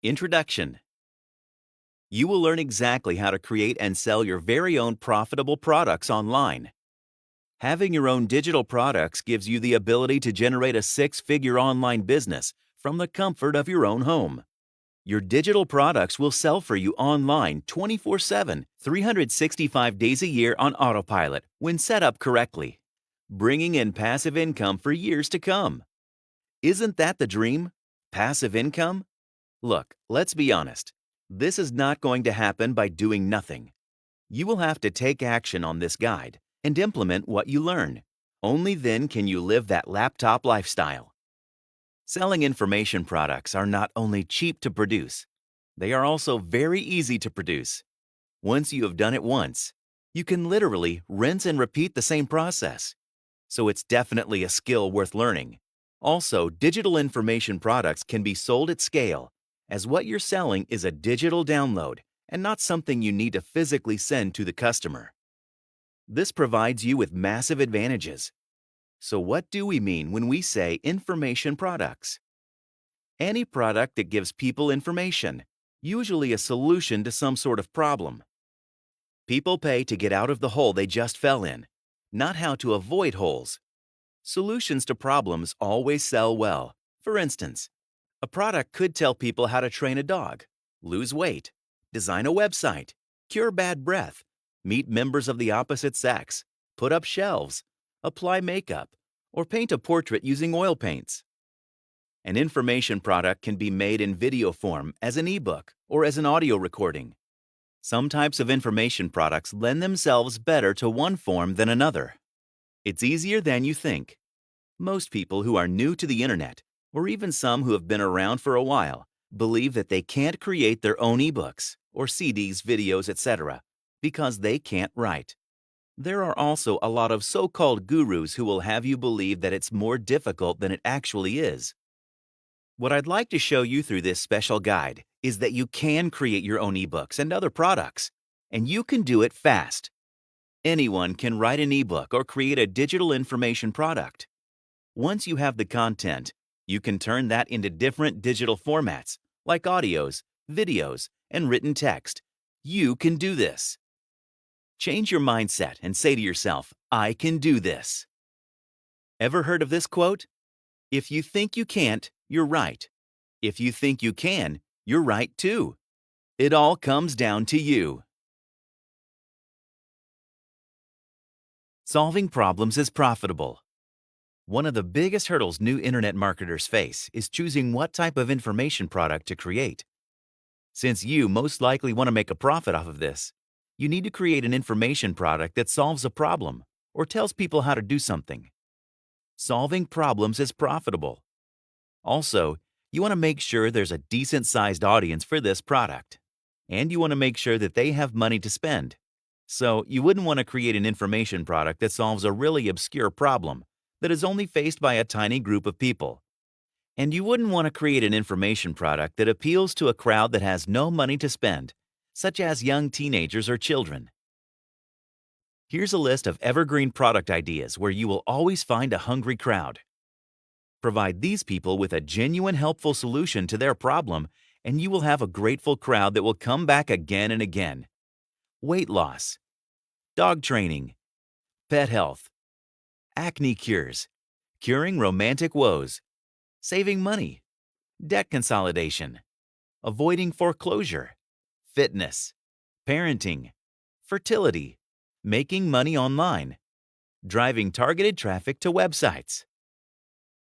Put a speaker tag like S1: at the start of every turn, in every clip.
S1: Introduction. You will learn exactly how to create and sell your very own profitable products online. Having your own digital products gives you the ability to generate a six-figure online business from the comfort of your own home. Your digital products will sell for you online 24/7, 365 days a year on autopilot when set up correctly, bringing in passive income for years to come. Isn't that the dream? Passive income? Look, let's be honest. This is not going to happen by doing nothing. You will have to take action on this guide and implement what you learn. Only then can you live that laptop lifestyle. Selling information products are not only cheap to produce, they are also very easy to produce. Once you have done it once, you can literally rinse and repeat the same process. So it's definitely a skill worth learning. Also, digital information products can be sold at scale, as what you're selling is a digital download and not something you need to physically send to the customer. This provides you with massive advantages. So what do we mean when we say information products? Any product that gives people information, usually a solution to some sort of problem. People pay to get out of the hole they just fell in, not how to avoid holes. Solutions to problems always sell well. For instance, a product could tell people how to train a dog, lose weight, design a website, cure bad breath, meet members of the opposite sex, put up shelves, apply makeup, or paint a portrait using oil paints. An information product can be made in video form as an ebook or as an audio recording. Some types of information products lend themselves better to one form than another. It's easier than you think. Most people who are new to the internet, or even some who have been around for a while, believe that they can't create their own ebooks or CDs, videos, etc. because they can't write. There are also a lot of so-called gurus who will have you believe that it's more difficult than it actually is. What I'd like to show you through this special guide is that you can create your own ebooks and other products, and you can do it fast. Anyone can write an ebook or create a digital information product. Once you have the content, you can turn that into different digital formats like audios, videos, and written text. You can do this. Change your mindset and say to yourself, I can do this. Ever heard of this quote? If you think you can't, you're right. If you think you can, you're right too. It all comes down to you. Solving problems is profitable. One of the biggest hurdles new internet marketers face is choosing what type of information product to create. Since you most likely want to make a profit off of this, you need to create an information product that solves a problem or tells people how to do something. Solving problems is profitable. Also, you want to make sure there's a decent-sized audience for this product. And you want to make sure that they have money to spend. So, you wouldn't want to create an information product that solves a really obscure problem that is only faced by a tiny group of people. And you wouldn't want to create an information product that appeals to a crowd that has no money to spend, such as young teenagers or children. Here's a list of evergreen product ideas where you will always find a hungry crowd. Provide these people with a genuine helpful solution to their problem, and you will have a grateful crowd that will come back again and again. Weight loss, dog training, pet health, acne cures, curing romantic woes, saving money, debt consolidation, avoiding foreclosure, fitness, parenting, fertility, making money online, driving targeted traffic to websites.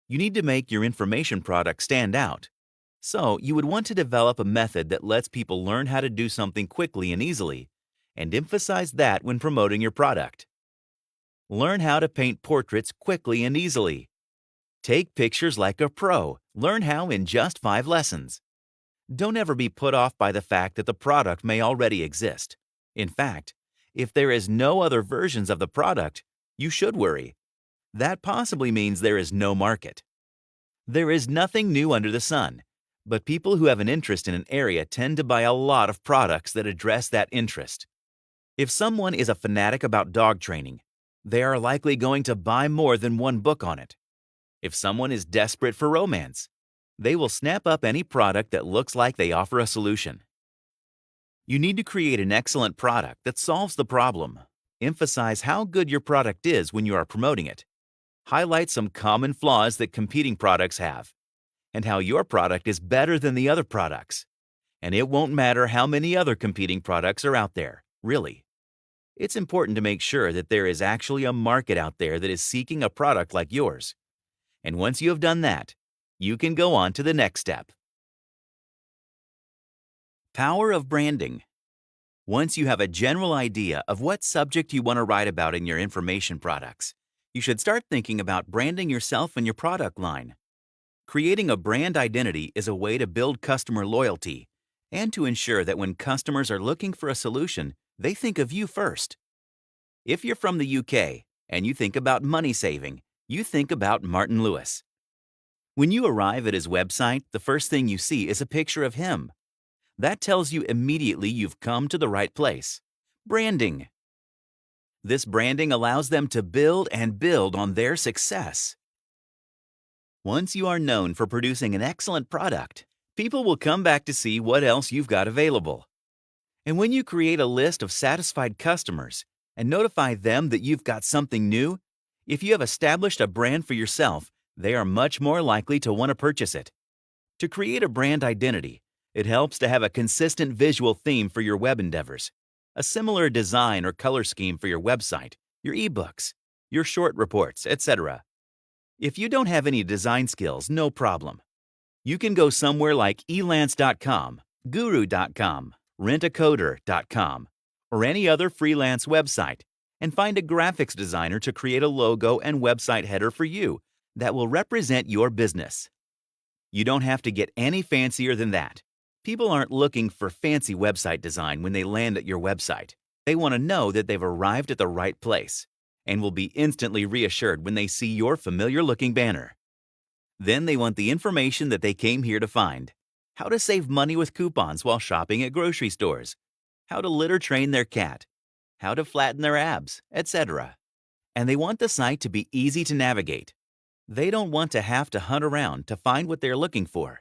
S1: You need to make your information product stand out. So, you would want to develop a method that lets people learn how to do something quickly and easily, and emphasize that when promoting your product. Learn how to paint portraits quickly and easily. Take pictures like a pro. Learn how in just 5 lessons. Don't ever be put off by the fact that the product may already exist. In fact, if there is no other versions of the product, you should worry. That possibly means there is no market. There is nothing new under the sun, but people who have an interest in an area tend to buy a lot of products that address that interest. If someone is a fanatic about dog training, they are likely going to buy more than one book on it. If someone is desperate for romance, They will snap up any product that looks like they offer a solution. You need to create an excellent product that solves the problem. Emphasize how good your product is when you are promoting it. Highlight some common flaws that competing products have, and how your product is better than the other products. And it won't matter how many other competing products are out there, really. It's important to make sure that there is actually a market out there that is seeking a product like yours. And once you have done that, you can go on to the next step. Power of branding. Once you have a general idea of what subject you want to write about in your information products, you should start thinking about branding yourself and your product line. Creating a brand identity is a way to build customer loyalty and to ensure that when customers are looking for a solution, they think of you first. If you're from the UK and you think about money saving, you think about Martin Lewis. When you arrive at his website, the first thing you see is a picture of him. That tells you immediately you've come to the right place. Branding. This branding allows them to build and build on their success. Once you are known for producing an excellent product, people will come back to see what else you've got available. And when you create a list of satisfied customers and notify them that you've got something new, if you have established a brand for yourself, they are much more likely to want to purchase it. To create a brand identity, it helps to have a consistent visual theme for your web endeavors, a similar design or color scheme for your website, your ebooks, your short reports, etc. If you don't have any design skills, no problem. You can go somewhere like elance.com, guru.com, rentacoder.com, or any other freelance website and find a graphics designer to create a logo and website header for you that will represent your business. You don't have to get any fancier than that. People aren't looking for fancy website design when they land at your website. They want to know that they've arrived at the right place and will be instantly reassured when they see your familiar-looking banner. Then they want the information that they came here to find. How to save money with coupons while shopping at grocery stores. How to litter train their cat. How to flatten their abs, etc. And they want the site to be easy to navigate. They don't want to have to hunt around to find what they're looking for.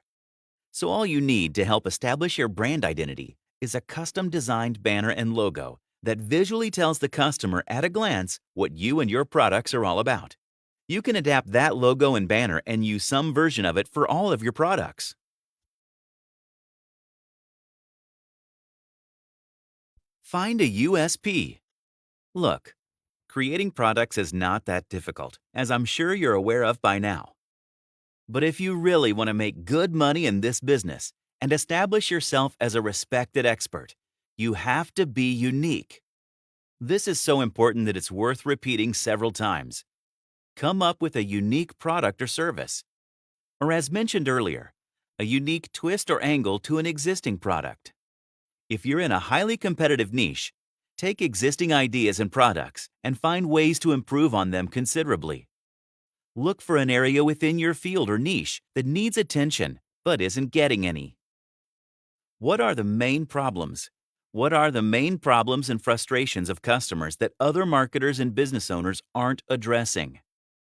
S1: So all you need to help establish your brand identity is a custom-designed banner and logo that visually tells the customer at a glance what you and your products are all about. You can adapt that logo and banner and use some version of it for all of your products. Find a USP. Look, creating products is not that difficult, as I'm sure you're aware of by now. But if you really want to make good money in this business and establish yourself as a respected expert, you have to be unique. This is so important that it's worth repeating several times. Come up with a unique product or service. Or as mentioned earlier, a unique twist or angle to an existing product. If you're in a highly competitive niche, take existing ideas and products and find ways to improve on them considerably. Look for an area within your field or niche that needs attention but isn't getting any. What are the main problems? What are the main problems and frustrations of customers that other marketers and business owners aren't addressing?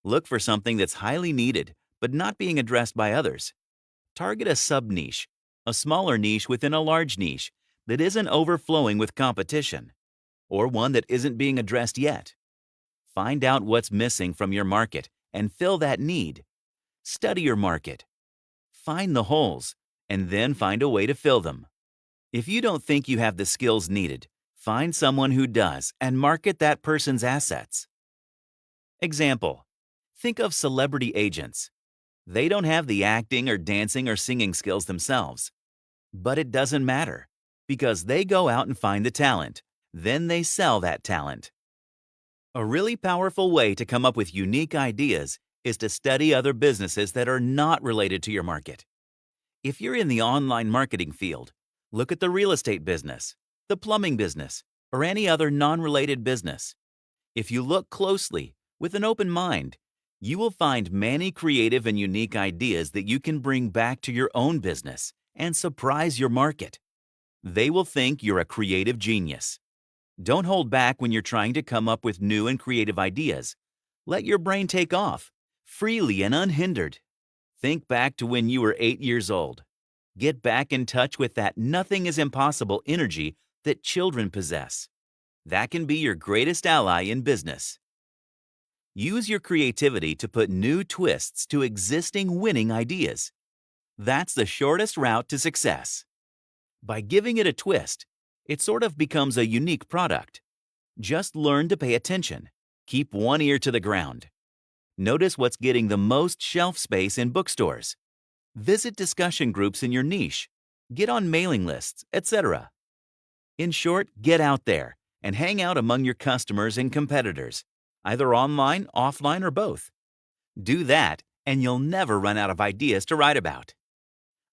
S1: Look for something that's highly needed but not being addressed by others. Target a sub-niche, a smaller niche within a large niche that isn't overflowing with competition, or one that isn't being addressed yet. Find out what's missing from your market and fill that need. Study your market. Find the holes, and then find a way to fill them. If you don't think you have the skills needed, find someone who does and market that person's assets. Example: think of celebrity agents. They don't have the acting or dancing or singing skills themselves. But it doesn't matter, because they go out and find the talent. Then they sell that talent. A really powerful way to come up with unique ideas is to study other businesses that are not related to your market. If you're in the online marketing field, look at the real estate business, the plumbing business, or any other non-related business. If you look closely, with an open mind, you will find many creative and unique ideas that you can bring back to your own business and surprise your market. They will think you're a creative genius. Don't hold back when you're trying to come up with new and creative ideas. Let your brain take off, freely and unhindered. Think back to when you were 8 years old. Get back in touch with that nothing is impossible energy that children possess. That can be your greatest ally in business. Use your creativity to put new twists to existing winning ideas. That's the shortest route to success. By giving it a twist, it sort of becomes a unique product. Just learn to pay attention. Keep one ear to the ground. Notice what's getting the most shelf space in bookstores. Visit discussion groups in your niche. Get on mailing lists, etc. In short, get out there and hang out among your customers and competitors, either online, offline, or both. Do that, and you'll never run out of ideas to write about.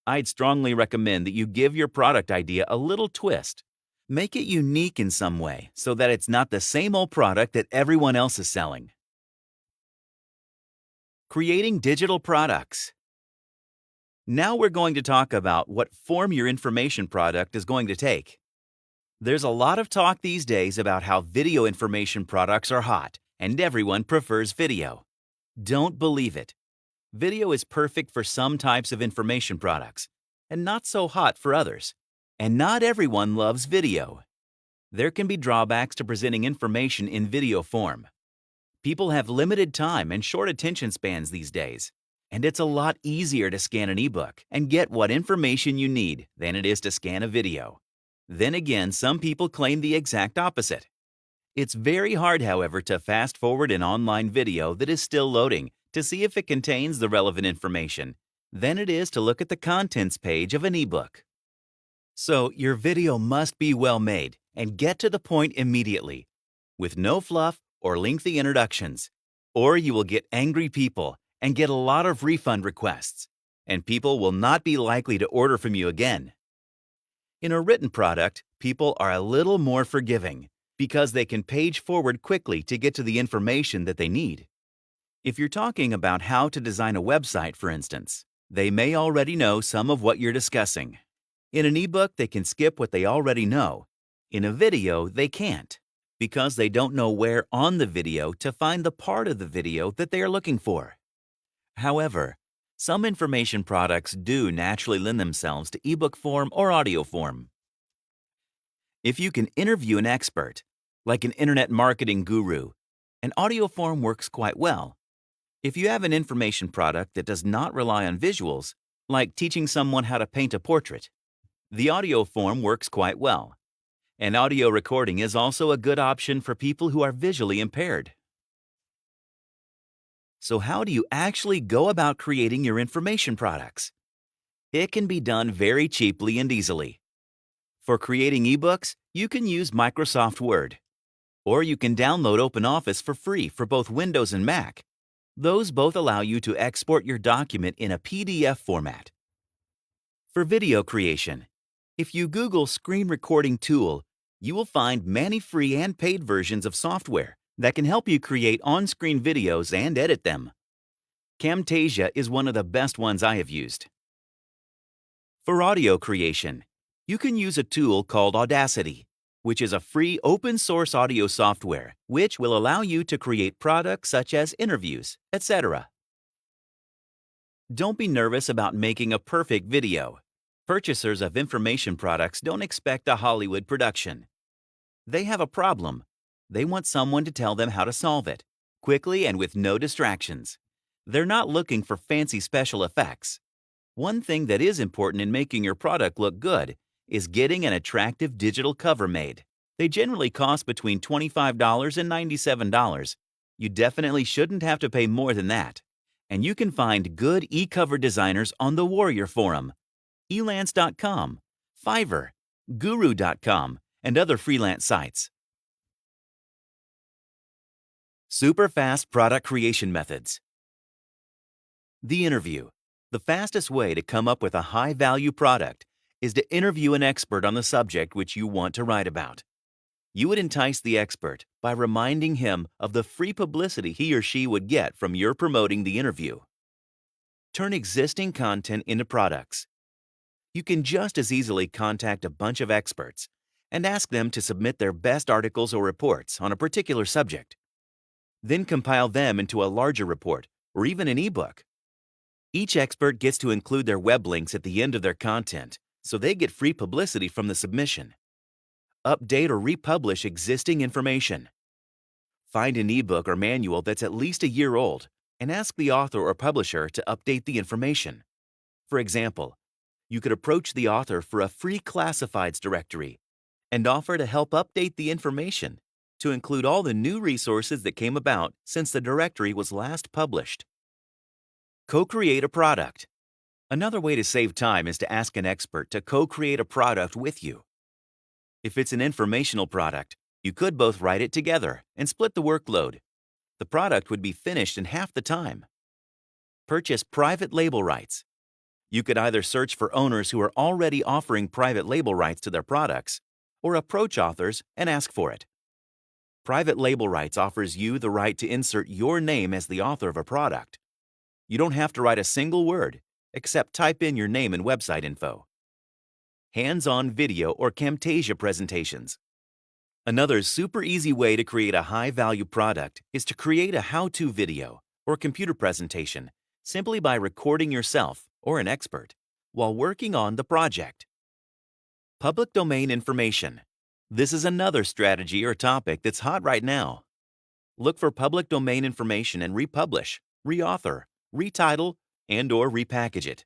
S1: I'd strongly recommend that you give your product idea a little twist. Make it unique in some way so that it's not the same old product that everyone else is selling. Creating digital products. Now we're going to talk about what form your information product is going to take. There's a lot of talk these days about how video information products are hot and everyone prefers video. Don't believe it. Video is perfect for some types of information products and not so hot for others. And not everyone loves video. There can be drawbacks to presenting information in video form. People have limited time and short attention spans these days, and it's a lot easier to scan an ebook and get what information you need than it is to scan a video. Then again, some people claim the exact opposite. It's very hard, however, to fast forward an online video that is still loading to see if it contains the relevant information than it is to look at the contents page of an ebook. So your video must be well made and get to the point immediately, with no fluff or lengthy introductions, or you will get angry people and get a lot of refund requests, and people will not be likely to order from you again. In a written product, people are a little more forgiving because they can page forward quickly to get to the information that they need. If you're talking about how to design a website, for instance, they may already know some of what you're discussing. In an ebook, they can skip what they already know. In a video, they can't, because they don't know where on the video to find the part of the video that they are looking for. However, some information products do naturally lend themselves to ebook form or audio form. If you can interview an expert, like an internet marketing guru, an audio form works quite well. If you have an information product that does not rely on visuals, like teaching someone how to paint a portrait, the audio form works quite well. An audio recording is also a good option for people who are visually impaired. So how do you actually go about creating your information products? It can be done very cheaply and easily. For creating ebooks, you can use Microsoft Word. Or you can download OpenOffice for free for both Windows and Mac. Those both allow you to export your document in a PDF format. For video creation, if you Google screen recording tool, you will find many free and paid versions of software that can help you create on-screen videos and edit them. Camtasia is one of the best ones I have used. For audio creation, you can use a tool called Audacity, which is a free open-source audio software which will allow you to create products such as interviews, etc. Don't be nervous about making a perfect video. Purchasers of information products don't expect a Hollywood production. They have a problem. They want someone to tell them how to solve it, quickly and with no distractions. They're not looking for fancy special effects. One thing that is important in making your product look good is getting an attractive digital cover made. They generally cost between $25 and $97. You definitely shouldn't have to pay more than that. And you can find good e-cover designers on the Warrior Forum, elance.com, Fiverr, Guru.com, and other freelance sites. Super fast product creation methods. The interview. The fastest way to come up with a high-value product is to interview an expert on the subject which you want to write about. You would entice the expert by reminding him of the free publicity he or she would get from your promoting the interview. Turn existing content into products. You can just as easily contact a bunch of experts and ask them to submit their best articles or reports on a particular subject. Then compile them into a larger report or even an ebook. Each expert gets to include their web links at the end of their content, so they get free publicity from the submission. Update or republish existing information. Find an ebook or manual that's at least a year old and ask the author or publisher to update the information. For example, you could approach the author for a free classifieds directory and offer to help update the information to include all the new resources that came about since the directory was last published. Co-create a product. Another way to save time is to ask an expert to co-create a product with you. If it's an informational product, you could both write it together and split the workload. The product would be finished in half the time. Purchase private label rights. You could either search for owners who are already offering private label rights to their products, or approach authors and ask for it. Private label rights offers you the right to insert your name as the author of a product. You don't have to write a single word, except type in your name and website info. Hands-on video or Camtasia presentations. Another super easy way to create a high-value product is to create a how-to video or computer presentation simply by recording yourself or an expert while working on the project. Public domain information. This is another strategy or topic that's hot right now. Look for public domain information and republish, reauthor, retitle, and/or repackage it.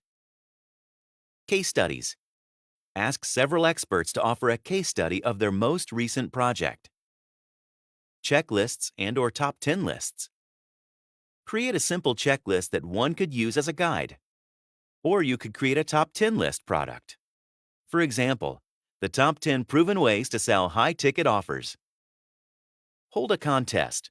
S1: Case studies. Ask several experts to offer a case study of their most recent project. Checklists and/or top 10 lists. Create a simple checklist that one could use as a guide. Or you could create a top 10 list product. For example, the top 10 proven ways to sell high-ticket offers. Hold a contest.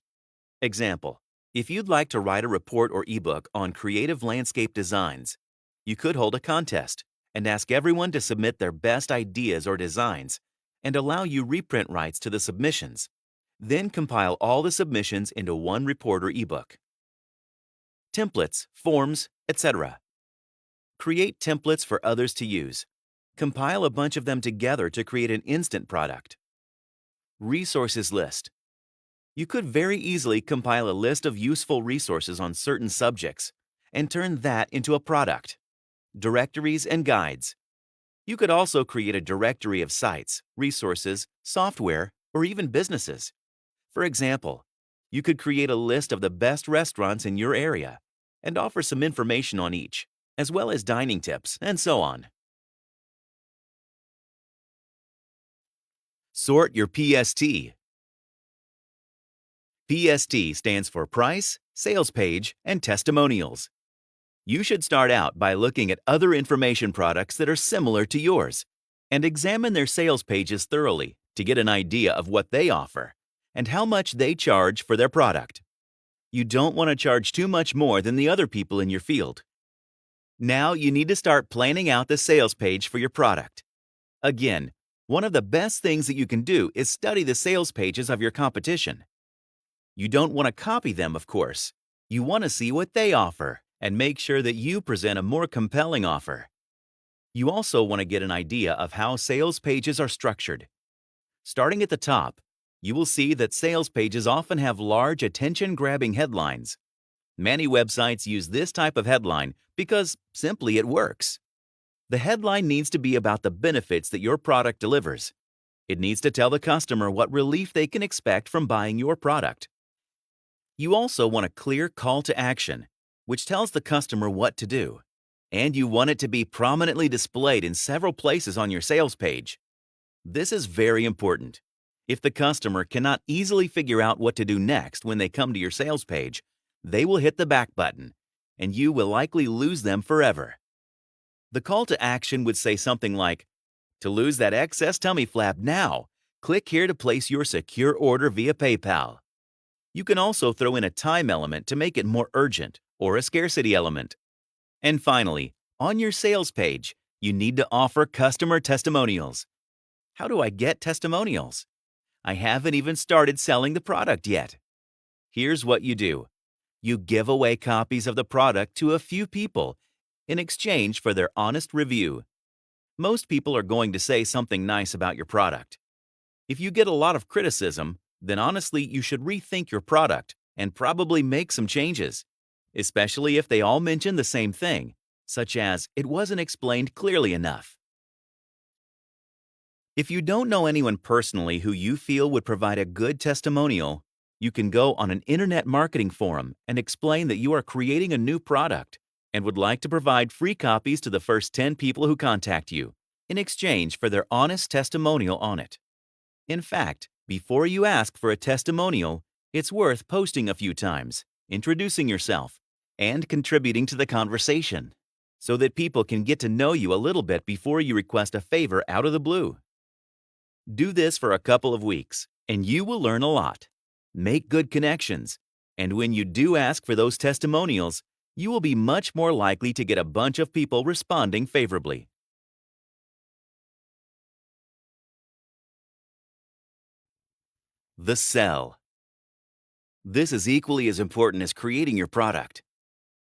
S1: Example, if you'd like to write a report or ebook on creative landscape designs, you could hold a contest and ask everyone to submit their best ideas or designs and allow you reprint rights to the submissions. Then compile all the submissions into one report or ebook. Templates, forms, etc. Create templates for others to use. Compile a bunch of them together to create an instant product. Resources list. You could very easily compile a list of useful resources on certain subjects and turn that into a product. Directories and guides. You could also create a directory of sites, resources, software, or even businesses. For example, you could create a list of the best restaurants in your area and offer some information on each, as well as dining tips, and so on. Sort your PST. PST stands for Price, Sales Page, and Testimonials. You should start out by looking at other information products that are similar to yours and examine their sales pages thoroughly to get an idea of what they offer and how much they charge for their product. You don't want to charge too much more than the other people in your field. Now you need to start planning out the sales page for your product. Again, one of the best things that you can do is study the sales pages of your competition. You don't want to copy them, of course. You want to see what they offer and make sure that you present a more compelling offer. You also want to get an idea of how sales pages are structured. Starting at the top, you will see that sales pages often have large attention-grabbing headlines. Many websites use this type of headline because simply it works. The headline needs to be about the benefits that your product delivers. It needs to tell the customer what relief they can expect from buying your product. You also want a clear call to action, which tells the customer what to do. And you want it to be prominently displayed in several places on your sales page. This is very important. If the customer cannot easily figure out what to do next when they come to your sales page, they will hit the back button, and you will likely lose them forever. The call to action would say something like, "To lose that excess tummy flap now, click here to place your secure order via PayPal." You can also throw in a time element to make it more urgent, or a scarcity element. And finally, on your sales page, you need to offer customer testimonials. How do I get testimonials? I haven't even started selling the product yet. Here's what you do. You give away copies of the product to a few people in exchange for their honest review. Most people are going to say something nice about your product. If you get a lot of criticism, then honestly you should rethink your product and probably make some changes. especially if they all mention the same thing, such as it wasn't explained clearly enough. If you don't know anyone personally who you feel would provide a good testimonial, you can go on an internet marketing forum and explain that you are creating a new product and would like to provide free copies to the first 10 people who contact you in exchange for their honest testimonial on it. In fact, before you ask for a testimonial, it's worth posting a few times, introducing yourself, and contributing to the conversation so that people can get to know you a little bit before you request a favor out of the blue. Do this for a couple of weeks, and you will learn a lot. Make good connections, and when you do ask for those testimonials, you will be much more likely to get a bunch of people responding favorably. The sell. This is equally as important as creating your product.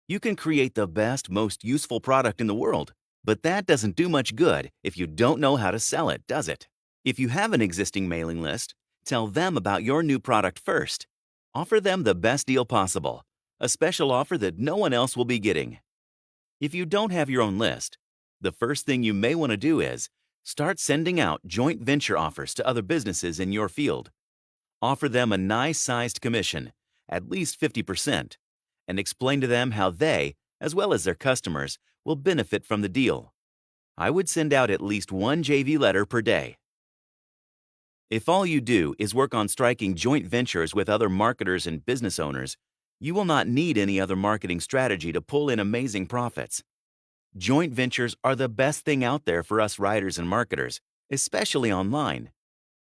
S1: You can create the best, most useful product in the world, but that doesn't do much good if you don't know how to sell it, does it? If you have an existing mailing list, tell them about your new product first. Offer them the best deal possible, a special offer that no one else will be getting. If you don't have your own list, the first thing you may want to do is start sending out joint venture offers to other businesses in your field. Offer them a nice-sized commission, at least 50%, and explain to them how they, as well as their customers, will benefit from the deal. I would send out at least one JV letter per day. If all you do is work on striking joint ventures with other marketers and business owners, you will not need any other marketing strategy to pull in amazing profits. Joint ventures are the best thing out there for us writers and marketers, especially online.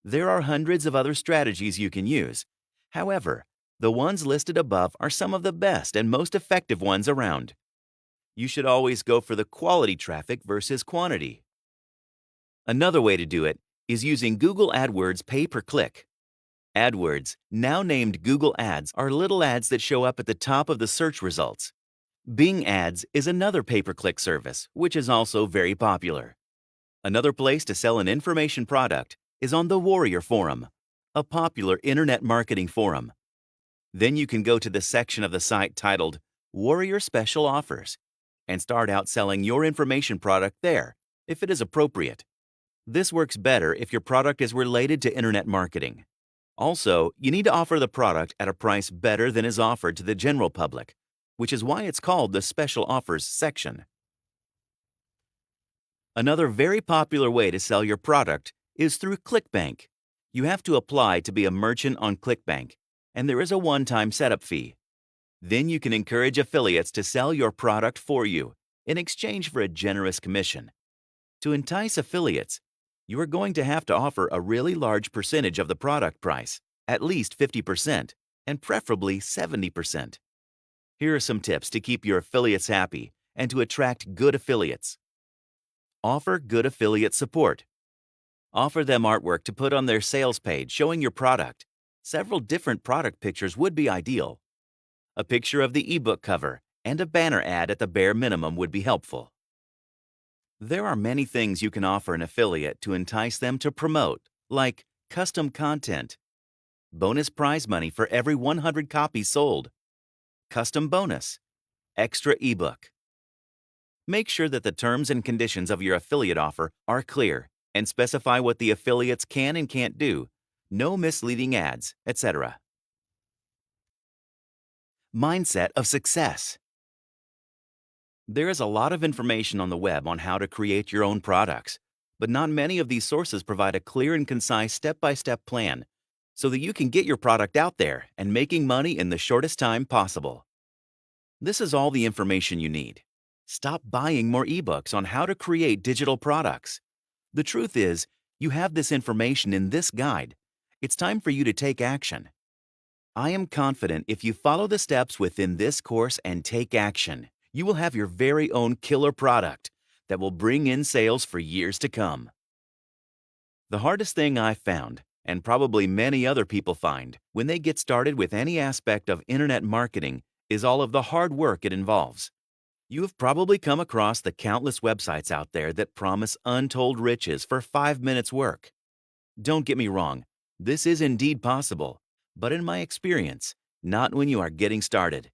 S1: There are hundreds of other strategies you can use. However, the ones listed above are some of the best and most effective ones around. You should always go for the quality traffic versus quantity. Another way to do it is using Google AdWords pay-per-click. AdWords, now named Google Ads, are little ads that show up at the top of the search results. Bing Ads is another pay-per-click service, which is also very popular. Another place to sell an information product is on the Warrior Forum, a popular internet marketing forum. Then you can go to the section of the site titled Warrior Special Offers and start out selling your information product there, if it is appropriate. This works better if your product is related to internet marketing. Also, you need to offer the product at a price better than is offered to the general public, which is why it's called the Special Offers section. Another very popular way to sell your product is through ClickBank. You have to apply to be a merchant on ClickBank, and there is a one-time setup fee. Then you can encourage affiliates to sell your product for you in exchange for a generous commission. To entice affiliates, you are going to have to offer a really large percentage of the product price, at least 50%, and preferably 70%. Here are some tips to keep your affiliates happy and to attract good affiliates. Offer good affiliate support. Offer them artwork to put on their sales page showing your product. Several different product pictures would be ideal. A picture of the ebook cover and a banner ad at the bare minimum would be helpful. There are many things you can offer an affiliate to entice them to promote, like custom content, bonus prize money for every 100 copies sold, custom bonus, extra ebook. Make sure that the terms and conditions of your affiliate offer are clear and specify what the affiliates can and can't do, no misleading ads, etc. Mindset of success. There is a lot of information on the web on how to create your own products, but not many of these sources provide a clear and concise step-by-step plan so that you can get your product out there and making money in the shortest time possible. This is all the information you need. Stop buying more ebooks on how to create digital products. The truth is, you have this information in this guide. It's time for you to take action. I am confident if you follow the steps within this course and take action, you will have your very own killer product that will bring in sales for years to come. The hardest thing I've found, and probably many other people find, when they get started with any aspect of internet marketing is all of the hard work it involves. You have probably come across the countless websites out there that promise untold riches for 5 minutes work. Don't get me wrong, this is indeed possible, but in my experience, not when you are getting started.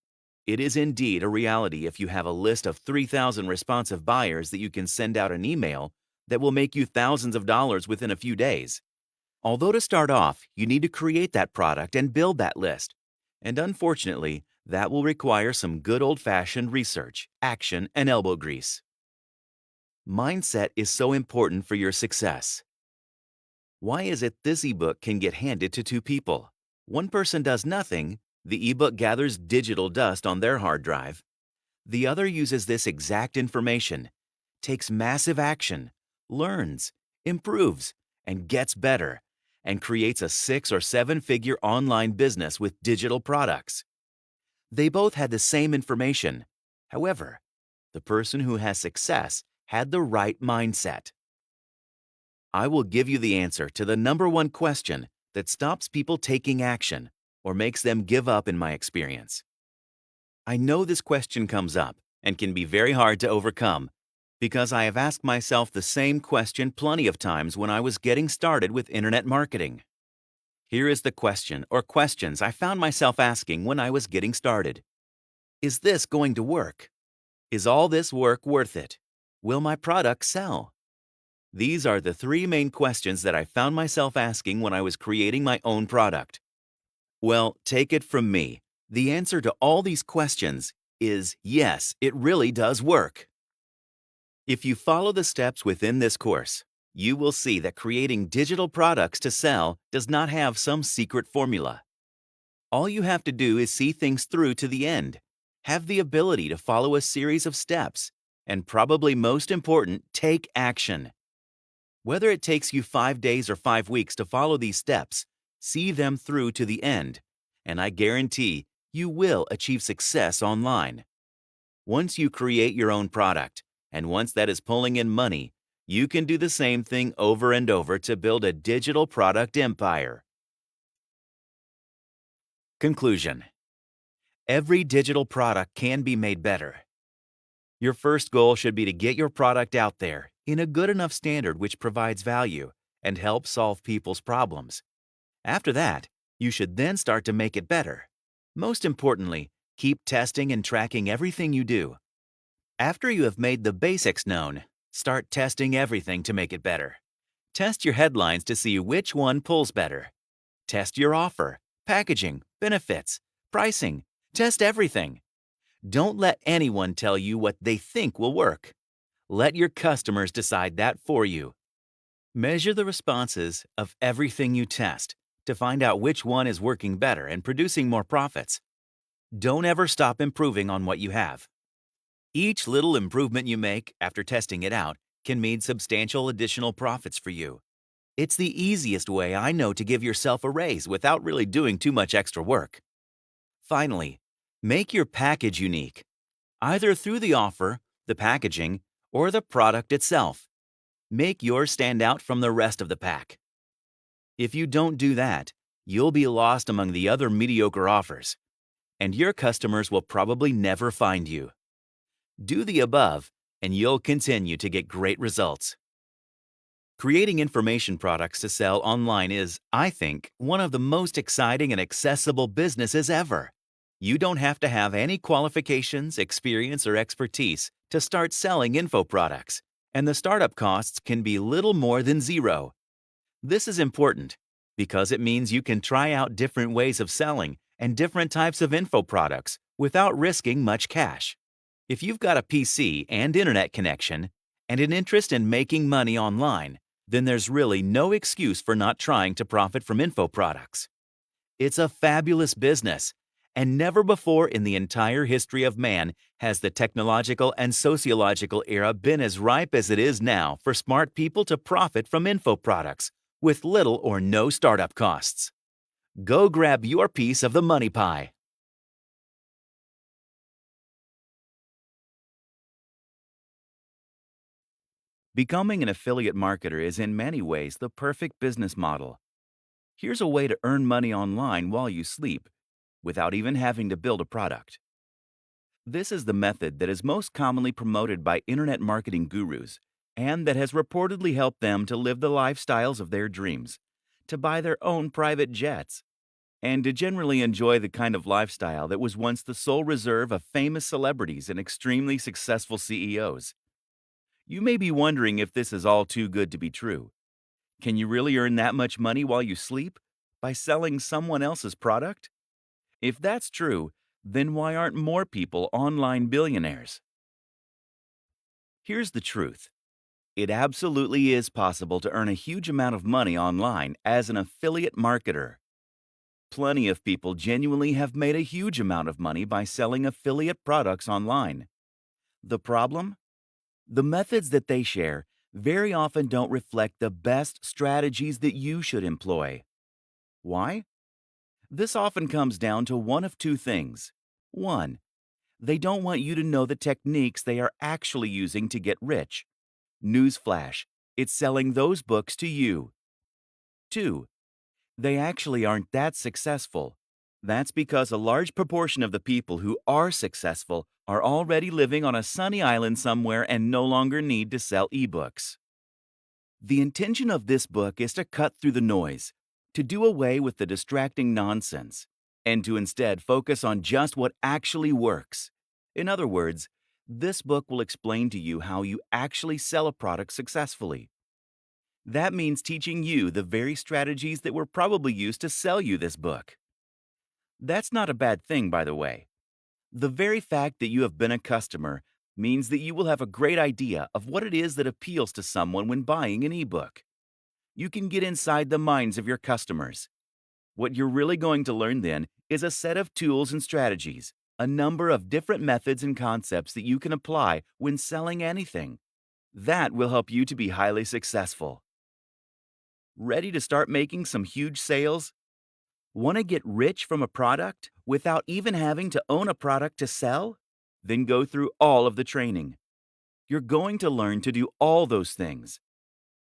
S1: It is indeed a reality if you have a list of 3,000 responsive buyers that you can send out an email that will make you thousands of dollars within a few days. Although to start off, you need to create that product and build that list. And unfortunately, that will require some good old-fashioned research, action, and elbow grease. Mindset is so important for your success. Why is it this ebook can get handed to two people? One person does nothing, the ebook gathers digital dust on their hard drive. The other uses this exact information, takes massive action, learns, improves, and gets better, and creates a 6 or 7-figure online business with digital products. They both had the same information. However, the person who has success had the right mindset. I will give you the answer to the number one question that stops people taking action or makes them give up in my experience. I know this question comes up and can be very hard to overcome because I have asked myself the same question plenty of times when I was getting started with internet marketing. Here is the question or questions I found myself asking when I was getting started. Is this going to work? Is all this work worth it? Will my product sell? These are the three main questions that I found myself asking when I was creating my own product. Well, take it from me. The answer to all these questions is yes, it really does work. If you follow the steps within this course, you will see that creating digital products to sell does not have some secret formula. All you have to do is see things through to the end, have the ability to follow a series of steps, and probably most important, take action. Whether it takes you 5 days or 5 weeks to follow these steps, see them through to the end, and I guarantee you will achieve success online. Once you create your own product, and once that is pulling in money, you can do the same thing over and over to build a digital product empire. Conclusion: every digital product can be made better. Your first goal should be to get your product out there in a good enough standard which provides value and helps solve people's problems. After that, you should then start to make it better. Most importantly, keep testing and tracking everything you do. After you have made the basics known, start testing everything to make it better. Test your headlines to see which one pulls better. Test your offer, packaging, benefits, pricing. Test everything. Don't let anyone tell you what they think will work. Let your customers decide that for you. Measure the responses of everything you test to find out which one is working better and producing more profits. Don't ever stop improving on what you have. Each little improvement you make after testing it out can mean substantial additional profits for you. It's the easiest way I know to give yourself a raise without really doing too much extra work. Finally, make your package unique, either through the offer, the packaging, or the product itself. Make yours stand out from the rest of the pack. If you don't do that, you'll be lost among the other mediocre offers, and your customers will probably never find you. Do the above, and you'll continue to get great results. Creating information products to sell online is, I think, one of the most exciting and accessible businesses ever. You don't have to have any qualifications, experience, or expertise to start selling info products, and the startup costs can be little more than zero. This is important because it means you can try out different ways of selling and different types of info products without risking much cash. If you've got a PC and internet connection and an interest in making money online, then there's really no excuse for not trying to profit from info products. It's a fabulous business, and never before in the entire history of man has the technological and sociological era been as ripe as it is now for smart people to profit from info products with little or no startup costs. Go grab your piece of the money pie. Becoming an affiliate marketer is in many ways the perfect business model. Here's a way to earn money online while you sleep, without even having to build a product. This is the method that is most commonly promoted by internet marketing gurus and that has reportedly helped them to live the lifestyles of their dreams, to buy their own private jets. and to generally enjoy the kind of lifestyle that was once the sole reserve of famous celebrities and extremely successful CEOs. You may be wondering if this is all too good to be true. Can you really earn that much money while you sleep? By selling someone else's product? If that's true, then why aren't more people online billionaires? Here's the truth. It absolutely is possible to earn a huge amount of money online as an affiliate marketer. Plenty of people genuinely have made a huge amount of money by selling affiliate products online. The problem? The methods that they share very often don't reflect the best strategies that you should employ. Why? This often comes down to one of two things. One, they don't want you to know the techniques they are actually using to get rich. Newsflash, it's selling those books to you. Two, they actually aren't that successful. That's because a large proportion of the people who are successful are already living on a sunny island somewhere and no longer need to sell ebooks. The intention of this book is to cut through the noise, to do away with the distracting nonsense, and to instead focus on just what actually works. In other words, this book will explain to you how you actually sell a product successfully. That means teaching you the very strategies that were probably used to sell you this book. That's not a bad thing, by the way. The very fact that you have been a customer means that you will have a great idea of what it is that appeals to someone when buying an ebook. You can get inside the minds of your customers. What you're really going to learn then is a set of tools and strategies, a number of different methods and concepts that you can apply when selling anything. That will help you to be highly successful. Ready to start making some huge sales? Want to get rich from a product without even having to own a product to sell? Then go through all of the training. You're going to learn to do all those things.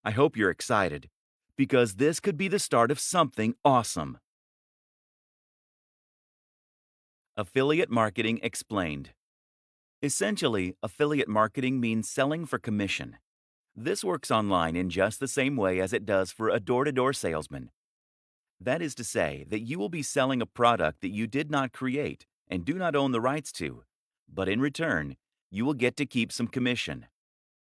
S1: I hope you're excited, because this could be the start of something awesome. Affiliate Marketing Explained. Essentially, affiliate marketing means selling for commission. This works online in just the same way as it does for a door-to-door salesman. That is to say that you will be selling a product that you did not create and do not own the rights to, but in return, you will get to keep some commission.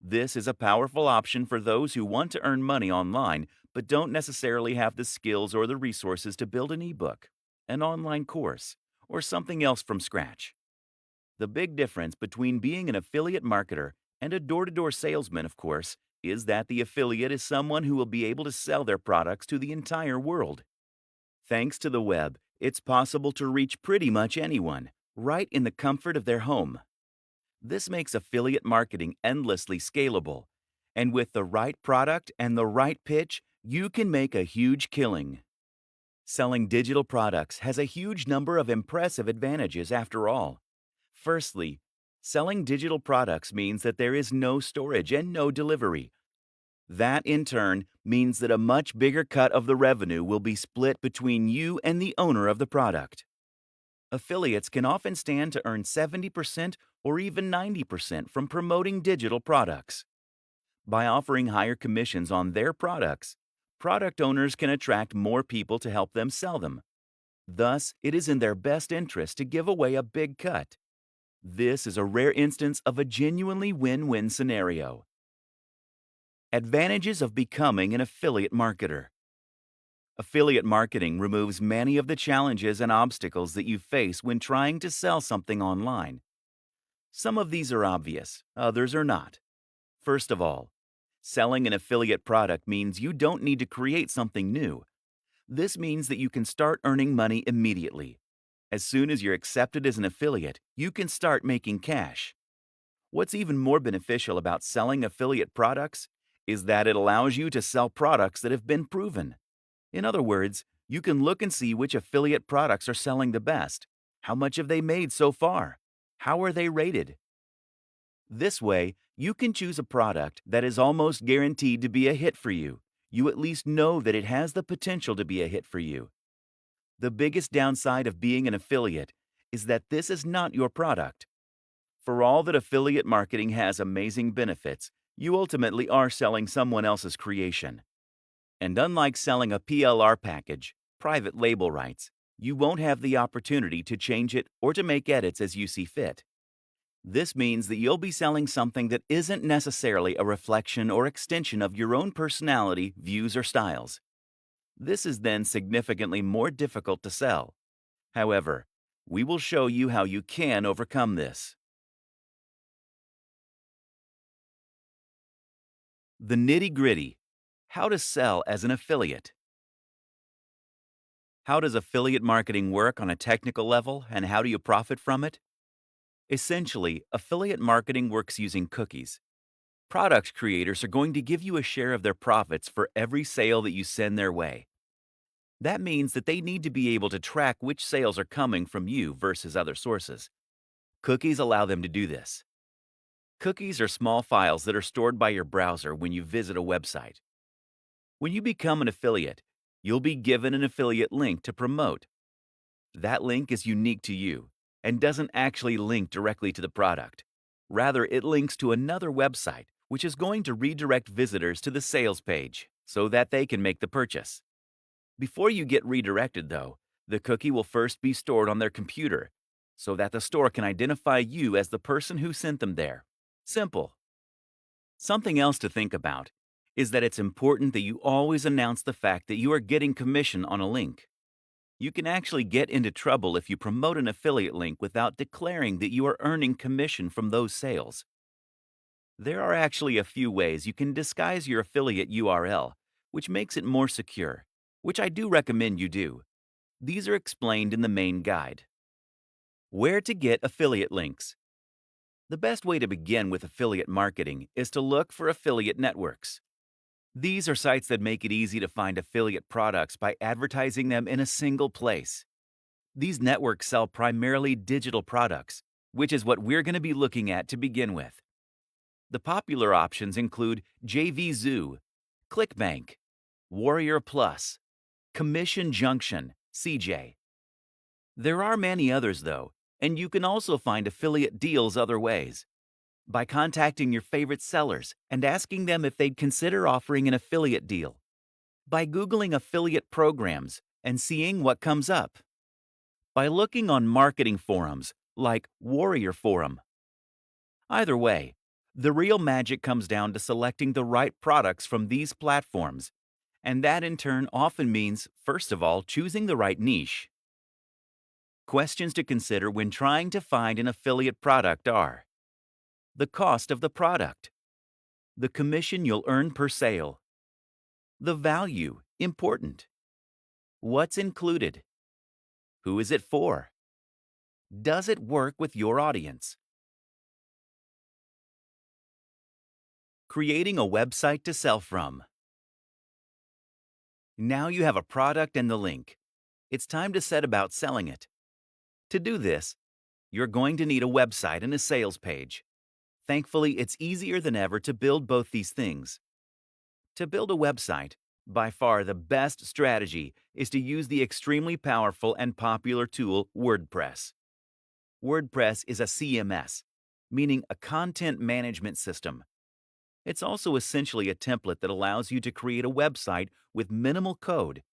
S1: This is a powerful option for those who want to earn money online but don't necessarily have the skills or the resources to build an ebook, an online course, or something else from scratch. The big difference between being an affiliate marketer and a door-to-door salesman, of course, is that the affiliate is someone who will be able to sell their products to the entire world. Thanks to the web, it's possible to reach pretty much anyone, right in the comfort of their home. This makes affiliate marketing endlessly scalable, and with the right product and the right pitch, you can make a huge killing. Selling digital products has a huge number of impressive advantages after all. Firstly, selling digital products means that there is no storage and no delivery. That, in turn, means that a much bigger cut of the revenue will be split between you and the owner of the product. Affiliates can often stand to earn 70% or even 90% from promoting digital products. By offering higher commissions on their products, product owners can attract more people to help them sell them. Thus, it is in their best interest to give away a big cut. This is a rare instance of a genuinely win-win scenario. Advantages of becoming an affiliate marketer. Affiliate marketing removes many of the challenges and obstacles that you face when trying to sell something online. Some of these are obvious, others are not. First of all, selling an affiliate product means you don't need to create something new. This means that you can start earning money immediately. As soon as you're accepted as an affiliate, you can start making cash. What's even more beneficial about selling affiliate products is that it allows you to sell products that have been proven. In other words, you can look and see which affiliate products are selling the best. How much have they made so far? How are they rated? This way, you can choose a product that is almost guaranteed to be a hit for you. You at least know that it has the potential to be a hit for you. The biggest downside of being an affiliate is that this is not your product. For all that affiliate marketing has amazing benefits, you ultimately are selling someone else's creation. And unlike selling a PLR package, private label rights, You won't have the opportunity to change it or to make edits as you see fit. This means that you'll be selling something that isn't necessarily a reflection or extension of your own personality, views, or styles. This is then significantly more difficult to sell. However, we will show you how you can overcome this. The nitty-gritty: how to sell as an affiliate. How does affiliate marketing work on a technical level, and how do you profit from it? Essentially, affiliate marketing works using cookies. Product creators are going to give you a share of their profits for every sale that you send their way. That means that they need to be able to track which sales are coming from you versus other sources. Cookies allow them to do this. Cookies are small files that are stored by your browser when you visit a website. When you become an affiliate, you'll be given an affiliate link to promote. That link is unique to you and doesn't actually link directly to the product. Rather, it links to another website, which is going to redirect visitors to the sales page so that they can make the purchase. Before you get redirected, though, the cookie will first be stored on their computer so that the store can identify you as the person who sent them there. Simple. Something else to think about is that it's important that you always announce the fact that you are getting commission on a link. You can actually get into trouble if you promote an affiliate link without declaring that you are earning commission from those sales. There are actually a few ways you can disguise your affiliate URL, which makes it more secure, which I do recommend you do. These are explained in the main guide. Where to get affiliate links. The best way to begin with affiliate marketing is to look for affiliate networks. These are sites that make it easy to find affiliate products by advertising them in a single place. These networks sell primarily digital products, which is what we're going to be looking at to begin with. The popular options include JVZoo, ClickBank, Warrior Plus, Commission Junction, CJ. There are many others, though, and you can also find affiliate deals other ways. By contacting your favorite sellers and asking them if they'd consider offering an affiliate deal. By Googling affiliate programs and seeing what comes up. By looking on marketing forums like Warrior Forum. Either way, the real magic comes down to selecting the right products from these platforms, and that in turn often means, first of all, choosing the right niche. Questions to consider when trying to find an affiliate product are: the cost of the product, the commission you'll earn per sale, the value, important, what's included, who is it for, does it work with your audience? Creating a website to sell from. Now you have a product and the link. It's time to set about selling it. To do this, you're going to need a website and a sales page. Thankfully, it's easier than ever to build both these things. To build a website, by far the best strategy is to use the extremely powerful and popular tool WordPress. WordPress is a CMS, meaning a content management system. It's also essentially a template that allows you to create a website with minimal code,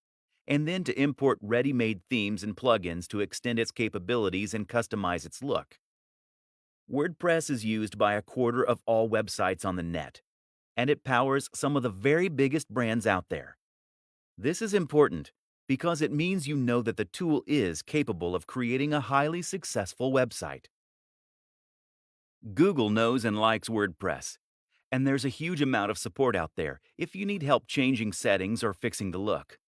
S1: and then to import ready-made themes and plugins to extend its capabilities and customize its look. WordPress is used by a quarter of all websites on the net, and it powers some of the very biggest brands out there. This is important because it means you know that the tool is capable of creating a highly successful website. Google knows and likes WordPress, and there's a huge amount of support out there if you need help changing settings or fixing the look.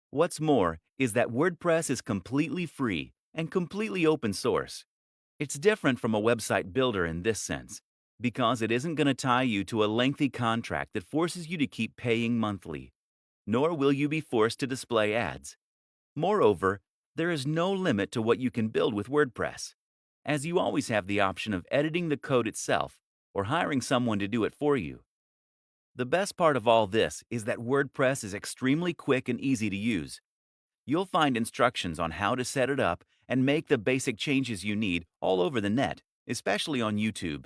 S1: What's more is that WordPress is completely free and completely open source. It's different from a website builder in this sense, because it isn't going to tie you to a lengthy contract that forces you to keep paying monthly, nor will you be forced to display ads. Moreover, there is no limit to what you can build with WordPress, as you always have the option of editing the code itself or hiring someone to do it for you. The best part of all this is that WordPress is extremely quick and easy to use. You'll find instructions on how to set it up and make the basic changes you need all over the net, especially on YouTube.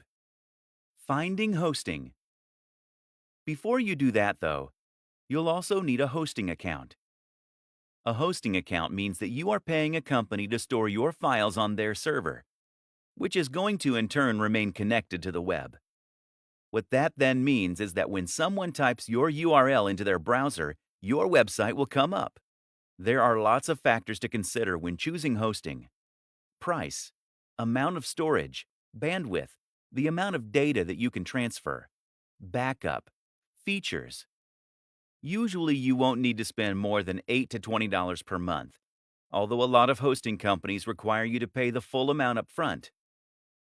S1: Finding hosting. Before you do that, though, you'll also need a hosting account. A hosting account means that you are paying a company to store your files on their server, which is going to in turn remain connected to the web. What that then means is that when someone types your URL into their browser, your website will come up. There are lots of factors to consider when choosing hosting: price, amount of storage, bandwidth, the amount of data that you can transfer, backup, features. Usually you won't need to spend more than $8 to $20 per month, although a lot of hosting companies require you to pay the full amount up front.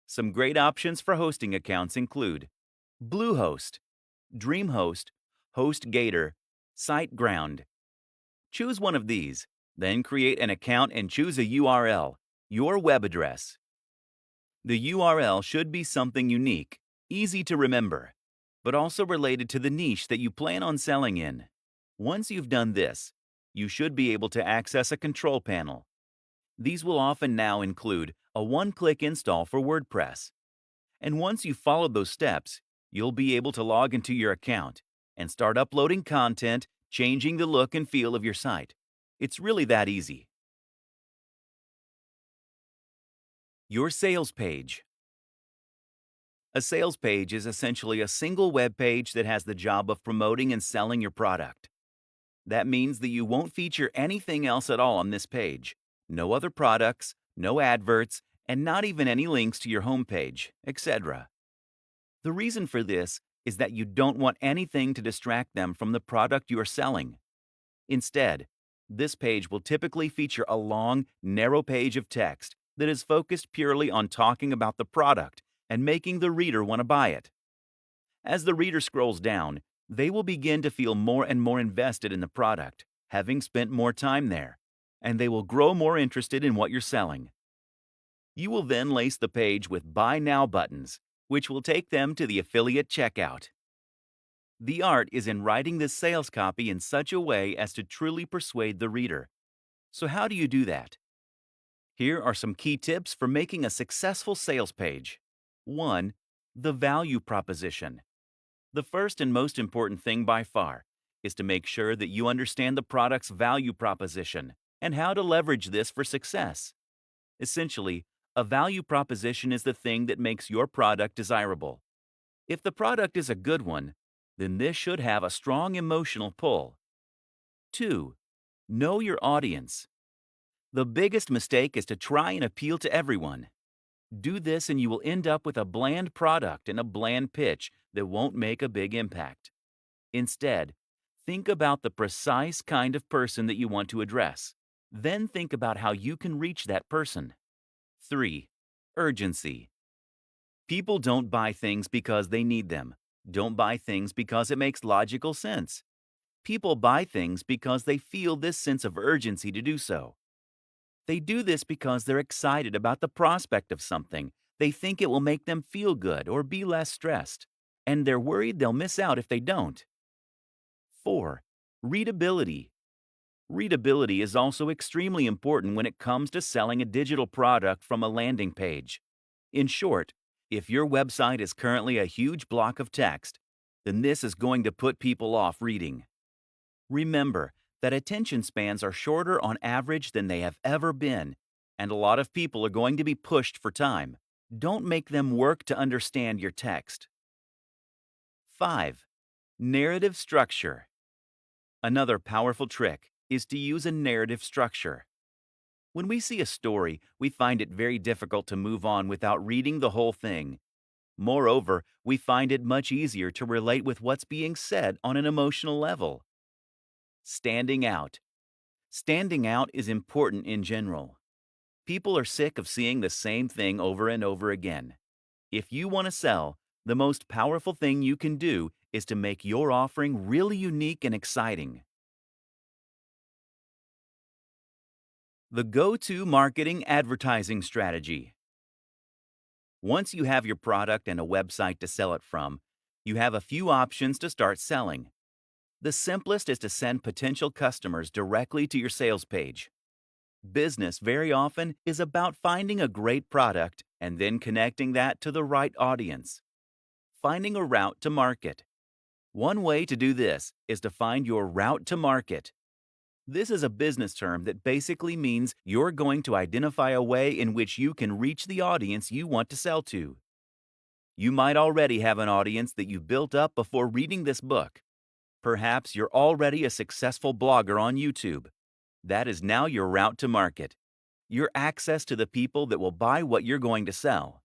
S1: Some great options for hosting accounts include Bluehost, DreamHost, HostGator, SiteGround. Choose one of these, then create an account and choose a URL, your web address. The URL should be something unique, easy to remember, but also related to the niche that you plan on selling in. Once you've done this, you should be able to access a control panel. These will often now include a one-click install for WordPress. And once you've followed those steps, you'll be able to log into your account and start uploading content, changing the look and feel of your site. It's really that easy. Your sales page. A sales page is essentially a single web page that has the job of promoting and selling your product. That means that you won't feature anything else at all on this page. No other products, no adverts, and not even any links to your homepage, etc. The reason for this is that you don't want anything to distract them from the product you are selling. Instead, this page will typically feature a long, narrow page of text that is focused purely on talking about the product and making the reader want to buy it. As the reader scrolls down, they will begin to feel more and more invested in the product, having spent more time there, and they will grow more interested in what you're selling. You will then lace the page with Buy Now buttons, which will take them to the affiliate checkout. The art is in writing this sales copy in such a way as to truly persuade the reader. So how do you do that? Here are some key tips for making a successful sales page. 1. The value proposition. The first and most important thing by far is to make sure that you understand the product's value proposition and how to leverage this for success. Essentially, a value proposition is the thing that makes your product desirable. If the product is a good one, then this should have a strong emotional pull. 2. Know your audience. The biggest mistake is to try and appeal to everyone. Do this and you will end up with a bland product and a bland pitch that won't make a big impact. Instead, think about the precise kind of person that you want to address. Then think about how you can reach that person. 3. Urgency. People don't buy things because they need them. Don't buy things because it makes logical sense. People buy things because they feel this sense of urgency to do so. They do this because they're excited about the prospect of something. They think it will make them feel good or be less stressed, and they're worried they'll miss out if they don't. 4. Readability. Readability is also extremely important when it comes to selling a digital product from a landing page. In short, if your website is currently a huge block of text, then this is going to put people off reading. Remember that attention spans are shorter on average than they have ever been, and a lot of people are going to be pushed for time. Don't make them work to understand your text. 5. Narrative structure. Another powerful trick is to use a narrative structure. When we see a story, we find it very difficult to move on without reading the whole thing. Moreover, we find it much easier to relate with what's being said on an emotional level. Standing out. Standing out is important in general. People are sick of seeing the same thing over and over again. If you want to sell, the most powerful thing you can do is to make your offering really unique and exciting. The go-to marketing advertising strategy. Once you have your product and a website to sell it from, you have a few options to start selling. The simplest is to send potential customers directly to your sales page. Business very often is about finding a great product and then connecting that to the right audience. Finding a route to market. One way to do this is to find your route to market. This is a business term that basically means you're going to identify a way in which you can reach the audience you want to sell to. You might already have an audience that you built up before reading this book. Perhaps you're already a successful blogger on YouTube. That is now your route to market, your access to the people that will buy what you're going to sell.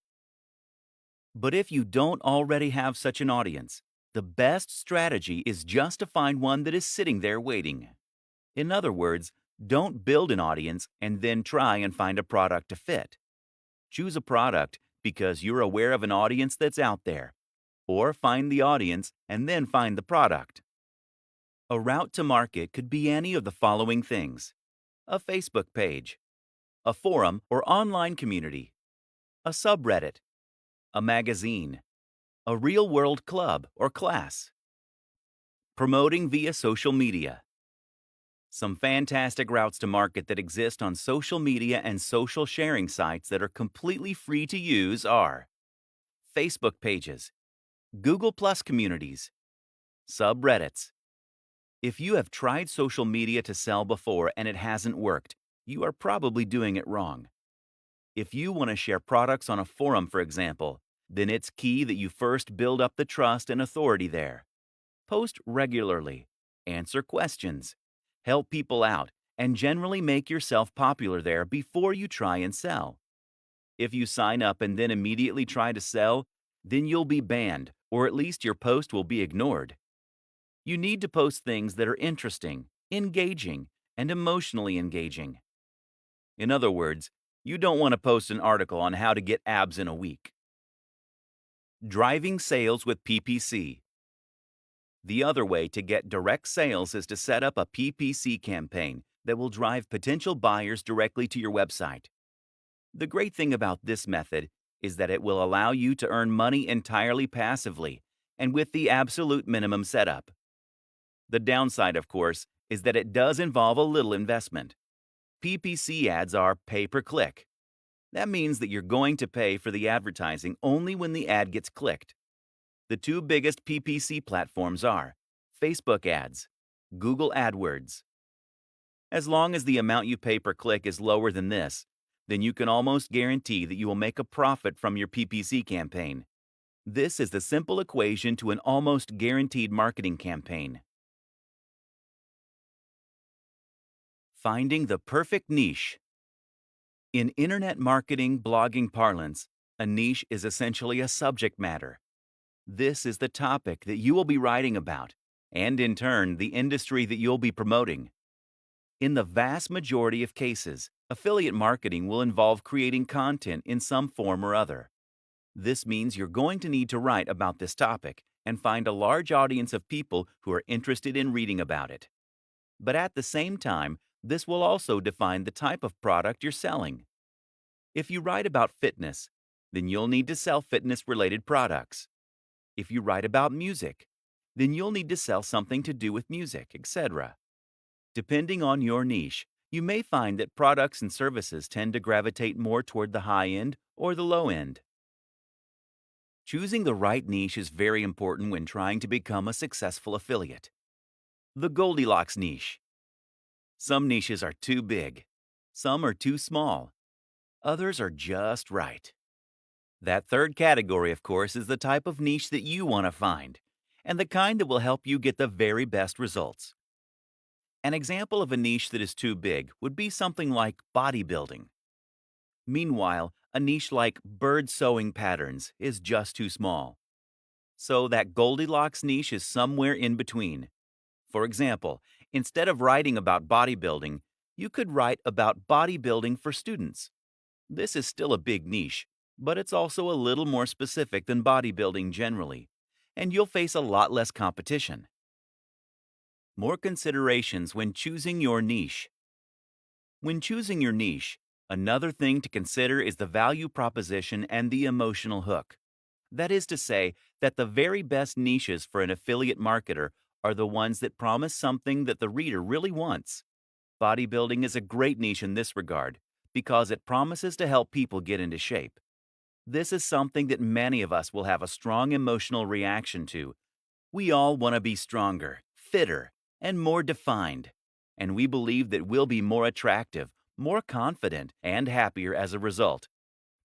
S1: But if you don't already have such an audience, the best strategy is just to find one that is sitting there waiting. In other words, don't build an audience and then try and find a product to fit. Choose a product because you're aware of an audience that's out there, or find the audience and then find the product. A route to market could be any of the following things: a Facebook page, a forum or online community, a subreddit, a magazine, a real-world club or class. Promoting via social media. Some fantastic routes to market that exist on social media and social sharing sites that are completely free to use are Facebook pages, Google Plus communities, subreddits. If you have tried social media to sell before and it hasn't worked, you are probably doing it wrong. If you want to share products on a forum, for example, then it's key that you first build up the trust and authority there. Post regularly, answer questions, help people out, and generally make yourself popular there before you try and sell. If you sign up and then immediately try to sell, then you'll be banned, or at least your post will be ignored. You need to post things that are interesting, engaging, and emotionally engaging. In other words, you don't want to post an article on how to get abs in a week. Driving sales with PPC. The other way to get direct sales is to set up a PPC campaign that will drive potential buyers directly to your website. The great thing about this method is that it will allow you to earn money entirely passively and with the absolute minimum setup. The downside, of course, is that it does involve a little investment. PPC ads are pay-per-click. That means that you're going to pay for the advertising only when the ad gets clicked. The two biggest PPC platforms are Facebook ads, Google AdWords. As long as the amount you pay per click is lower than this, then you can almost guarantee that you will make a profit from your PPC campaign. This is the simple equation to an almost guaranteed marketing campaign. Finding the perfect niche. In internet marketing blogging parlance, a niche is essentially a subject matter. This is the topic that you will be writing about, and in turn, the industry that you'll be promoting. In the vast majority of cases, affiliate marketing will involve creating content in some form or other. This means you're going to need to write about this topic and find a large audience of people who are interested in reading about it. But at the same time, this will also define the type of product you're selling. If you write about fitness, then you'll need to sell fitness-related products. If you write about music, then you'll need to sell something to do with music, etc. Depending on your niche, you may find that products and services tend to gravitate more toward the high end or the low end. Choosing the right niche is very important when trying to become a successful affiliate. The Goldilocks niche. Some niches are too big. Some are too small. Others are just right. That third category, of course, is the type of niche that you want to find, and the kind that will help you get the very best results. An example of a niche that is too big would be something like bodybuilding. Meanwhile, a niche like bird sewing patterns is just too small. So that Goldilocks niche is somewhere in between. For example, instead of writing about bodybuilding, you could write about bodybuilding for students. This is still a big niche, but it's also a little more specific than bodybuilding generally, and you'll face a lot less competition. More considerations when choosing your niche. When choosing your niche, another thing to consider is the value proposition and the emotional hook. That is to say, that the very best niches for an affiliate marketer are the ones that promise something that the reader really wants. Bodybuilding is a great niche in this regard because it promises to help people get into shape. This is something that many of us will have a strong emotional reaction to. We all want to be stronger, fitter, and more defined. and we believe that we'll be more attractive, more confident, and happier as a result.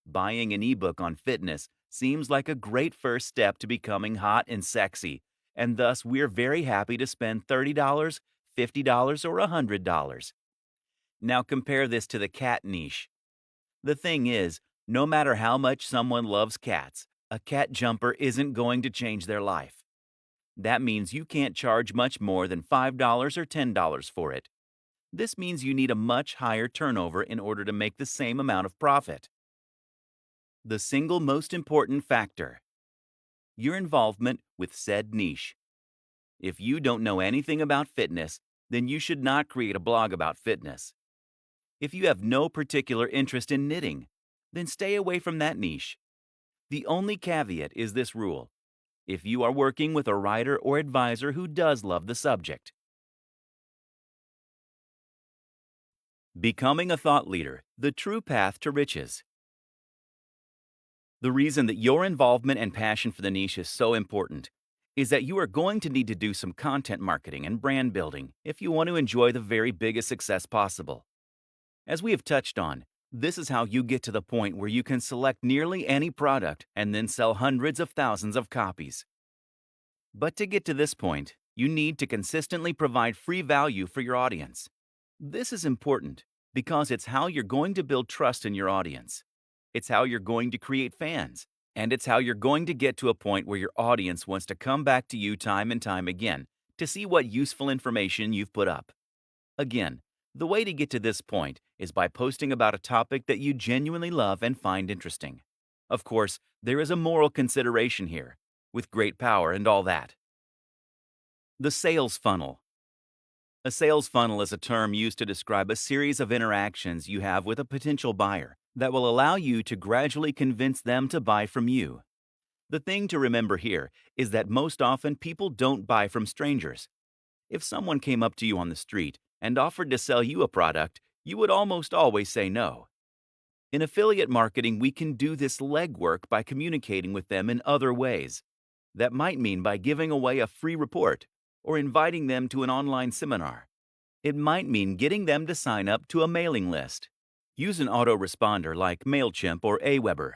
S1: Buying an ebook on fitness seems like a great first step to becoming hot and sexy, and thus we're very happy to spend $30, $50, or $100. Now compare this to the cat niche. The thing is, no matter how much someone loves cats, a cat jumper isn't going to change their life. That means you can't charge much more than $5 or $10 for it. This means you need a much higher turnover in order to make the same amount of profit. The single most important factor: your involvement with said niche. If you don't know anything about fitness, then you should not create a blog about fitness. If you have no particular interest in knitting, then stay away from that niche. The only caveat is this rule: if you are working with a writer or advisor who does love the subject. Becoming a thought leader, the true path to riches. The reason that your involvement and passion for the niche is so important is that you are going to need to do some content marketing and brand building if you want to enjoy the very biggest success possible. As we have touched on, this is how you get to the point where you can select nearly any product and then sell hundreds of thousands of copies. But to get to this point, you need to consistently provide free value for your audience. This is important because it's how you're going to build trust in your audience. It's how you're going to create fans, and it's how you're going to get to a point where your audience wants to come back to you time and time again to see what useful information you've put up. Again, the way to get to this point is by posting about a topic that you genuinely love and find interesting. Of course, there is a moral consideration here, with great power and all that. The sales funnel. A sales funnel is a term used to describe a series of interactions you have with a potential buyer that will allow you to gradually convince them to buy from you. The thing to remember here is that most often people don't buy from strangers. If someone came up to you on the street and offered to sell you a product, you would almost always say no. In affiliate marketing, we can do this legwork by communicating with them in other ways. That might mean by giving away a free report or inviting them to an online seminar. It might mean getting them to sign up to a mailing list. Use an autoresponder like MailChimp or Aweber.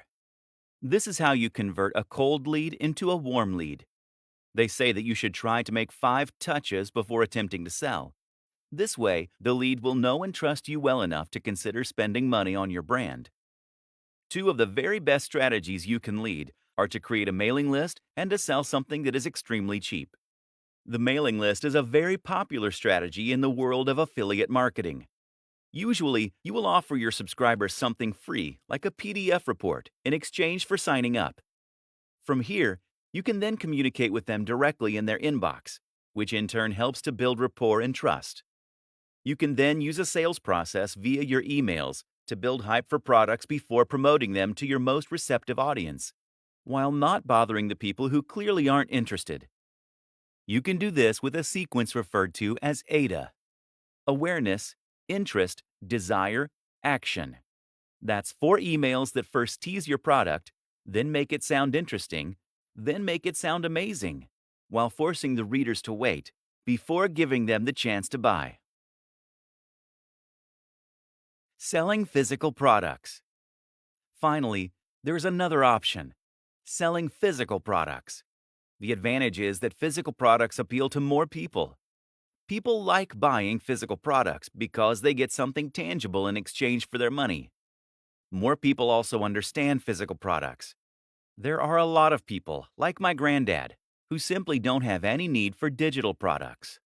S1: This is how you convert a cold lead into a warm lead. They say that you should try to make 5 touches before attempting to sell. This way, the lead will know and trust you well enough to consider spending money on your brand. 2 of the very best strategies you can lead are to create a mailing list and to sell something that is extremely cheap. The mailing list is a very popular strategy in the world of affiliate marketing. Usually, you will offer your subscribers something free, like a PDF report, in exchange for signing up. From here, you can then communicate with them directly in their inbox, which in turn helps to build rapport and trust. You can then use a sales process via your emails to build hype for products before promoting them to your most receptive audience, while not bothering the people who clearly aren't interested. You can do this with a sequence referred to as AIDA: awareness, interest, desire, action. That's 4 emails that first tease your product, then make it sound interesting, then make it sound amazing, while forcing the readers to wait before giving them the chance to buy. Selling physical products. Finally, there's another option: selling physical products. The advantage is that physical products appeal to more people. People like buying physical products because they get something tangible in exchange for their money. More people also understand physical products. There are a lot of people, like my granddad, who simply don't have any need for digital products.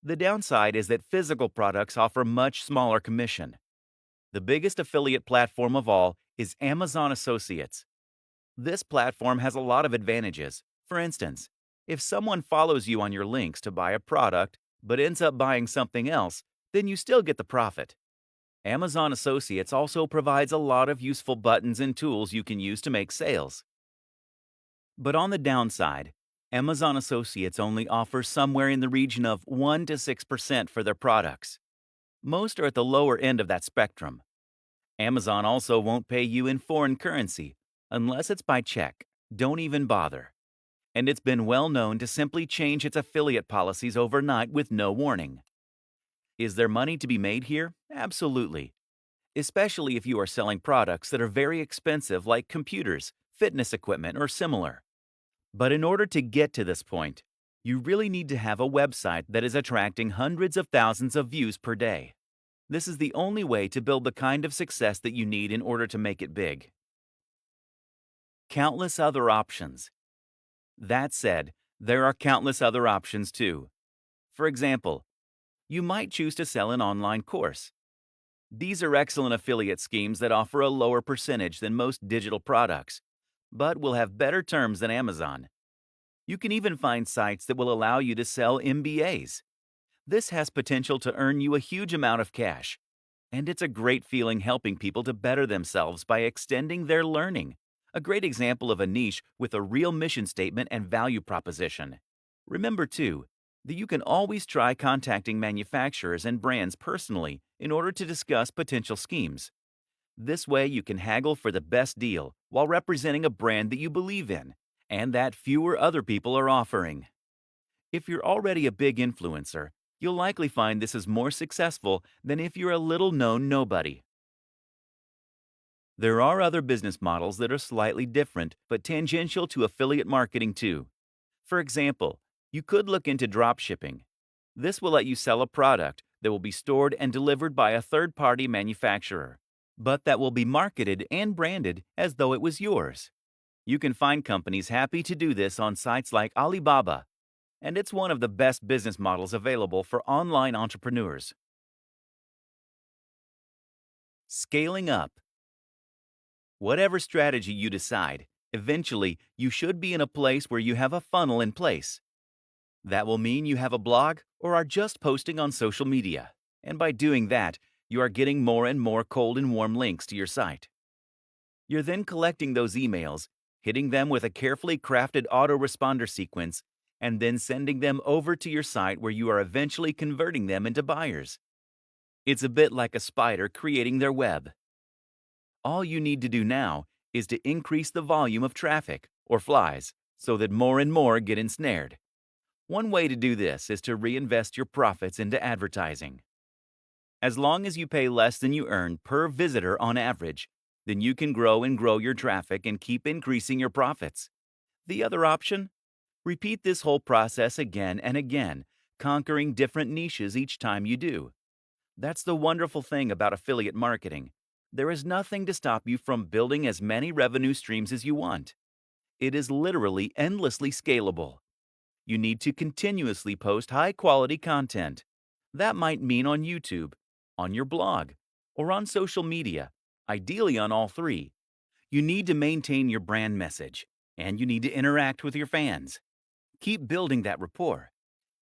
S1: The downside is that physical products offer much smaller commission. The biggest affiliate platform of all is Amazon Associates. This platform has a lot of advantages. For instance, if someone follows you on your links to buy a product but ends up buying something else, then you still get the profit. Amazon Associates also provides a lot of useful buttons and tools you can use to make sales. But on the downside, Amazon Associates only offers somewhere in the region of 1 to 6% for their products. Most are at the lower end of that spectrum. Amazon also won't pay you in foreign currency unless it's by check. Don't even bother. And it's been well known to simply change its affiliate policies overnight with no warning. Is there money to be made here? Absolutely. Especially if you are selling products that are very expensive like computers, fitness equipment, or similar. But in order to get to this point, you really need to have a website that is attracting hundreds of thousands of views per day. This is the only way to build the kind of success that you need in order to make it big. Countless other options. That said, there are countless other options too. For example, you might choose to sell an online course. These are excellent affiliate schemes that offer a lower percentage than most digital products, but will have better terms than Amazon. You can even find sites that will allow you to sell MBAs. This has potential to earn you a huge amount of cash, and it's a great feeling helping people to better themselves by extending their learning. A great example of a niche with a real mission statement and value proposition. Remember, too, that you can always try contacting manufacturers and brands personally in order to discuss potential schemes. This way, you can haggle for the best deal while representing a brand that you believe in and that fewer other people are offering. If you're already a big influencer, you'll likely find this is more successful than if you're a little-known nobody. There are other business models that are slightly different but tangential to affiliate marketing too. For example, you could look into drop shipping. This will let you sell a product that will be stored and delivered by a third-party manufacturer, but that will be marketed and branded as though it was yours. You can find companies happy to do this on sites like Alibaba, and it's one of the best business models available for online entrepreneurs. Scaling up. Whatever strategy you decide, eventually you should be in a place where you have a funnel in place. That will mean you have a blog or are just posting on social media, and by doing that, you are getting more and more cold and warm links to your site. You're then collecting those emails, hitting them with a carefully crafted autoresponder sequence, and then sending them over to your site where you are eventually converting them into buyers. It's a bit like a spider creating their web. All you need to do now is to increase the volume of traffic, or flies, so that more and more get ensnared. One way to do this is to reinvest your profits into advertising. As long as you pay less than you earn per visitor on average, then you can grow your traffic and keep increasing your profits. The other option? Repeat this whole process again and again, conquering different niches each time you do. That's the wonderful thing about affiliate marketing. There is nothing to stop you from building as many revenue streams as you want. It is literally endlessly scalable. You need to continuously post high-quality content. That might mean on YouTube, on your blog, or on social media, ideally on all three. You need to maintain your brand message, and you need to interact with your fans. Keep building that rapport.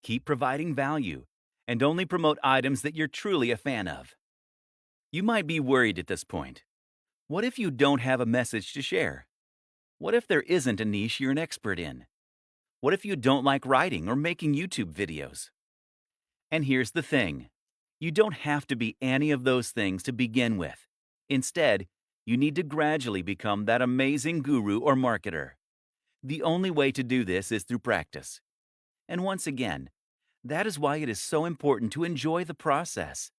S1: Keep providing value, and only promote items that you're truly a fan of. You might be worried at this point. What if you don't have a message to share? What if there isn't a niche you're an expert in? What if you don't like writing or making YouTube videos? And here's the thing. You don't have to be any of those things to begin with. Instead, you need to gradually become that amazing guru or marketer. The only way to do this is through practice. And once again, that is why it is so important to enjoy the process,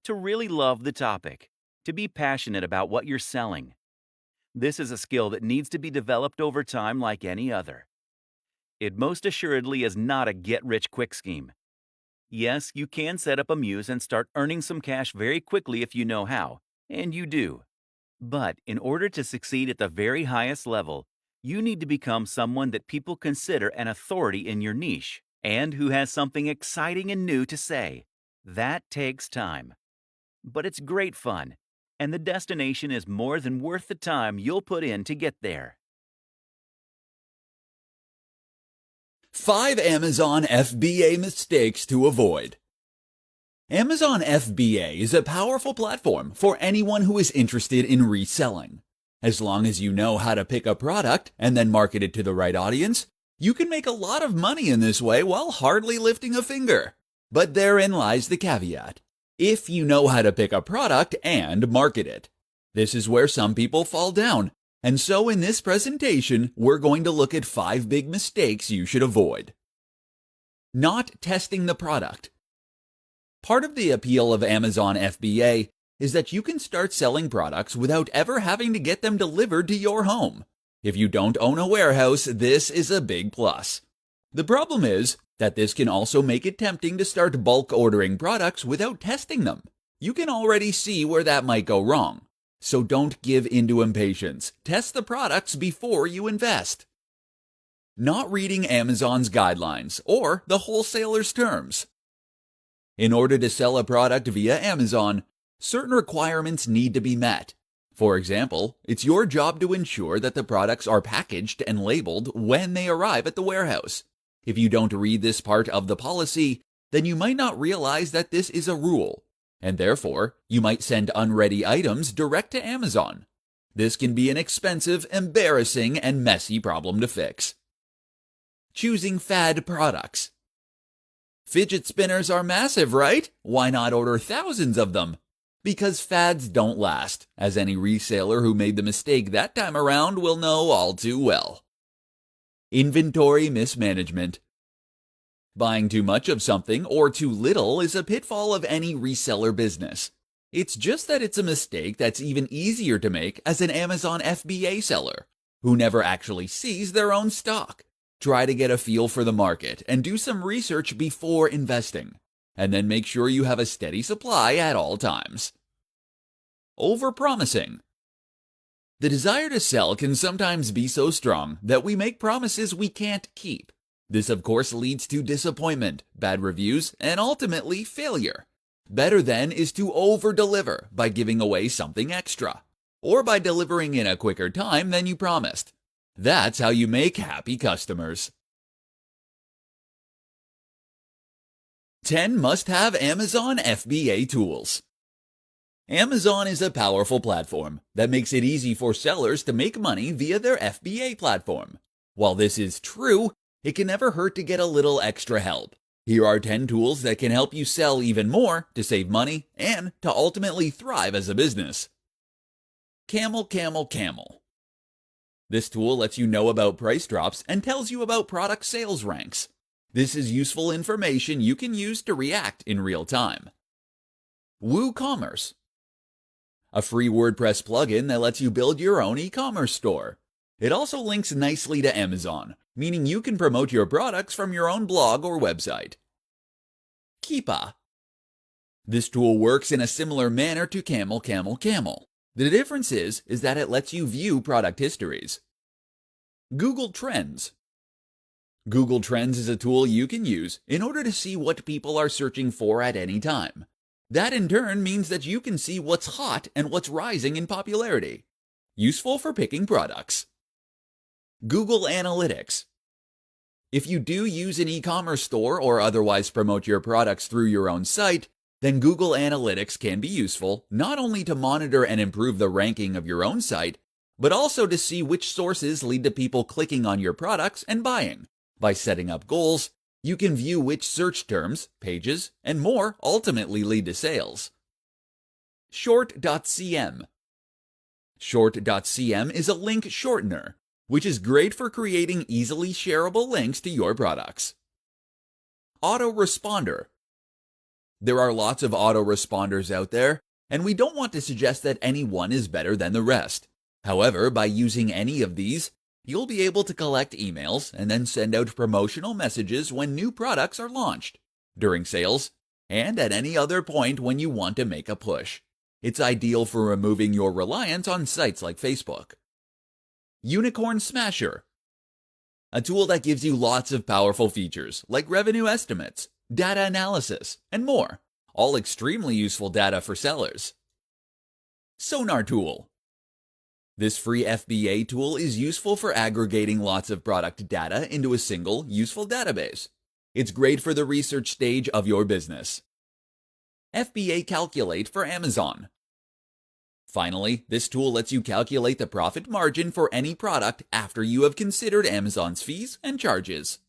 S1: to really love the topic, to be passionate about what you're selling. This is a skill that needs to be developed over time like any other. It most assuredly is not a get-rich-quick scheme. Yes, you can set up a muse and start earning some cash very quickly if you know how, and you do. But in order to succeed at the very highest level, you need to become someone that people consider an authority in your niche and who has something exciting and new to say. That takes time. But it's great fun, and the destination is more than worth the time you'll put in to get there.
S2: 5 Amazon FBA mistakes to avoid. Amazon FBA is a powerful platform for anyone who is interested in reselling. As long as you know how to pick a product and then market it to the right audience, you can make a lot of money in this way while hardly lifting a finger. But therein lies the caveat. If you know how to pick a product and market it. This is where some people fall down. And so in this presentation, we're going to look at 5 big mistakes you should avoid. Not testing the product. Part of the appeal of Amazon FBA is that you can start selling products without ever having to get them delivered to your home. If you don't own a warehouse, this is a big plus. The problem is that this can also make it tempting to start bulk ordering products without testing them. You can already see where that might go wrong. So don't give into impatience. Test the products before you invest. Not reading Amazon's guidelines or the wholesaler's terms. In order to sell a product via Amazon, certain requirements need to be met. For example, it's your job to ensure that the products are packaged and labeled when they arrive at the warehouse. If you don't read this part of the policy, then you might not realize that this is a rule, and therefore, you might send unready items direct to Amazon. This can be an expensive, embarrassing, and messy problem to fix. Choosing fad products. Fidget spinners are massive, right? Why not order thousands of them? Because fads don't last, as any reseller who made the mistake that time around will know all too well. Inventory mismanagement. Buying too much of something or too little is a pitfall of any reseller business. It's just that it's a mistake that's even easier to make as an Amazon FBA seller, who never actually sees their own stock. Try to get a feel for the market and do some research before investing, and then make sure you have a steady supply at all times. Overpromising. The desire to sell can sometimes be so strong that we make promises we can't keep. This, of course, leads to disappointment, bad reviews, and ultimately failure. Better then is to over-deliver by giving away something extra, or by delivering in a quicker time than you promised. That's how you make happy customers. 10 must-have Amazon FBA tools. Amazon is a powerful platform that makes it easy for sellers to make money via their FBA platform. While this is true, it can never hurt to get a little extra help. Here are 10 tools that can help you sell even more to save money and to ultimately thrive as a business. Camel. This tool lets you know about price drops and tells you about product sales ranks. This is useful information you can use to react in real time. WooCommerce. A free WordPress plugin that lets you build your own e-commerce store. It also links nicely to Amazon, meaning you can promote your products from your own blog or website. Keepa. This tool works in a similar manner to Camel. The difference is that it lets you view product histories. Google Trends. Google Trends is a tool you can use in order to see what people are searching for at any time. That in turn means that you can see what's hot and what's rising in popularity. Useful for picking products. Google Analytics. If you do use an e-commerce store or otherwise promote your products through your own site, then Google Analytics can be useful not only to monitor and improve the ranking of your own site, but also to see which sources lead to people clicking on your products and buying. By setting up goals, you can view which search terms, pages, and more ultimately lead to sales. Short.cm. Short.cm is a link shortener, which is great for creating easily shareable links to your products. Autoresponder. There are lots of autoresponders out there, and we don't want to suggest that any one is better than the rest. However, by using any of these, you'll be able to collect emails and then send out promotional messages when new products are launched, during sales, and at any other point when you want to make a push. It's ideal for removing your reliance on sites like Facebook. Unicorn Smasher. A tool that gives you lots of powerful features like revenue estimates, data analysis, and more. All extremely useful data for sellers. Sonar Tool. This free FBA tool is useful for aggregating lots of product data into a single, useful database. It's great for the research stage of your business. FBA Calculate for Amazon. Finally, this tool lets you calculate the profit margin for any product after you have considered Amazon's fees and charges.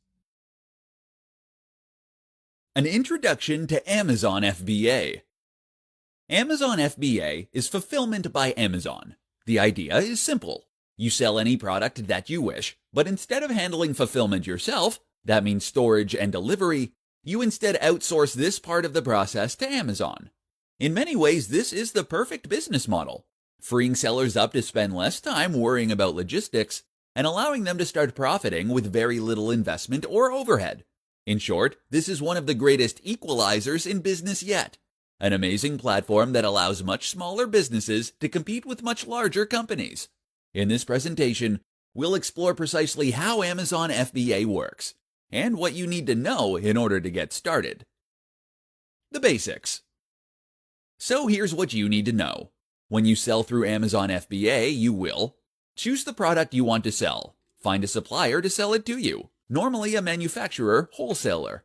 S2: An introduction to Amazon FBA. Amazon FBA is fulfillment by Amazon. The idea is simple. You sell any product that you wish, but instead of handling fulfillment yourself, that means storage and delivery, You instead outsource this part of the process to Amazon. In many ways, this is the perfect business model, freeing sellers up to spend less time worrying about logistics and allowing them to start profiting with very little investment or overhead. In short, this is one of the greatest equalizers in business yet. An amazing platform that allows much smaller businesses to compete with much larger companies. In this presentation, we'll explore precisely how Amazon FBA works and what you need to know in order to get started. The basics. So here's what you need to know. When you sell through Amazon FBA, you will choose the product you want to sell, find a supplier to sell it to you, normally a manufacturer, wholesaler.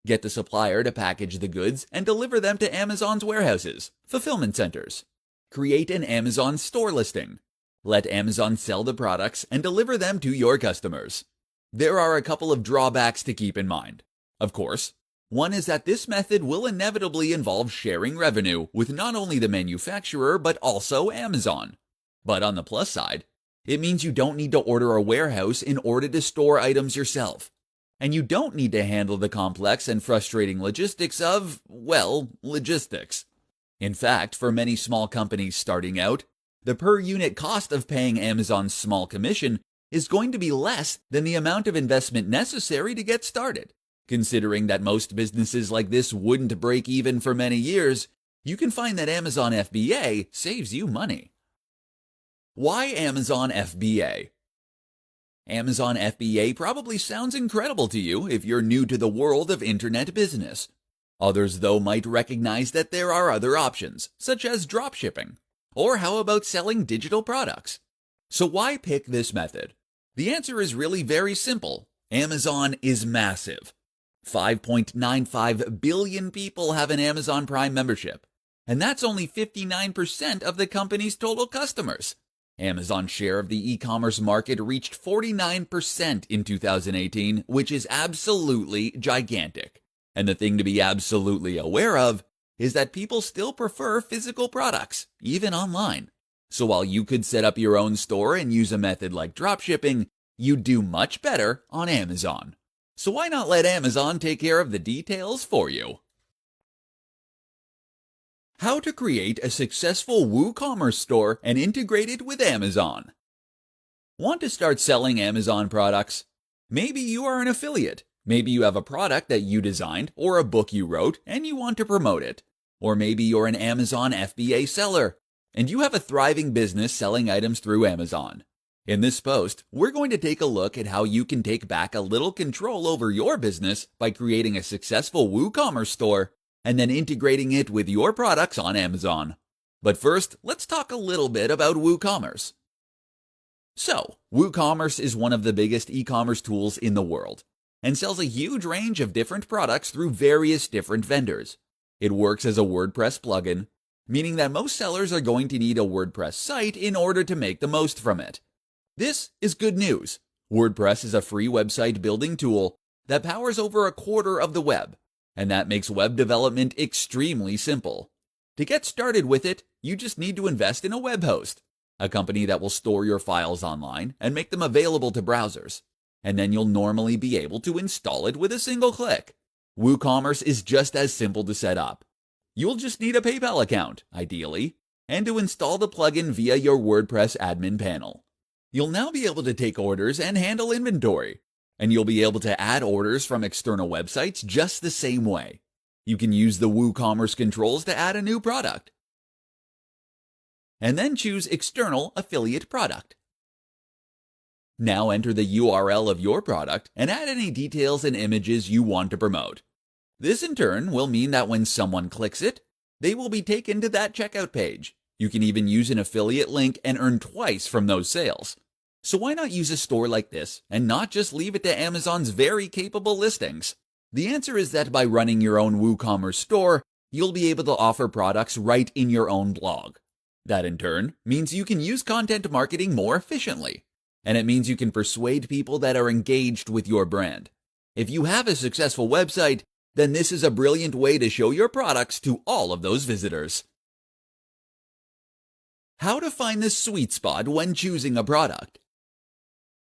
S2: Get the supplier to package the goods and deliver them to Amazon's warehouses, fulfillment centers. Create an Amazon store listing. Let Amazon sell the products and deliver them to your customers. There are a couple of drawbacks to keep in mind. Of course, one is that this method will inevitably involve sharing revenue with not only the manufacturer but also Amazon. But on the plus side, it means you don't need to order a warehouse in order to store items yourself. And you don't need to handle the complex and frustrating logistics of, well, logistics. In fact, for many small companies starting out, the per unit cost of paying Amazon's small commission is going to be less than the amount of investment necessary to get started. Considering that most businesses like this wouldn't break even for many years, you can find that Amazon FBA saves you money. Why Amazon FBA? Amazon FBA probably sounds incredible to you if you're new to the world of internet business. Others, though, might recognize that there are other options, such as dropshipping. Or how about selling digital products? So why pick this method? The answer is really very simple. Amazon is massive. 5.95 billion people have an Amazon Prime membership, and that's only 59% of the company's total customers. Amazon's share of the e-commerce market reached 49% in 2018, which is absolutely gigantic. And the thing to be absolutely aware of is that people still prefer physical products, even online. So while you could set up your own store and use a method like dropshipping, you'd do much better on Amazon. So why not let Amazon take care of the details for you? How to create a successful WooCommerce store and integrate it with Amazon. Want to start selling Amazon products? Maybe you are an affiliate. Maybe you have a product that you designed or a book you wrote and you want to promote it. Or maybe you're an Amazon FBA seller and you have a thriving business selling items through Amazon. In this post, we're going to take a look at how you can take back a little control over your business by creating a successful WooCommerce store and then integrating it with your products on Amazon. But first, let's talk a little bit about WooCommerce. So, WooCommerce is one of the biggest e-commerce tools in the world and sells a huge range of different products through various different vendors. It works as a WordPress plugin, meaning that most sellers are going to need a WordPress site in order to make the most from it. This is good news. WordPress is a free website building tool that powers over a quarter of the web, and that makes web development extremely simple. To get started with it, you just need to invest in a web host, a company that will store your files online and make them available to browsers, and then you'll normally be able to install it with a single click. WooCommerce is just as simple to set up. You'll just need a PayPal account, ideally, and to install the plugin via your WordPress admin panel. You'll now be able to take orders and handle inventory, and you'll be able to add orders from external websites just the same way. You can use the WooCommerce controls to add a new product, and then choose External Affiliate Product. Now enter the URL of your product and add any details and images you want to promote. This in turn will mean that when someone clicks it, they will be taken to that checkout page. You can even use an affiliate link and earn twice from those sales. So why not use a store like this and not just leave it to Amazon's very capable listings? The answer is that by running your own WooCommerce store, you'll be able to offer products right in your own blog. That in turn means you can use content marketing more efficiently. And it means you can persuade people that are engaged with your brand. If you have a successful website, then this is a brilliant way to show your products to all of those visitors. How to find the sweet spot when choosing a product.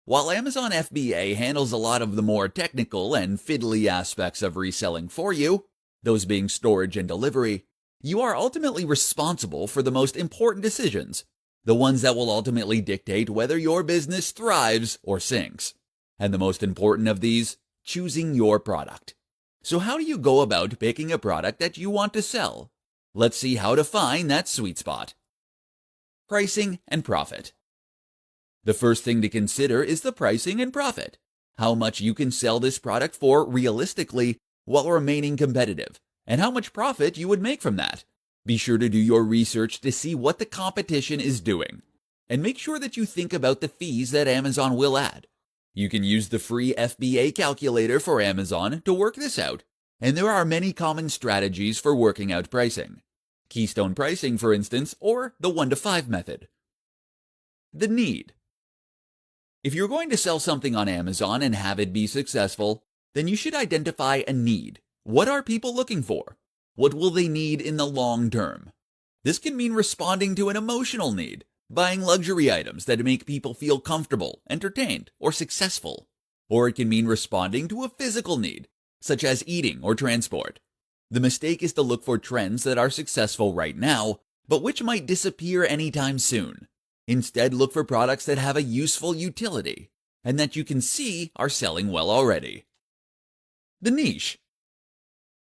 S2: While Amazon FBA handles a lot of the more technical and fiddly aspects of reselling for you, those being storage and delivery, you are ultimately responsible for the most important decisions, the ones that will ultimately dictate whether your business thrives or sinks. And the most important of these, choosing your product. So how do you go about picking a product that you want to sell? Let's see how to find that sweet spot. Pricing and profit. The first thing to consider is the pricing and profit. How much you can sell this product for realistically while remaining competitive, and how much profit you would make from that. Be sure to do your research to see what the competition is doing, and make sure that you think about the fees that Amazon will add. You can use the free FBA calculator for Amazon to work this out, and there are many common strategies for working out pricing. Keystone pricing, for instance, or the 1-to-5 method. The need. If you're going to sell something on Amazon and have it be successful, then you should identify a need. What are people looking for? What will they need in the long term? This can mean responding to an emotional need, buying luxury items that make people feel comfortable, entertained, or successful. Or it can mean responding to a physical need, such as eating or transport. The mistake is to look for trends that are successful right now, but which might disappear anytime soon. Instead, look for products that have a useful utility, and that you can see are selling well already. The niche.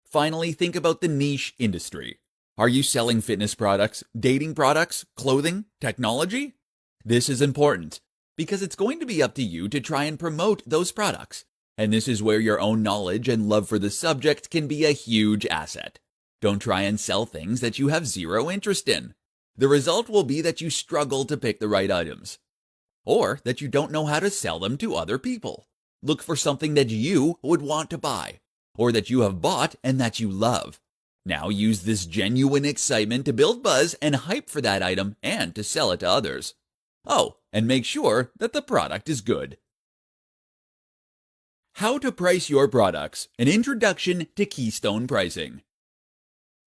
S2: Finally, think about the niche industry. Are you selling fitness products, dating products, clothing, technology? This is important, because it's going to be up to you to try and promote those products. And this is where your own knowledge and love for the subject can be a huge asset. Don't try and sell things that you have zero interest in. The result will be that you struggle to pick the right items, or that you don't know how to sell them to other people. Look for something that you would want to buy, or that you have bought and that you love. Now use this genuine excitement to build buzz and hype for that item and to sell it to others. Oh, and make sure that the product is good. How to price your products, an introduction to Keystone pricing.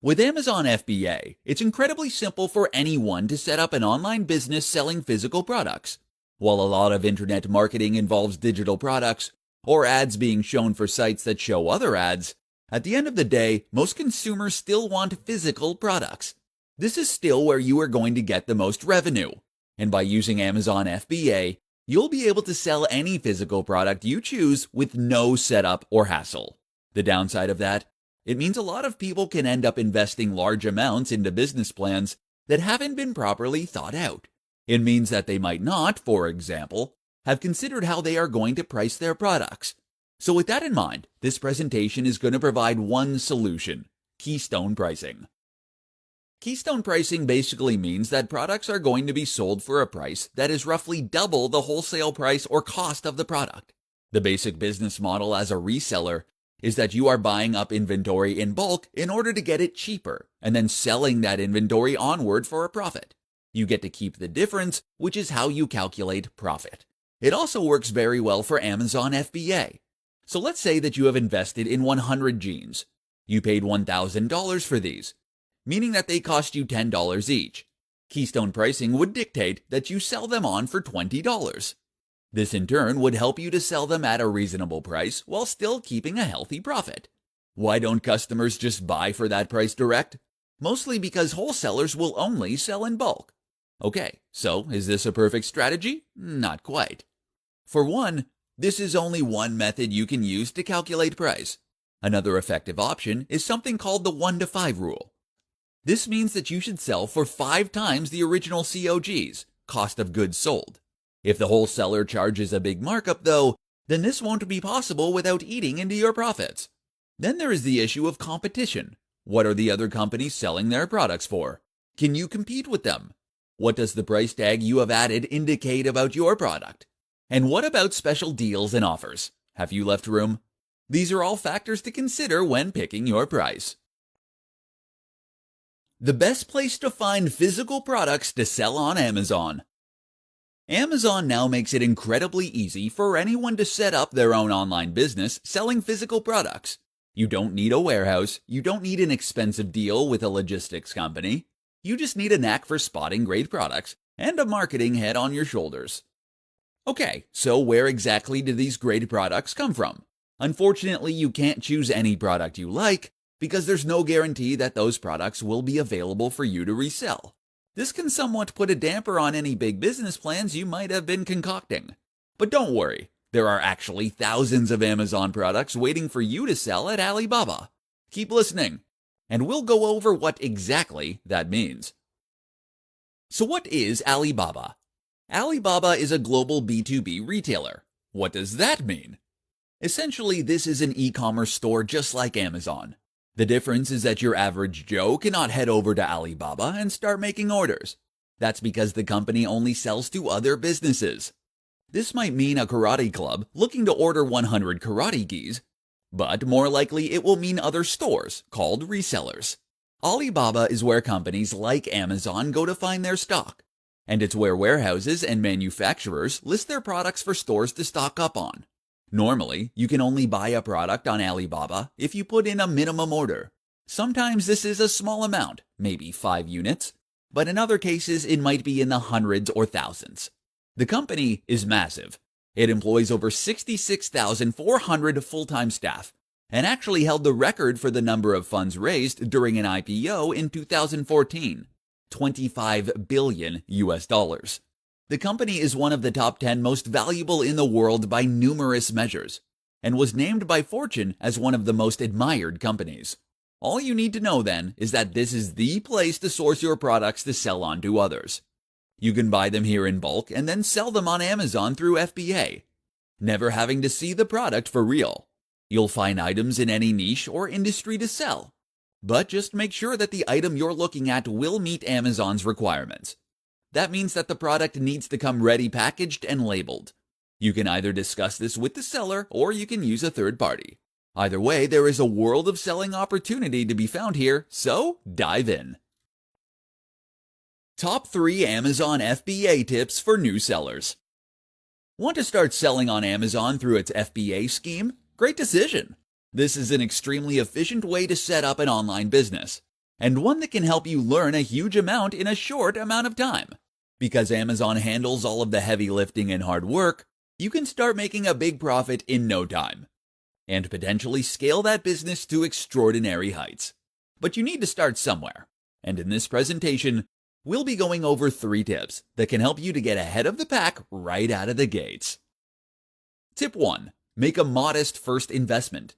S2: With Amazon FBA, it's incredibly simple for anyone to set up an online business selling physical products. While a lot of internet marketing involves digital products, or ads being shown for sites that show other ads, at the end of the day, most consumers still want physical products. This is still where you are going to get the most revenue. And by using Amazon FBA, you'll be able to sell any physical product you choose with no setup or hassle. The downside of that, it means a lot of people can end up investing large amounts into business plans that haven't been properly thought out. It means that they might not, for example, have considered how they are going to price their products. So with that in mind, this presentation is going to provide one solution: Keystone pricing. Keystone pricing basically means that products are going to be sold for a price that is roughly double the wholesale price or cost of the product. The basic business model as a reseller is that you are buying up inventory in bulk in order to get it cheaper, and then selling that inventory onward for a profit. You get to keep the difference, which is how you calculate profit. It also works very well for Amazon FBA. So let's say that you have invested in 100 jeans. You paid $1,000 for these, meaning that they cost you $10 each. Keystone pricing would dictate that you sell them on for $20. This in turn would help you to sell them at a reasonable price while still keeping a healthy profit. Why don't customers just buy for that price direct? Mostly because wholesalers will only sell in bulk. Okay, so is this a perfect strategy? Not quite. For one, this is only one method you can use to calculate price. Another effective option is something called the 1-to-5 rule. This means that you should sell for 5 times the original COGs, cost of goods sold. If the wholesaler charges a big markup though, then this won't be possible without eating into your profits. Then there is the issue of competition. What are the other companies selling their products for? Can you compete with them? What does the price tag you have added indicate about your product? And what about special deals and offers? Have you left room? These are all factors to consider when picking your price. The best place to find physical products to sell on Amazon. Amazon now makes it incredibly easy for anyone to set up their own online business selling physical products. You don't need a warehouse, you don't need an expensive deal with a logistics company. You just need a knack for spotting great products and a marketing head on your shoulders. Okay, so where exactly do these great products come from? Unfortunately, you can't choose any product you like because there's no guarantee that those products will be available for you to resell. This can somewhat put a damper on any big business plans you might have been concocting. But don't worry, there are actually thousands of Amazon products waiting for you to sell at Alibaba. Keep listening, and we'll go over what exactly that means. So what is Alibaba? Alibaba is a global B2B retailer. What does that mean? Essentially, this is an e-commerce store just like Amazon. The difference is that your average Joe cannot head over to Alibaba and start making orders. That's because the company only sells to other businesses. This might mean a karate club looking to order 100 karate gis, but more likely it will mean other stores called resellers. Alibaba is where companies like Amazon go to find their stock, and it's where warehouses and manufacturers list their products for stores to stock up on. Normally, you can only buy a product on Alibaba if you put in a minimum order. Sometimes this is a small amount, maybe 5 units, but in other cases it might be in the hundreds or thousands. The company is massive. It employs over 66,400 full-time staff, and actually held the record for the number of funds raised during an IPO in 2014, $25 billion US. The company is one of the top 10 most valuable in the world by numerous measures, and was named by Fortune as one of the most admired companies. All you need to know then is that this is the place to source your products to sell on to others. You can buy them here in bulk and then sell them on Amazon through FBA, never having to see the product for real. You'll find items in any niche or industry to sell, but just make sure that the item you're looking at will meet Amazon's requirements. That means that the product needs to come ready packaged and labeled. You can either discuss this with the seller or you can use a third party. Either way, there is a world of selling opportunity to be found here, so dive in. Top 3 Amazon FBA tips for new sellers. Want to start selling on Amazon through its FBA scheme? Great decision! This is an extremely efficient way to set up an online business, and one that can help you learn a huge amount in a short amount of time. Because Amazon handles all of the heavy lifting and hard work, you can start making a big profit in no time, and potentially scale that business to extraordinary heights. But you need to start somewhere, and in this presentation, we'll be going over 3 tips that can help you to get ahead of the pack right out of the gates. Tip 1. Make a modest first investment.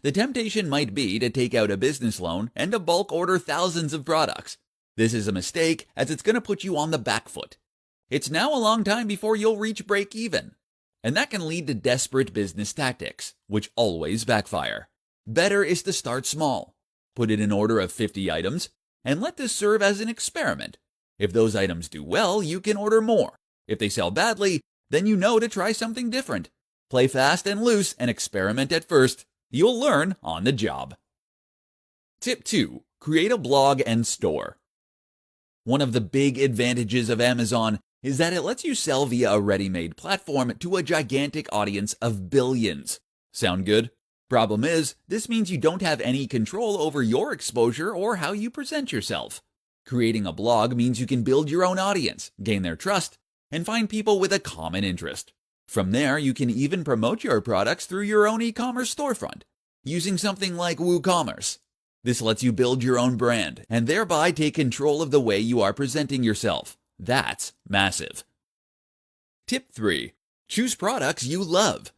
S2: The temptation might be to take out a business loan and to bulk order thousands of products. This is a mistake, as it's going to put you on the back foot. It's now a long time before you'll reach break even, and that can lead to desperate business tactics, which always backfire. Better is to start small. Put in an order of 50 items, and let this serve as an experiment. If those items do well, you can order more. If they sell badly, then you know to try something different. Play fast and loose and experiment at first. You'll learn on the job. Tip 2. Create a blog and store. One of the big advantages of Amazon is that it lets you sell via a ready-made platform to a gigantic audience of billions. Sound good? Problem is, this means you don't have any control over your exposure or how you present yourself. Creating a blog means you can build your own audience, gain their trust, and find people with a common interest. From there, you can even promote your products through your own e-commerce storefront, using something like WooCommerce. This lets you build your own brand and thereby take control of the way you are presenting yourself. That's massive. Tip 3. Choose products you love.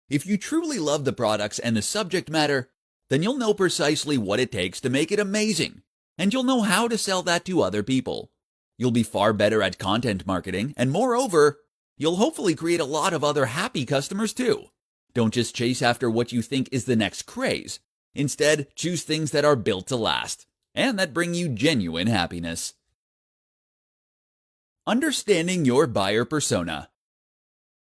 S2: If you truly love the products and the subject matter, then you'll know precisely what it takes to make it amazing, and you'll know how to sell that to other people. You'll be far better at content marketing, and moreover, you'll hopefully create a lot of other happy customers too. Don't just chase after what you think is the next craze. Instead, choose things that are built to last, and that bring you genuine happiness. Understanding your buyer persona.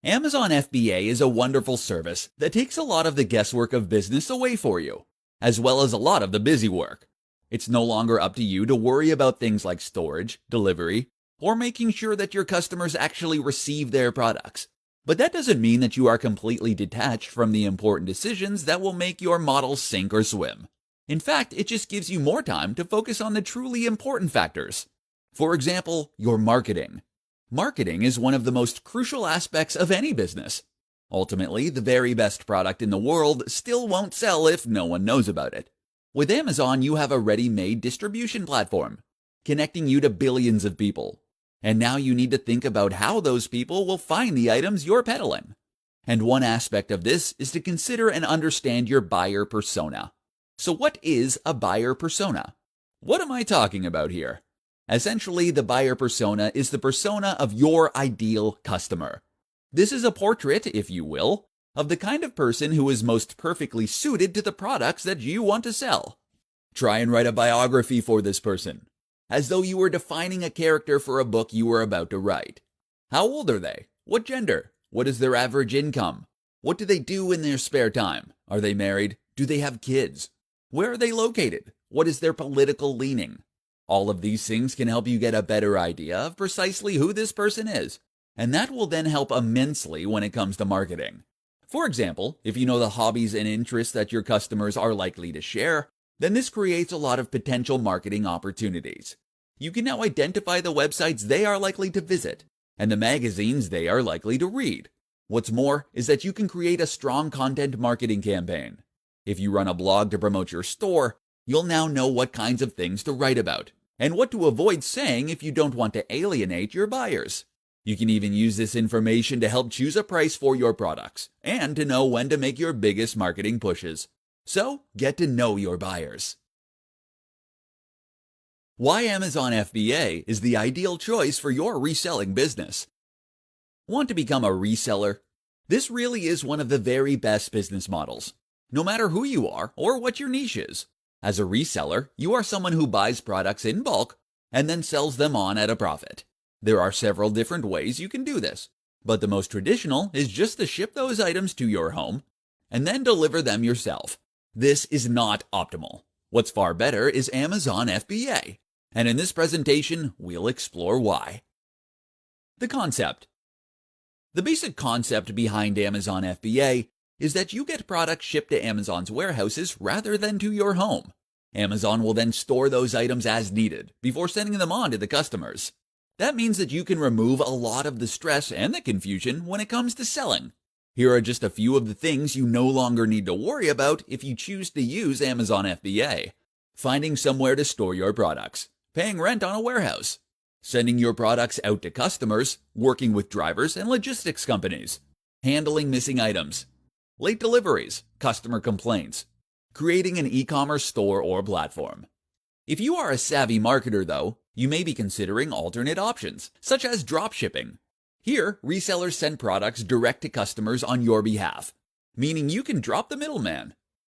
S2: Amazon FBA is a wonderful service that takes a lot of the guesswork of business away for you, as well as a lot of the busy work. It's no longer up to you to worry about things like storage, delivery, or making sure that your customers actually receive their products. But that doesn't mean that you are completely detached from the important decisions that will make your model sink or swim. In fact, it just gives you more time to focus on the truly important factors. For example, your marketing. Marketing is one of the most crucial aspects of any business. Ultimately, the very best product in the world still won't sell if no one knows about it. With Amazon, you have a ready-made distribution platform, connecting you to billions of people. And now you need to think about how those people will find the items you're peddling. And one aspect of this is to consider and understand your buyer persona. So what is a buyer persona? What am I talking about here? Essentially, the buyer persona is the persona of your ideal customer. This is a portrait, if you will, of the kind of person who is most perfectly suited to the products that you want to sell. Try and write a biography for this person, as though you were defining a character for a book you were about to write. How old are they? What gender? What is their average income? What do they do in their spare time? Are they married? Do they have kids? Where are they located? What is their political leaning? All of these things can help you get a better idea of precisely who this person is, and that will then help immensely when it comes to marketing. For example, if you know the hobbies and interests that your customers are likely to share, then this creates a lot of potential marketing opportunities. You can now identify the websites they are likely to visit and the magazines they are likely to read. What's more is that you can create a strong content marketing campaign. If you run a blog to promote your store, you'll now know what kinds of things to write about and what to avoid saying if you don't want to alienate your buyers. You can even use this information to help choose a price for your products and to know when to make your biggest marketing pushes. So, get to know your buyers. Why Amazon FBA is the ideal choice for your reselling business. Want to become a reseller? This really is one of the very best business models, no matter who you are or what your niche is. As a reseller, you are someone who buys products in bulk and then sells them on at a profit. There are several different ways you can do this, but the most traditional is just to ship those items to your home and then deliver them yourself. This is not optimal. What's far better is Amazon FBA, and in this presentation, we'll explore why. The concept. The basic concept behind Amazon FBA is that you get products shipped to Amazon's warehouses rather than to your home. Amazon will then store those items as needed before sending them on to the customers. That means that you can remove a lot of the stress and the confusion when it comes to selling. Here are just a few of the things you no longer need to worry about if you choose to use Amazon FBA. Finding somewhere to store your products, paying rent on a warehouse, sending your products out to customers, working with drivers and logistics companies, handling missing items, late deliveries, customer complaints, creating an e-commerce store or platform. If you are a savvy marketer, though, you may be considering alternate options, such as dropshipping. Here, resellers send products direct to customers on your behalf, meaning you can drop the middleman.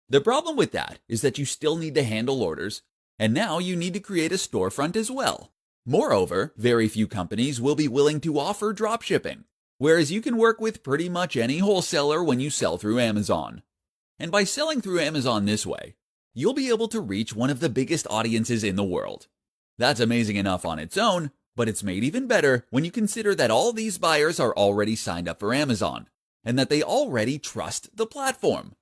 S2: The problem with that is that you still need to handle orders, and now you need to create a storefront as well. Moreover, very few companies will be willing to offer dropshipping, whereas you can work with pretty much any wholesaler when you sell through Amazon. And by selling through Amazon this way, you'll be able to reach one of the biggest audiences in the world. That's amazing enough on its own, but it's made even better when you consider that all these buyers are already signed up for Amazon, and that they already trust the platform.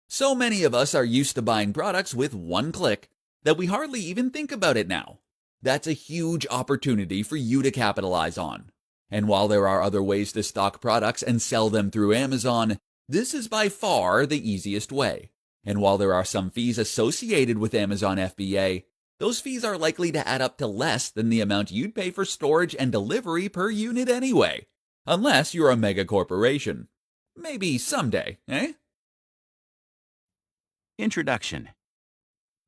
S2: So many of us are used to buying products with one click that we hardly even think about it now. That's a huge opportunity for you to capitalize on. And while there are other ways to stock products and sell them through Amazon, this is by far the easiest way. And while there are some fees associated with Amazon FBA, those fees are likely to add up to less than the amount you'd pay for storage and delivery per unit anyway. Unless you're a mega corporation. Maybe someday, eh?
S1: Introduction.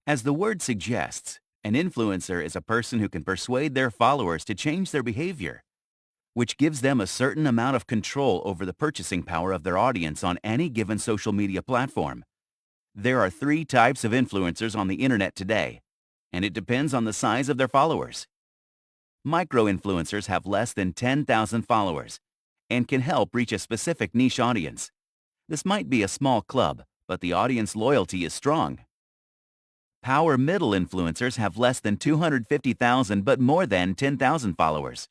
S1: As the word suggests, an influencer is a person who can persuade their followers to change their behavior, which gives them a certain amount of control over the purchasing power of their audience on any given social media platform. There are 3 types of influencers on the internet today, and it depends on the size of their followers. Micro-influencers have less than 10,000 followers and can help reach a specific niche audience. This might be a small club, but the audience loyalty is strong. Power middle influencers have less than 250,000 but more than 10,000 followers.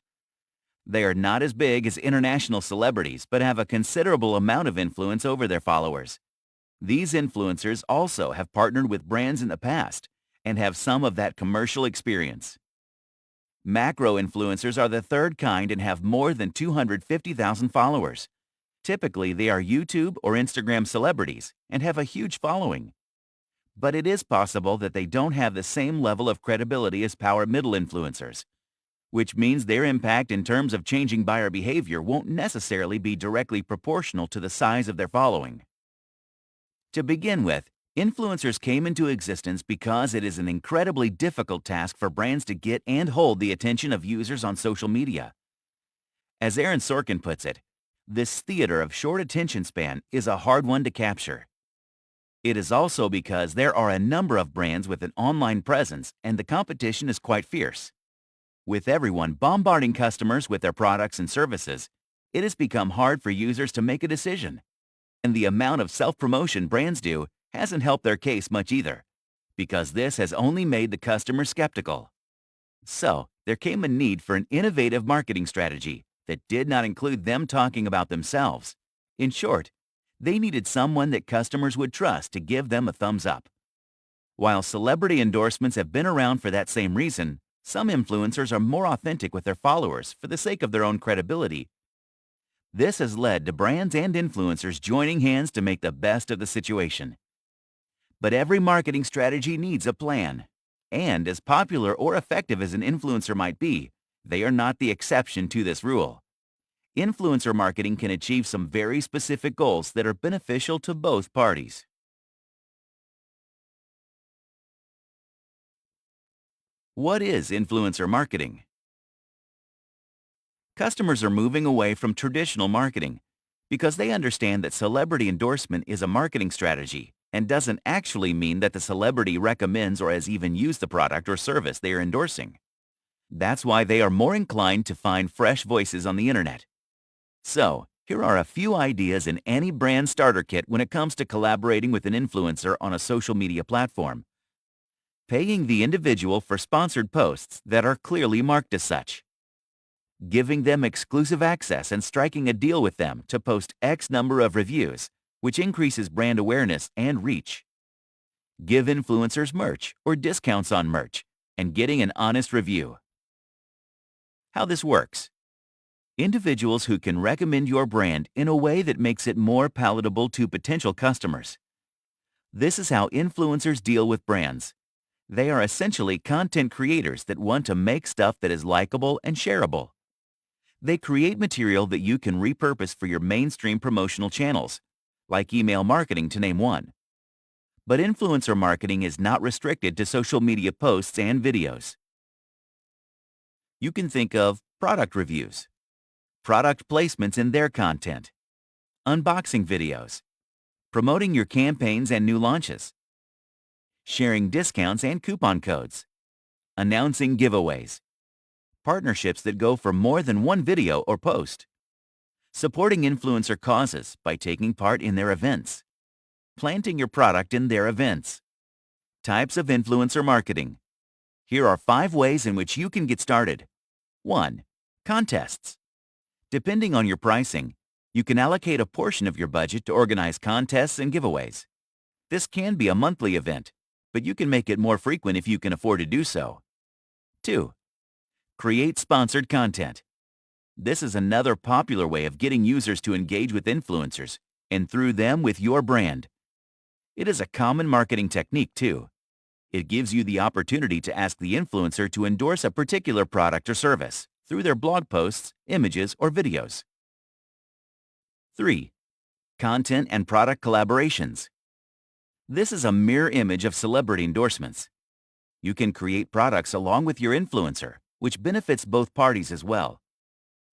S1: They are not as big as international celebrities but have a considerable amount of influence over their followers. These influencers also have partnered with brands in the past and have some of that commercial experience. Macro influencers are the third kind and have more than 250,000 followers. Typically, they are YouTube or Instagram celebrities and have a huge following. But it is possible that they don't have the same level of credibility as power middle influencers, which means their impact in terms of changing buyer behavior won't necessarily be directly proportional to the size of their following. To begin with, influencers came into existence because it is an incredibly difficult task for brands to get and hold the attention of users on social media. As Aaron Sorkin puts it, this theater of short attention span is a hard one to capture. It is also because there are a number of brands with an online presence and the competition is quite fierce. With everyone bombarding customers with their products and services, it has become hard for users to make a decision. And the amount of self-promotion brands do hasn't helped their case much either, because this has only made the customer skeptical. So, there came a need for an innovative marketing strategy that did not include them talking about themselves. In short, they needed someone that customers would trust to give them a thumbs up. While celebrity endorsements have been around for that same reason, some influencers are more authentic with their followers for the sake of their own credibility. This has led to brands and influencers joining hands to make the best of the situation. But every marketing strategy needs a plan. And as popular or effective as an influencer might be, they are not the exception to this rule. Influencer marketing can achieve some very specific goals that are beneficial to both parties. What is influencer marketing? Customers are moving away from traditional marketing because they understand that celebrity endorsement is a marketing strategy and doesn't actually mean that the celebrity recommends or has even used the product or service they are endorsing. That's why they are more inclined to find fresh voices on the internet. So, here are a few ideas in any brand starter kit when it comes to collaborating with an influencer on a social media platform. Paying the individual for sponsored posts that are clearly marked as such. Giving them exclusive access and striking a deal with them to post X number of reviews, which increases brand awareness and reach. Give influencers merch or discounts on merch and getting an honest review. How this works. Individuals who can recommend your brand in a way that makes it more palatable to potential customers. This is how influencers deal with brands. They are essentially content creators that want to make stuff that is likable and shareable. They create material that you can repurpose for your mainstream promotional channels, like email marketing to name one. But influencer marketing is not restricted to social media posts and videos. You can think of product reviews, product placements in their content, unboxing videos, promoting your campaigns and new launches, sharing discounts and coupon codes, announcing giveaways, partnerships that go for more than one video or post, supporting influencer causes by taking part in their events, planting your product in their events. Types of influencer marketing. Here are 5 ways in which you can get started. 1. Contests. Depending on your pricing, you can allocate a portion of your budget to organize contests and giveaways. This can be a monthly event, but you can make it more frequent if you can afford to do so. 2. Create sponsored content. This is another popular way of getting users to engage with influencers, and through them with your brand. It is a common marketing technique too. It gives you the opportunity to ask the influencer to endorse a particular product or service through their blog posts, images, or videos. 3. Content and product collaborations. This is a mirror image of celebrity endorsements. You can create products along with your influencer, which benefits both parties as well.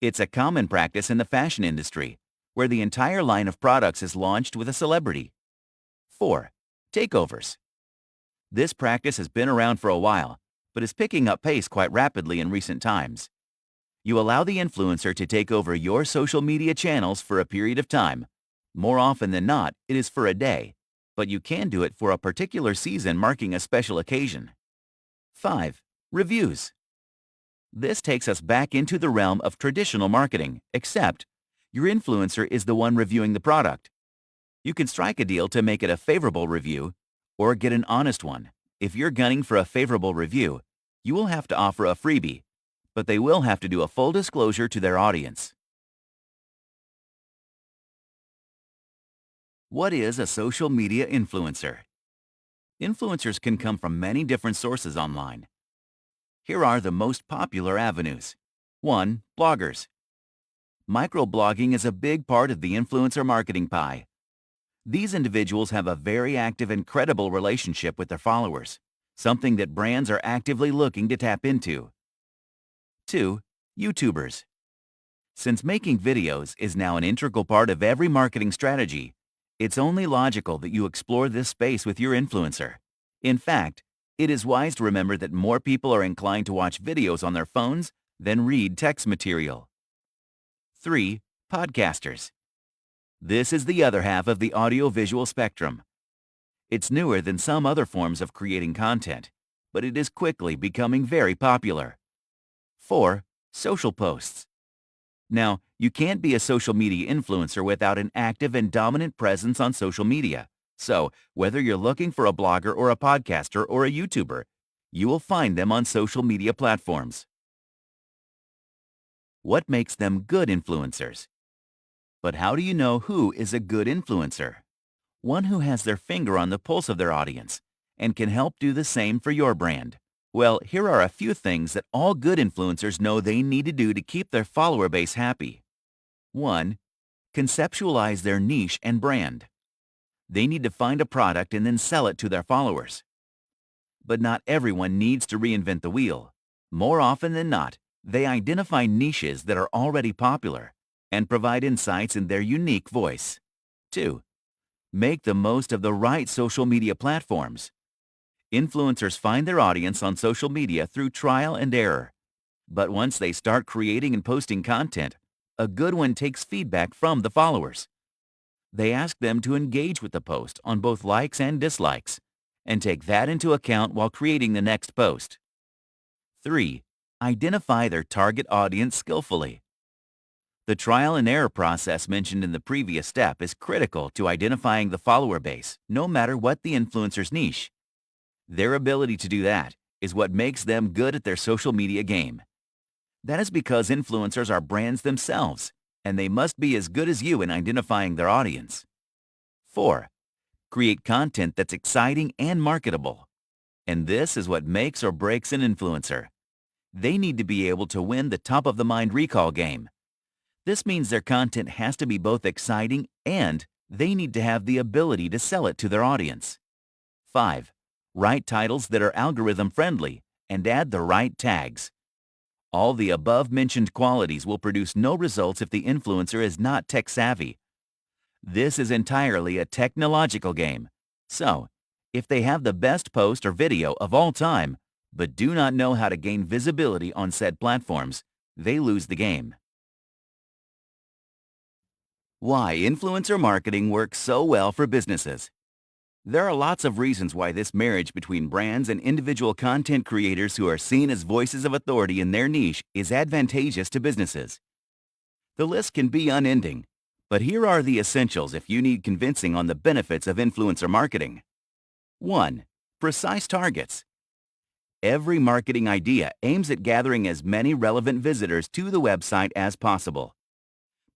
S1: It's a common practice in the fashion industry, where the entire line of products is launched with a celebrity. 4. Takeovers. This practice has been around for a while, but is picking up pace quite rapidly in recent times. You allow the influencer to take over your social media channels for a period of time. More often than not, it is for a day, but you can do it for a particular season marking a special occasion. 5. Reviews. This takes us back into the realm of traditional marketing, except your influencer is the one reviewing the product. You can strike a deal to make it a favorable review, or get an honest one. If you're gunning for a favorable review, you will have to offer a freebie, but they will have to do a full disclosure to their audience. What is a social media influencer? Influencers can come from many different sources online. Here are the most popular avenues. 1. Bloggers. Microblogging is a big part of the influencer marketing pie. These individuals have a very active and credible relationship with their followers, something that brands are actively looking to tap into. 2. YouTubers. Since making videos is now an integral part of every marketing strategy, it's only logical that you explore this space with your influencer. In fact, it is wise to remember that more people are inclined to watch videos on their phones than read text material. 3. Podcasters. This is the other half of the audio-visual spectrum. It's newer than some other forms of creating content, but it is quickly becoming very popular. 4. Social posts. Now, you can't be a social media influencer without an active and dominant presence on social media. So, whether you're looking for a blogger or a podcaster or a YouTuber, you will find them on social media platforms. What makes them good influencers? But how do you know who is a good influencer? One who has their finger on the pulse of their audience and can help do the same for your brand. Well, here are a few things that all good influencers know they need to do to keep their follower base happy. 1. Conceptualize their niche and brand. They need to find a product and then sell it to their followers. But not everyone needs to reinvent the wheel. More often than not, they identify niches that are already popular and provide insights in their unique voice. 2. Make the most of the right social media platforms. Influencers find their audience on social media through trial and error. But once they start creating and posting content, a good one takes feedback from the followers. They ask them to engage with the post on both likes and dislikes, and take that into account while creating the next post. 3. Identify their target audience skillfully. The trial and error process mentioned in the previous step is critical to identifying the follower base, no matter what the influencer's niche. Their ability to do that is what makes them good at their social media game. That is because influencers are brands themselves, and they must be as good as you in identifying their audience. 4. Create content that's exciting and marketable. And this is what makes or breaks an influencer. They need to be able to win the top-of-the-mind recall game. This means their content has to be both exciting and they need to have the ability to sell it to their audience. 5. Write titles that are algorithm-friendly and add the right tags. All the above-mentioned qualities will produce no results if the influencer is not tech-savvy. This is entirely a technological game. So, if they have the best post or video of all time, but do not know how to gain visibility on said platforms, they lose the game. Why influencer marketing works so well for businesses. There are lots of reasons why this marriage between brands and individual content creators who are seen as voices of authority in their niche is advantageous to businesses. The list can be unending, but here are the essentials if you need convincing on the benefits of influencer marketing. 1. Precise targets. Every marketing idea aims at gathering as many relevant visitors to the website as possible.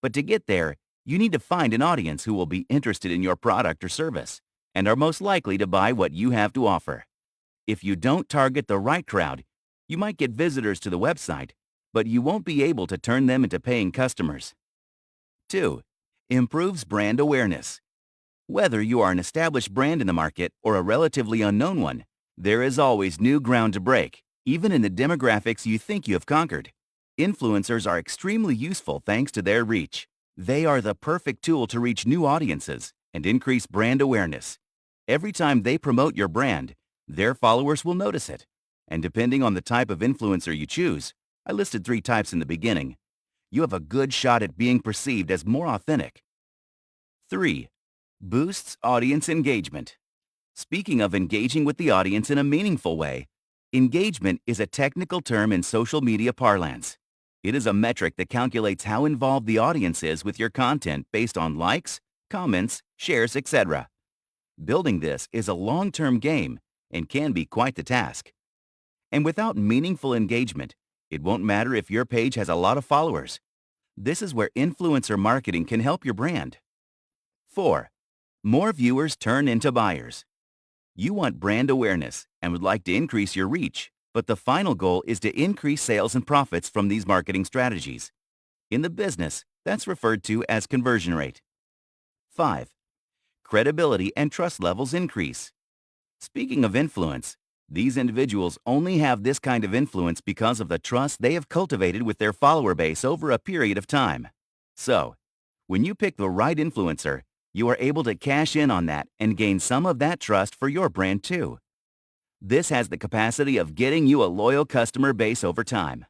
S1: But to get there, you need to find an audience who will be interested in your product or service and are most likely to buy what you have to offer. If you don't target the right crowd, you might get visitors to the website, but you won't be able to turn them into paying customers. 2. Improves brand awareness. Whether you are an established brand in the market or a relatively unknown one, there is always new ground to break, even in the demographics you think you have conquered. Influencers are extremely useful thanks to their reach. They are the perfect tool to reach new audiences and increase brand awareness. Every time they promote your brand, their followers will notice it. And depending on the type of influencer you choose, I listed 3 types in the beginning, you have a good shot at being perceived as more authentic. 3. Boosts audience engagement. Speaking of engaging with the audience in a meaningful way, engagement is a technical term in social media parlance. It is a metric that calculates how involved the audience is with your content based on likes, comments, shares, etc. Building this is a long-term game and can be quite the task. And without meaningful engagement, It won't matter if your page has a lot of followers. This is where influencer marketing can help your brand. 4. More viewers turn into buyers. You want brand awareness and would like to increase your reach, but the final goal is to increase sales and profits from these marketing strategies. In the business, that's referred to as conversion rate. 5. Credibility and trust levels increase. Speaking of influence, these individuals only have this kind of influence because of the trust they have cultivated with their follower base over a period of time. So, when you pick the right influencer, you are able to cash in on that and gain some of that trust for your brand too. This has the capacity of getting you a loyal customer base over time.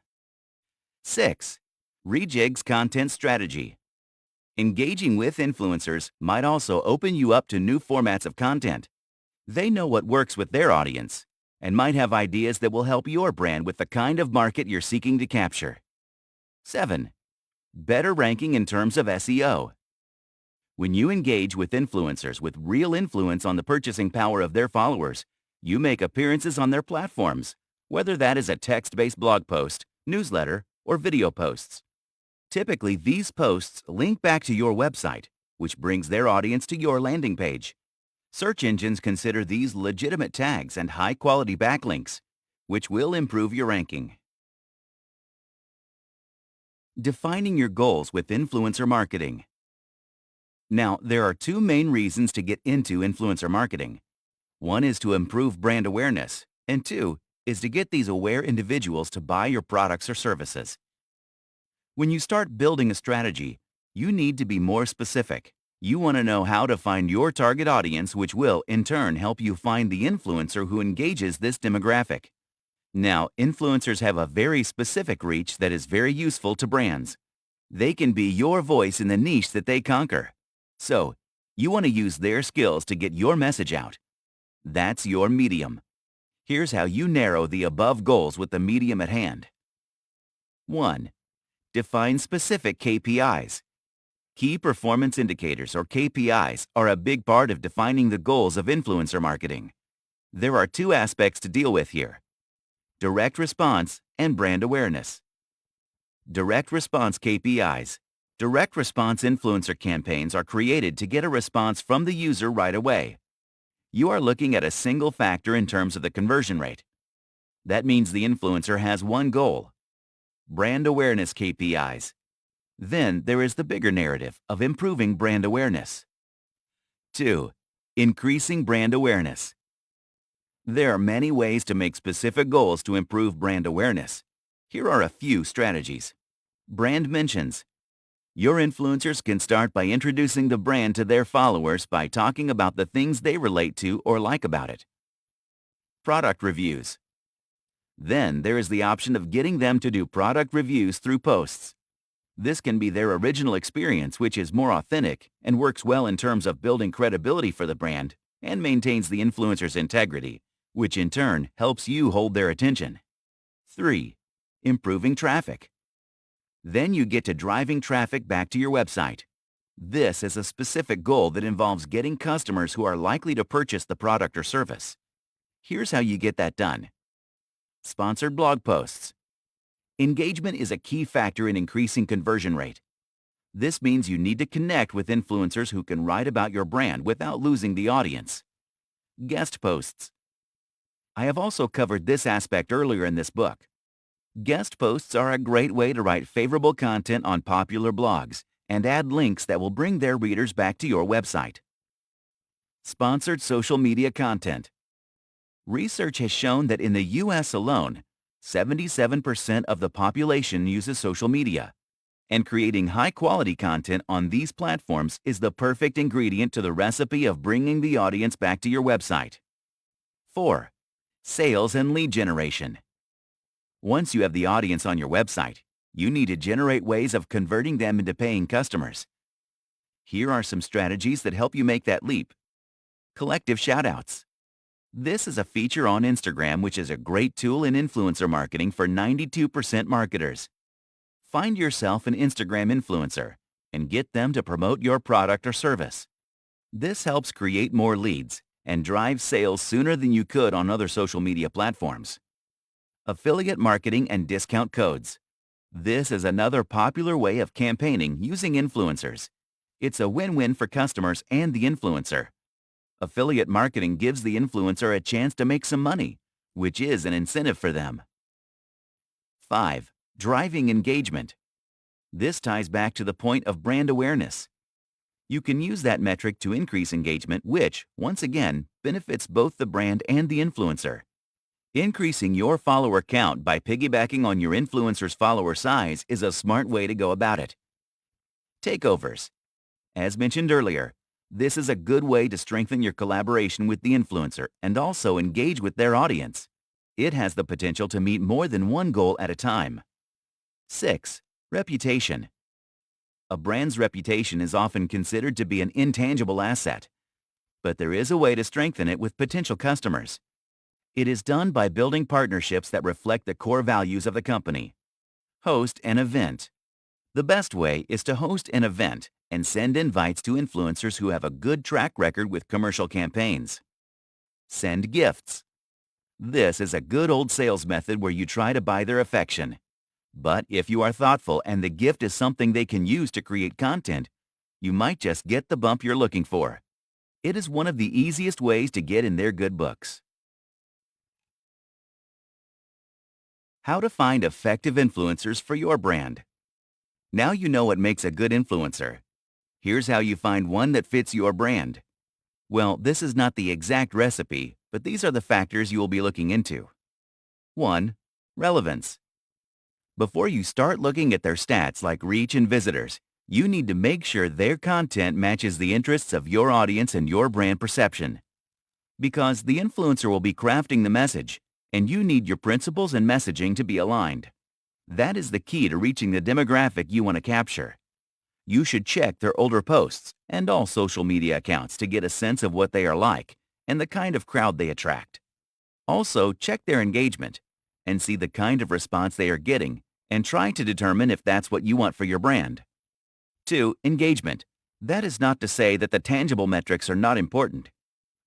S1: 6. Rejigs content strategy. Engaging with influencers might also open you up to new formats of content. They know what works with their audience and might have ideas that will help your brand with the kind of market you're seeking to capture. 7. Better ranking in terms of SEO. When you engage with influencers with real influence on the purchasing power of their followers, you make appearances on their platforms, whether that is a text-based blog post, newsletter, or video posts. Typically, these posts link back to your website, which brings their audience to your landing page. Search engines consider these legitimate tags and high-quality backlinks, which will improve your ranking. Defining your goals with influencer marketing. Now, there are two main reasons to get into influencer marketing. One is to improve brand awareness, and two is to get these aware individuals to buy your products or services. When you start building a strategy, you need to be more specific. You want to know how to find your target audience, which will, in turn, help you find the influencer who engages this demographic. Now, influencers have a very specific reach that is very useful to brands. They can be your voice in the niche that they conquer. So, you want to use their skills to get your message out. That's your medium. Here's how you narrow the above goals with the medium at hand. 1. Define specific KPIs. Key performance indicators, or KPIs, are a big part of defining the goals of influencer marketing. There are two aspects to deal with here: direct response and brand awareness. Direct response KPIs. Direct response influencer campaigns are created to get a response from the user right away. You are looking at a single factor in terms of the conversion rate. That means the influencer has one goal: brand awareness KPIs. Then there is the bigger narrative of improving brand awareness. 2. Increasing brand awareness. There are many ways to make specific goals to improve brand awareness. Here are a few strategies. Brand mentions. Your influencers can start by introducing the brand to their followers by talking about the things they relate to or like about it. Product reviews. Then there is the option of getting them to do product reviews through posts. This can be their original experience, which is more authentic and works well in terms of building credibility for the brand and maintains the influencer's integrity, which in turn helps you hold their attention. 3. Improving traffic. Then you get to driving traffic back to your website. This is a specific goal that involves getting customers who are likely to purchase the product or service. Here's how you get that done. Sponsored blog posts. Engagement is a key factor in increasing conversion rate. This means you need to connect with influencers who can write about your brand without losing the audience. Guest posts. I have also covered this aspect earlier in this book. Guest posts are a great way to write favorable content on popular blogs and add links that will bring their readers back to your website. Sponsored social media content. Research has shown that in the U.S. alone, 77% of the population uses social media, and creating high-quality content on these platforms is the perfect ingredient to the recipe of bringing the audience back to your website. 4. Sales and lead generation. Once you have the audience on your website, you need to generate ways of converting them into paying customers. Here are some strategies that help you make that leap. Collective shoutouts. This is a feature on Instagram which is a great tool in influencer marketing for 92% marketers. Find yourself an Instagram influencer and get them to promote your product or service. This helps create more leads and drive sales sooner than you could on other social media platforms. Affiliate marketing and discount codes. This is another popular way of campaigning using influencers. It's a win-win for customers and the influencer. Affiliate marketing gives the influencer a chance to make some money, which is an incentive for them. 5. Driving engagement. This ties back to the point of brand awareness. You can use that metric to increase engagement, which, once again, benefits both the brand and the influencer. Increasing your follower count by piggybacking on your influencer's follower size is a smart way to go about it. Takeovers. As mentioned earlier, this is a good way to strengthen your collaboration with the influencer and also engage with their audience. It has the potential to meet more than one goal at a time. 6. Reputation. A brand's reputation is often considered to be an intangible asset, but there is a way to strengthen it with potential customers. It is done by building partnerships that reflect the core values of the company. Host an event. The best way is to host an event and send invites to influencers who have a good track record with commercial campaigns. Send gifts. This is a good old sales method where you try to buy their affection. But if you are thoughtful and the gift is something they can use to create content, you might just get the bump you're looking for. It is one of the easiest ways to get in their good books. How to find effective influencers for your brand. Now you know what makes a good influencer. Here's how you find one that fits your brand. Well, this is not the exact recipe, but these are the factors you will be looking into. 1. Relevance. Before you start looking at their stats like reach and visitors, you need to make sure their content matches the interests of your audience and your brand perception. Because the influencer will be crafting the message, and you need your principles and messaging to be aligned. That is the key to reaching the demographic you want to capture. You should check their older posts and all social media accounts to get a sense of what they are like and the kind of crowd they attract. Also, check their engagement and see the kind of response they are getting and try to determine if that's what you want for your brand. 2. Engagement. That is not to say that the tangible metrics are not important.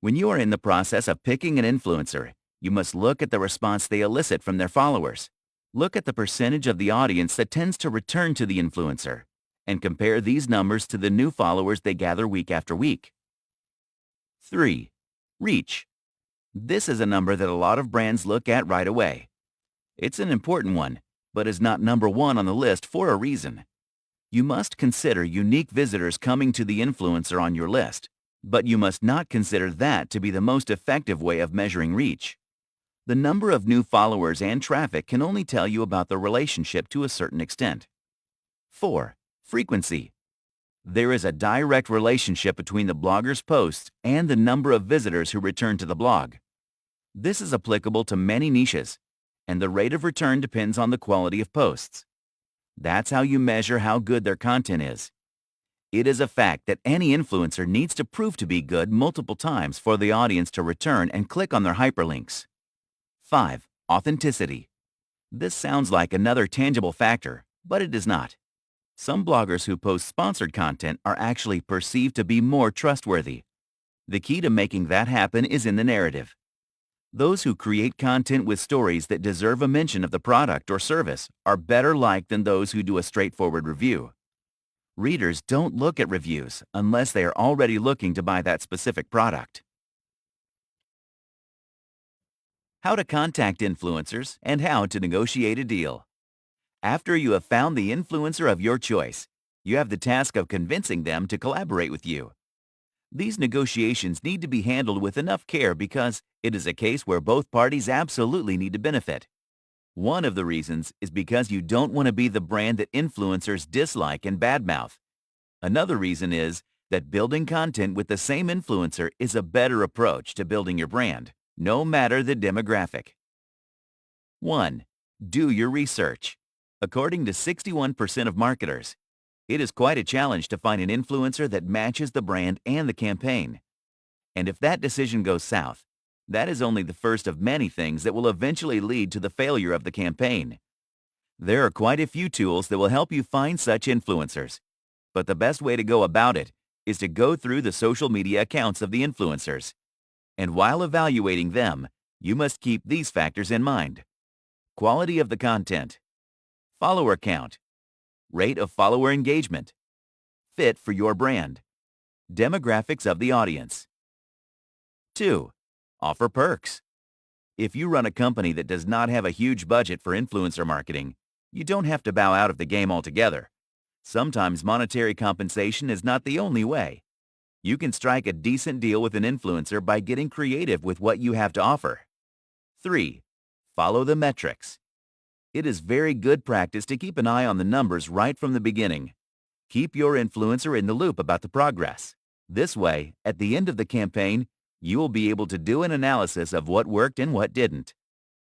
S1: When you are in the process of picking an influencer, you must look at the response they elicit from their followers. Look at the percentage of the audience that tends to return to the influencer, and compare these numbers to the new followers they gather week after week. 3. Reach. This is a number that a lot of brands look at right away. It's an important one, but is not number one on the list for a reason. You must consider unique visitors coming to the influencer on your list, but you must not consider that to be the most effective way of measuring reach. The number of new followers and traffic can only tell you about the relationship to a certain extent. 4. Frequency. There is a direct relationship between the blogger's posts and the number of visitors who return to the blog. This is applicable to many niches, and the rate of return depends on the quality of posts. That's how you measure how good their content is. It is a fact that any influencer needs to prove to be good multiple times for the audience to return and click on their hyperlinks. 5. Authenticity. This sounds like another tangible factor, but it is not. Some bloggers who post sponsored content are actually perceived to be more trustworthy. The key to making that happen is in the narrative. Those who create content with stories that deserve a mention of the product or service are better liked than those who do a straightforward review. Readers don't look at reviews unless they are already looking to buy that specific product. How to contact influencers and how to negotiate a deal. After you have found the influencer of your choice, you have the task of convincing them to collaborate with you. These negotiations need to be handled with enough care because it is a case where both parties absolutely need to benefit. One of the reasons is because you don't want to be the brand that influencers dislike and badmouth. Another reason is that building content with the same influencer is a better approach to building your brand, no matter the demographic. 1. Do your research. According to 61% of marketers, it is quite a challenge to find an influencer that matches the brand and the campaign. And if that decision goes south, that is only the first of many things that will eventually lead to the failure of the campaign. There are quite a few tools that will help you find such influencers, but the best way to go about it is to go through the social media accounts of the influencers. And while evaluating them, you must keep these factors in mind. quality of the content, follower count, rate of follower engagement, fit for your brand, demographics of the audience. 2. Offer perks. If you run a company that does not have a huge budget for influencer marketing, you don't have to bow out of the game altogether. Sometimes monetary compensation is not the only way. You can strike a decent deal with an influencer by getting creative with what you have to offer. 3. Follow the metrics. It is very good practice to keep an eye on the numbers right from the beginning. Keep your influencer in the loop about the progress. This way, at the end of the campaign, you will be able to do an analysis of what worked and what didn't.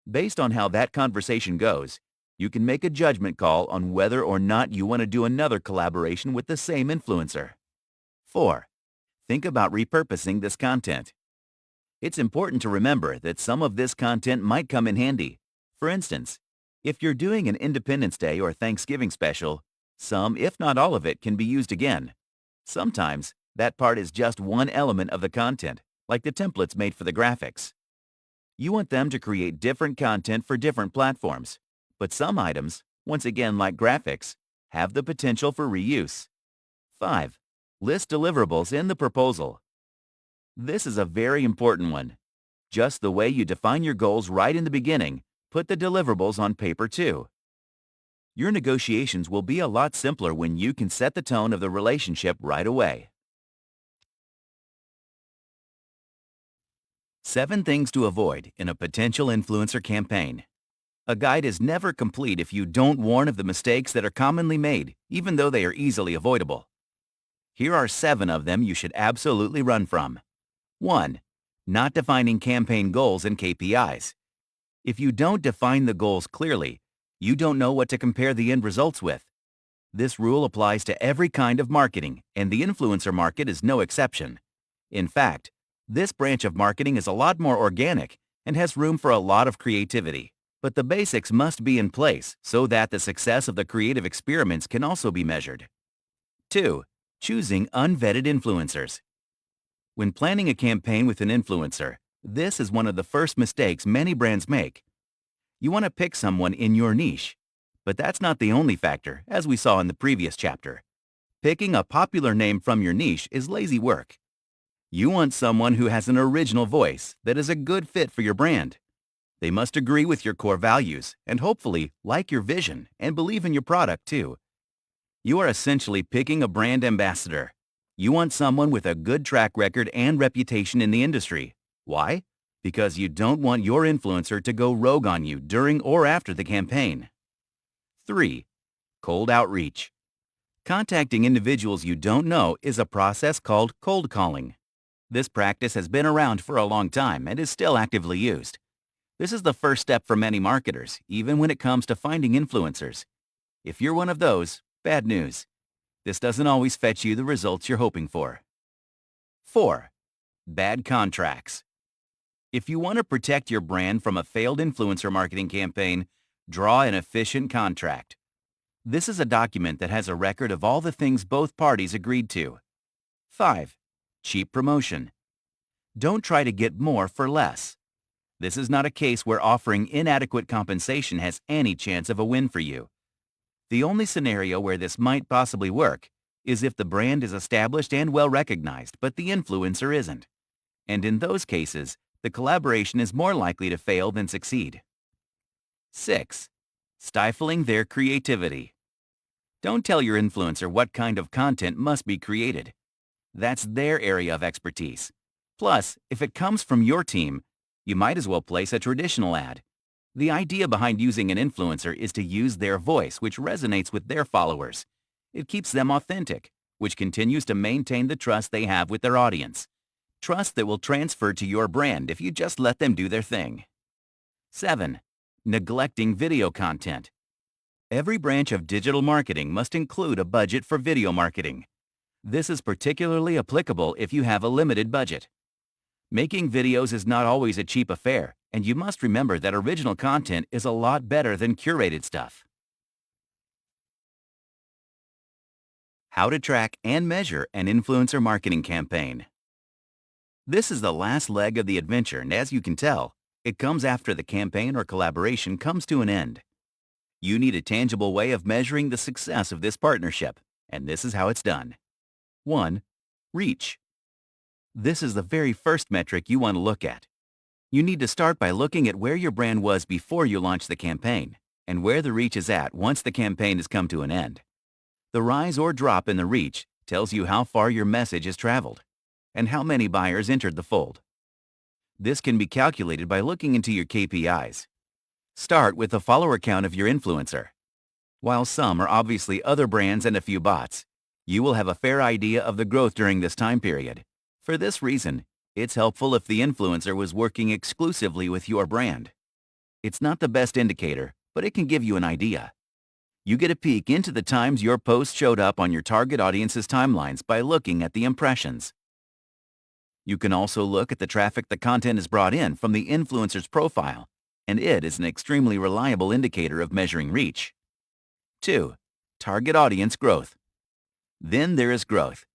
S1: Based on how that conversation goes, you can make a judgment call on whether or not you want to do another collaboration with the same influencer. 4. Think about repurposing this content. It's important to remember that some of this content might come in handy. For instance, if you're doing an Independence Day or Thanksgiving special, some, if not all of it, can be used again. Sometimes, that part is just one element of the content, like the templates made for the graphics. You want them to create different content for different platforms, but some items, once again like graphics, have the potential for reuse. 5. List deliverables in the proposal. This is a very important one. Just the way you define your goals right in the beginning, put the deliverables on paper too. Your negotiations will be a lot simpler when you can set the tone of the relationship right away. 7 things to avoid in a potential influencer campaign. A guide is never complete if you don't warn of the mistakes that are commonly made, even though they are easily avoidable. Here are 7 of them you should absolutely run from. 1. Not defining campaign goals and KPIs. If you don't define the goals clearly, you don't know what to compare the end results with. This rule applies to every kind of marketing, and the influencer market is no exception. In fact, this branch of marketing is a lot more organic and has room for a lot of creativity. But the basics must be in place so that the success of the creative experiments can also be measured. 2. Choosing unvetted influencers. When planning a campaign with an influencer, this is one of the first mistakes many brands make. You want to pick someone in your niche. But that's not the only factor, as we saw in the previous chapter. Picking a popular name from your niche is lazy work. You want someone who has an original voice that is a good fit for your brand. They must agree with your core values and hopefully like your vision and believe in your product too. You are essentially picking a brand ambassador. You want someone with a good track record and reputation in the industry. Why? Because you don't want your influencer to go rogue on you during or after the campaign. 3. Cold outreach. Contacting individuals you don't know is a process called cold calling. This practice has been around for a long time and is still actively used. This is the first step for many marketers, even when it comes to finding influencers. If you're one of those, bad news. This doesn't always fetch you the results you're hoping for. 4. Bad contracts. If you want to protect your brand from a failed influencer marketing campaign, draw an efficient contract. This is a document that has a record of all the things both parties agreed to. 5. Cheap promotion. Don't try to get more for less. This is not a case where offering inadequate compensation has any chance of a win for you. The only scenario where this might possibly work is if the brand is established and well recognized, but the influencer isn't. And in those cases, the collaboration is more likely to fail than succeed. 6. Stifling their creativity. Don't tell your influencer what kind of content must be created. That's their area of expertise. Plus, if it comes from your team, you might as well place a traditional ad. The idea behind using an influencer is to use their voice, which resonates with their followers. It keeps them authentic, which continues to maintain the trust they have with their audience. Trust that will transfer to your brand if you just let them do their thing. 7. Neglecting video content. Every branch of digital marketing must include a budget for video marketing. This is particularly applicable if you have a limited budget. Making videos is not always a cheap affair, and you must remember that original content is a lot better than curated stuff. How to track and measure an influencer marketing campaign. This is the last leg of the adventure, and as you can tell, It comes after the campaign or collaboration comes to an end. You need a tangible way of measuring the success of this partnership, and this is how it's done. 1. Reach. This is the very first metric you want to look at. You need to start by looking at where your brand was before you launched the campaign, and where the reach is at once the campaign has come to an end. The rise or drop in the reach tells you how far your message has traveled, and how many buyers entered the fold. This can be calculated by looking into your KPIs. Start with the follower count of your influencer. While some are obviously other brands and a few bots, you will have a fair idea of the growth during this time period. For this reason, it's helpful if the influencer was working exclusively with your brand. It's not the best indicator, but it can give you an idea. You get a peek into the times your post showed up on your target audience's timelines by looking at the impressions. You can also look at the traffic the content is brought in from the influencer's profile, and it is an extremely reliable indicator of measuring reach. 2. Target audience growth. Then there is growth.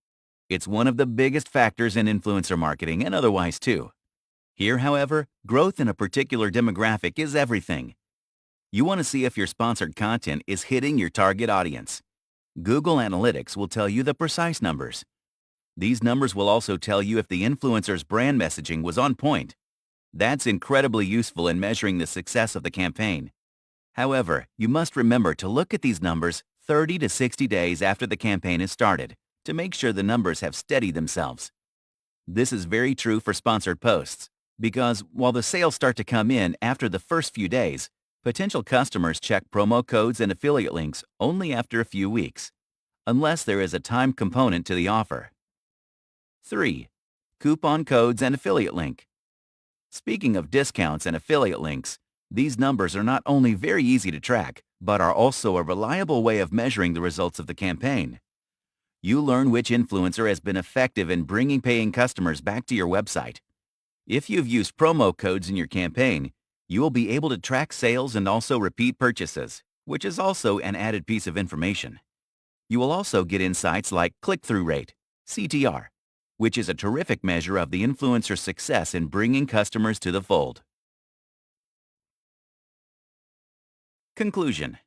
S1: It's one of the biggest factors in influencer marketing and otherwise too. Here, however, growth in a particular demographic is everything. You want to see if your sponsored content is hitting your target audience. Google Analytics will tell you the precise numbers. These numbers will also tell you if the influencer's brand messaging was on point. That's incredibly useful in measuring the success of the campaign. However, you must remember to look at these numbers 30 to 60 days after the campaign is started to make sure the numbers have steadied themselves. This is very true for sponsored posts, because while the sales start to come in after the first few days, potential customers check promo codes and affiliate links only after a few weeks, unless there is a time component to the offer. 3. Coupon codes and affiliate link. Speaking of discounts and affiliate links, these numbers are not only very easy to track, but are also a reliable way of measuring the results of the campaign. You learn which influencer has been effective in bringing paying customers back to your website. If you've used promo codes in your campaign, you will be able to track sales and also repeat purchases, which is also an added piece of information. You will also get insights like click-through rate, CTR, which is a terrific measure of the influencer's success in bringing customers to the fold. Conclusion.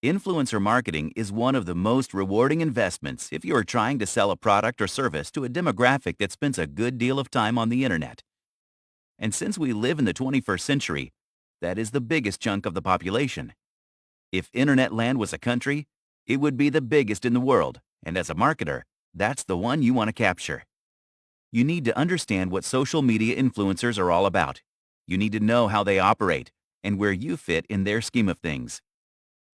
S1: Influencer marketing is one of the most rewarding investments if you are trying to sell a product or service to a demographic that spends a good deal of time on the internet. And since we live in the 21st century, that is the biggest chunk of the population. If internet land was a country, it would be the biggest in the world, and as a marketer, that's the one you want to capture. You need to understand what social media influencers are all about. You need to know how they operate and where you fit in their scheme of things.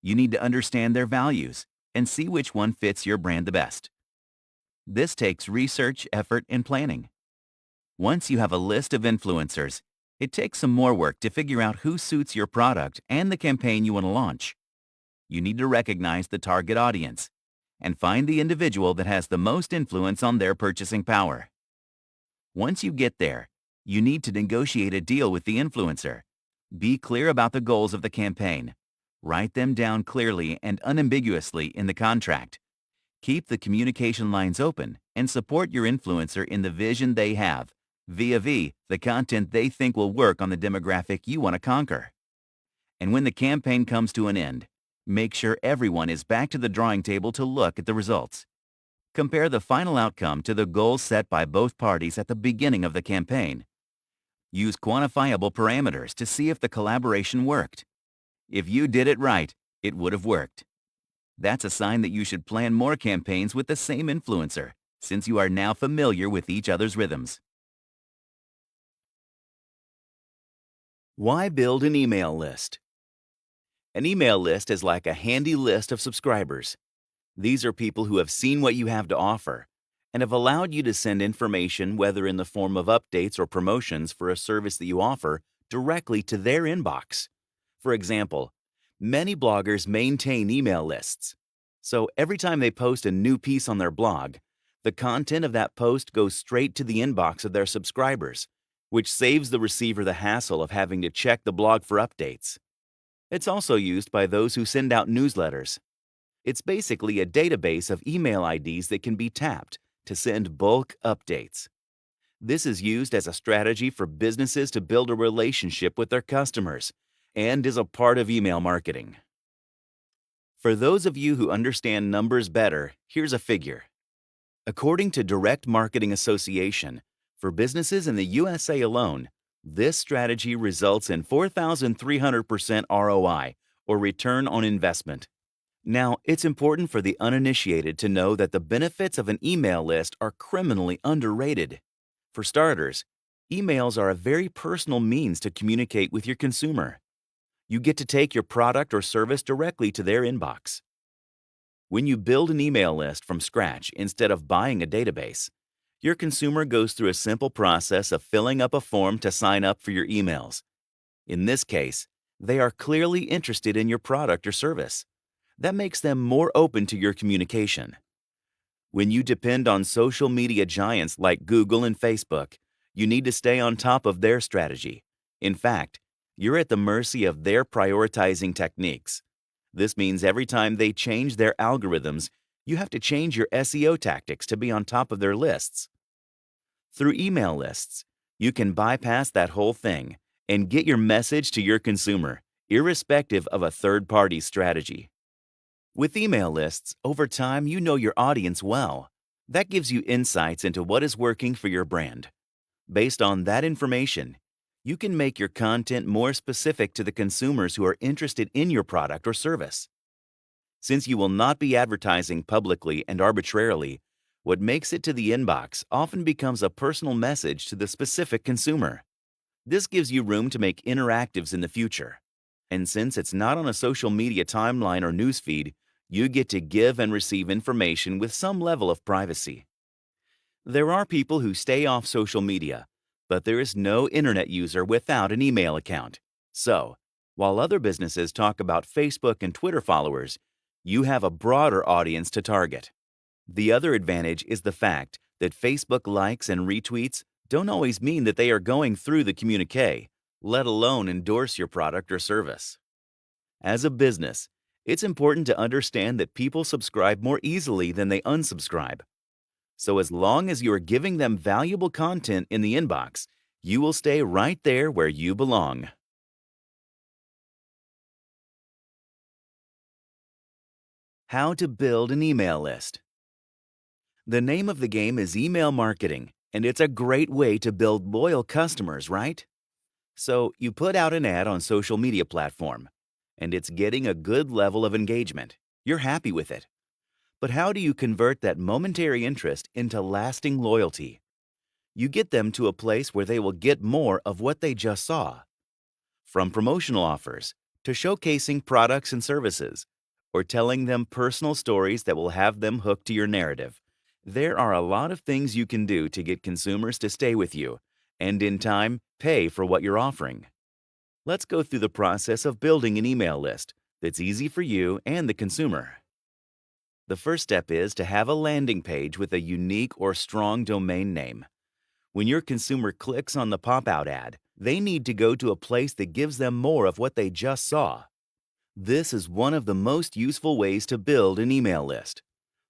S1: You need to understand their values and see which one fits your brand the best. This takes research, effort, and planning. Once you have a list of influencers, it takes some more work to figure out who suits your product and the campaign you want to launch. You need to recognize the target audience and find the individual that has the most influence on their purchasing power. Once you get there, you need to negotiate a deal with the influencer. Be clear about the goals of the campaign. Write them down clearly and unambiguously in the contract. Keep the communication lines open and support your influencer in the vision they have, vis-a-vis the content they think will work on the demographic you want to conquer. And when the campaign comes to an end, make sure everyone is back to the drawing table to look at the results. Compare the final outcome to the goals set by both parties at the beginning of the campaign. Use quantifiable parameters to see if the collaboration worked. If you did it right, it would have worked. That's a sign that you should plan more campaigns with the same influencer, since you are now familiar with each other's rhythms. Why build an email list? An email list is like a handy list of subscribers. These are people who have seen what you have to offer and have allowed you to send information, whether in the form of updates or promotions for a service that you offer, directly to their inbox. For example, many bloggers maintain email lists. So every time they post a new piece on their blog, the content of that post goes straight to the inbox of their subscribers, which saves the receiver the hassle of having to check the blog for updates. It's also used by those who send out newsletters. It's basically a database of email IDs that can be tapped to send bulk updates. This is used as a strategy for businesses to build a relationship with their customers and is a part of email marketing. For those of you who understand numbers better, here's a figure. According to Direct Marketing Association, for businesses in the USA alone, this strategy results in 4,300% ROI, or return on investment. Now, it's important for the uninitiated to know that the benefits of an email list are criminally underrated. For starters, emails are a very personal means to communicate with your consumer. You get to take your product or service directly to their inbox. When you build an email list from scratch instead of buying a database, your consumer goes through a simple process of filling up a form to sign up for your emails. In this case, they are clearly interested in your product or service. That makes them more open to your communication. When you depend on social media giants like Google and Facebook, you need to stay on top of their strategy. In fact, you're at the mercy of their prioritizing techniques. This means every time they change their algorithms, you have to change your SEO tactics to be on top of their lists. Through email lists, you can bypass that whole thing and get your message to your consumer, irrespective of a third-party strategy. With email lists, over time you know your audience well. That gives you insights into what is working for your brand. Based on that information, you can make your content more specific to the consumers who are interested in your product or service. Since you will not be advertising publicly and arbitrarily, what makes it to the inbox often becomes a personal message to the specific consumer. This gives you room to make interactives in the future. And since it's not on a social media timeline or newsfeed, you get to give and receive information with some level of privacy. There are people who stay off social media, but there is no internet user without an email account. So, while other businesses talk about Facebook and Twitter followers, you have a broader audience to target. The other advantage is the fact that Facebook likes and retweets don't always mean that they are going through the communique, let alone endorse your product or service. As a business, it's important to understand that people subscribe more easily than they unsubscribe. So as long as you are giving them valuable content in the inbox, you will stay right there where you belong. How to build an email list. The name of the game is email marketing, and it's a great way to build loyal customers, right? So you put out an ad on social media platform, and it's getting a good level of engagement. You're happy with it. But how do you convert that momentary interest into lasting loyalty? You get them to a place where they will get more of what they just saw. From promotional offers to showcasing products and services, or telling them personal stories that will have them hooked to your narrative. There are a lot of things you can do to get consumers to stay with you, and in time, pay for what you're offering. Let's go through the process of building an email list that's easy for you and the consumer. The first step is to have a landing page with a unique or strong domain name. When your consumer clicks on the pop-out ad, they need to go to a place that gives them more of what they just saw. This is one of the most useful ways to build an email list.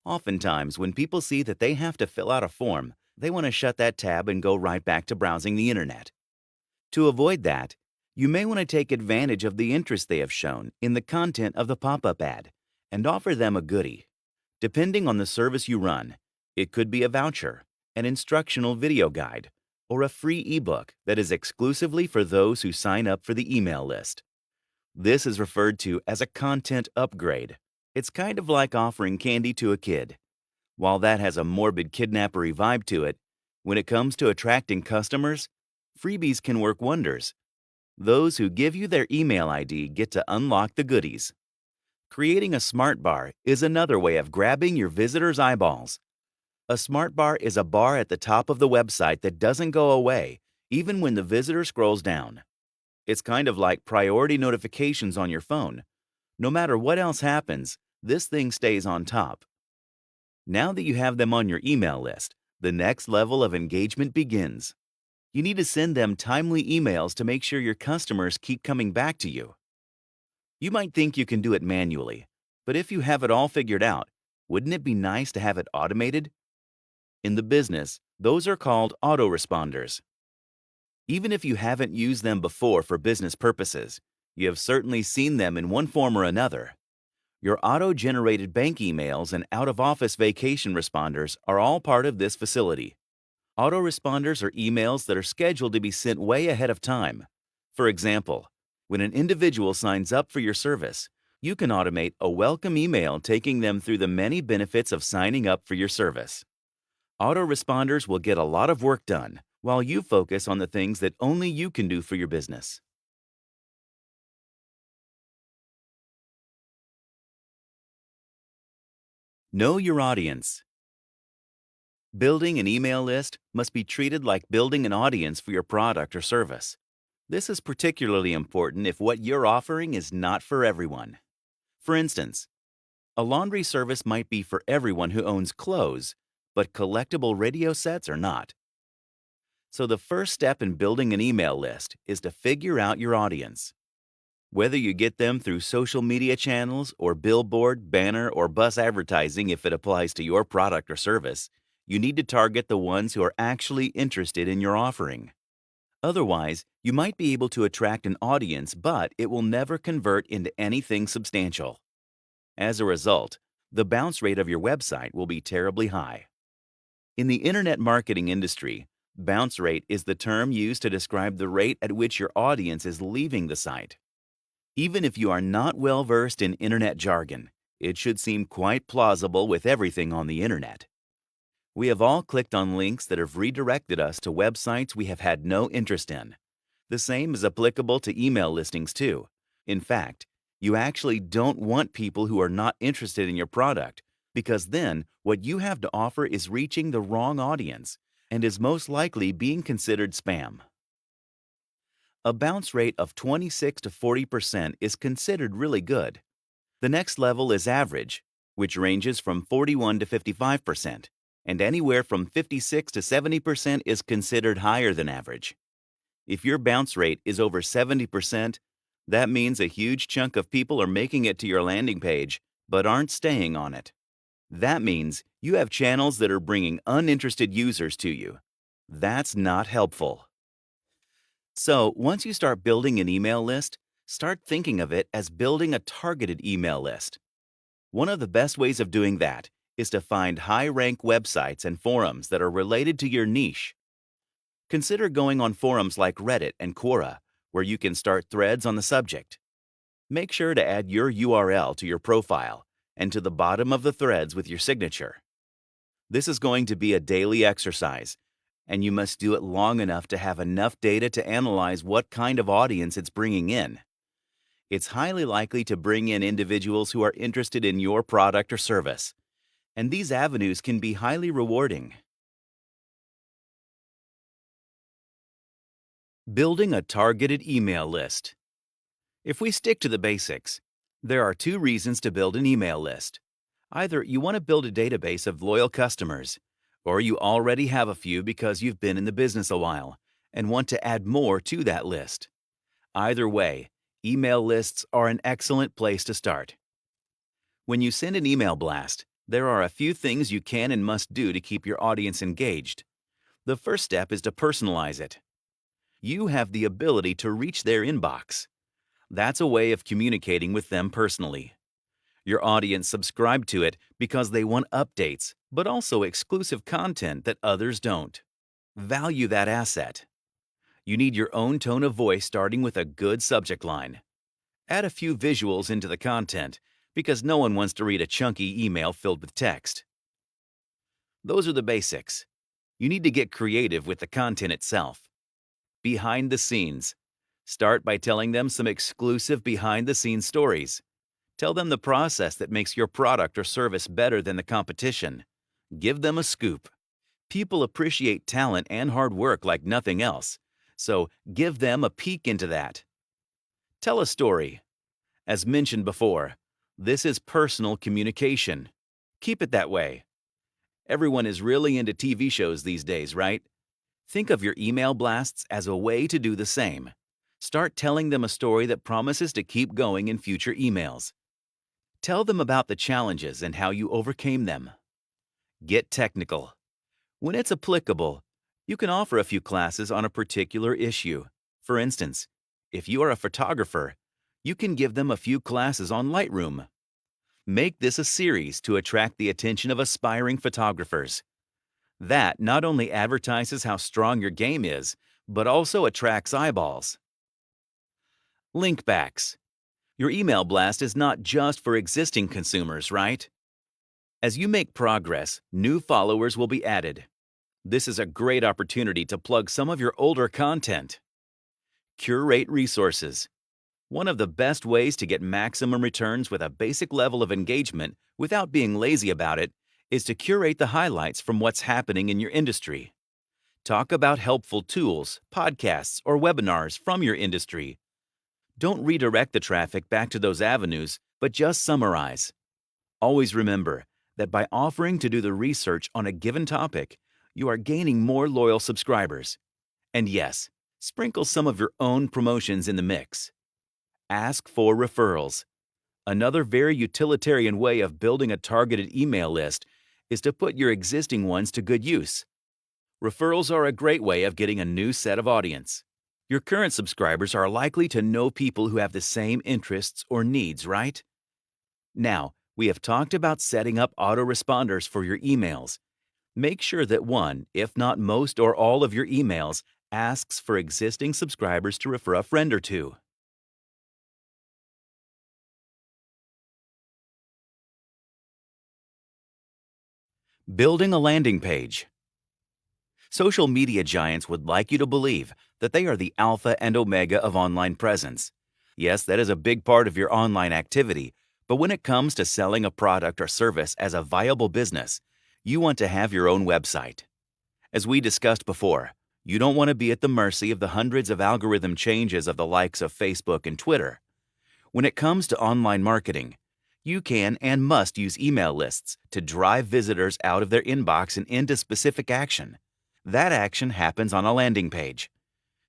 S1: Oftentimes, when people see that they have to fill out a form, they want to shut that tab and go right back to browsing the internet. To avoid that, you may want to take advantage of the interest they have shown in the content of the pop-up ad and offer them a goodie. Depending on the service you run, it could be a voucher, an instructional video guide, or a free ebook that is exclusively for those who sign up for the email list. This is referred to as a content upgrade. It's kind of like offering candy to a kid. While that has a morbid kidnappery vibe to it, when it comes to attracting customers, freebies can work wonders. Those who give you their email ID get to unlock the goodies. Creating a smart bar is another way of grabbing your visitors' eyeballs. A smart bar is a bar at the top of the website that doesn't go away, even when the visitor scrolls down. It's kind of like priority notifications on your phone. No matter what else happens, this thing stays on top. Now that you have them on your email list, the next level of engagement begins. You need to send them timely emails to make sure your customers keep coming back to you. You might think you can do it manually, but if you have it all figured out, wouldn't it be nice to have it automated? In the business, those are called autoresponders. Even if you haven't used them before for business purposes, you have certainly seen them in one form or another. Your auto-generated bank emails and out-of-office vacation responders are all part of this facility. Autoresponders are emails that are scheduled to be sent way ahead of time. For example, when an individual signs up for your service, you can automate a welcome email taking them through the many benefits of signing up for your service. Autoresponders will get a lot of work done while you focus on the things that only you can do for your business. Know your audience. Building an email list must be treated like building an audience for your product or service. This is particularly important if what you're offering is not for everyone. For instance, a laundry service might be for everyone who owns clothes, but collectible radio sets are not. So the first step in building an email list is to figure out your audience. Whether you get them through social media channels or billboard, banner, or bus advertising if it applies to your product or service, you need to target the ones who are actually interested in your offering. Otherwise, you might be able to attract an audience, but it will never convert into anything substantial. As a result, the bounce rate of your website will be terribly high. In the internet marketing industry, bounce rate is the term used to describe the rate at which your audience is leaving the site. Even if you are not well versed in internet jargon, it should seem quite plausible with everything on the internet. We have all clicked on links that have redirected us to websites we have had no interest in. The same is applicable to email listings too. In fact, you actually don't want people who are not interested in your product, because then what you have to offer is reaching the wrong audience and is most likely being considered spam. A bounce rate of 26 to 40% is considered really good. The next level is average, which ranges from 41 to 55%, and anywhere from 56 to 70% is considered higher than average. If your bounce rate is over 70%, that means a huge chunk of people are making it to your landing page but aren't staying on it. That means you have channels that are bringing uninterested users to you. That's not helpful. So, once you start building an email list, start thinking of it as building a targeted email list. One of the best ways of doing that is to find high-rank websites and forums that are related to your niche. Consider going on forums like Reddit and Quora, where you can start threads on the subject. Make sure to add your URL to your profile and to the bottom of the threads with your signature. This is going to be a daily exercise, and you must do it long enough to have enough data to analyze what kind of audience it's bringing in. It's highly likely to bring in individuals who are interested in your product or service, and these avenues can be highly rewarding. Building a targeted email list. If we stick to the basics, there are two reasons to build an email list. Either you want to build a database of loyal customers, or you already have a few because you've been in the business a while and want to add more to that list. Either way, email lists are an excellent place to start. When you send an email blast, there are a few things you can and must do to keep your audience engaged. The first step is to personalize it. You have the ability to reach their inbox. That's a way of communicating with them personally. Your audience subscribe to it because they want updates, but also exclusive content that others don't. Value that asset. You need your own tone of voice starting with a good subject line. Add a few visuals into the content because no one wants to read a chunky email filled with text. Those are the basics. You need to get creative with the content itself. Behind the scenes. Start by telling them some exclusive behind-the-scenes stories. Tell them the process that makes your product or service better than the competition. Give them a scoop. People appreciate talent and hard work like nothing else, so give them a peek into that. Tell a story. As mentioned before, this is personal communication. Keep it that way. Everyone is really into TV shows these days, right? Think of your email blasts as a way to do the same. Start telling them a story that promises to keep going in future emails. Tell them about the challenges and how you overcame them. Get technical. When it's applicable, you can offer a few classes on a particular issue. For instance, if you are a photographer, you can give them a few classes on Lightroom. Make this a series to attract the attention of aspiring photographers. That not only advertises how strong your game is, but also attracts eyeballs. Linkbacks. Your email blast is not just for existing consumers, right? As you make progress, new followers will be added. This is a great opportunity to plug some of your older content. Curate resources. One of the best ways to get maximum returns with a basic level of engagement without being lazy about it is to curate the highlights from what's happening in your industry. Talk about helpful tools, podcasts, or webinars from your industry. Don't redirect the traffic back to those avenues, but just summarize. Always remember that by offering to do the research on a given topic, you are gaining more loyal subscribers. And yes, sprinkle some of your own promotions in the mix. Ask for referrals. Another very utilitarian way of building a targeted email list is to put your existing ones to good use. Referrals are a great way of getting a new set of audience. Your current subscribers are likely to know people who have the same interests or needs, right? Now, we have talked about setting up autoresponders for your emails. Make sure that one, if not most or all of your emails, asks for existing subscribers to refer a friend or two. Building a landing page. Social media giants would like you to believe that they are the alpha and omega of online presence. Yes, that is a big part of your online activity, but when it comes to selling a product or service as a viable business, you want to have your own website. As we discussed before, you don't want to be at the mercy of the hundreds of algorithm changes of the likes of Facebook and Twitter. When it comes to online marketing, you can and must use email lists to drive visitors out of their inbox and into specific action. That action happens on a landing page.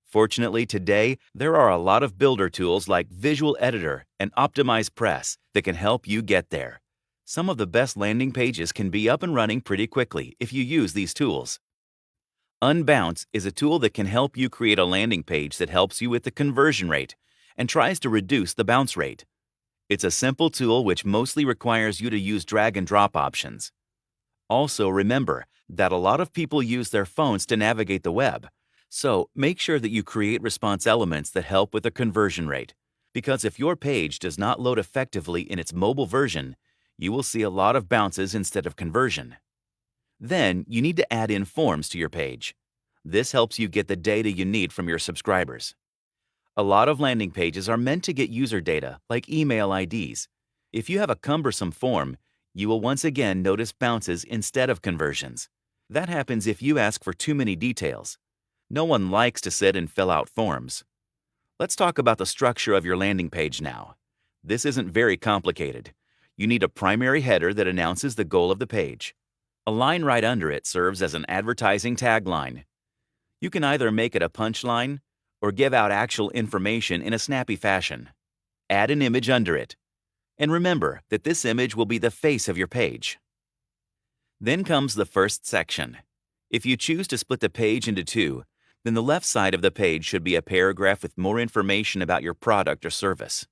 S1: Fortunately, today, there are a lot of builder tools like Visual Editor and Optimize Press that can help you get there. Some of the best landing pages can be up and running pretty quickly if you use these tools. Unbounce is a tool that can help you create a landing page that helps you with the conversion rate and tries to reduce the bounce rate. It's a simple tool which mostly requires you to use drag and drop options. Also, remember that a lot of people use their phones to navigate the web, so make sure that you create response elements that help with the conversion rate, because if your page does not load effectively in its mobile version, you will see a lot of bounces instead of conversion. Then, you need to add in forms to your page. This helps you get the data you need from your subscribers. A lot of landing pages are meant to get user data, like email IDs. If you have a cumbersome form, you will once again notice bounces instead of conversions. That happens if you ask for too many details. No one likes to sit and fill out forms. Let's talk about the structure of your landing page now. This isn't very complicated. You need a primary header that announces the goal of the page. A line right under it serves as an advertising tagline. You can either make it a punchline or give out actual information in a snappy fashion. Add an image under it. And remember that this image will be the face of your page. Then comes the first section. If you choose to split the page into two, then the left side of the page should be a paragraph with more information about your product or service.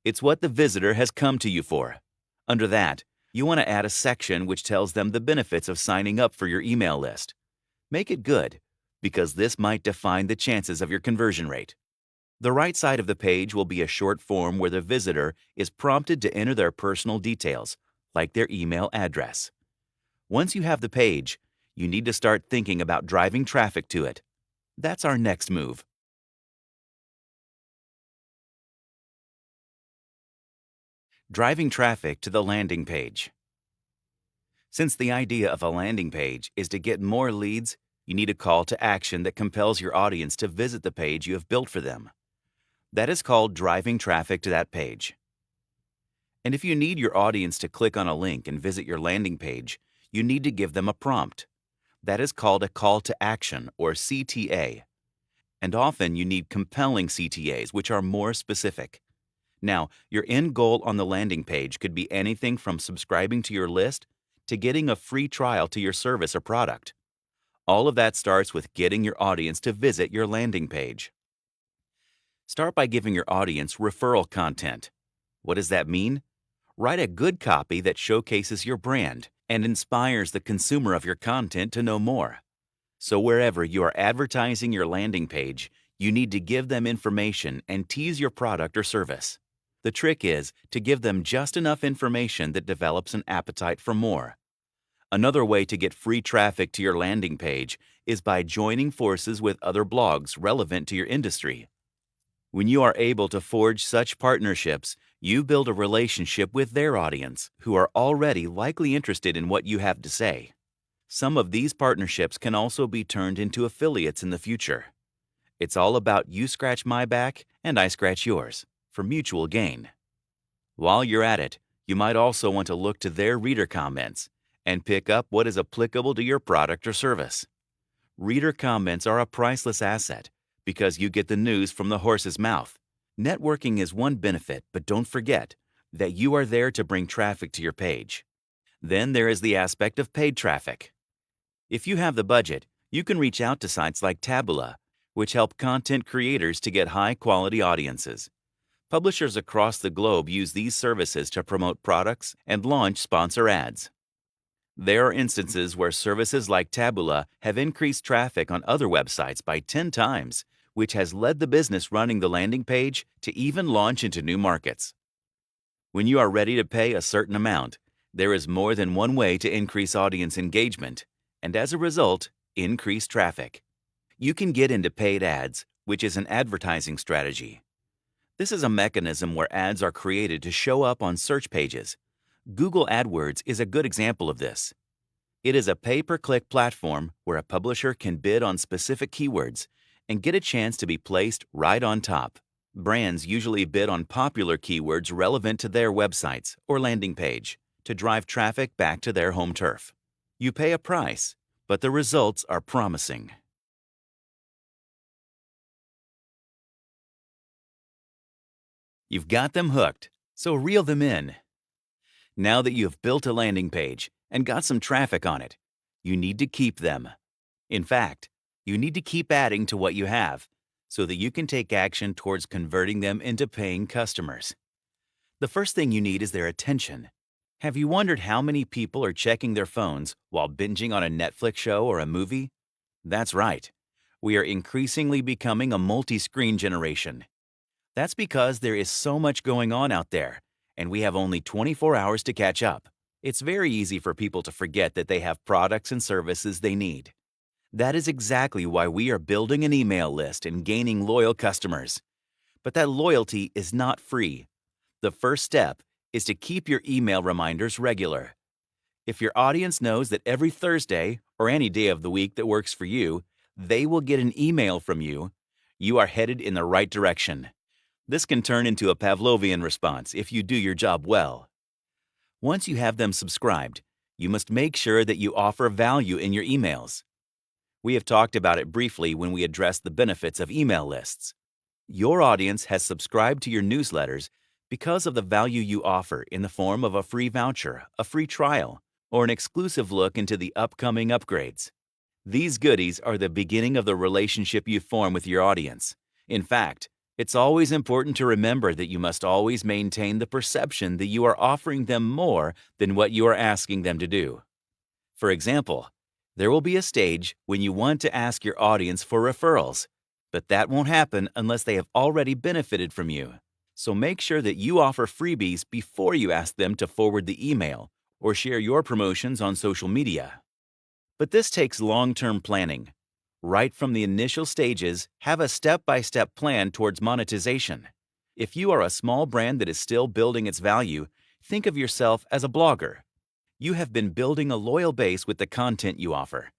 S1: It's what the visitor has come to you for. Under that, you want to add a section which tells them the benefits of signing up for your email list. Make it good, because this might define the chances of your conversion rate. The right side of the page will be a short form where the visitor is prompted to enter their personal details, like their email address. Once you have the page, you need to start thinking about driving traffic to it. That's our next move. Driving traffic to the landing page. Since the idea of a landing page is to get more leads, you need a call to action that compels your audience to visit the page you have built for them. That is called driving traffic to that page. And if you need your audience to click on a link and visit your landing page, you need to give them a prompt. That is called a call to action, or CTA. And often you need compelling CTAs, which are more specific. Now, your end goal on the landing page could be anything from subscribing to your list to getting a free trial to your service or product. All of that starts with getting your audience to visit your landing page. Start by giving your audience referral content. What does that mean? Write a good copy that showcases your brand and inspires the consumer of your content to know more. So wherever you are advertising your landing page, you need to give them information and tease your product or service. The trick is to give them just enough information that develops an appetite for more. Another way to get free traffic to your landing page is by joining forces with other blogs relevant to your industry. When you are able to forge such partnerships, you build a relationship with their audience, who are already likely interested in what you have to say. Some of these partnerships can also be turned into affiliates in the future. It's all about you scratch my back and I scratch yours, for mutual gain. While you're at it, you might also want to look to their reader comments and pick up what is applicable to your product or service. Reader comments are a priceless asset because you get the news from the horse's mouth. Networking is one benefit, but don't forget that you are there to bring traffic to your page. Then there is the aspect of paid traffic. If you have the budget, you can reach out to sites like Taboola, which help content creators to get high-quality audiences. Publishers across the globe use these services to promote products and launch sponsor ads. There are instances where services like Taboola have increased traffic on other websites by 10 times, which has led the business running the landing page to even launch into new markets. When you are ready to pay a certain amount, there is more than one way to increase audience engagement, and as a result, increase traffic. You can get into paid ads, which is an advertising strategy. This is a mechanism where ads are created to show up on search pages. Google AdWords is a good example of this. It is a pay-per-click platform where a publisher can bid on specific keywords and get a chance to be placed right on top. Brands usually bid on popular keywords relevant to their websites or landing page to drive traffic back to their home turf. You pay a price, but the results are promising. You've got them hooked, so reel them in. Now that you have built a landing page and got some traffic on it, you need to keep them. In fact, you need to keep adding to what you have so that you can take action towards converting them into paying customers. The first thing you need is their attention. Have you wondered how many people are checking their phones while binging on a Netflix show or a movie? That's right. We are increasingly becoming a multi-screen generation. That's because there is so much going on out there, and we have only 24 hours to catch up. It's very easy for people to forget that they have products and services they need. That is exactly why we are building an email list and gaining loyal customers. But that loyalty is not free. The first step is to keep your email reminders regular. If your audience knows that every Thursday, or any day of the week that works for you, they will get an email from you, you are headed in the right direction. This can turn into a Pavlovian response if you do your job well. Once you have them subscribed, you must make sure that you offer value in your emails. We have talked about it briefly when we addressed the benefits of email lists. Your audience has subscribed to your newsletters because of the value you offer in the form of a free voucher, a free trial, or an exclusive look into the upcoming upgrades. These goodies are the beginning of the relationship you form with your audience. In fact, it's always important to remember that you must always maintain the perception that you are offering them more than what you are asking them to do. For example, there will be a stage when you want to ask your audience for referrals, but that won't happen unless they have already benefited from you. So make sure that you offer freebies before you ask them to forward the email or share your promotions on social media. But this takes long-term planning. Right from the initial stages, have a step-by-step plan towards monetization. If you are a small brand that is still building its value, think of yourself as a blogger. You have been building a loyal base with the content you offer.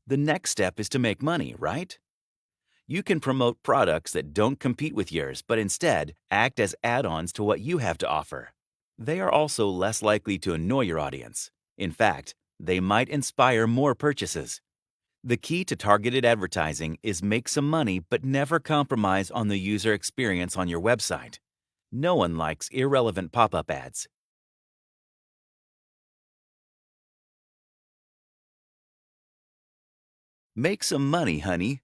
S1: The next step is to make money, right? You can promote products that don't compete with yours, but instead act as add-ons to what you have to offer. They are also less likely to annoy your audience. In fact, they might inspire more purchases. The key to targeted advertising is make some money but never compromise on the user experience on your website. No one likes irrelevant pop-up ads. Make some money, honey.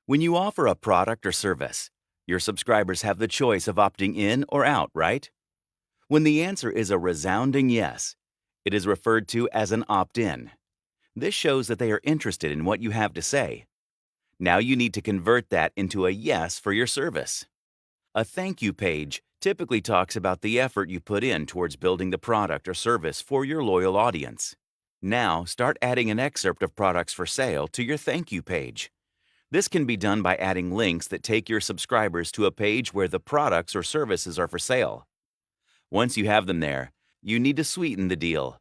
S1: When you offer a product or service, your subscribers have the choice of opting in or out, right? When the answer is a resounding yes, it is referred to as an opt-in. This shows that they are interested in what you have to say. Now you need to convert that into a yes for your service. A thank you page typically talks about the effort you put in towards building the product or service for your loyal audience. Now start adding an excerpt of products for sale to your thank you page. This can be done by adding links that take your subscribers to a page where the products or services are for sale. Once you have them there, you need to sweeten the deal.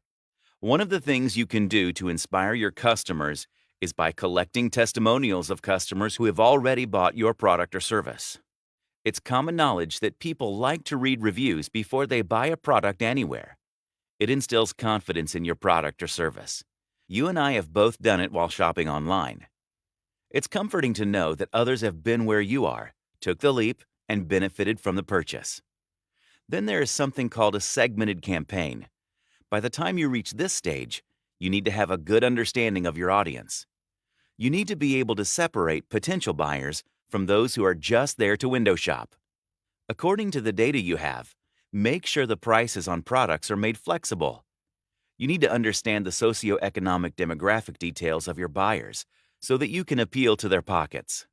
S1: One of the things you can do to inspire your customers is by collecting testimonials of customers who have already bought your product or service. It's common knowledge that people like to read reviews before they buy a product anywhere. It instills confidence in your product or service. You and I have both done it while shopping online. It's comforting to know that others have been where you are, took the leap, and benefited from the purchase. Then there is something called a segmented campaign. By the time you reach this stage, you need to have a good understanding of your audience. You need to be able to separate potential buyers from those who are just there to window shop. According to the data you have, make sure the prices on products are made flexible. You need to understand the socioeconomic demographic details of your buyers so that you can appeal to their pockets.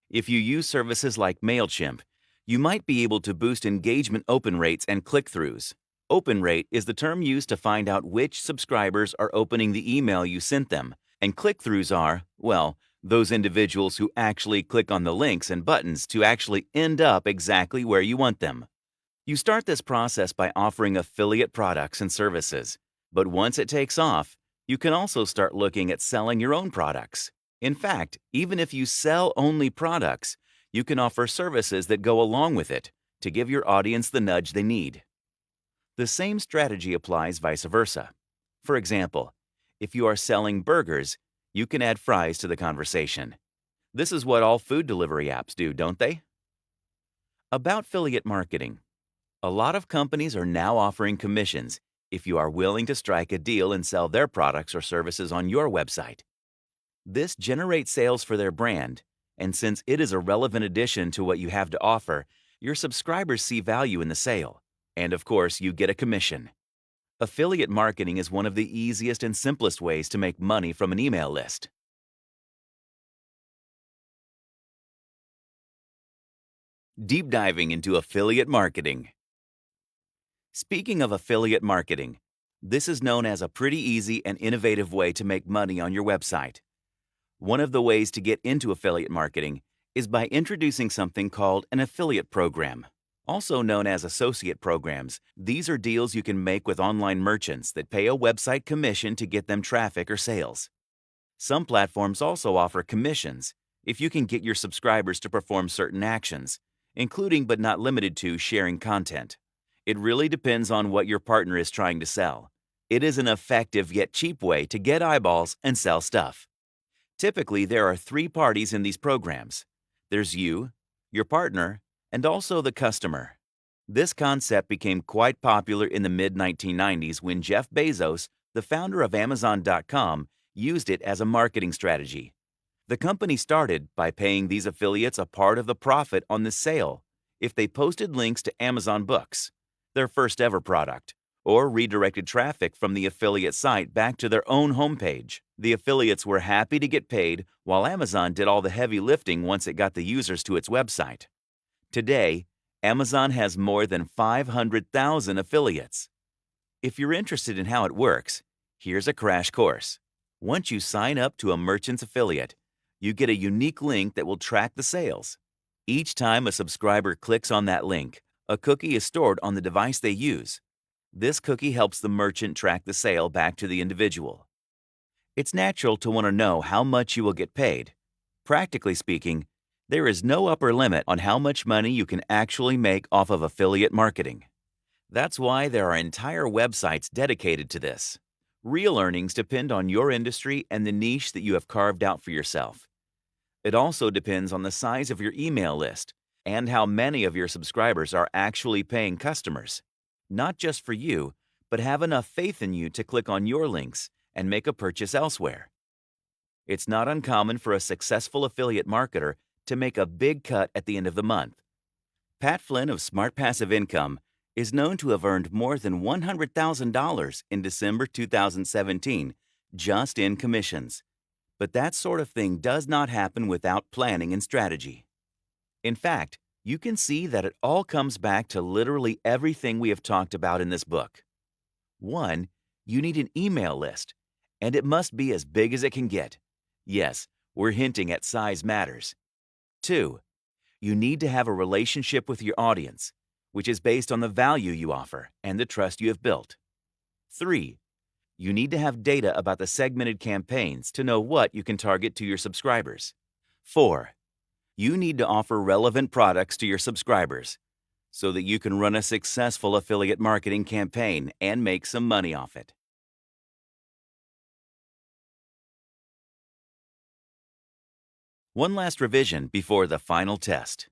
S1: If you use services like MailChimp, you might be able to boost engagement open rates and click-throughs. Open rate is the term used to find out which subscribers are opening the email you sent them, and click-throughs are, well, those individuals who actually click on the links and buttons to actually end up exactly where you want them. You start this process by offering affiliate products and services, but once it takes off, you can also start looking at selling your own products. In fact, even if you sell only products, you can offer services that go along with it to give your audience the nudge they need. The same strategy applies vice versa. For example, if you are selling burgers, you can add fries to the conversation. This is what all food delivery apps do, don't they? About affiliate marketing. A lot of companies are now offering commissions if you are willing to strike a deal and sell their products or services on your website. This generates sales for their brand, and since it is a relevant addition to what you have to offer, your subscribers see value in the sale. And of course, you get a commission. Affiliate marketing is one of the easiest and simplest ways to make money from an email list. Deep diving into affiliate marketing. Speaking of affiliate marketing, this is known as a pretty easy and innovative way to make money on your website. One of the ways to get into affiliate marketing is by introducing something called an affiliate program. Also known as associate programs, these are deals you can make with online merchants that pay a website commission to get them traffic or sales. Some platforms also offer commissions if you can get your subscribers to perform certain actions, including but not limited to sharing content. It really depends on what your partner is trying to sell. It is an effective yet cheap way to get eyeballs and sell stuff. Typically, there are 3 parties in these programs. There's you, your partner, and also the customer. This concept became quite popular in the mid-1990s when Jeff Bezos, the founder of Amazon.com, used it as a marketing strategy. The company started by paying these affiliates a part of the profit on the sale if they posted links to Amazon Books, their first ever product, or redirected traffic from the affiliate site back to their own homepage. The affiliates were happy to get paid while Amazon did all the heavy lifting once it got the users to its website. Today, Amazon has more than 500,000 affiliates. If you're interested in how it works, here's a crash course. Once you sign up to a merchant's affiliate, you get a unique link that will track the sales. Each time a subscriber clicks on that link, a cookie is stored on the device they use. This cookie helps the merchant track the sale back to the individual. It's natural to want to know how much you will get paid. Practically speaking, there is no upper limit on how much money you can actually make off of affiliate marketing. That's why there are entire websites dedicated to this. Real earnings depend on your industry and the niche that you have carved out for yourself. It also depends on the size of your email list and how many of your subscribers are actually paying customers, not just for you, but have enough faith in you to click on your links and make a purchase elsewhere. It's not uncommon for a successful affiliate marketer to make a big cut at the end of the month. Pat Flynn of Smart Passive Income is known to have earned more than $100,000 in December 2017 just in commissions. But that sort of thing does not happen without planning and strategy. In fact, you can see that it all comes back to literally everything we have talked about in this book. 1. You need an email list, and it must be as big as it can get. Yes, we're hinting at size matters. 2. You need to have a relationship with your audience, which is based on the value you offer and the trust you have built. 3. You need to have data about the segmented campaigns to know what you can target to your subscribers. 4. You need to offer relevant products to your subscribers so that you can run a successful affiliate marketing campaign and make some money off it. One last revision before the final test.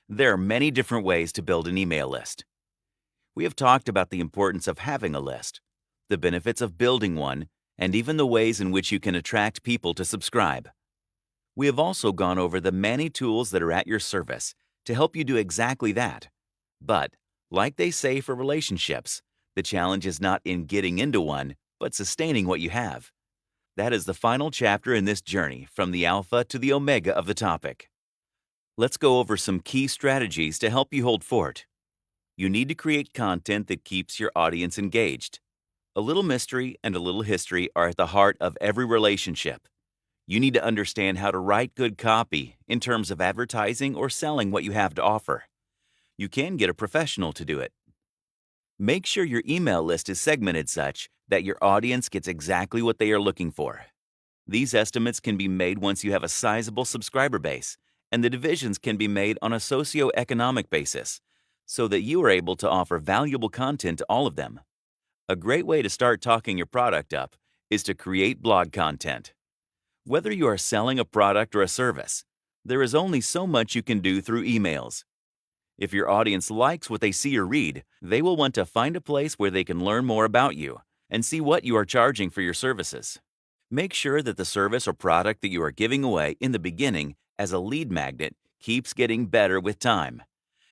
S1: There are many different ways to build an email list. We have talked about the importance of having a list, the benefits of building one, and even the ways in which you can attract people to subscribe. We have also gone over the many tools that are at your service to help you do exactly that. But, like they say for relationships, the challenge is not in getting into one, but sustaining what you have. That is the final chapter in this journey from the alpha to the omega of the topic. Let's go over some key strategies to help you hold fort. You need to create content that keeps your audience engaged. A little mystery and a little history are at the heart of every relationship. You need to understand how to write good copy in terms of advertising or selling what you have to offer. You can get a professional to do it. Make sure your email list is segmented such that your audience gets exactly what they are looking for. These estimates can be made once you have a sizable subscriber base, and the divisions can be made on a socio-economic basis, so that you are able to offer valuable content to all of them. A great way to start talking your product up is to create blog content. Whether you are selling a product or a service, there is only so much you can do through emails. If your audience likes what they see or read, they will want to find a place where they can learn more about you and see what you are charging for your services. Make sure that the service or product that you are giving away in the beginning as a lead magnet keeps getting better with time.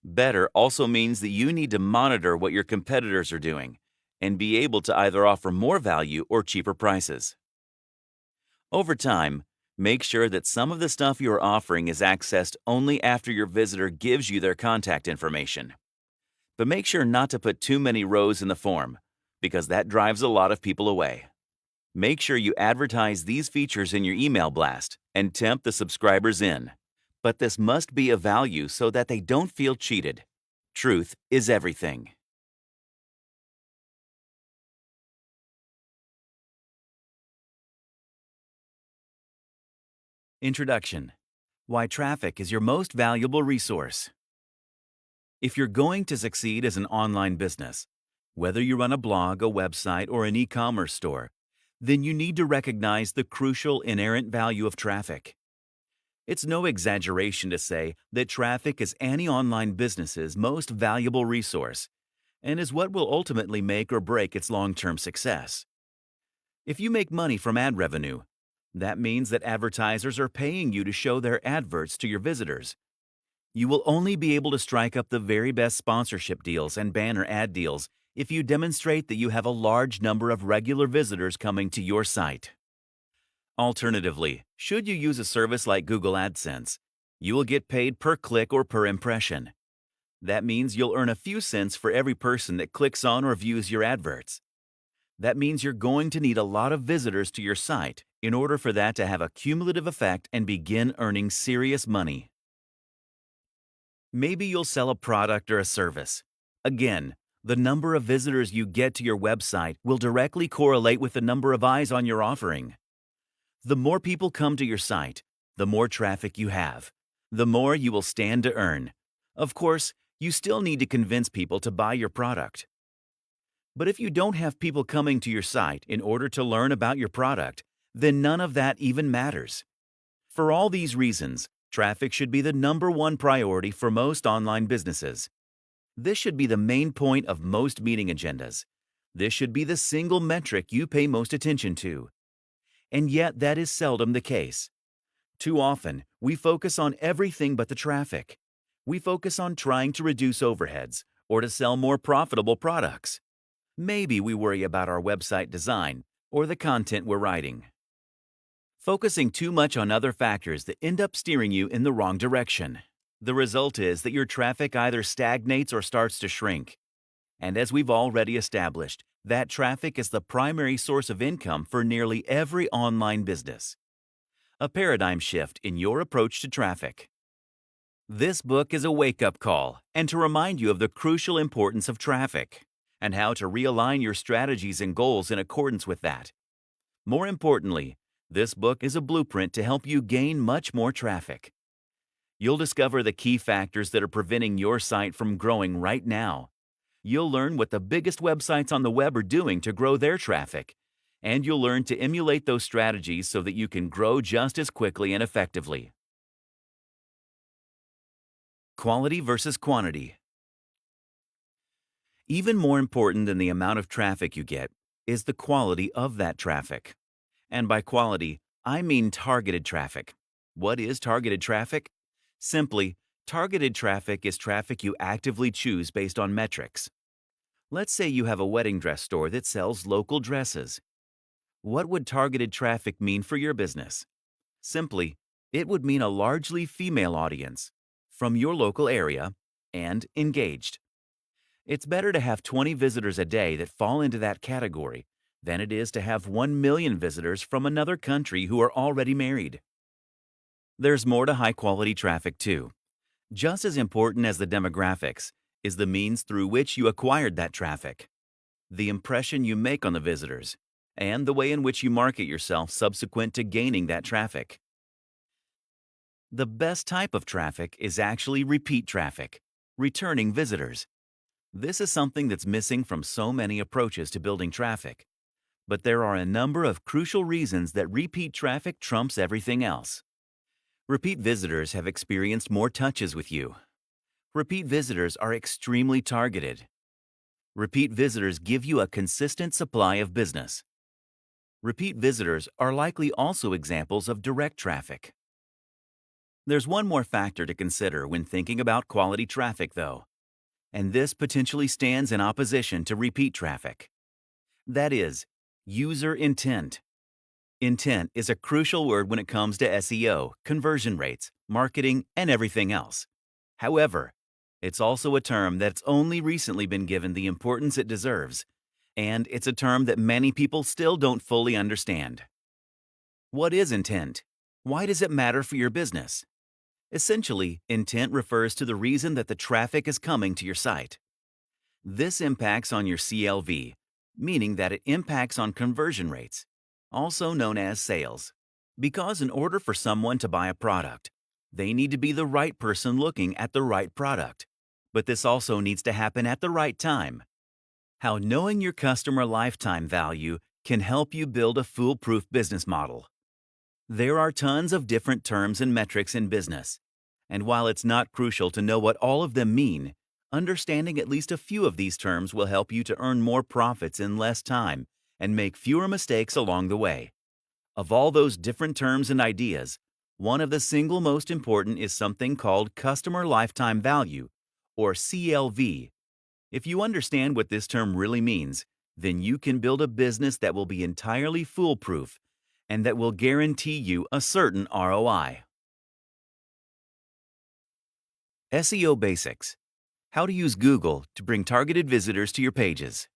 S1: Better also means that you need to monitor what your competitors are doing and be able to either offer more value or cheaper prices. Over time, make sure that some of the stuff you are offering is accessed only after your visitor gives you their contact information. But make sure not to put too many rows in the form, because that drives a lot of people away. Make sure you advertise these features in your email blast and tempt the subscribers in. But this must be of value so that they don't feel cheated. Truth is everything. Introduction: Why traffic is your most valuable resource. If you're going to succeed as an online business, whether you run a blog, a website, or an e-commerce store, then you need to recognize the crucial inherent value of traffic. It's no exaggeration to say that traffic is any online business's most valuable resource and is what will ultimately make or break its long-term success. If you make money from ad revenue, that means that advertisers are paying you to show their adverts to your visitors. You will only be able to strike up the very best sponsorship deals and banner ad deals if you demonstrate that you have a large number of regular visitors coming to your site. Alternatively, should you use a service like Google AdSense, you will get paid per click or per impression. That means you'll earn a few cents for every person that clicks on or views your adverts. That means you're going to need a lot of visitors to your site in order for that to have a cumulative effect and begin earning serious money. Maybe you'll sell a product or a service. Again, the number of visitors you get to your website will directly correlate with the number of eyes on your offering. The more people come to your site, the more traffic you have, the more you will stand to earn. Of course, you still need to convince people to buy your product. But if you don't have people coming to your site in order to learn about your product, then none of that even matters. For all these reasons, traffic should be the number one priority for most online businesses. This should be the main point of most meeting agendas. This should be the single metric you pay most attention to. And yet that is seldom the case. Too often, we focus on everything but the traffic. We focus on trying to reduce overheads or to sell more profitable products. Maybe we worry about our website design or the content we're writing. Focusing too much on other factors that end up steering you in the wrong direction. The result is that your traffic either stagnates or starts to shrink. And as we've already established, that traffic is the primary source of income for nearly every online business. A paradigm shift in your approach to traffic. This book is a wake-up call and to remind you of the crucial importance of traffic and how to realign your strategies and goals in accordance with that. More importantly, this book is a blueprint to help you gain much more traffic. You'll discover the key factors that are preventing your site from growing right now. You'll learn what the biggest websites on the web are doing to grow their traffic, and you'll learn to emulate those strategies so that you can grow just as quickly and effectively. Quality versus quantity. Even more important than the amount of traffic you get is the quality of that traffic. And by quality, I mean targeted traffic. What is targeted traffic? Simply, targeted traffic is traffic you actively choose based on metrics. Let's say you have a wedding dress store that sells local dresses. What would targeted traffic mean for your business? Simply, it would mean a largely female audience from your local area and engaged. It's better to have 20 visitors a day that fall into that category than it is to have 1 million visitors from another country who are already married. There's more to high-quality traffic too. Just as important as the demographics is the means through which you acquired that traffic, the impression you make on the visitors, and the way in which you market yourself subsequent to gaining that traffic. The best type of traffic is actually repeat traffic, returning visitors. This is something that's missing from so many approaches to building traffic. But there are a number of crucial reasons that repeat traffic trumps everything else. Repeat visitors have experienced more touches with you. Repeat visitors are extremely targeted. Repeat visitors give you a consistent supply of business. Repeat visitors are likely also examples of direct traffic. There's one more factor to consider when thinking about quality traffic, though, and this potentially stands in opposition to repeat traffic. That is, user intent. Intent is a crucial word when it comes to SEO, conversion rates, marketing, and everything else. However, it's also a term that's only recently been given the importance it deserves, and it's a term that many people still don't fully understand. What is intent? Why does it matter for your business? Essentially, intent refers to the reason that the traffic is coming to your site. This impacts on your CLV, meaning that it impacts on conversion rates, also known as sales. Because in order for someone to buy a product, they need to be the right person looking at the right product. But this also needs to happen at the right time. How knowing your customer lifetime value can help you build a foolproof business model. There are tons of different terms and metrics in business, and while it's not crucial to know what all of them mean, understanding at least a few of these terms will help you to earn more profits in less time and make fewer mistakes along the way. Of all those different terms and ideas, one of the single most important is something called customer lifetime value, or CLV. If you understand what this term really means, then you can build a business that will be entirely foolproof and that will guarantee you a certain ROI. SEO Basics: How to use Google to bring targeted visitors to your pages.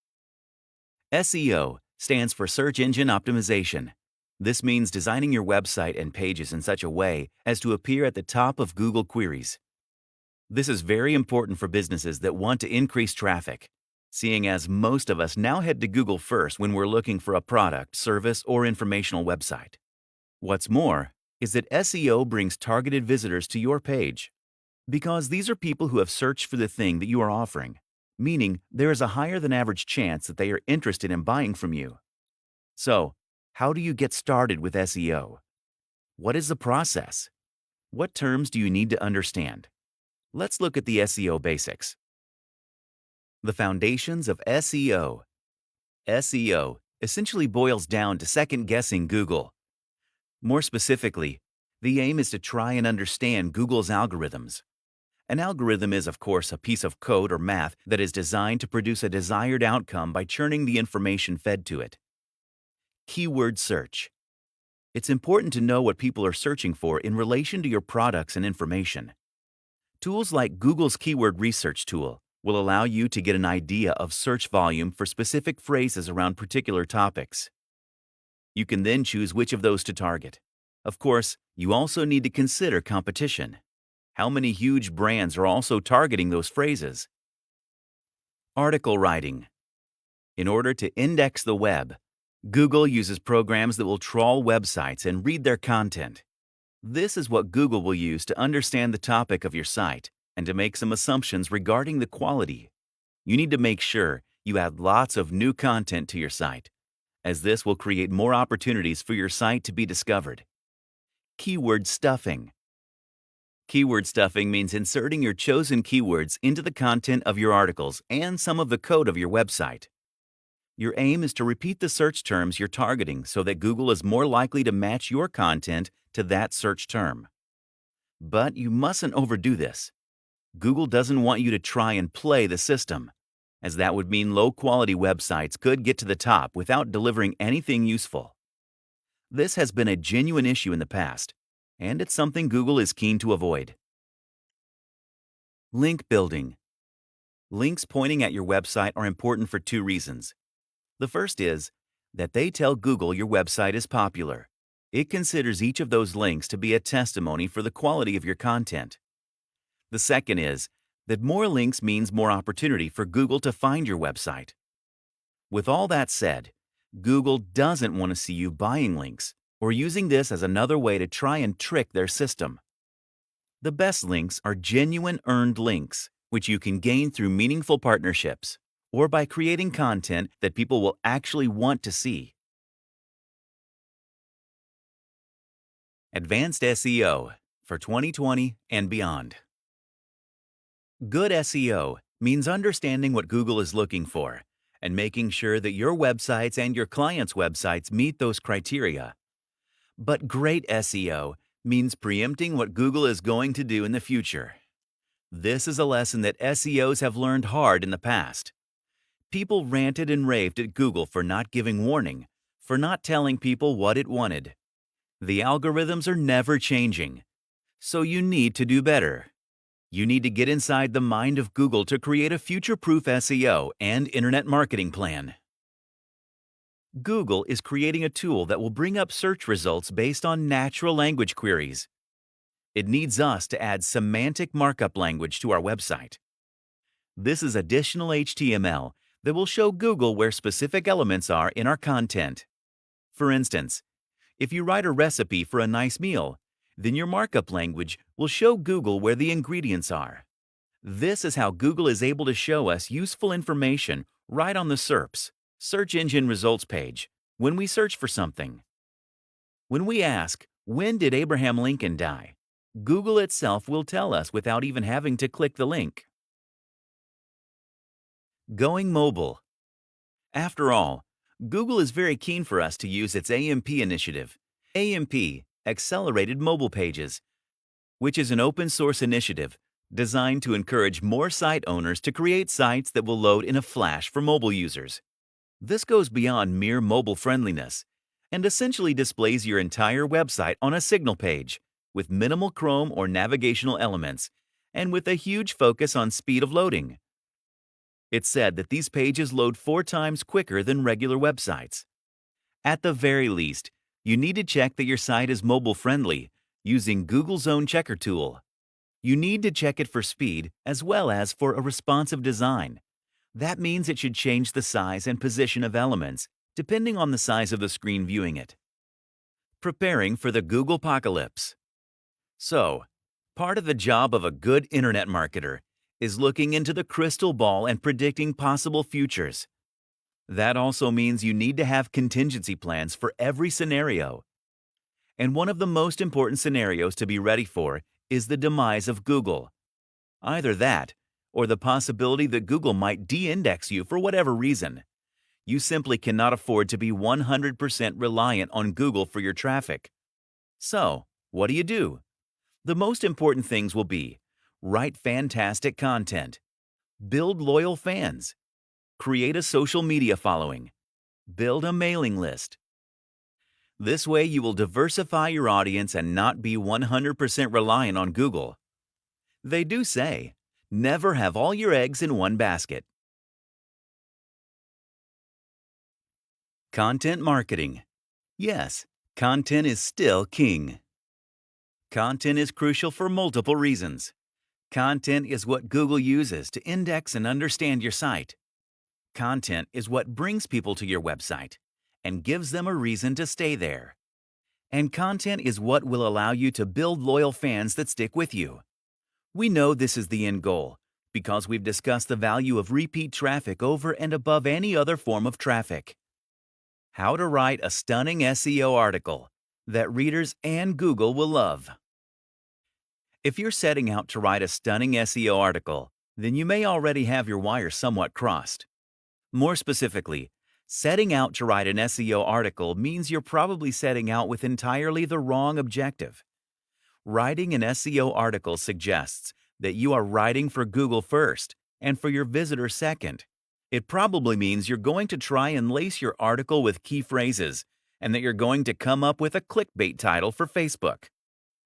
S1: SEO stands for Search Engine Optimization. This means designing your website and pages in such a way as to appear at the top of Google queries. This is very important for businesses that want to increase traffic, seeing as most of us now head to Google first when we're looking for a product, service, or informational website. What's more is that SEO brings targeted visitors to your page, because these are people who have searched for the thing that you are offering, meaning there is a higher than average chance that they are interested in buying from you. So, how do you get started with SEO? What is the process? What terms do you need to understand? Let's look at the SEO basics. The foundations of SEO. SEO essentially boils down to second-guessing Google, More specifically, the aim is to try and understand Google's algorithms. An algorithm is, of course, a piece of code or math that is designed to produce a desired outcome by churning the information fed to it. Keyword search. It's important to know what people are searching for in relation to your products and information. Tools like Google's Keyword Research tool will allow you to get an idea of search volume for specific phrases around particular topics. You can then choose which of those to target. Of course, you also need to consider competition. How many huge brands are also targeting those phrases? Article writing. In order to index the web, Google uses programs that will trawl websites and read their content. This is what Google will use to understand the topic of your site and to make some assumptions regarding the quality. You need to make sure you add lots of new content to your site, as this will create more opportunities for your site to be discovered. Keyword stuffing. Keyword stuffing means inserting your chosen keywords into the content of your articles and some of the code of your website. Your aim is to repeat the search terms you're targeting so that Google is more likely to match your content to that search term. But you mustn't overdo this. Google doesn't want you to try and play the system, as that would mean low-quality websites could get to the top without delivering anything useful. This has been a genuine issue in the past, and it's something Google is keen to avoid. Link building. Links pointing at your website are important for two reasons. The first is that they tell Google your website is popular. It considers each of those links to be a testimony for the quality of your content. The second is that more links means more opportunity for Google to find your website. With all that said, Google doesn't want to see you buying links or using this as another way to try and trick their system. The best links are genuine earned links, which you can gain through meaningful partnerships or by creating content that people will actually want to see. Advanced SEO for 2020 and beyond. Good SEO means understanding what Google is looking for and making sure that your websites and your clients' websites meet those criteria. But great SEO means preempting what Google is going to do in the future. This is a lesson that SEOs have learned hard in the past. People ranted and raved at Google for not giving warning, for not telling people what it wanted. The algorithms are never changing, so you need to do better. You need to get inside the mind of Google to create a future-proof SEO and internet marketing plan. Google is creating a tool that will bring up search results based on natural language queries. It needs us to add semantic markup language to our website. This is additional HTML that will show Google where specific elements are in our content. For instance, if you write a recipe for a nice meal, then your markup language will show Google where the ingredients are. This is how Google is able to show us useful information right on the SERPs, search engine results page, when we search for something. When we ask, "When did Abraham Lincoln die?" Google itself will tell us without even having to click the link. Going mobile. After all, Google is very keen for us to use its AMP initiative, AMP, Accelerated Mobile Pages, which is an open-source initiative designed to encourage more site owners to create sites that will load in a flash for mobile users. This goes beyond mere mobile friendliness and essentially displays your entire website on a signal page with minimal Chrome or navigational elements and with a huge focus on speed of loading. It's said that these pages load 4 times quicker than regular websites. At the very least, you need to check that your site is mobile-friendly using Google's own checker tool. You need to check it for speed as well as for a responsive design. That means it should change the size and position of elements depending on the size of the screen viewing it. Preparing for the Google apocalypse. So, part of the job of a good internet marketer is looking into the crystal ball and predicting possible futures. That also means you need to have contingency plans for every scenario. And one of the most important scenarios to be ready for is the demise of Google. Either that, or the possibility that Google might de-index you for whatever reason. You simply cannot afford to be 100% reliant on Google for your traffic. So, what do? The most important things will be write fantastic content, build loyal fans, create a social media following, build a mailing list. This way you will diversify your audience and not be 100% reliant on Google. They do say, never have all your eggs in one basket. Content marketing. Yes, content is still king. Content is crucial for multiple reasons. Content is what Google uses to index and understand your site. Content is what brings people to your website and gives them a reason to stay there. And content is what will allow you to build loyal fans that stick with you. We know this is the end goal because we've discussed the value of repeat traffic over and above any other form of traffic. How to write a stunning SEO article that readers and Google will love. If you're setting out to write a stunning SEO article, then you may already have your wires somewhat crossed. More specifically, setting out to write an SEO article means you're probably setting out with entirely the wrong objective. Writing an SEO article suggests that you are writing for Google first and for your visitor second. It probably means you're going to try and lace your article with key phrases and that you're going to come up with a clickbait title for Facebook.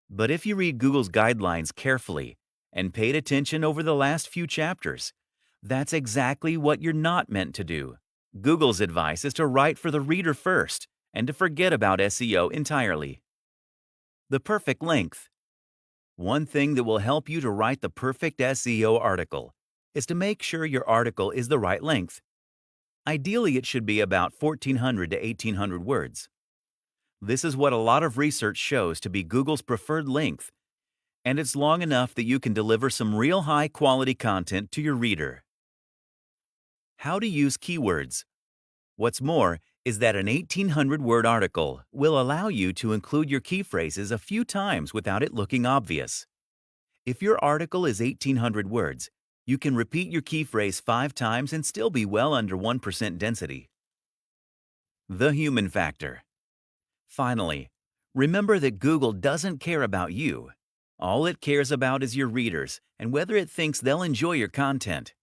S1: But if you read Google's guidelines carefully and paid attention over the last few chapters, that's exactly what you're not meant to do. Google's advice is to write for the reader first and to forget about SEO entirely. The perfect length. One thing that will help you to write the perfect SEO article is to make sure your article is the right length. Ideally, it should be about 1,400 to 1,800 words. This is what a lot of research shows to be Google's preferred length, and it's long enough that you can deliver some real high-quality content to your reader. How to use keywords. What's more is that an 1,800-word article will allow you to include your key phrases a few times without it looking obvious. If your article is 1,800 words, you can repeat your key phrase 5 times and still be well under 1% density. The human factor. Finally, remember that Google doesn't care about you. All it cares about is your readers and whether it thinks they'll enjoy your content.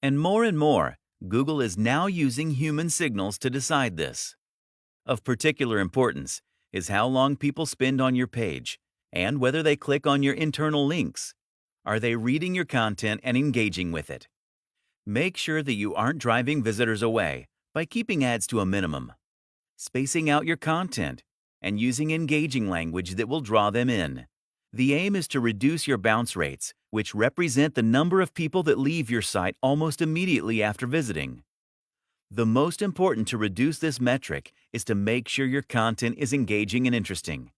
S1: And more, Google is now using human signals to decide this. Of particular importance is how long people spend on your page and whether they click on your internal links. Are they reading your content and engaging with it? Make sure that you aren't driving visitors away by keeping ads to a minimum, spacing out your content, and using engaging language that will draw them in. The aim is to reduce your bounce rates, which represent the number of people that leave your site almost immediately after visiting. The most important to reduce this metric is to make sure your content is engaging and interesting.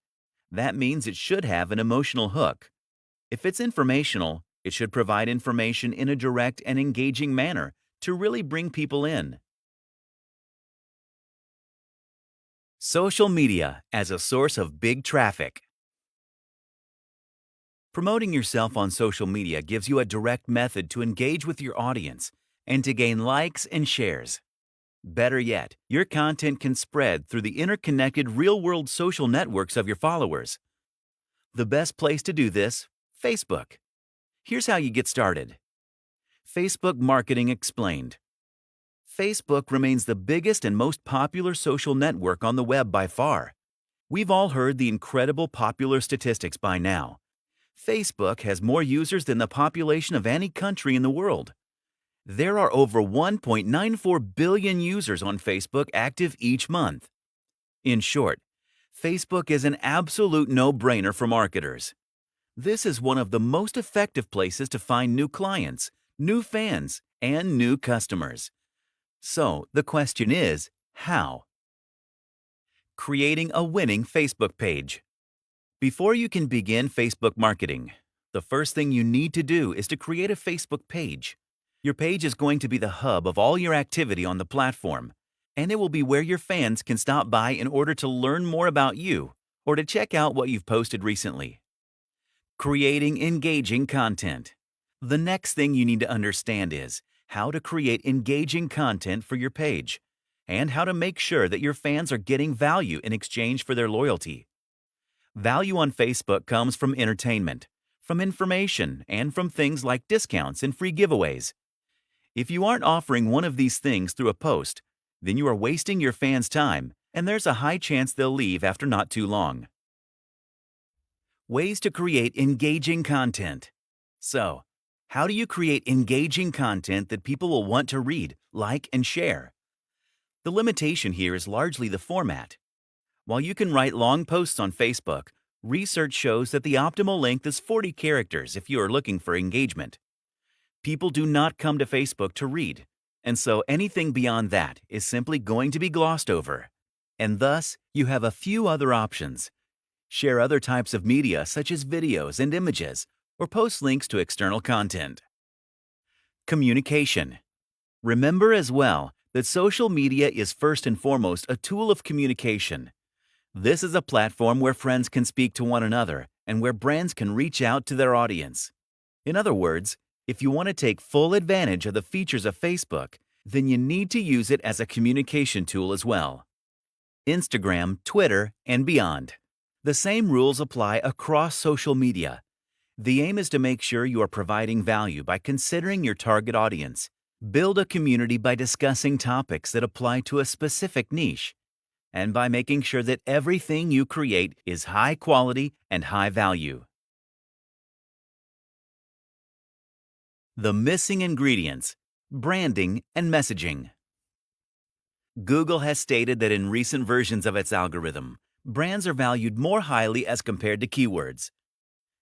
S1: That means it should have an emotional hook. If it's informational, it should provide information in a direct and engaging manner to really bring people in. Social media as a source of big traffic. Promoting yourself on social media gives you a direct method to engage with your audience and to gain likes and shares. Better yet, your content can spread through the interconnected real-world social networks of your followers. The best place to do this? Facebook. Here's how you get started. Facebook Marketing Explained. Facebook remains the biggest and most popular social network on the web by far. We've all heard the incredible popular statistics by now. Facebook has more users than the population of any country in the world. There are over 1.94 billion users on Facebook active each month. In short, Facebook is an absolute no-brainer for marketers. This is one of the most effective places to find new clients, new fans, and new customers. So the question is, how? Creating a winning Facebook page. Before you can begin Facebook marketing, the first thing you need to do is to create a Facebook page. Your page is going to be the hub of all your activity on the platform, and it will be where your fans can stop by in order to learn more about you or to check out what you've posted recently. Creating engaging content. The next thing you need to understand is how to create engaging content for your page and how to make sure that your fans are getting value in exchange for their loyalty. Value on Facebook comes from entertainment, from information, and from things like discounts and free giveaways. If you aren't offering one of these things through a post, then you are wasting your fans' time, and there's a high chance they'll leave after not too long. Ways to create engaging content. So, how do you create engaging content that people will want to read, like, and share? The limitation here is largely the format. While you can write long posts on Facebook, research shows that the optimal length is 40 characters if you are looking for engagement. People do not come to Facebook to read, and so anything beyond that is simply going to be glossed over. And thus, you have a few other options. Share other types of media such as videos and images, or post links to external content. Communication. Remember as well that social media is first and foremost a tool of communication. This is a platform where friends can speak to one another and where brands can reach out to their audience. In other words, if you want to take full advantage of the features of Facebook, then you need to use it as a communication tool as well. Instagram, Twitter, and beyond. The same rules apply across social media. The aim is to make sure you are providing value by considering your target audience. Build a community by discussing topics that apply to a specific niche, and by making sure that everything you create is high quality and high value. The missing ingredients: branding and messaging. Google has stated that in recent versions of its algorithm, brands are valued more highly as compared to keywords.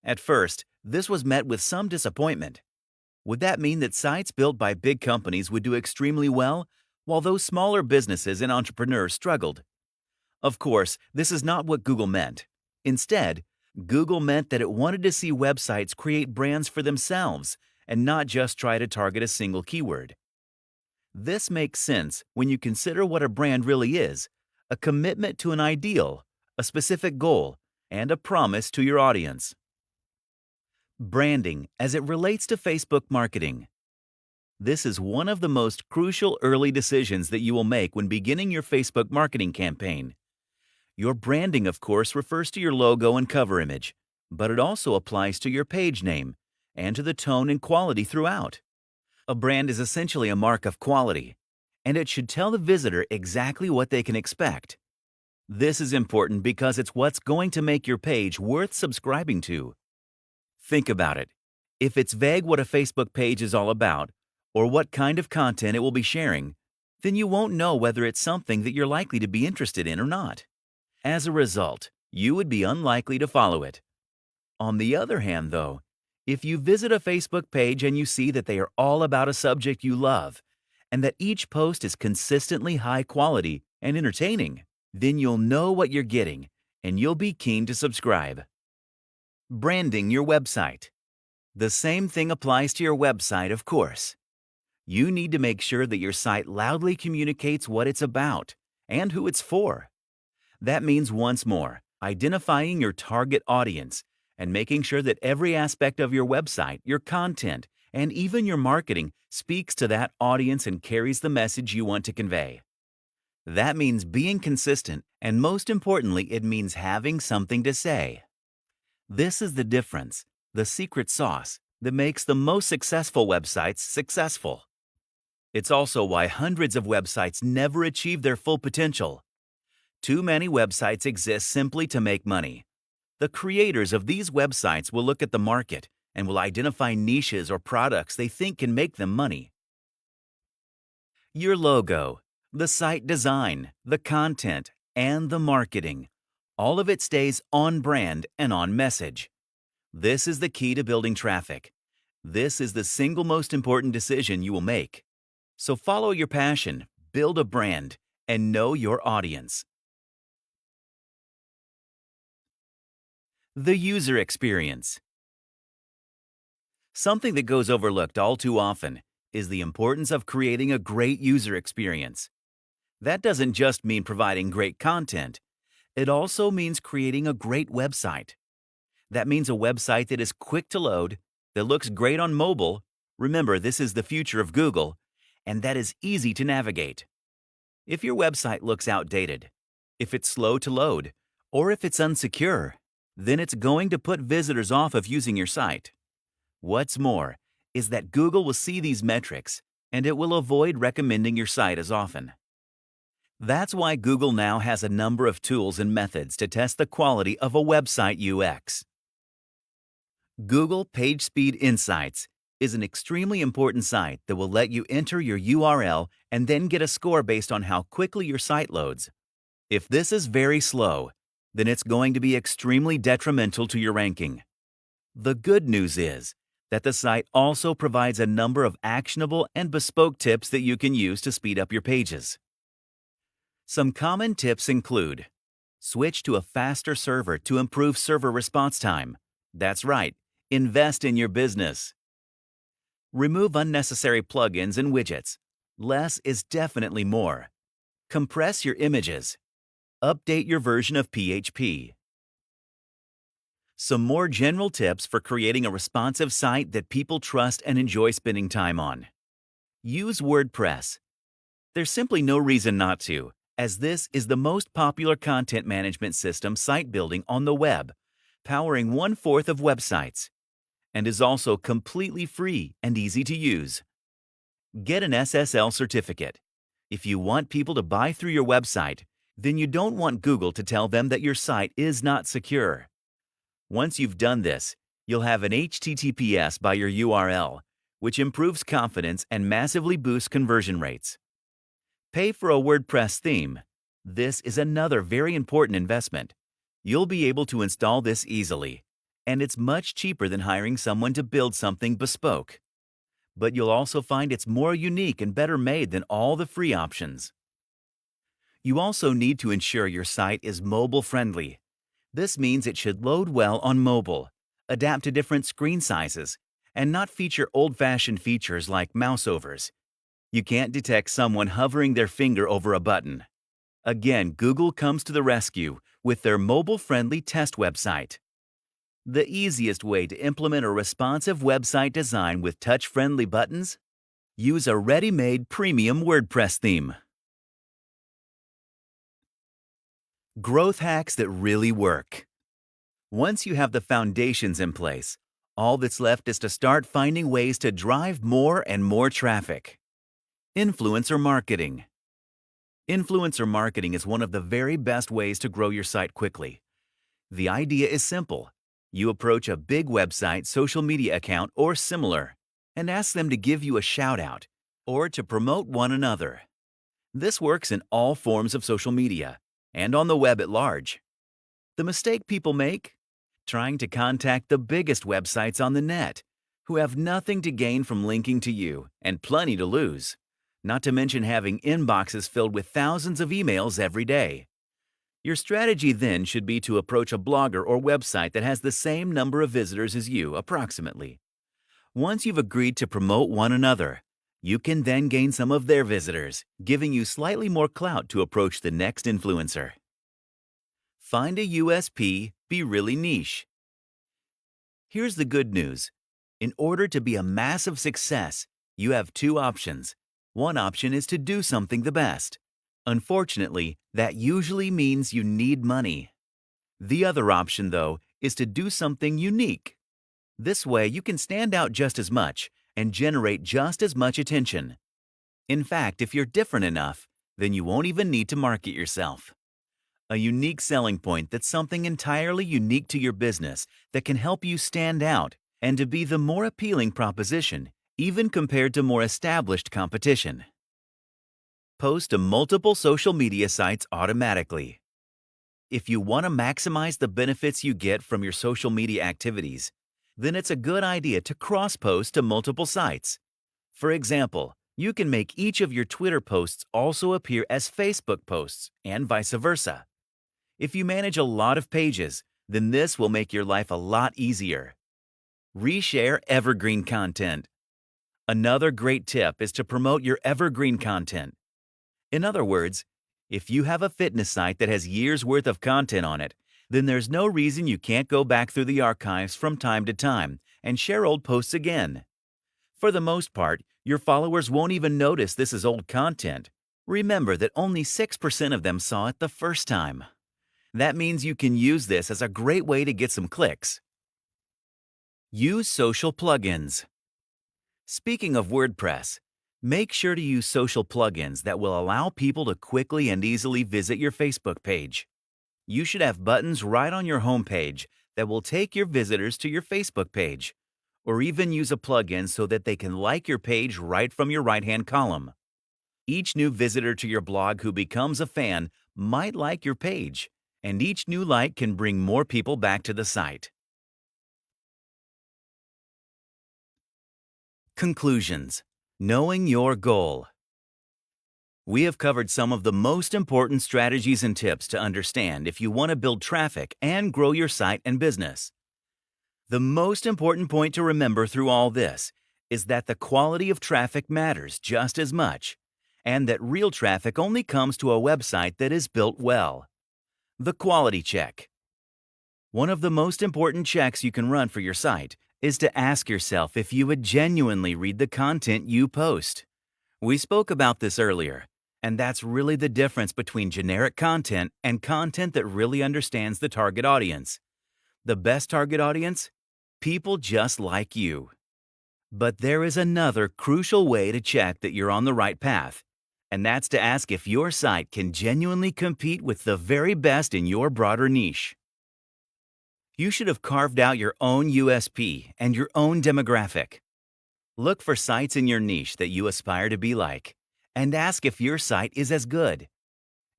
S1: At first, this was met with some disappointment. Would that mean that sites built by big companies would do extremely well, while those smaller businesses and entrepreneurs struggled? Of course, this is not what Google meant. Instead, Google meant that it wanted to see websites create brands for themselves and not just try to target a single keyword. This makes sense when you consider what a brand really is: a commitment to an ideal, a specific goal, and a promise to your audience. Branding as it relates to Facebook marketing. This is one of the most crucial early decisions that you will make when beginning your Facebook marketing campaign. Your branding, of course, refers to your logo and cover image, but it also applies to your page name and to the tone and quality throughout. A brand is essentially a mark of quality, and it should tell the visitor exactly what they can expect. This is important because it's what's going to make your page worth subscribing to. Think about it. If it's vague what a Facebook page is all about, or what kind of content it will be sharing, then you won't know whether it's something that you're likely to be interested in or not. As a result, you would be unlikely to follow it. On the other hand, though, if you visit a Facebook page and you see that they are all about a subject you love, and that each post is consistently high quality and entertaining, then you'll know what you're getting, and you'll be keen to subscribe. Branding your website. The same thing applies to your website, of course. You need to make sure that your site loudly communicates what it's about and who it's for. That means, once more, identifying your target audience and making sure that every aspect of your website, your content, and even your marketing speaks to that audience and carries the message you want to convey. That means being consistent, and most importantly, it means having something to say. This is the difference, the secret sauce, that makes the most successful websites successful. It's also why hundreds of websites never achieve their full potential. Too many websites exist simply to make money. The creators of these websites will look at the market and will identify niches or products they think can make them money. Your logo, the site design, the content, and the marketing, all of it stays on brand and on message. This is the key to building traffic. This is the single most important decision you will make. So follow your passion, build a brand, and know your audience. The user experience. Something that goes overlooked all too often is the importance of creating a great user experience. That doesn't just mean providing great content. It also means creating a great website. That means a website that is quick to load, that looks great on mobile. Remember, this is the future of Google, and that is easy to navigate. If your website looks outdated, if it's slow to load, or if it's unsecure, then it's going to put visitors off of using your site. What's more is that Google will see these metrics and it will avoid recommending your site as often. That's why Google now has a number of tools and methods to test the quality of a website UX. Google PageSpeed Insights is an extremely important site that will let you enter your URL and then get a score based on how quickly your site loads. If this is very slow, then it's going to be extremely detrimental to your ranking. The good news is that the site also provides a number of actionable and bespoke tips that you can use to speed up your pages. Some common tips include: switch to a faster server to improve server response time. That's right, invest in your business. Remove unnecessary plugins and widgets. Less is definitely more. Compress your images. Update your version of PHP. Some more general tips for creating a responsive site that people trust and enjoy spending time on. Use WordPress. There's simply no reason not to, as this is the most popular content management system site building on the web, powering 1/4 of websites, and is also completely free and easy to use. Get an SSL certificate. If you want people to buy through your website, then you don't want Google to tell them that your site is not secure. Once you've done this, you'll have an HTTPS by your URL, which improves confidence and massively boosts conversion rates. Pay for a WordPress theme. This is another very important investment. You'll be able to install this easily, and it's much cheaper than hiring someone to build something bespoke. But you'll also find it's more unique and better made than all the free options. You also need to ensure your site is mobile-friendly. This means it should load well on mobile, adapt to different screen sizes, and not feature old-fashioned features like mouse overs. You can't detect someone hovering their finger over a button. Again, Google comes to the rescue with their mobile-friendly test website. The easiest way to implement a responsive website design with touch-friendly buttons? Use a ready-made premium WordPress theme. Growth hacks that really work. Once you have the foundations in place, all that's left is to start finding ways to drive more and more traffic. Influencer marketing. Influencer marketing is one of the very best ways to grow your site quickly. The idea is simple. You approach a big website, social media account, or similar, and ask them to give you a shout-out or to promote one another. This works in all forms of social media and on the web at large. The mistake people make? Trying to contact the biggest websites on the net, who have nothing to gain from linking to you and plenty to lose, not to mention having inboxes filled with thousands of emails every day. Your strategy then should be to approach a blogger or website that has the same number of visitors as you, approximately. Once you've agreed to promote one another, you can then gain some of their visitors, giving you slightly more clout to approach the next influencer. Find a USP, be really niche. Here's the good news. In order to be a massive success, you have two options. One option is to do something the best. Unfortunately, that usually means you need money. The other option, though, is to do something unique. This way, you can stand out just as much and generate just as much attention. In fact, if you're different enough, then you won't even need to market yourself. A unique selling point that's something entirely unique to your business that can help you stand out and to be the more appealing proposition, even compared to more established competition. Post to multiple social media sites automatically. If you want to maximize the benefits you get from your social media activities, then it's a good idea to cross-post to multiple sites. For example, you can make each of your Twitter posts also appear as Facebook posts, and vice versa. If you manage a lot of pages, then this will make your life a lot easier. Reshare evergreen content. Another great tip is to promote your evergreen content. In other words, if you have a fitness site that has years' worth of content on it, then there's no reason you can't go back through the archives from time to time and share old posts again. For the most part, your followers won't even notice this is old content. Remember that only 6% of them saw it the first time. That means you can use this as a great way to get some clicks. Use social plugins. Speaking of WordPress, make sure to use social plugins that will allow people to quickly and easily visit your Facebook page. You should have buttons right on your homepage that will take your visitors to your Facebook page, or even use a plugin so that they can like your page right from your right-hand column. Each new visitor to your blog who becomes a fan might like your page, and each new like can bring more people back to the site. Conclusions. Knowing your goal. We have covered some of the most important strategies and tips to understand if you want to build traffic and grow your site and business. The most important point to remember through all this is that the quality of traffic matters just as much, and that real traffic only comes to a website that is built well. The quality check. One of the most important checks you can run for your site is to ask yourself if you would genuinely read the content you post. We spoke about this earlier, and that's really the difference between generic content and content that really understands the target audience. The best target audience? People just like you. But there is another crucial way to check that you're on the right path, and that's to ask if your site can genuinely compete with the very best in your broader niche. You should have carved out your own USP and your own demographic. Look for sites in your niche that you aspire to be like, and ask if your site is as good.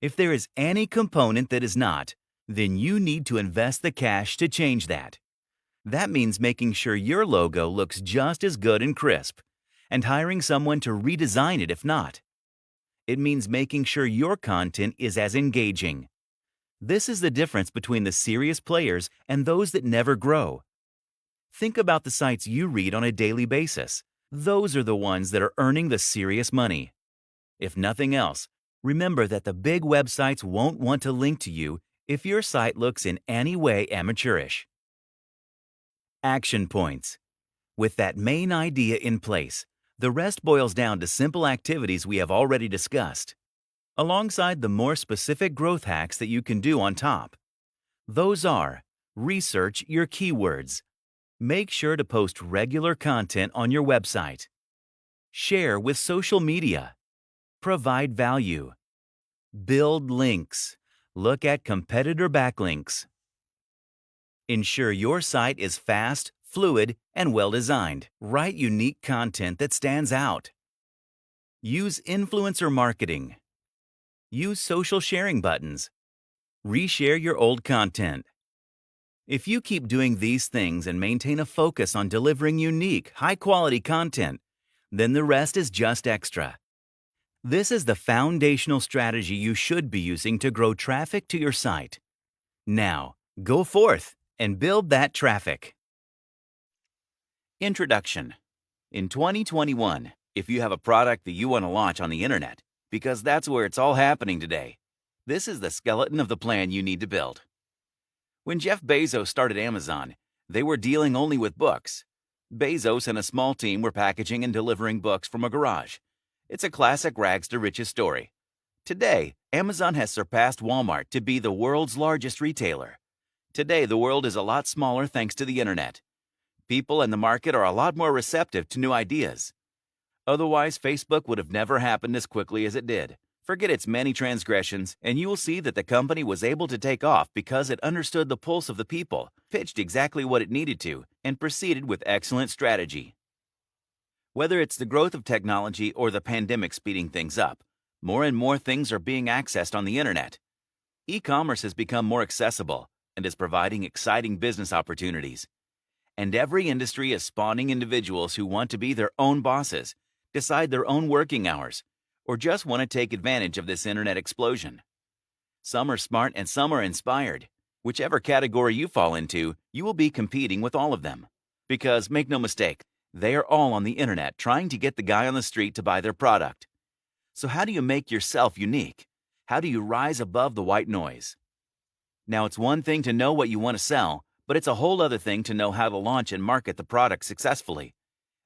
S1: If there is any component that is not, then you need to invest the cash to change that. That means making sure your logo looks just as good and crisp, and hiring someone to redesign it if not. It means making sure your content is as engaging. This is the difference between the serious players and those that never grow. Think about the sites you read on a daily basis. Those are the ones that are earning the serious money. If nothing else, remember that the big websites won't want to link to you if your site looks in any way amateurish. Action points. With that main idea in place, the rest boils down to simple activities we have already discussed, alongside the more specific growth hacks that you can do on top. Those are: research your keywords. Make sure to post regular content on your website. Share with social media. Provide value. Build links. Look at competitor backlinks. Ensure your site is fast, fluid, and well-designed. Write unique content that stands out. Use influencer marketing. Use social sharing buttons. Reshare your old content. If you keep doing these things and maintain a focus on delivering unique, high-quality content, then the rest is just extra. This is the foundational strategy you should be using to grow traffic to your site. Now, go forth and build that traffic. Introduction. In 2021, if you have a product that you want to launch on the internet, because that's where it's all happening today, this is the skeleton of the plan you need to build. When Jeff Bezos started Amazon, they were dealing only with books. Bezos and a small team were packaging and delivering books from a garage. It's a classic rags to riches story. Today, Amazon has surpassed Walmart to be the world's largest retailer. Today, the world is a lot smaller thanks to the internet. People and the market are a lot more receptive to new ideas. Otherwise, Facebook would have never happened as quickly as it did. Forget its many transgressions, and you will see that the company was able to take off because it understood the pulse of the people, pitched exactly what it needed to, and proceeded with excellent strategy. Whether it's the growth of technology or the pandemic speeding things up, more and more things are being accessed on the internet. E-commerce has become more accessible and is providing exciting business opportunities. And every industry is spawning individuals who want to be their own bosses, decide their own working hours, or just want to take advantage of this internet explosion. Some are smart and some are inspired. Whichever category you fall into, you will be competing with all of them. Because, make no mistake, they are all on the internet trying to get the guy on the street to buy their product. So how do you make yourself unique? How do you rise above the white noise? Now, it's one thing to know what you want to sell, but it's a whole other thing to know how to launch and market the product successfully.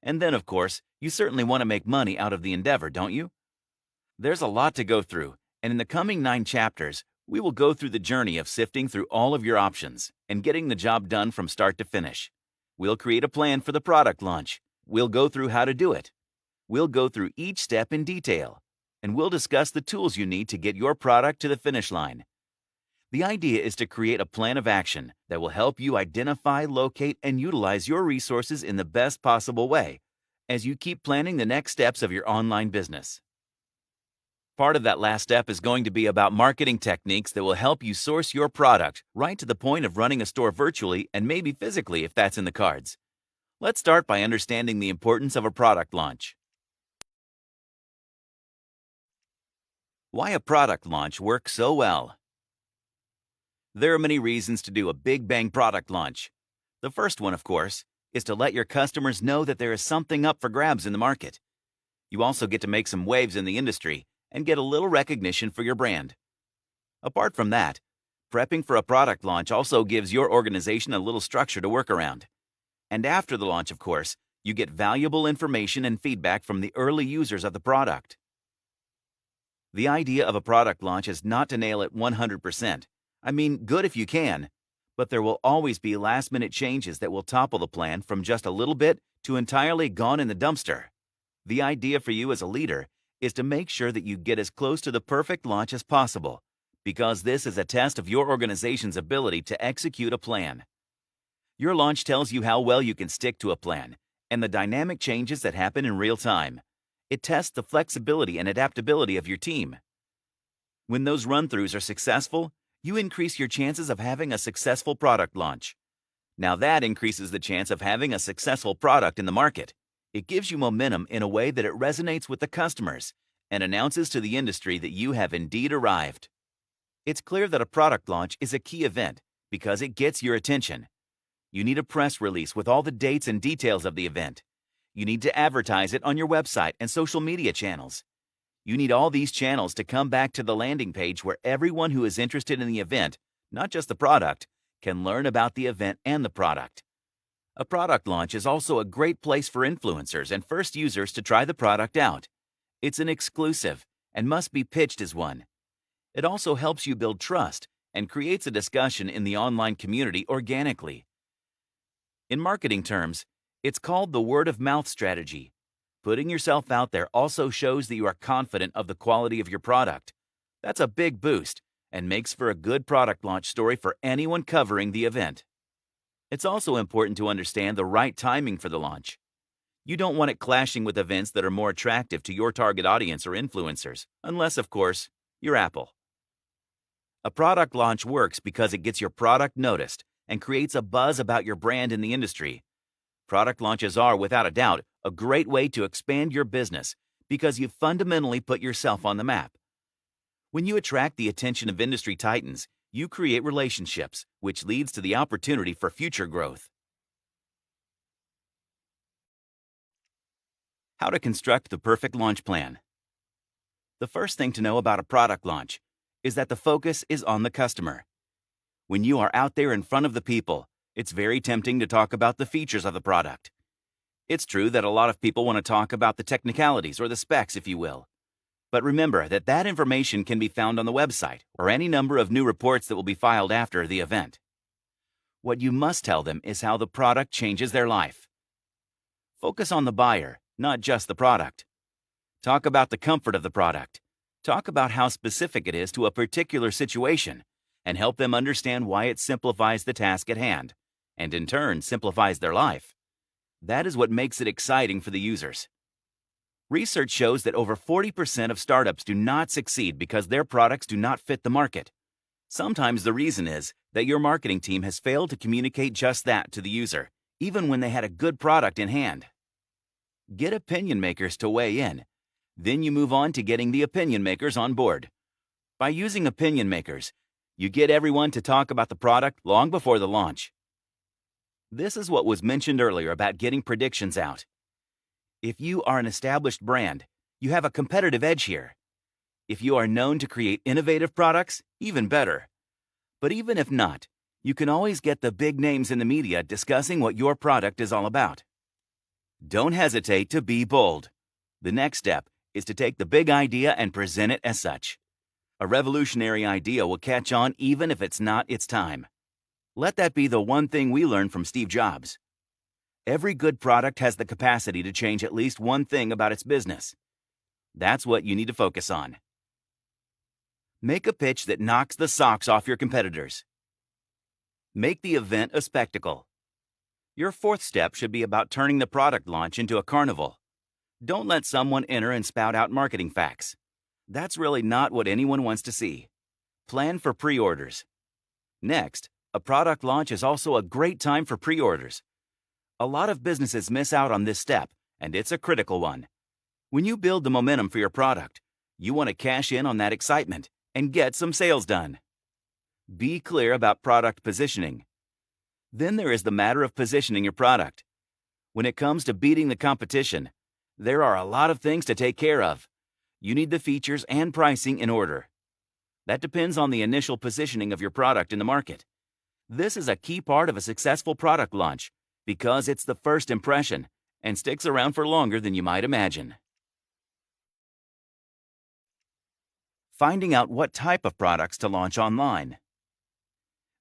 S1: And then, of course, you certainly want to make money out of the endeavor, don't you? There's a lot to go through, and in the coming 9 chapters, We will go through the journey of sifting through all of your options and getting the job done from start to finish. We'll create a plan for the product launch. We'll go through how to do it. We'll go through each step in detail, and we'll discuss the tools you need to get your product to the finish line. The idea is to create a plan of action that will help you identify, locate, and utilize your resources in the best possible way as you keep planning the next steps of your online business. Part of that last step is going to be about marketing techniques that will help you source your product right to the point of running a store virtually and maybe physically if that's in the cards. Let's start by understanding the importance of a product launch. Why a product launch works so well. There are many reasons to do a big bang product launch. The first one, of course, is to let your customers know that there is something up for grabs in the market. You also get to make some waves in the industry and get a little recognition for your brand. Apart from that, prepping for a product launch also gives your organization a little structure to work around. And after the launch, of course, you get valuable information and feedback from the early users of the product. The idea of a product launch is not to nail it 100%. I mean, good if you can, but there will always be last-minute changes that will topple the plan from just a little bit to entirely gone in the dumpster. The idea for you as a leader is to make sure that you get as close to the perfect launch as possible, because this is a test of your organization's ability to execute a plan. Your launch tells you how well you can stick to a plan and the dynamic changes that happen in real time. It tests the flexibility and adaptability of your team. When those run-throughs are successful, you increase your chances of having a successful product launch. Now that increases the chance of having a successful product in the market. It gives you momentum in a way that it resonates with the customers and announces to the industry that you have indeed arrived. It's clear that a product launch is a key event because it gets your attention. You need a press release with all the dates and details of the event. You need to advertise it on your website and social media channels. You need all these channels to come back to the landing page where everyone who is interested in the event, not just the product, can learn about the event and the product. A product launch is also a great place for influencers and first users to try the product out. It's an exclusive and must be pitched as one. It also helps you build trust and creates a discussion in the online community organically. In marketing terms, it's called the word-of-mouth strategy. Putting yourself out there also shows that you are confident of the quality of your product. That's a big boost and makes for a good product launch story for anyone covering the event. It's also important to understand the right timing for the launch. You don't want it clashing with events that are more attractive to your target audience or influencers, unless, of course, you're Apple. A product launch works because it gets your product noticed and creates a buzz about your brand in the industry. Product launches are, without a doubt, a great way to expand your business because you fundamentally put yourself on the map. When you attract the attention of industry titans, you create relationships, which leads to the opportunity for future growth. How to construct the perfect launch plan. The first thing to know about a product launch is that the focus is on the customer. When you are out there in front of the people, it's very tempting to talk about the features of the product. It's true that a lot of people want to talk about the technicalities or the specs, if you will. But remember that that information can be found on the website or any number of new reports that will be filed after the event. What you must tell them is how the product changes their life. Focus on the buyer, not just the product. Talk about the comfort of the product. Talk about how specific it is to a particular situation and help them understand why it simplifies the task at hand, and in turn simplifies their life. That is what makes it exciting for the users. Research shows that over 40% of startups do not succeed because their products do not fit the market. Sometimes the reason is that your marketing team has failed to communicate just that to the user, even when they had a good product in hand. Get opinion makers to weigh in. Then you move on to getting the opinion makers on board. By using opinion makers, you get everyone to talk about the product long before the launch. This is what was mentioned earlier about getting predictions out. If you are an established brand, you have a competitive edge here. If you are known to create innovative products, even better. But even if not, you can always get the big names in the media discussing what your product is all about. Don't hesitate to be bold. The next step is to take the big idea and present it as such. A revolutionary idea will catch on even if it's not its time. Let that be the one thing we learned from Steve Jobs. Every good product has the capacity to change at least one thing about its business. That's what you need to focus on. Make a pitch that knocks the socks off your competitors. Make the event a spectacle. Your fourth step should be about turning the product launch into a carnival. Don't let someone enter and spout out marketing facts. That's really not what anyone wants to see. Plan for pre-orders. Next, a product launch is also a great time for pre-orders. A lot of businesses miss out on this step, and it's a critical one. When you build the momentum for your product, you want to cash in on that excitement and get some sales done. Be clear about product positioning. Then there is the matter of positioning your product. When it comes to beating the competition, there are a lot of things to take care of. You need the features and pricing in order. That depends on the initial positioning of your product in the market. This is a key part of a successful product launch because it's the first impression and sticks around for longer than you might imagine. Finding out what type of products to launch online.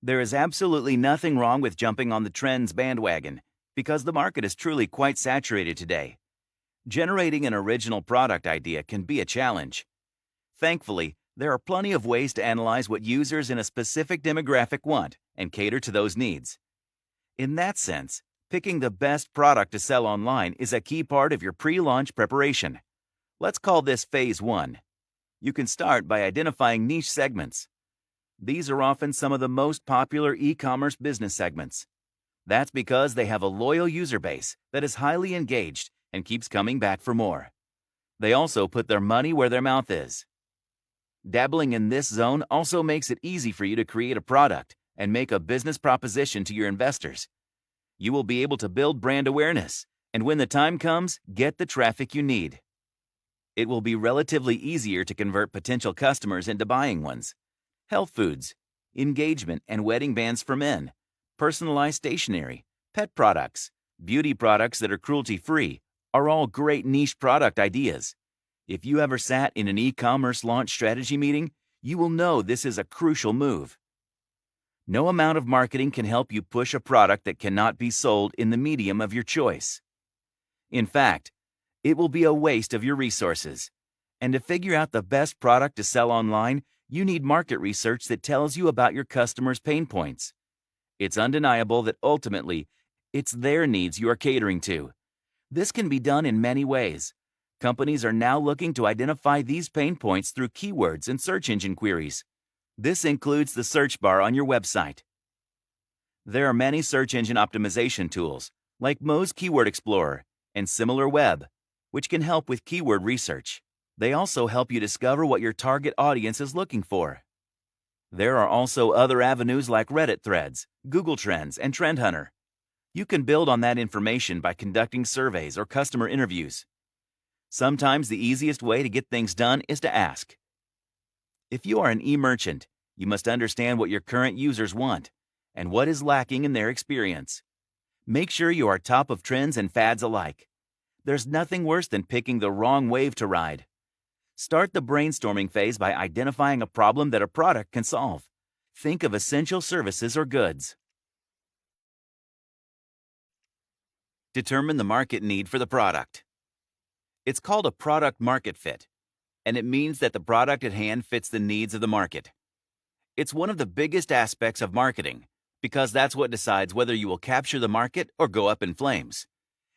S1: There is absolutely nothing wrong with jumping on the trends bandwagon because the market is truly quite saturated today. Generating an original product idea can be a challenge. Thankfully, there are plenty of ways to analyze what users in a specific demographic want and cater to those needs. In that sense, picking the best product to sell online is a key part of your pre-launch preparation. Let's call this Phase 1. You can start by identifying niche segments. These are often some of the most popular e-commerce business segments. That's because they have a loyal user base that is highly engaged and keeps coming back for more. They also put their money where their mouth is. Dabbling in this zone also makes it easy for you to create a product and make a business proposition to your investors. You will be able to build brand awareness, and when the time comes, get the traffic you need. It will be relatively easier to convert potential customers into buying ones. Health foods, engagement and wedding bands for men, personalized stationery, pet products, beauty products that are cruelty-free are all great niche product ideas. If you ever sat in an e-commerce launch strategy meeting, you will know this is a crucial move. No amount of marketing can help you push a product that cannot be sold in the medium of your choice. In fact, it will be a waste of your resources. And to figure out the best product to sell online, you need market research that tells you about your customers' pain points. It's undeniable that ultimately, it's their needs you are catering to. This can be done in many ways. Companies are now looking to identify these pain points through keywords and search engine queries. This includes the search bar on your website. There are many search engine optimization tools, like Moz Keyword Explorer and SimilarWeb, which can help with keyword research. They also help you discover what your target audience is looking for. There are also other avenues like Reddit threads, Google Trends, and Trend Hunter. You can build on that information by conducting surveys or customer interviews. Sometimes the easiest way to get things done is to ask. If you are an e-merchant, you must understand what your current users want and what is lacking in their experience. Make sure you are top of trends and fads alike. There's nothing worse than picking the wrong wave to ride. Start the brainstorming phase by identifying a problem that a product can solve. Think of essential services or goods. Determine the market need for the product. It's called a product market fit, and it means that the product at hand fits the needs of the market. It's one of the biggest aspects of marketing because that's what decides whether you will capture the market or go up in flames.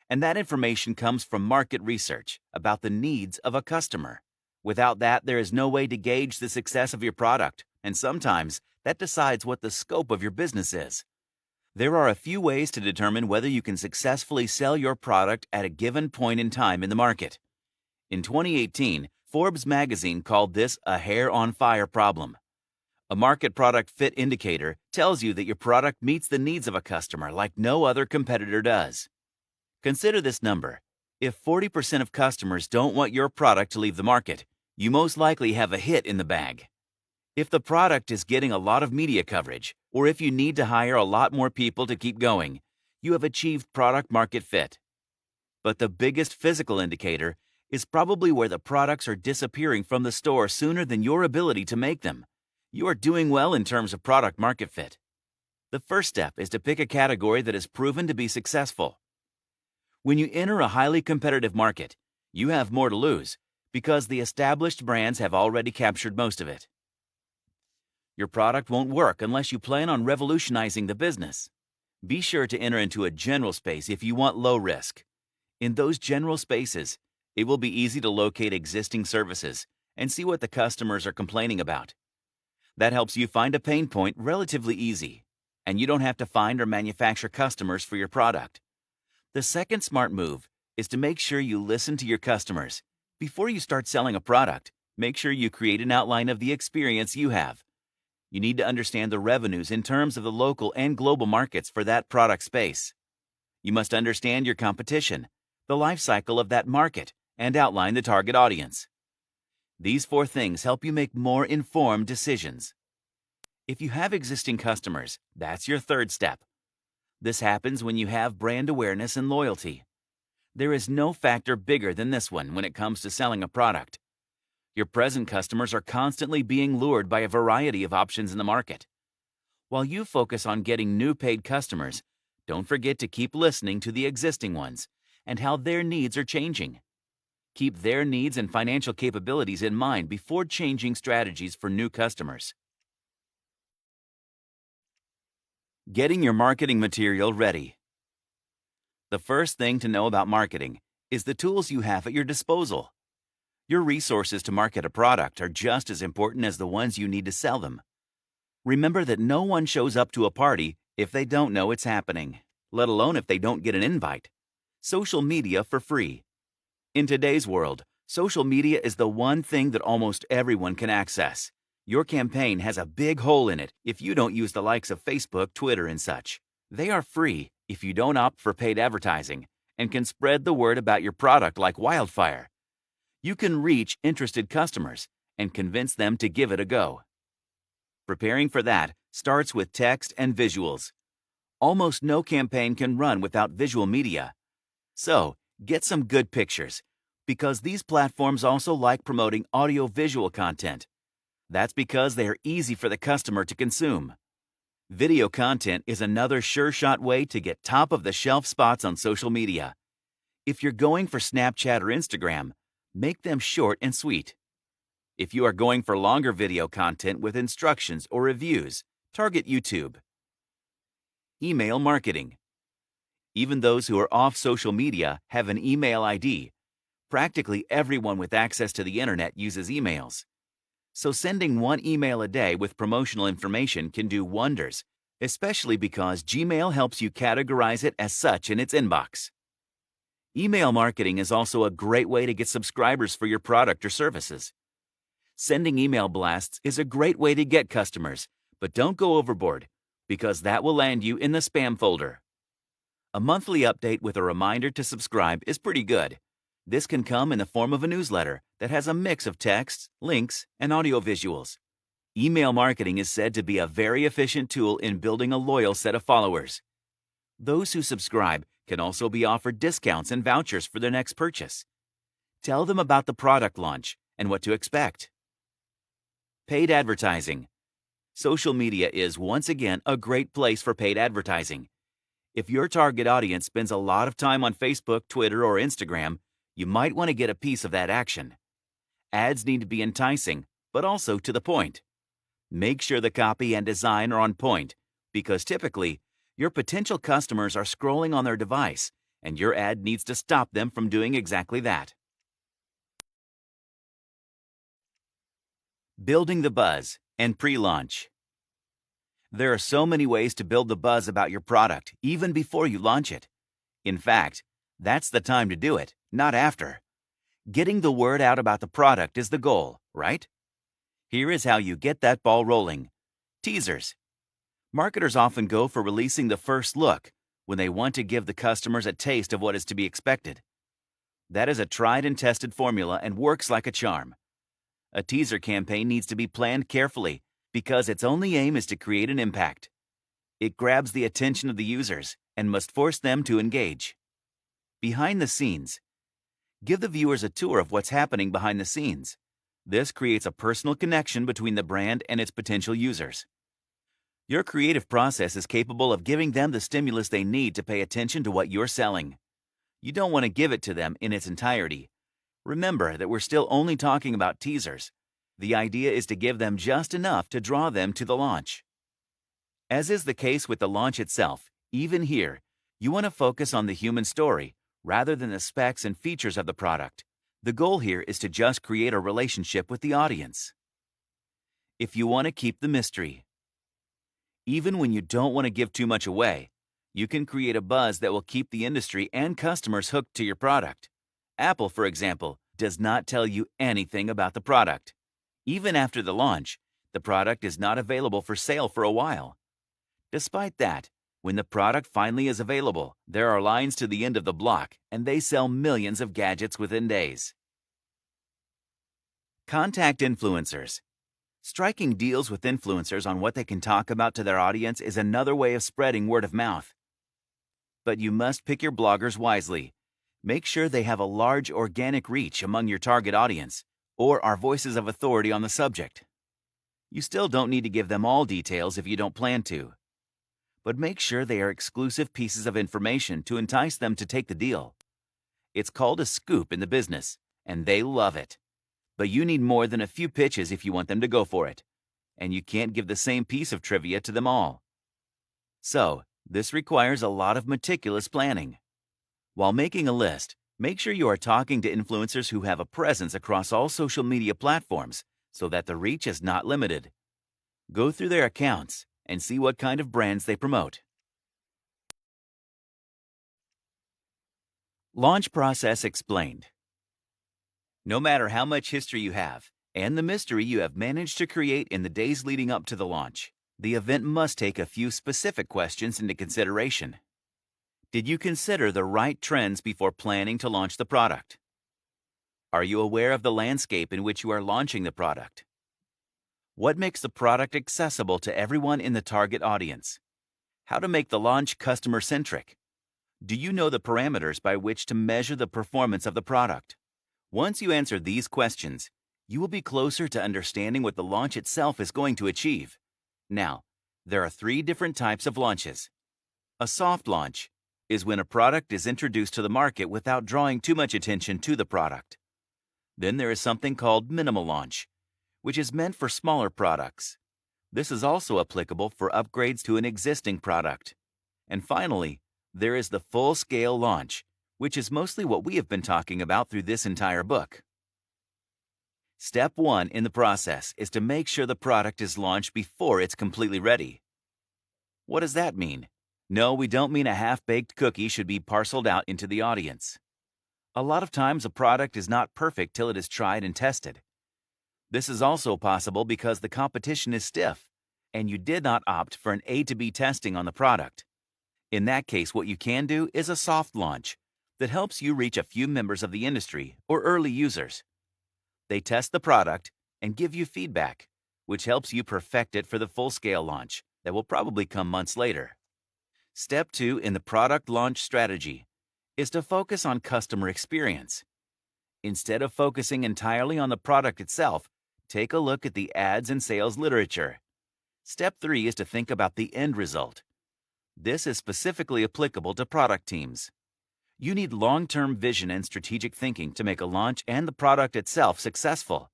S1: And that information comes from market research about the needs of a customer. Without that, there is no way to gauge the success of your product, and sometimes that decides what the scope of your business is. There are a few ways to determine whether you can successfully sell your product at a given point in time in the market. In 2018, Forbes magazine called this a hair on fire problem. A market product fit indicator tells you that your product meets the needs of a customer like no other competitor does. Consider this number. If 40% of customers don't want your product to leave the market, you most likely have a hit in the bag. If the product is getting a lot of media coverage, or if you need to hire a lot more people to keep going, you have achieved product market fit. But the biggest physical indicator is probably where the products are disappearing from the store sooner than your ability to make them. You are doing well in terms of product market fit. The first step is to pick a category that is proven to be successful. When you enter a highly competitive market, you have more to lose because the established brands have already captured most of it. Your product won't work unless you plan on revolutionizing the business. Be sure to enter into a general space if you want low risk. In those general spaces, it will be easy to locate existing services and see what the customers are complaining about. That helps you find a pain point relatively easy, and you don't have to find or manufacture customers for your product. The second smart move is to make sure you listen to your customers. Before you start selling a product, make sure you create an outline of the experience you have. You need to understand the revenues in terms of the local and global markets for that product space. You must understand your competition, the life cycle of that market, and outline the target audience. These 4 things help you make more informed decisions. If you have existing customers, that's your third step. This happens when you have brand awareness and loyalty. There is no factor bigger than this one when it comes to selling a product. Your present customers are constantly being lured by a variety of options in the market. While you focus on getting new paid customers, don't forget to keep listening to the existing ones and how their needs are changing. Keep their needs and financial capabilities in mind before changing strategies for new customers. Getting your marketing material ready. The first thing to know about marketing is the tools you have at your disposal. Your resources to market a product are just as important as the ones you need to sell them. Remember that no one shows up to a party if they don't know it's happening, let alone if they don't get an invite. Social media for free. In today's world, social media is the one thing that almost everyone can access. Your campaign has a big hole in it if you don't use the likes of Facebook, Twitter, and such. They are free if you don't opt for paid advertising and can spread the word about your product like wildfire. You can reach interested customers and convince them to give it a go. Preparing for that starts with text and visuals. Almost no campaign can run without visual media. So, get some good pictures, because these platforms also like promoting audio-visual content. That's because they are easy for the customer to consume. Video content is another sure-shot way to get top-of-the-shelf spots on social media. If you're going for Snapchat or Instagram, make them short and sweet. If you are going for longer video content with instructions or reviews, target YouTube. Email marketing. Even those who are off social media have an email ID. Practically everyone with access to the internet uses emails. So sending 1 email a day with promotional information can do wonders, especially because Gmail helps you categorize it as such in its inbox. Email marketing is also a great way to get subscribers for your product or services. Sending email blasts is a great way to get customers, but don't go overboard, because that will land you in the spam folder. A monthly update with a reminder to subscribe is pretty good. This can come in the form of a newsletter that has a mix of texts, links, and audio visuals. Email marketing is said to be a very efficient tool in building a loyal set of followers. Those who subscribe can also be offered discounts and vouchers for their next purchase. Tell them about the product launch and what to expect. Paid advertising. Social media is, once again, a great place for paid advertising. If your target audience spends a lot of time on Facebook, Twitter, or Instagram, you might want to get a piece of that action. Ads need to be enticing, but also to the point. Make sure the copy and design are on point, because typically, your potential customers are scrolling on their device, and your ad needs to stop them from doing exactly that. Building the buzz and pre-launch. There are so many ways to build the buzz about your product, even before you launch it. In fact, that's the time to do it, not after. Getting the word out about the product is the goal, right? Here is how you get that ball rolling. Teasers. Marketers often go for releasing the first look when they want to give the customers a taste of what is to be expected. That is a tried and tested formula and works like a charm. A teaser campaign needs to be planned carefully because its only aim is to create an impact. It grabs the attention of the users and must force them to engage. Behind the scenes. Give the viewers a tour of what's happening behind the scenes. This creates a personal connection between the brand and its potential users. Your creative process is capable of giving them the stimulus they need to pay attention to what you're selling. You don't want to give it to them in its entirety. Remember that we're still only talking about teasers. The idea is to give them just enough to draw them to the launch. As is the case with the launch itself, even here, you want to focus on the human story rather than the specs and features of the product. The goal here is to just create a relationship with the audience. If you want to keep the mystery. Even when you don't want to give too much away, you can create a buzz that will keep the industry and customers hooked to your product. Apple, for example, does not tell you anything about the product. Even after the launch, the product is not available for sale for a while. Despite that, when the product finally is available, there are lines to the end of the block, and they sell millions of gadgets within days. Contact influencers. Striking deals with influencers on what they can talk about to their audience is another way of spreading word of mouth. But you must pick your bloggers wisely. Make sure they have a large organic reach among your target audience, or are voices of authority on the subject. You still don't need to give them all details if you don't plan to. But make sure they are exclusive pieces of information to entice them to take the deal. It's called a scoop in the business, and they love it. But you need more than a few pitches if you want them to go for it, and you can't give the same piece of trivia to them all. So, this requires a lot of meticulous planning. While making a list, make sure you are talking to influencers who have a presence across all social media platforms so that the reach is not limited. Go through their accounts and see what kind of brands they promote. Launch process explained. No matter how much history you have and the mystery you have managed to create in the days leading up to the launch, the event must take a few specific questions into consideration. Did you consider the right trends before planning to launch the product? Are you aware of the landscape in which you are launching the product? What makes the product accessible to everyone in the target audience? How to make the launch customer-centric? Do you know the parameters by which to measure the performance of the product? Once you answer these questions, you will be closer to understanding what the launch itself is going to achieve. Now, there are 3 different types of launches. A soft launch is when a product is introduced to the market without drawing too much attention to the product. Then there is something called minimal launch, which is meant for smaller products. This is also applicable for upgrades to an existing product. And finally, there is the full-scale launch, which is mostly what we have been talking about through this entire book. Step 1 in the process is to make sure the product is launched before it's completely ready. What does that mean? No, we don't mean a half-baked cookie should be parceled out into the audience. A lot of times a product is not perfect till it is tried and tested. This is also possible because the competition is stiff, and you did not opt for an A to B testing on the product. In that case, what you can do is a soft launch that helps you reach a few members of the industry or early users. They test the product and give you feedback, which helps you perfect it for the full-scale launch that will probably come months later. Step 2 in the product launch strategy is to focus on customer experience. Instead of focusing entirely on the product itself, take a look at the ads and sales literature. Step 3 is to think about the end result. This is specifically applicable to product teams. You need long-term vision and strategic thinking to make a launch and the product itself successful.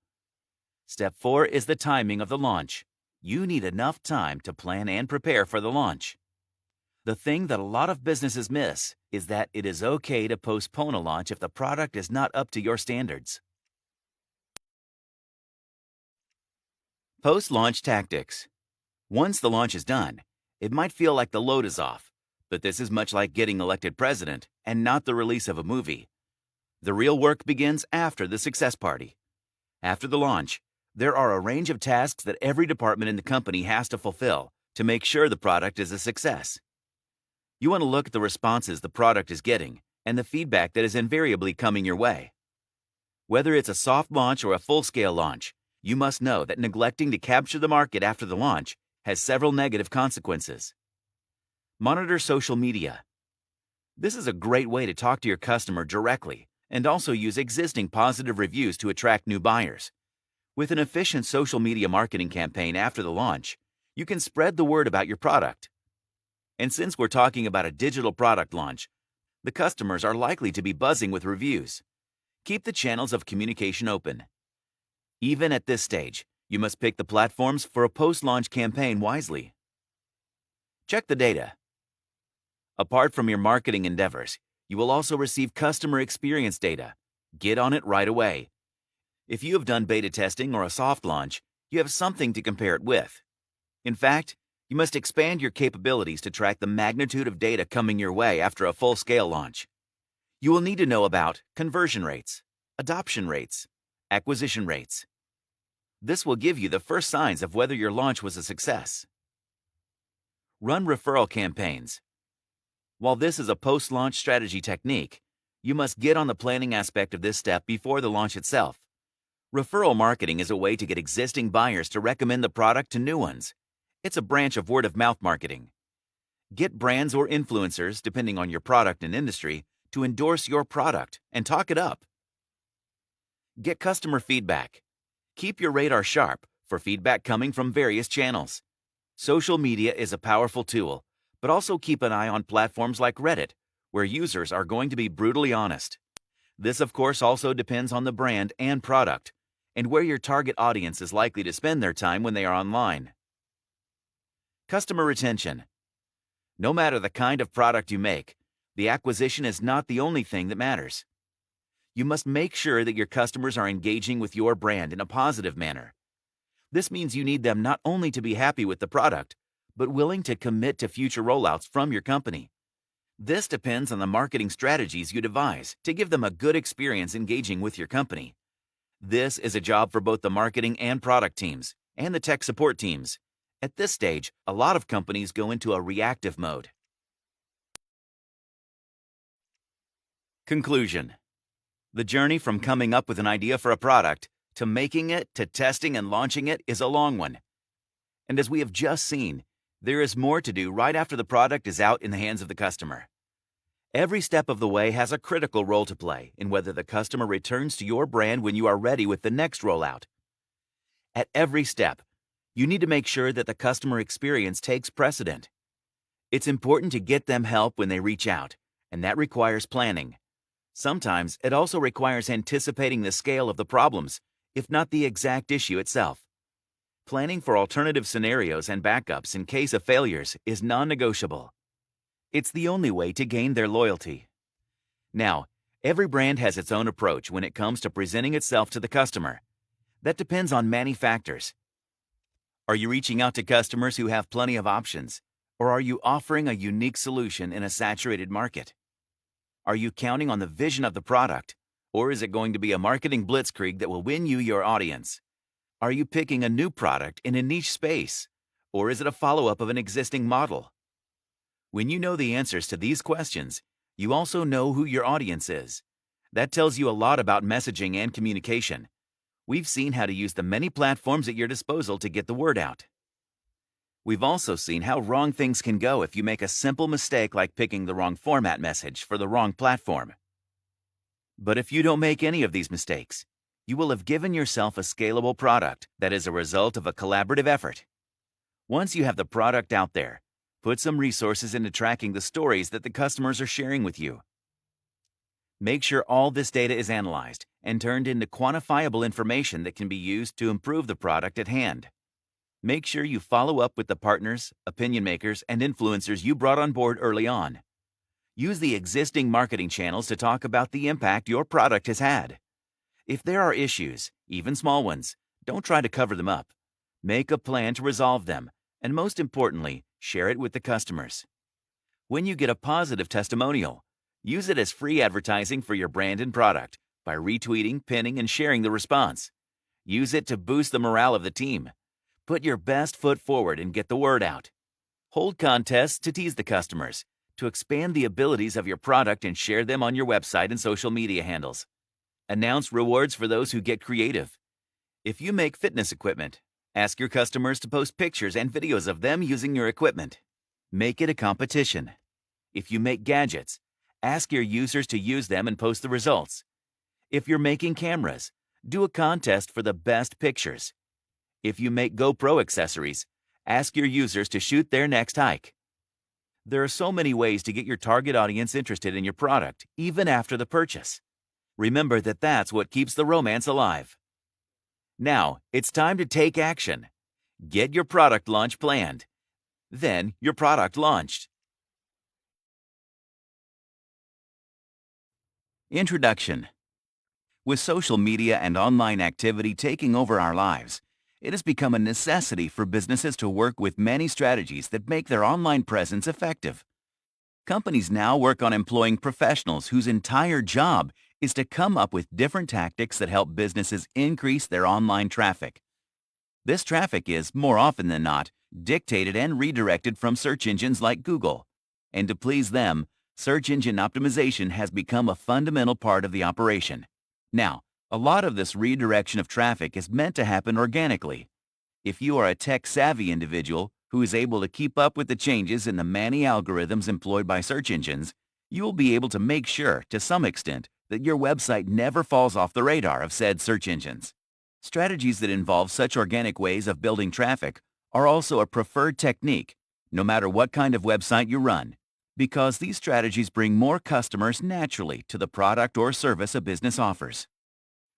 S1: Step 4 is the timing of the launch. You need enough time to plan and prepare for the launch. The thing that a lot of businesses miss is that it is okay to postpone a launch if the product is not up to your standards. Post-launch tactics. Once the launch is done, it might feel like the load is off, but this is much like getting elected president and not the release of a movie. The real work begins after the success party. After the launch, there are a range of tasks that every department in the company has to fulfill to make sure the product is a success. You want to look at the responses the product is getting and the feedback that is invariably coming your way. Whether it's a soft launch or a full-scale launch, you must know that neglecting to capture the market after the launch has several negative consequences. Monitor social media. This is a great way to talk to your customer directly and also use existing positive reviews to attract new buyers. With an efficient social media marketing campaign after the launch, you can spread the word about your product. And since we're talking about a digital product launch, the customers are likely to be buzzing with reviews. Keep the channels of communication open. Even at this stage, you must pick the platforms for a post-launch campaign wisely. Check the data. Apart from your marketing endeavors, you will also receive customer experience data. Get on it right away. If you have done beta testing or a soft launch, you have something to compare it with. In fact, you must expand your capabilities to track the magnitude of data coming your way after a full-scale launch. You will need to know about conversion rates, adoption rates, acquisition rates. This will give you the first signs of whether your launch was a success. Run referral campaigns. While this is a post-launch strategy technique, you must get on the planning aspect of this step before the launch itself. Referral marketing is a way to get existing buyers to recommend the product to new ones. It's a branch of word-of-mouth marketing. Get brands or influencers, depending on your product and industry, to endorse your product and talk it up. Get customer feedback. Keep your radar sharp for feedback coming from various channels. Social media is a powerful tool, but also keep an eye on platforms like Reddit, where users are going to be brutally honest. This, of course, also depends on the brand and product, and where your target audience is likely to spend their time when they are online. Customer retention. No matter the kind of product you make, the acquisition is not the only thing that matters. You must make sure that your customers are engaging with your brand in a positive manner. This means you need them not only to be happy with the product, but willing to commit to future rollouts from your company. This depends on the marketing strategies you devise to give them a good experience engaging with your company. This is a job for both the marketing and product teams and the tech support teams. At this stage, a lot of companies go into a reactive mode. Conclusion. The journey from coming up with an idea for a product to making it to testing and launching it is a long one. And as we have just seen, there is more to do right after the product is out in the hands of the customer. Every step of the way has a critical role to play in whether the customer returns to your brand when you are ready with the next rollout. At every step, you need to make sure that the customer experience takes precedent. It's important to get them help when they reach out, and that requires planning. Sometimes it also requires anticipating the scale of the problems, if not the exact issue itself. Planning for alternative scenarios and backups in case of failures is non-negotiable. It's the only way to gain their loyalty. Now, every brand has its own approach when it comes to presenting itself to the customer. That depends on many factors. Are you reaching out to customers who have plenty of options, or are you offering a unique solution in a saturated market? Are you counting on the vision of the product, or is it going to be a marketing blitzkrieg that will win you your audience? Are you picking a new product in a niche space, or is it a follow-up of an existing model? When you know the answers to these questions, you also know who your audience is. That tells you a lot about messaging and communication. We've seen how to use the many platforms at your disposal to get the word out. We've also seen how wrong things can go if you make a simple mistake like picking the wrong format message for the wrong platform. But if you don't make any of these mistakes, you will have given yourself a scalable product that is a result of a collaborative effort. Once you have the product out there, put some resources into tracking the stories that the customers are sharing with you. Make sure all this data is analyzed and turned into quantifiable information that can be used to improve the product at hand. Make sure you follow up with the partners, opinion makers, and influencers you brought on board early on. Use the existing marketing channels to talk about the impact your product has had. If there are issues, even small ones, don't try to cover them up. Make a plan to resolve them, and most importantly, share it with the customers. When you get a positive testimonial, use it as free advertising for your brand and product by retweeting, pinning, and sharing the response. Use it to boost the morale of the team. Put your best foot forward and get the word out. Hold contests to tease the customers, to expand the abilities of your product and share them on your website and social media handles. Announce rewards for those who get creative. If you make fitness equipment, ask your customers to post pictures and videos of them using your equipment. Make it a competition. If you make gadgets, ask your users to use them and post the results. If you're making cameras, do a contest for the best pictures. If you make GoPro accessories, ask your users to shoot their next hike. There are so many ways to get your target audience interested in your product, even after the purchase. Remember that that's what keeps the romance alive. Now, it's time to take action. Get your product launch planned. Then, your product launched. Introduction. With social media and online activity taking over our lives, it has become a necessity for businesses to work with many strategies that make their online presence effective. Companies now work on employing professionals whose entire job is to come up with different tactics that help businesses increase their online traffic. This traffic is, more often than not, dictated and redirected from search engines like Google. And to please them, search engine optimization has become a fundamental part of the operation. Now, a lot of this redirection of traffic is meant to happen organically. If you are a tech-savvy individual who is able to keep up with the changes in the many algorithms employed by search engines, you will be able to make sure, to some extent, that your website never falls off the radar of said search engines. Strategies that involve such organic ways of building traffic are also a preferred technique, no matter what kind of website you run, because these strategies bring more customers naturally to the product or service a business offers.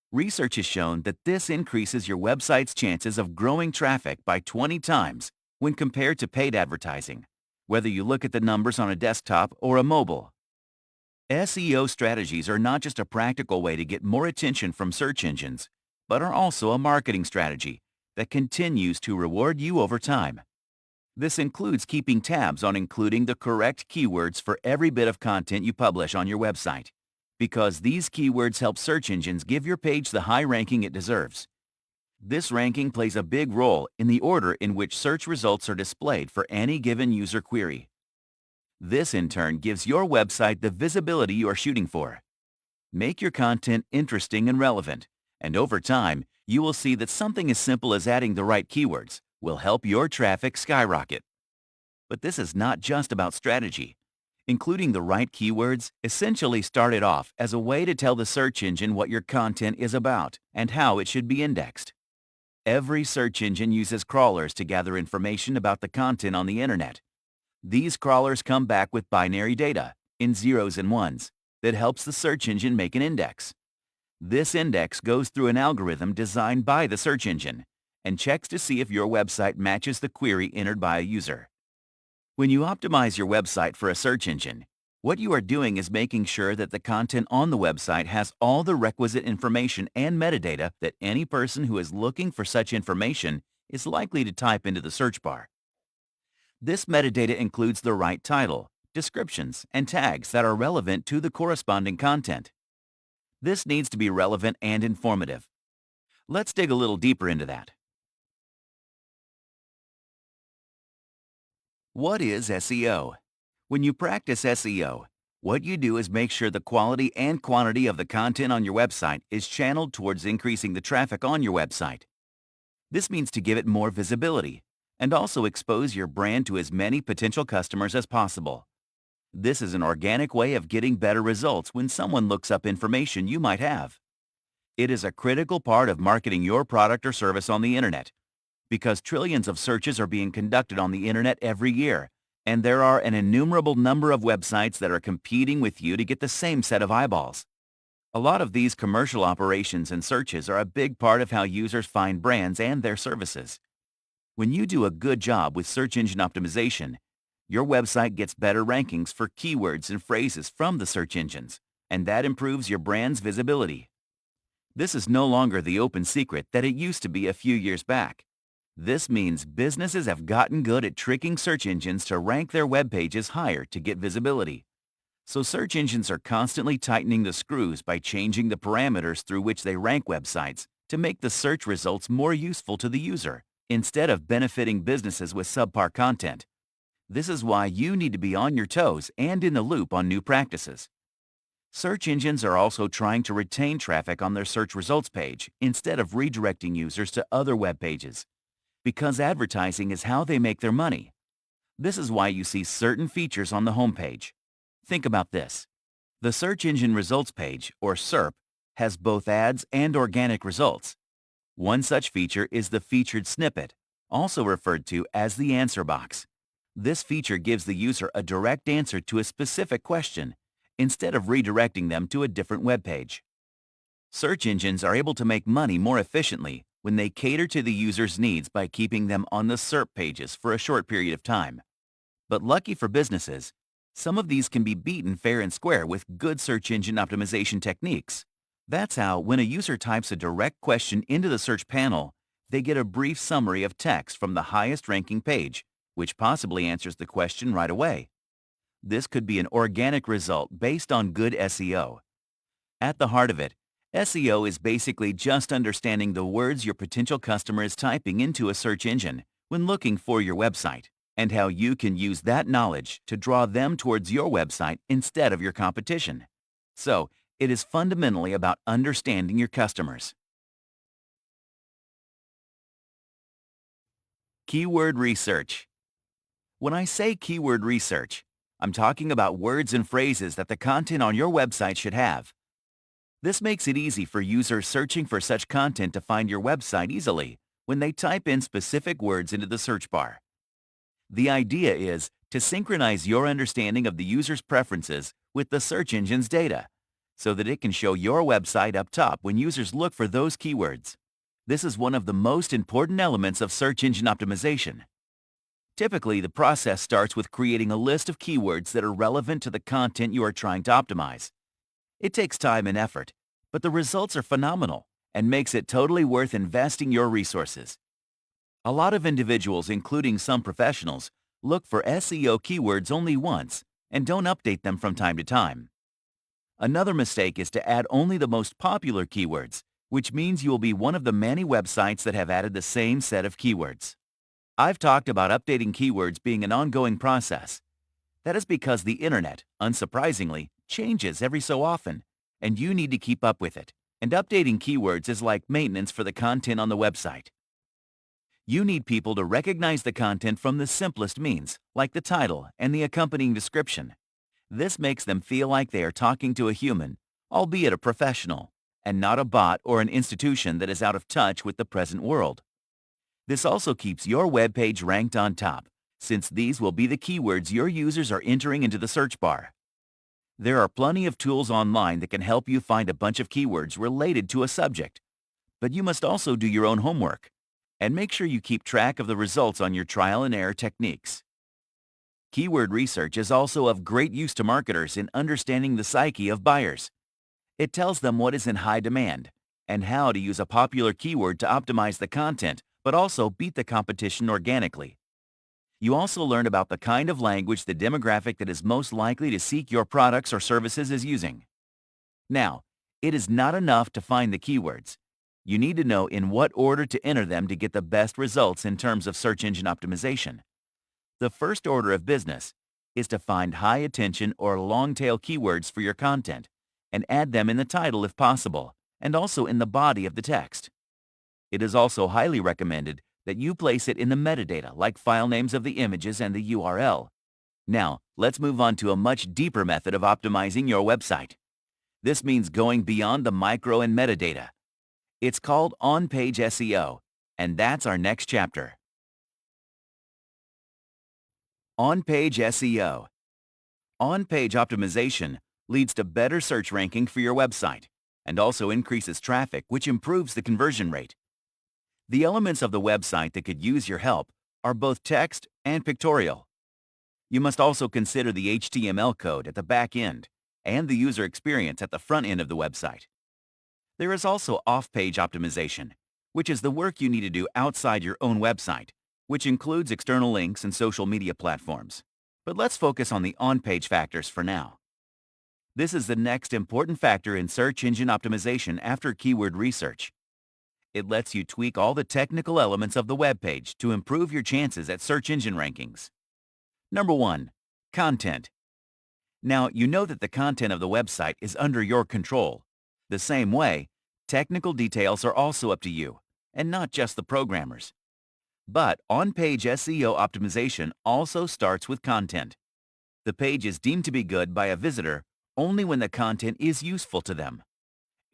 S1: Research has shown that this increases your website's chances of growing traffic by 20 times when compared to paid advertising, whether you look at the numbers on a desktop or a mobile. SEO strategies are not just a practical way to get more attention from search engines, but are also a marketing strategy that continues to reward you over time. This includes keeping tabs on including the correct keywords for every bit of content you publish on your website, because these keywords help search engines give your page the high ranking it deserves. This ranking plays a big role in the order in which search results are displayed for any given user query. This, in turn, gives your website the visibility you are shooting for. Make your content interesting and relevant, and over time, you will see that something as simple as adding the right keywords will help your traffic skyrocket. But this is not just about strategy. Including the right keywords essentially started off as a way to tell the search engine what your content is about and how it should be indexed. Every search engine uses crawlers to gather information about the content on the internet. These crawlers come back with binary data, in zeros and ones, that helps the search engine make an index. This index goes through an algorithm designed by the search engine and checks to see if your website matches the query entered by a user. When you optimize your website for a search engine, what you are doing is making sure that the content on the website has all the requisite information and metadata that any person who is looking for such information is likely to type into the search bar. This metadata includes the right title, descriptions, and tags that are relevant to the corresponding content. This needs to be relevant and informative. Let's dig a little deeper into that. What is SEO? When you practice SEO, what you do is make sure the quality and quantity of the content on your website is channeled towards increasing the traffic on your website. This means to give it more visibility and also expose your brand to as many potential customers as possible. This is an organic way of getting better results when someone looks up information you might have. It is a critical part of marketing your product or service on the internet, because trillions of searches are being conducted on the internet every year, and there are an innumerable number of websites that are competing with you to get the same set of eyeballs. A lot of these commercial operations and searches are a big part of how users find brands and their services. When you do a good job with search engine optimization, your website gets better rankings for keywords and phrases from the search engines, and that improves your brand's visibility. This is no longer the open secret that it used to be a few years back. This means businesses have gotten good at tricking search engines to rank their web pages higher to get visibility. So search engines are constantly tightening the screws by changing the parameters through which they rank websites to make the search results more useful to the user, instead of benefiting businesses with subpar content. This is why you need to be on your toes and in the loop on new practices. Search engines are also trying to retain traffic on their search results page instead of redirecting users to other web pages, because advertising is how they make their money. This is why you see certain features on the homepage. Think about this. The search engine results page, or SERP, has both ads and organic results. One such feature is the featured snippet, also referred to as the answer box. This feature gives the user a direct answer to a specific question, instead of redirecting them to a different web page. Search engines are able to make money more efficiently when they cater to the user's needs by keeping them on the SERP pages for a short period of time. But lucky for businesses, some of these can be beaten fair and square with good search engine optimization techniques. That's how, when a user types a direct question into the search panel, they get a brief summary of text from the highest ranking page, which possibly answers the question right away. This could be an organic result based on good SEO. At the heart of it, SEO is basically just understanding the words your potential customer is typing into a search engine when looking for your website, and how you can use that knowledge to draw them towards your website instead of your competition. So, it is fundamentally about understanding your customers. Keyword research. When I say keyword research, I'm talking about words and phrases that the content on your website should have. This makes it easy for users searching for such content to find your website easily when they type in specific words into the search bar. The idea is to synchronize your understanding of the user's preferences with the search engine's data, so that it can show your website up top when users look for those keywords. This is one of the most important elements of search engine optimization. Typically, the process starts with creating a list of keywords that are relevant to the content you are trying to optimize. It takes time and effort, but the results are phenomenal and makes it totally worth investing your resources. A lot of individuals, including some professionals, look for SEO keywords only once and don't update them from time to time. Another mistake is to add only the most popular keywords, which means you will be one of the many websites that have added the same set of keywords. I've talked about updating keywords being an ongoing process. That is because the internet, unsurprisingly, changes every so often, and you need to keep up with it. And updating keywords is like maintenance for the content on the website. You need people to recognize the content from the simplest means, like the title and the accompanying description. This makes them feel like they are talking to a human, albeit a professional, and not a bot or an institution that is out of touch with the present world. This also keeps your web page ranked on top, since these will be the keywords your users are entering into the search bar. There are plenty of tools online that can help you find a bunch of keywords related to a subject, but you must also do your own homework and make sure you keep track of the results on your trial and error techniques. Keyword research is also of great use to marketers in understanding the psyche of buyers. It tells them what is in high demand and how to use a popular keyword to optimize the content, but also beat the competition organically. You also learn about the kind of language the demographic that is most likely to seek your products or services is using. Now, it is not enough to find the keywords. You need to know in what order to enter them to get the best results in terms of search engine optimization. The first order of business is to find high attention or long-tail keywords for your content and add them in the title if possible, and also in the body of the text. It is also highly recommended that you place it in the metadata, like file names of the images and the URL. Now, let's move on to a much deeper method of optimizing your website. This means going beyond the micro and metadata. It's called on-page SEO, and that's our next chapter. On-page SEO. On-page optimization leads to better search ranking for your website and also increases traffic, which improves the conversion rate. The elements of the website that could use your help are both text and pictorial. You must also consider the HTML code at the back end and the user experience at the front end of the website. There is also off-page optimization, which is the work you need to do outside your own website, which includes external links and social media platforms. But let's focus on the on-page factors for now. This is the next important factor in search engine optimization after keyword research. It lets you tweak all the technical elements of the web page to improve your chances at search engine rankings. Number 1. Content. Now, you know that the content of the website is under your control. The same way, technical details are also up to you, and not just the programmers. But on-page SEO optimization also starts with content. The page is deemed to be good by a visitor only when the content is useful to them.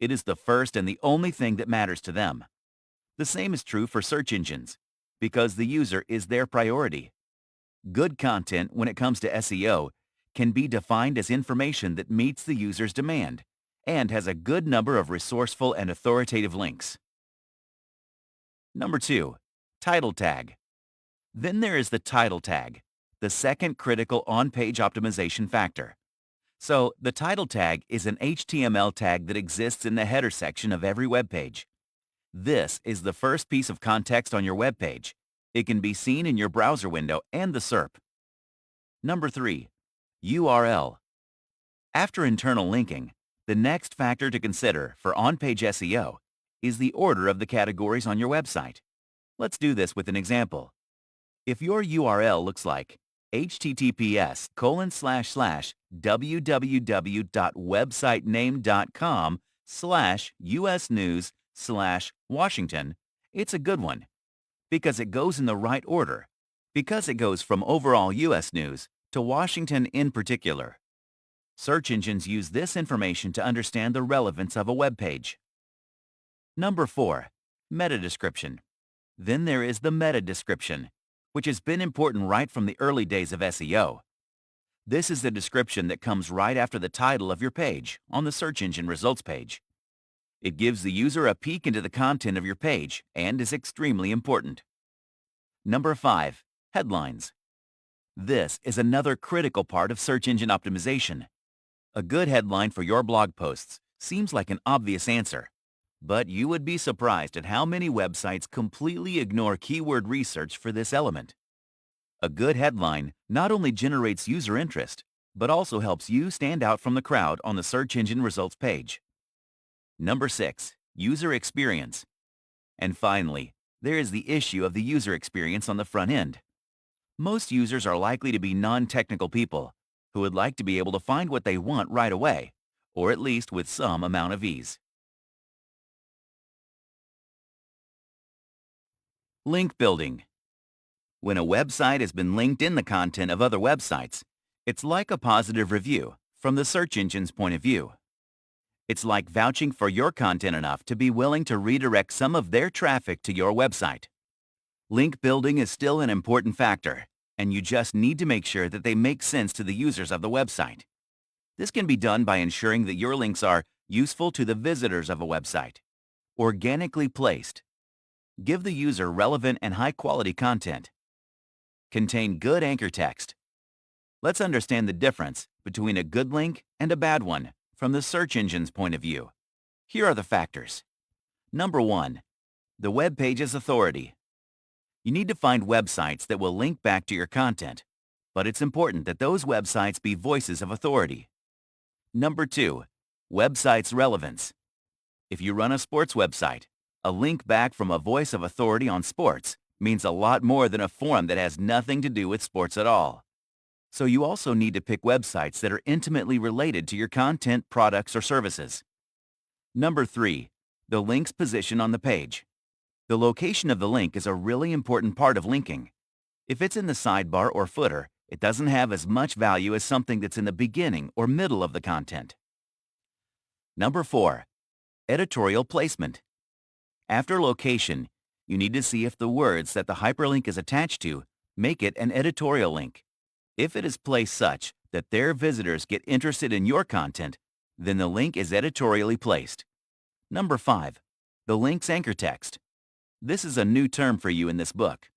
S1: It is the first and the only thing that matters to them. The same is true for search engines, because the user is their priority. Good content, when it comes to SEO, can be defined as information that meets the user's demand and has a good number of resourceful and authoritative links. Number 2. Title tag. Then there is the title tag, the second critical on-page optimization factor. So, the title tag is an HTML tag that exists in the header section of every web page. This is the first piece of context on your web page. It can be seen in your browser window and the SERP. Number 3. URL. After internal linking, the next factor to consider for on-page SEO is the order of the categories on your website. Let's do this with an example. If your URL looks like https://www.websitename.com/usnews/Washington, it's a good one because it goes in the right order, because it goes from overall U.S. news to Washington in particular. Search engines use this information to understand the relevance of a web page. Number 4. Meta description. Then there is the meta description, which has been important right from the early days of SEO. This is the description that comes right after the title of your page on the search engine results page. It gives the user a peek into the content of your page and is extremely important. Number 5. Headlines. This is another critical part of search engine optimization. A good headline for your blog posts seems like an obvious answer, but you would be surprised at how many websites completely ignore keyword research for this element. A good headline not only generates user interest, but also helps you stand out from the crowd on the search engine results page. Number 6. User experience. And finally, there is the issue of the user experience on the front end. Most users are likely to be non-technical people who would like to be able to find what they want right away, or at least with some amount of ease. Link building. When a website has been linked in the content of other websites, it's like a positive review from the search engine's point of view. It's like vouching for your content enough to be willing to redirect some of their traffic to your website. Link building is still an important factor, and you just need to make sure that they make sense to the users of the website. This can be done by ensuring that your links are useful to the visitors of a website, organically placed, give the user relevant and high-quality content, contain good anchor text. Let's understand the difference between a good link and a bad one from the search engine's point of view. Here are the factors. Number 1. The web page's authority. You need to find websites that will link back to your content, but it's important that those websites be voices of authority. Number 2. Website's relevance. If you run a sports website, a link back from a voice of authority on sports means a lot more than a forum that has nothing to do with sports at all. So you also need to pick websites that are intimately related to your content, products, or services. Number 3. The link's position on the page. The location of the link is a really important part of linking. If it's in the sidebar or footer, it doesn't have as much value as something that's in the beginning or middle of the content. Number 4. Editorial placement. After location, you need to see if the words that the hyperlink is attached to make it an editorial link. If it is placed such that their visitors get interested in your content, then the link is editorially placed. Number 5. The link's anchor text. This is a new term for you in this book.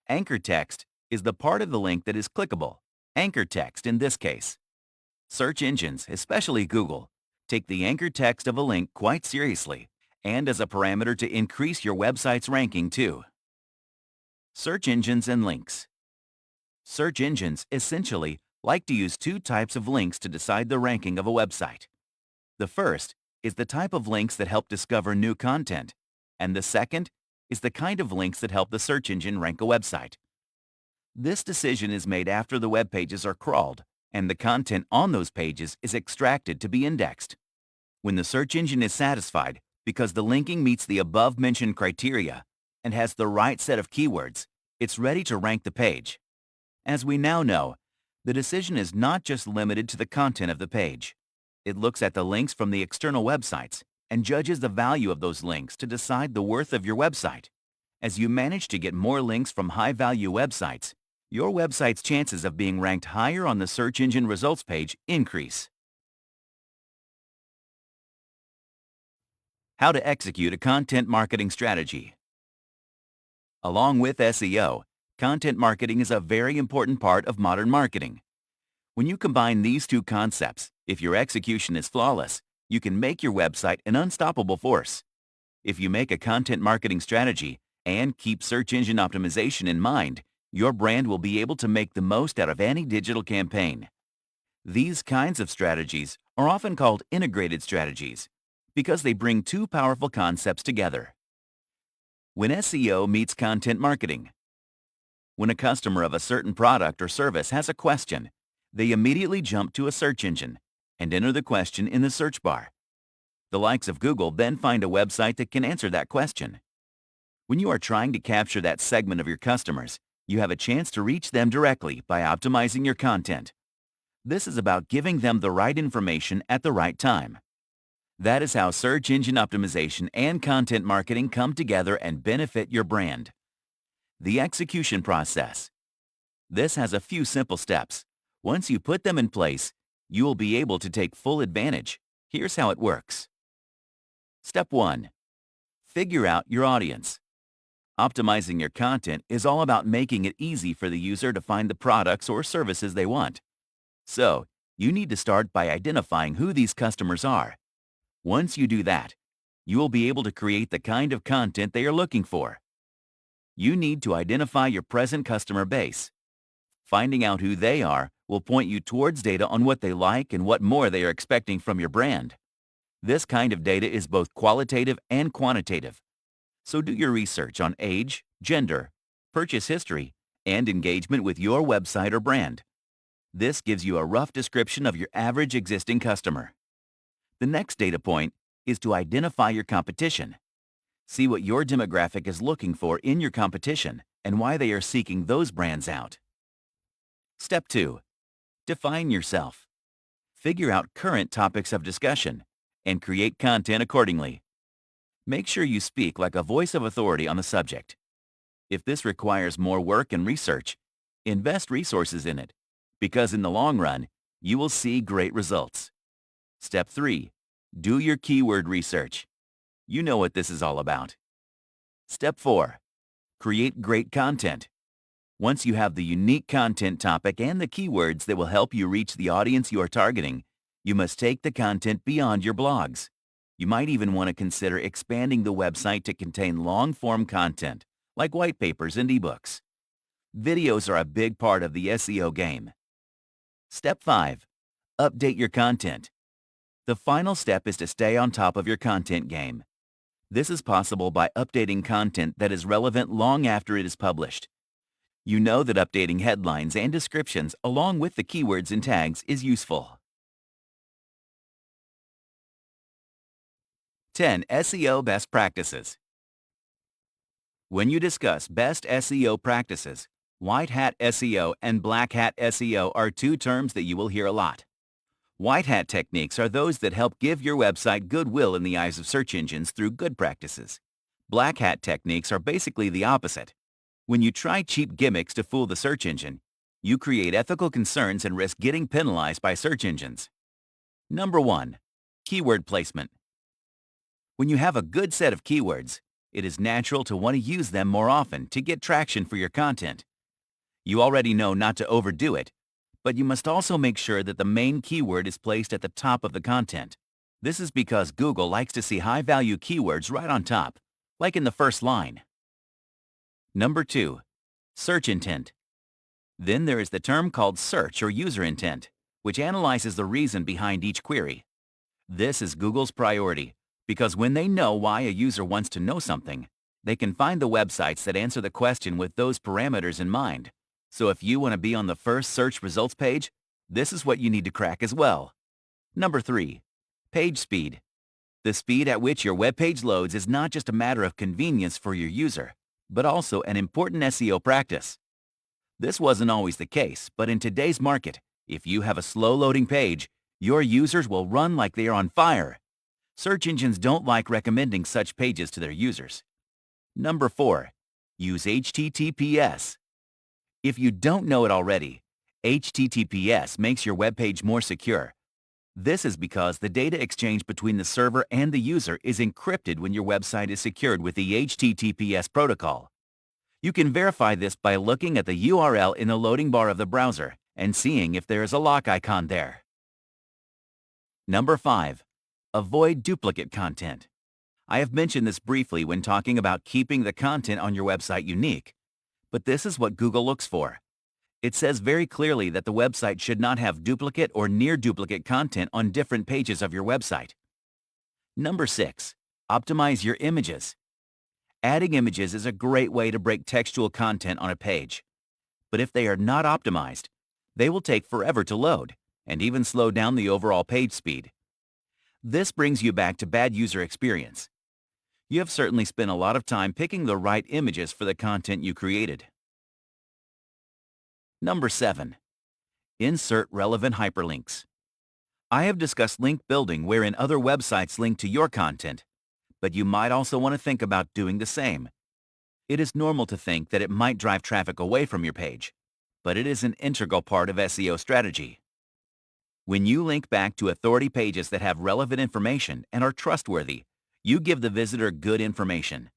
S1: Anchor text is the part of the link that is clickable, anchor text in this case. Search engines, especially Google, take the anchor text of a link quite seriously and as a parameter to increase your website's ranking too. Search engines and links. Search engines essentially like to use two types of links to decide the ranking of a website. The first is the type of links that help discover new content, and the second is the kind of links that help the search engine rank a website. This decision is made after the web pages are crawled and the content on those pages is extracted to be indexed. When the search engine is satisfied because the linking meets the above-mentioned criteria and has the right set of keywords, it's ready to rank the page. As we now know, the decision is not just limited to the content of the page. It looks at the links from the external websites and judges the value of those links to decide the worth of your website. As you manage to get more links from high-value websites, your website's chances of being ranked higher on the search engine results page increase. How to execute a content marketing strategy. Along with SEO, content marketing is a very important part of modern marketing. When you combine these two concepts, if your execution is flawless, you can make your website an unstoppable force. If you make a content marketing strategy and keep search engine optimization in mind, your brand will be able to make the most out of any digital campaign. These kinds of strategies are often called integrated strategies because they bring two powerful concepts together. When SEO meets content marketing. When a customer of a certain product or service has a question, they immediately jump to a search engine and enter the question in the search bar. The likes of Google then find a website that can answer that question. When you are trying to capture that segment of your customers, you have a chance to reach them directly by optimizing your content. This is about giving them the right information at the right time. That is how search engine optimization and content marketing come together and benefit your brand. The execution process. This has a few simple steps. Once you put them in place, you will be able to take full advantage. Here's how it works. Step 1. Figure out your audience. Optimizing your content is all about making it easy for the user to find the products or services they want. So, you need to start by identifying who these customers are. Once you do that, you will be able to create the kind of content they are looking for. You need to identify your present customer base. Finding out who they are will point you towards data on what they like and what more they are expecting from your brand. This kind of data is both qualitative and quantitative. So do your research on age, gender, purchase history, and engagement with your website or brand. This gives you a rough description of your average existing customer. The next data point is to identify your competition. See what your demographic is looking for in your competition and why they are seeking those brands out. Step 2. Define yourself. Figure out current topics of discussion and create content accordingly. Make sure you speak like a voice of authority on the subject. If this requires more work and research, invest resources in it, because in the long run, you will see great results. Step 3. Do your keyword research. You know what this is all about. Step 4. Create great content. Once you have the unique content topic and the keywords that will help you reach the audience you are targeting, you must take the content beyond your blogs. You might even want to consider expanding the website to contain long-form content, like white papers and ebooks. Videos are a big part of the SEO game. Step 5. Update your content. The final step is to stay on top of your content game. This is possible by updating content that is relevant long after it is published. You know that updating headlines and descriptions along with the keywords and tags is useful. 10 SEO Best Practices. When you discuss best SEO practices, white hat SEO and black hat SEO are two terms that you will hear a lot. White hat techniques are those that help give your website goodwill in the eyes of search engines through good practices. Black hat techniques are basically the opposite. When you try cheap gimmicks to fool the search engine, you create ethical concerns and risk getting penalized by search engines. Number 1. Keyword placement. When you have a good set of keywords, it is natural to want to use them more often to get traction for your content. You already know not to overdo it, but you must also make sure that the main keyword is placed at the top of the content. This is because Google likes to see high-value keywords right on top, like in the first line. Number 2. Search intent. Then there is the term called search or user intent, which analyzes the reason behind each query. This is Google's priority, because when they know why a user wants to know something, they can find the websites that answer the question with those parameters in mind. So if you want to be on the first search results page, this is what you need to crack as well. Number 3. Page speed. The speed at which your web page loads is not just a matter of convenience for your user, but also an important SEO practice. This wasn't always the case, but in today's market, if you have a slow-loading page, your users will run like they are on fire. Search engines don't like recommending such pages to their users. Number 4. Use HTTPS. If you don't know it already, HTTPS makes your web page more secure. This is because the data exchange between the server and the user is encrypted when your website is secured with the HTTPS protocol. You can verify this by looking at the URL in the loading bar of the browser and seeing if there is a lock icon there. Number 5. Avoid duplicate content. I have mentioned this briefly when talking about keeping the content on your website unique, but this is what Google looks for. It says very clearly that the website should not have duplicate or near duplicate content on different pages of your website. Number 6. Optimize your images. Adding images is a great way to break textual content on a page. But if they are not optimized, they will take forever to load and even slow down the overall page speed. This brings you back to bad user experience. You have certainly spent a lot of time picking the right images for the content you created. Number 7. Insert relevant hyperlinks. I have discussed link building wherein other websites link to your content, but you might also want to think about doing the same. It is normal to think that it might drive traffic away from your page, but it is an integral part of SEO strategy. When you link back to authority pages that have relevant information and are trustworthy, you give the visitor good information.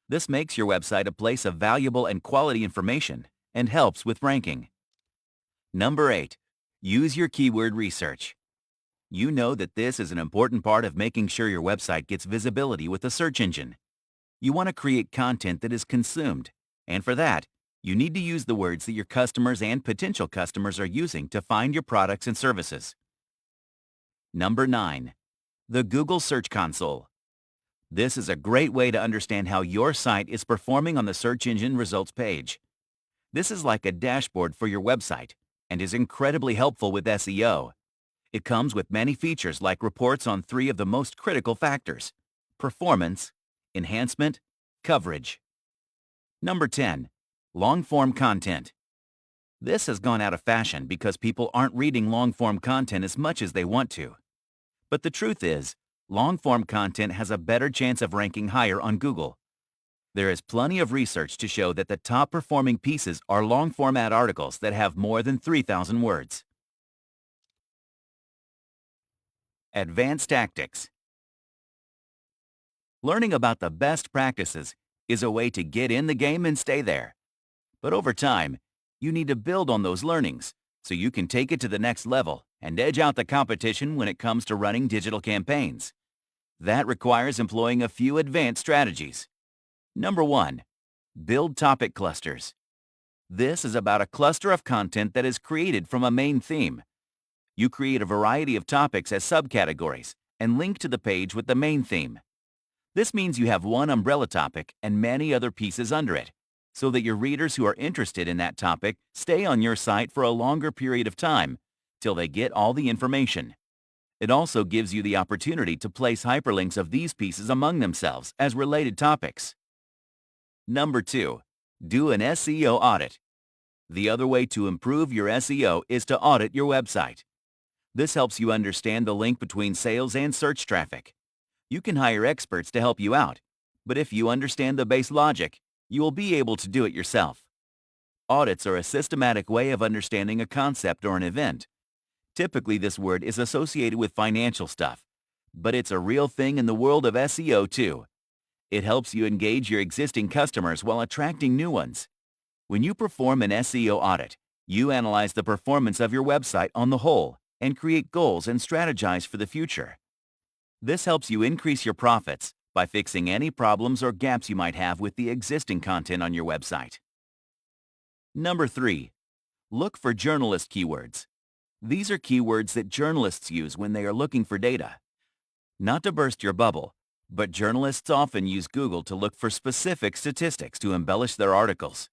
S1: This makes your website a place of valuable and quality information and helps with ranking. Number 8. Use your keyword research. You know that this is an important part of making sure your website gets visibility with the search engine. You want to create content that is consumed, and for that, you need to use the words that your customers and potential customers are using to find your products and services. Number 9. The Google Search Console. This is a great way to understand how your site is performing on the search engine results page. This is like a dashboard for your website and is incredibly helpful with SEO. It comes with many features like reports on 3 of the most critical factors: performance, enhancement, coverage. Number 10. Long-form content. This has gone out of fashion because people aren't reading long-form content as much as they want to. But the truth is, long-form content has a better chance of ranking higher on Google. There is plenty of research to show that the top-performing pieces are long-format articles that have more than 3,000 words. Advanced tactics. Learning about the best practices is a way to get in the game and stay there. But over time, you need to build on those learnings so you can take it to the next level and edge out the competition when it comes to running digital campaigns. That requires employing a few advanced strategies. Number 1. Build topic clusters. This is about a cluster of content that is created from a main theme. You create a variety of topics as subcategories and link to the page with the main theme. This means you have one umbrella topic and many other pieces under it, so that your readers who are interested in that topic stay on your site for a longer period of time till they get all the information. It also gives you the opportunity to place hyperlinks of these pieces among themselves as related topics. Number 2. Do an SEO audit. The other way to improve your SEO is to audit your website. This helps you understand the link between sales and search traffic. You can hire experts to help you out, but if you understand the base logic, you will be able to do it yourself. Audits are a systematic way of understanding a concept or an event. Typically, this word is associated with financial stuff, but it's a real thing in the world of SEO too. It helps you engage your existing customers while attracting new ones. When you perform an SEO audit, you analyze the performance of your website on the whole and create goals and strategize for the future. This helps you increase your profits by fixing any problems or gaps you might have with the existing content on your website. Number 3. Look for journalist keywords. These are keywords that journalists use when they are looking for data. Not to burst your bubble, but journalists often use Google to look for specific statistics to embellish their articles.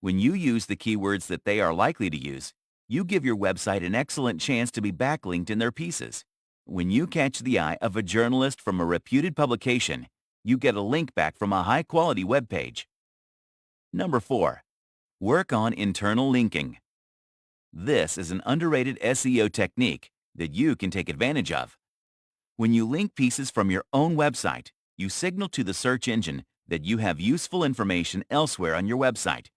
S1: When you use the keywords that they are likely to use, you give your website an excellent chance to be backlinked in their pieces. When you catch the eye of a journalist from a reputed publication, you get a link back from a high-quality web page. Number 4. Work on internal linking. This is an underrated SEO technique that you can take advantage of. When you link pieces from your own website, you signal to the search engine that you have useful information elsewhere on your website.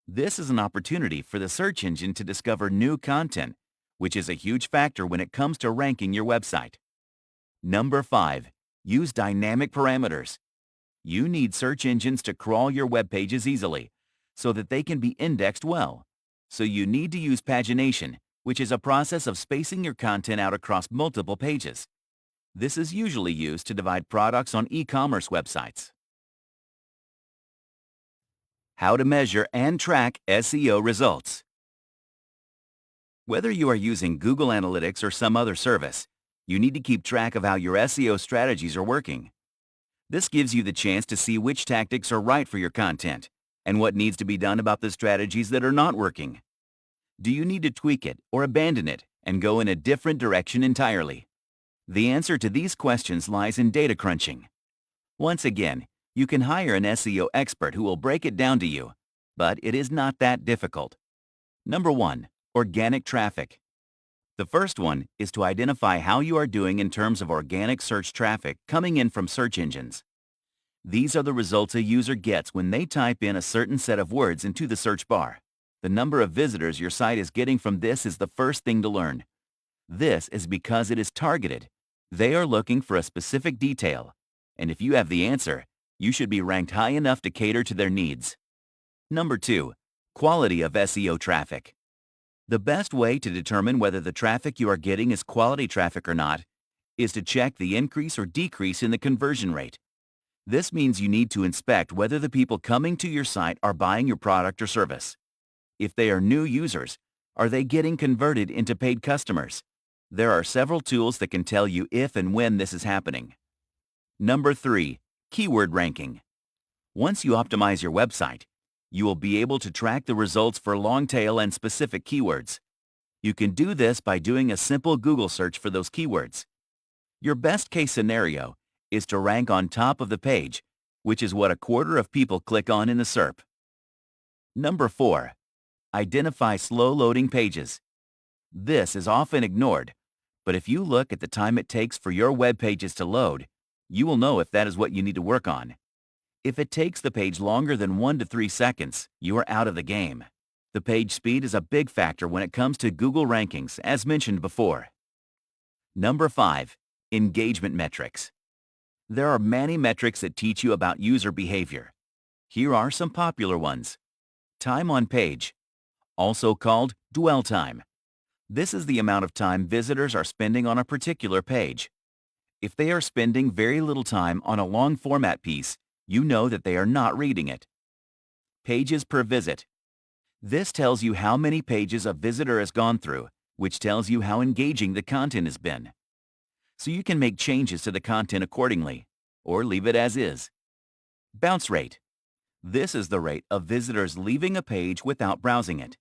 S1: This is an opportunity for the search engine to discover new content, which is a huge factor when it comes to ranking your website. Number 5. Use dynamic parameters. You need search engines to crawl your web pages easily so that they can be indexed well. So you need to use pagination, which is a process of spacing your content out across multiple pages. This is usually used to divide products on e-commerce websites. How to measure and track SEO results. Whether you are using Google Analytics or some other service, you need to keep track of how your SEO strategies are working. This gives you the chance to see which tactics are right for your content and what needs to be done about the strategies that are not working. Do you need to tweak it or abandon it and go in a different direction entirely? The answer to these questions lies in data crunching. Once again, you can hire an SEO expert who will break it down to you, but it is not that difficult. Number 1. Organic traffic. The first one is to identify how you are doing in terms of organic search traffic coming in from search engines. These are the results a user gets when they type in a certain set of words into the search bar. The number of visitors your site is getting from this is the first thing to learn. This is because it is targeted. They are looking for a specific detail, and if you have the answer, you should be ranked high enough to cater to their needs. Number 2. Quality of SEO traffic. The best way to determine whether the traffic you are getting is quality traffic or not is to check the increase or decrease in the conversion rate. This means you need to inspect whether the people coming to your site are buying your product or service. If they are new users, are they getting converted into paid customers? There are several tools that can tell you if and when this is happening. Number 3. Keyword ranking. Once you optimize your website, you will be able to track the results for long-tail and specific keywords. You can do this by doing a simple Google search for those keywords. Your best-case scenario is to rank on top of the page, which is what a quarter of people click on in the SERP. Number 4. Identify slow-loading pages. This is often ignored, but if you look at the time it takes for your web pages to load, you will know if that is what you need to work on. If it takes the page longer than 1 to 3 seconds, you are out of the game. The page speed is a big factor when it comes to Google rankings, as mentioned before. Number 5. Engagement metrics. There are many metrics that teach you about user behavior. Here are some popular ones. Time on page, also called dwell time. This is the amount of time visitors are spending on a particular page. If they are spending very little time on a long format piece, you know that they are not reading it. Pages per visit. This tells you how many pages a visitor has gone through, which tells you how engaging the content has been. So you can make changes to the content accordingly, or leave it as is. Bounce rate. This is the rate of visitors leaving a page without browsing it.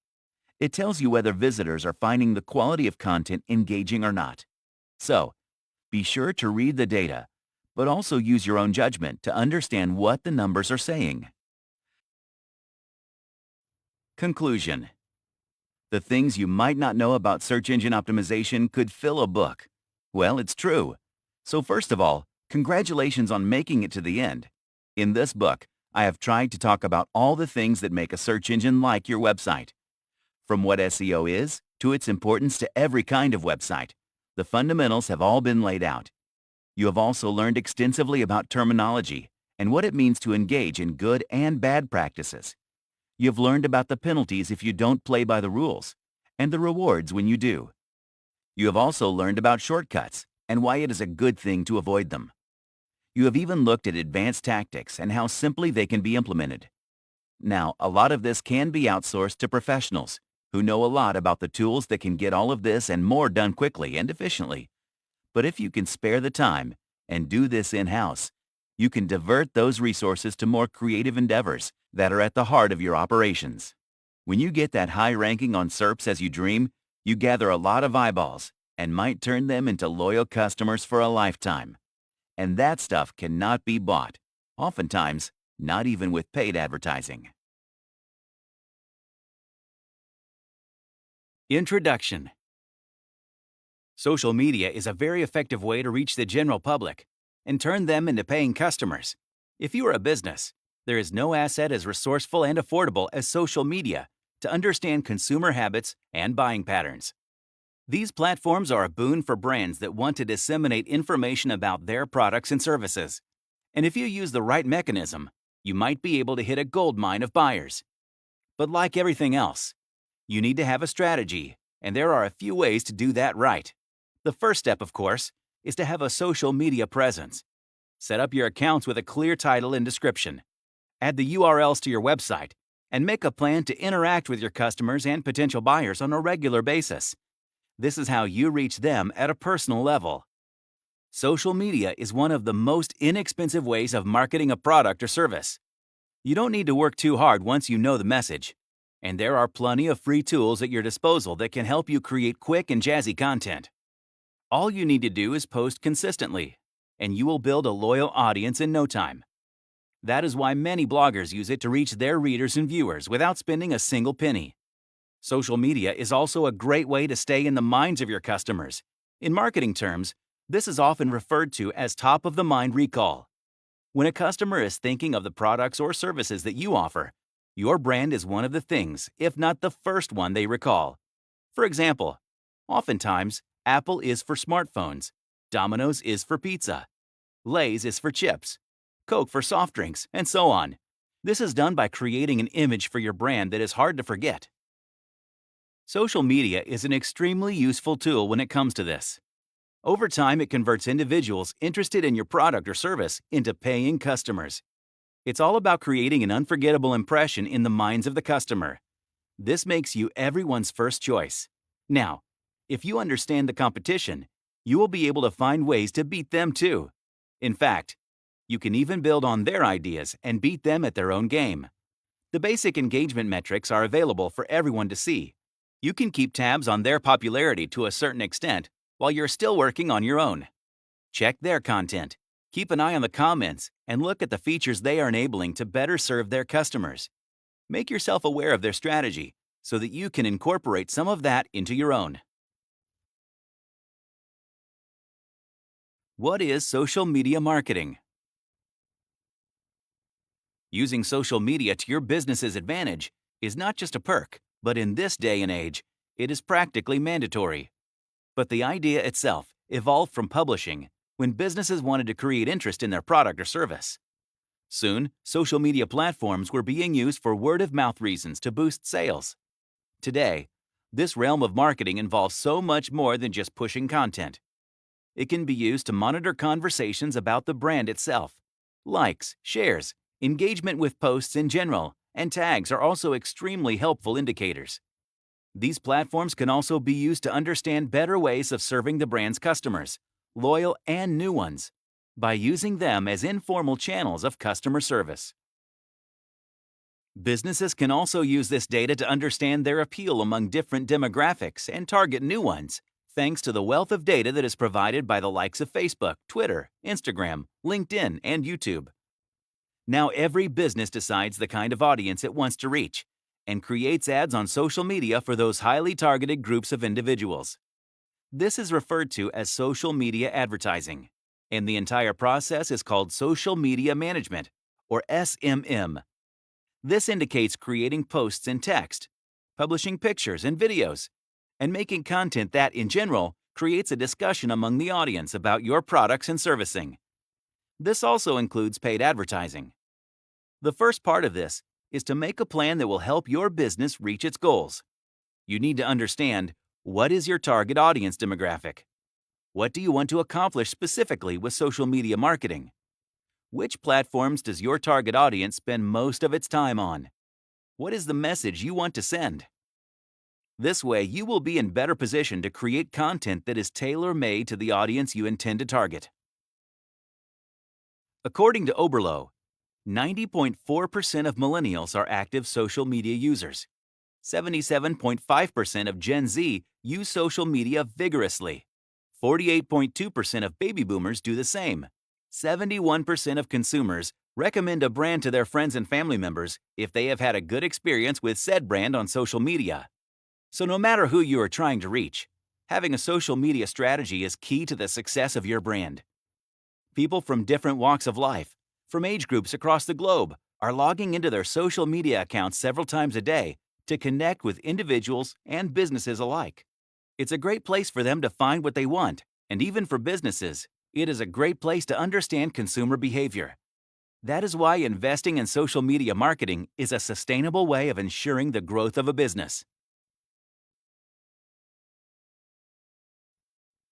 S1: It tells you whether visitors are finding the quality of content engaging or not. So, be sure to read the data, but also use your own judgment to understand what the numbers are saying. Conclusion. The things you might not know about search engine optimization could fill a book. Well, it's true. So first of all, congratulations on making it to the end. In this book, I have tried to talk about all the things that make a search engine like your website. From what SEO is, to its importance to every kind of website, the fundamentals have all been laid out. You have also learned extensively about terminology and what it means to engage in good and bad practices. You've learned about the penalties if you don't play by the rules, and the rewards when you do. You have also learned about shortcuts and why it is a good thing to avoid them. You have even looked at advanced tactics and how simply they can be implemented. Now, a lot of this can be outsourced to professionals who know a lot about the tools that can get all of this and more done quickly and efficiently. But if you can spare the time and do this in-house, you can divert those resources to more creative endeavors that are at the heart of your operations. When you get that high ranking on SERPs as you dream, you gather a lot of eyeballs and might turn them into loyal customers for a lifetime. And that stuff cannot be bought, oftentimes not even with paid advertising. Introduction. Social media is a very effective way to reach the general public and turn them into paying customers. If you are a business, there is no asset as resourceful and affordable as social media to understand consumer habits and buying patterns. These platforms are a boon for brands that want to disseminate information about their products and services. And if you use the right mechanism, you might be able to hit a gold mine of buyers. But like everything else, you need to have a strategy, and there are a few ways to do that right. The first step, of course, is to have a social media presence. Set up your accounts with a clear title and description. Add the URLs to your website, and make a plan to interact with your customers and potential buyers on a regular basis. This is how you reach them at a personal level. Social media is one of the most inexpensive ways of marketing a product or service. You don't need to work too hard once you know the message. And there are plenty of free tools at your disposal that can help you create quick and jazzy content. All you need to do is post consistently, and you will build a loyal audience in no time. That is why many bloggers use it to reach their readers and viewers without spending a single penny. Social media is also a great way to stay in the minds of your customers. In marketing terms, this is often referred to as top-of-the-mind recall. When a customer is thinking of the products or services that you offer, your brand is one of the things, if not the first one they recall. For example, oftentimes, Apple is for smartphones, Domino's is for pizza, Lay's is for chips, Coke for soft drinks, and so on. This is done by creating an image for your brand that is hard to forget. Social media is an extremely useful tool when it comes to this. Over time, it converts individuals interested in your product or service into paying customers. It's all about creating an unforgettable impression in the minds of the customer. This makes you everyone's first choice. Now, if you understand the competition, you will be able to find ways to beat them too. In fact, you can even build on their ideas and beat them at their own game. The basic engagement metrics are available for everyone to see. You can keep tabs on their popularity to a certain extent while you're still working on your own. Check their content, keep an eye on the comments, and look at the features they are enabling to better serve their customers. Make yourself aware of their strategy so that you can incorporate some of that into your own. What is social media marketing? Using social media to your business's advantage is not just a perk, but in this day and age, it is practically mandatory. But the idea itself evolved from publishing when businesses wanted to create interest in their product or service. Soon, social media platforms were being used for word-of-mouth reasons to boost sales. Today, this realm of marketing involves so much more than just pushing content. It can be used to monitor conversations about the brand itself. Likes, shares, engagement with posts in general, and tags are also extremely helpful indicators. These platforms can also be used to understand better ways of serving the brand's customers, loyal and new ones, by using them as informal channels of customer service. Businesses can also use this data to understand their appeal among different demographics and target new ones, thanks to the wealth of data that is provided by the likes of Facebook, Twitter, Instagram, LinkedIn, and YouTube. Now every business decides the kind of audience it wants to reach and creates ads on social media for those highly targeted groups of individuals. This is referred to as social media advertising, and the entire process is called social media management, or SMM. This indicates creating posts and text, publishing pictures and videos, and making content that, in general, creates a discussion among the audience about your products and servicing. This also includes paid advertising. The first part of this is to make a plan that will help your business reach its goals. You need to understand, what is your target audience demographic? What do you want to accomplish specifically with social media marketing? Which platforms does your target audience spend most of its time on? What is the message you want to send? This way, you will be in better position to create content that is tailor-made to the audience you intend to target. According to Oberlo, 90.4% of millennials are active social media users. 77.5% of Gen Z use social media vigorously. 48.2% of baby boomers do the same. 71% of consumers recommend a brand to their friends and family members if they have had a good experience with said brand on social media. So no matter who you are trying to reach, Having a social media strategy is key to the success of your brand. People from different walks of life, from age groups across the globe, are logging into their social media accounts several times a day to connect with individuals and businesses alike. It's a great place for them to find what they want, and even for businesses, it is a great place to understand consumer behavior. That is why investing in social media marketing is a sustainable way of ensuring the growth of a business.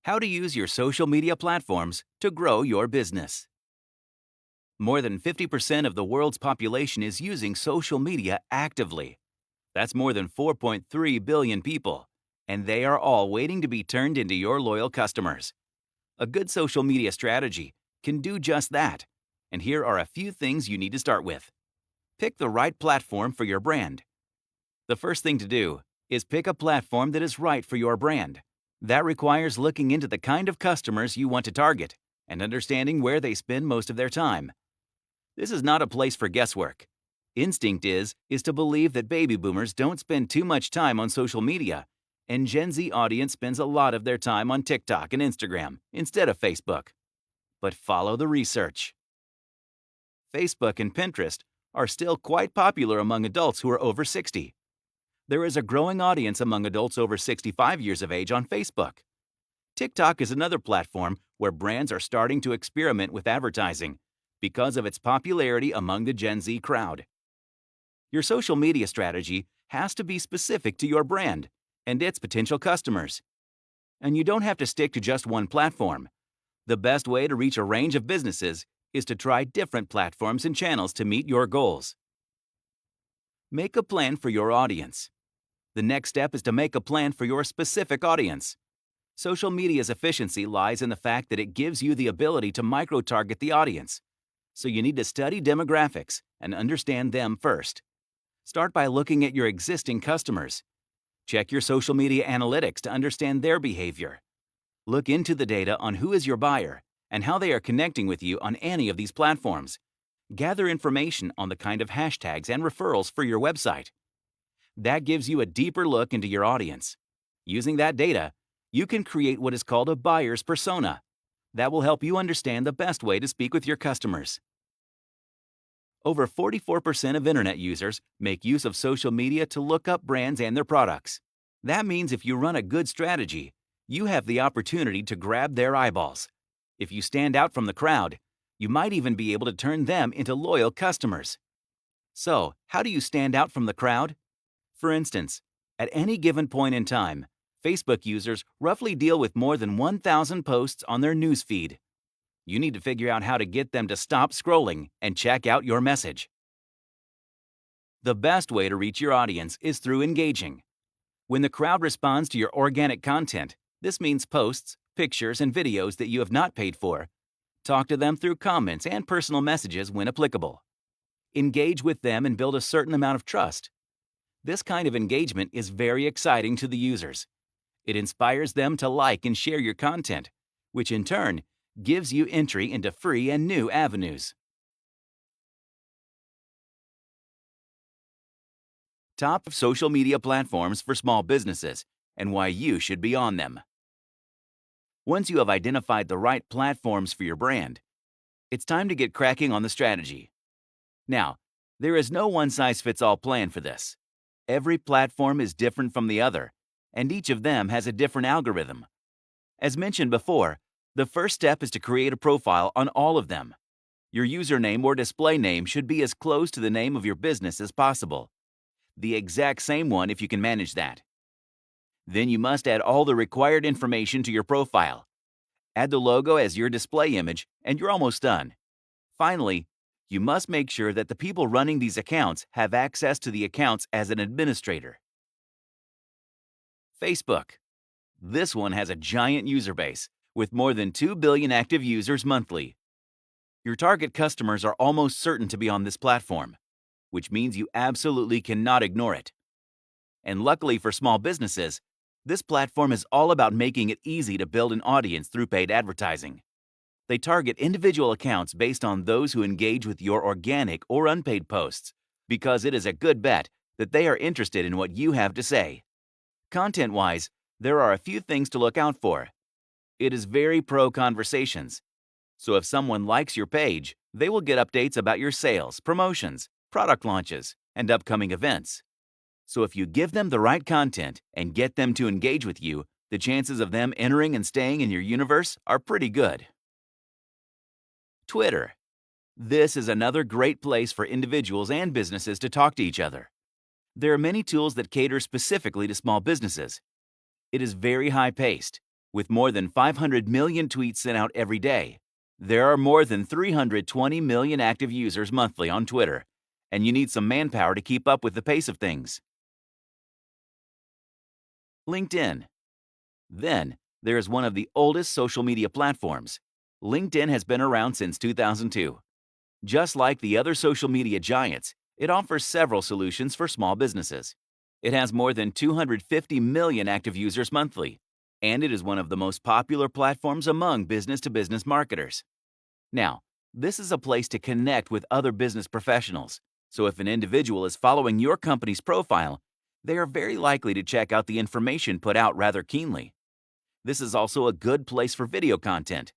S1: How to use your social media platforms to grow your business. More than 50% of the world's population is using social media actively. That's more than 4.3 billion people, and they are all waiting to be turned into your loyal customers. A good social media strategy can do just that, and here are a few things you need to start with. Pick the right platform for your brand. The first thing to do is pick a platform that is right for your brand. That requires looking into the kind of customers you want to target and understanding where they spend most of their time. This is not a place for guesswork. Instinct is to believe that baby boomers don't spend too much time on social media, and Gen Z audience spends a lot of their time on TikTok and Instagram instead of Facebook. But follow the research. Facebook and Pinterest are still quite popular among adults who are over 60. There is a growing audience among adults over 65 years of age on Facebook. TikTok is another platform where brands are starting to experiment with advertising because of its popularity among the Gen Z crowd. Your social media strategy has to be specific to your brand and its potential customers. And you don't have to stick to just one platform. The best way to reach a range of businesses is to try different platforms and channels to meet your goals. Make a plan for your audience. The next step is to make a plan for your specific audience. Social media's efficiency lies in the fact that it gives you the ability to micro-target the audience. So you need to study demographics and understand them first. Start by looking at your existing customers. Check your social media analytics to understand their behavior. Look into the data on who is your buyer and how they are connecting with you on any of these platforms. Gather information on the kind of hashtags and referrals for your website. That gives you a deeper look into your audience. Using that data, you can create what is called a buyer's persona. That will help you understand the best way to speak with your customers. Over 44% of internet users make use of social media to look up brands and their products. That means if you run a good strategy, you have the opportunity to grab their eyeballs. If you stand out from the crowd, you might even be able to turn them into loyal customers. So, how do you stand out from the crowd? For instance, at any given point in time, Facebook users roughly deal with more than 1,000 posts on their news feed. You need to figure out how to get them to stop scrolling and check out your message. The best way to reach your audience is through engaging. When the crowd responds to your organic content, this means posts, pictures, and videos that you have not paid for. Talk to them through comments and personal messages when applicable. Engage with them and build a certain amount of trust. This kind of engagement is very exciting to the users. It inspires them to like and share your content, which in turn gives you entry into free and new avenues. Top social media platforms for small businesses and why you should be on them. Once you have identified the right platforms for your brand, it's time to get cracking on the strategy. Now, there is no one-size-fits-all plan for this. Every platform is different from the other, and each of them has a different algorithm. As mentioned before, the first step is to create a profile on all of them. Your username or display name should be as close to the name of your business as possible. The exact same one if you can manage that. Then you must add all the required information to your profile. Add the logo as your display image, and you're almost done. Finally, you must make sure that the people running these accounts have access to the accounts as an administrator. Facebook. This one has a giant user base, with more than 2 billion active users monthly. Your target customers are almost certain to be on this platform, which means you absolutely cannot ignore it. And luckily for small businesses, this platform is all about making it easy to build an audience through paid advertising. They target individual accounts based on those who engage with your organic or unpaid posts, because it is a good bet that they are interested in what you have to say. Content-wise, There are a few things to look out for. It is very pro conversations. So if someone likes your page, they will get updates about your sales, promotions, product launches, and upcoming events. So if you give them the right content and get them to engage with you, the chances of them entering and staying in your universe are pretty good. Twitter. This is another great place for individuals and businesses to talk to each other. There are many tools that cater specifically to small businesses. It is very high-paced, with more than 500 million tweets sent out every day. There are more than 320 million active users monthly on Twitter, and you need some manpower to keep up with the pace of things. LinkedIn. Then, there is one of the oldest social media platforms. LinkedIn has been around since 2002. Just like the other social media giants, it offers several solutions for small businesses. It has more than 250 million active users monthly, and it is one of the most popular platforms among business-to-business marketers. Now, this is a place to connect with other business professionals, so if an individual is following your company's profile, they are very likely to check out the information put out rather keenly. This is also a good place for video content.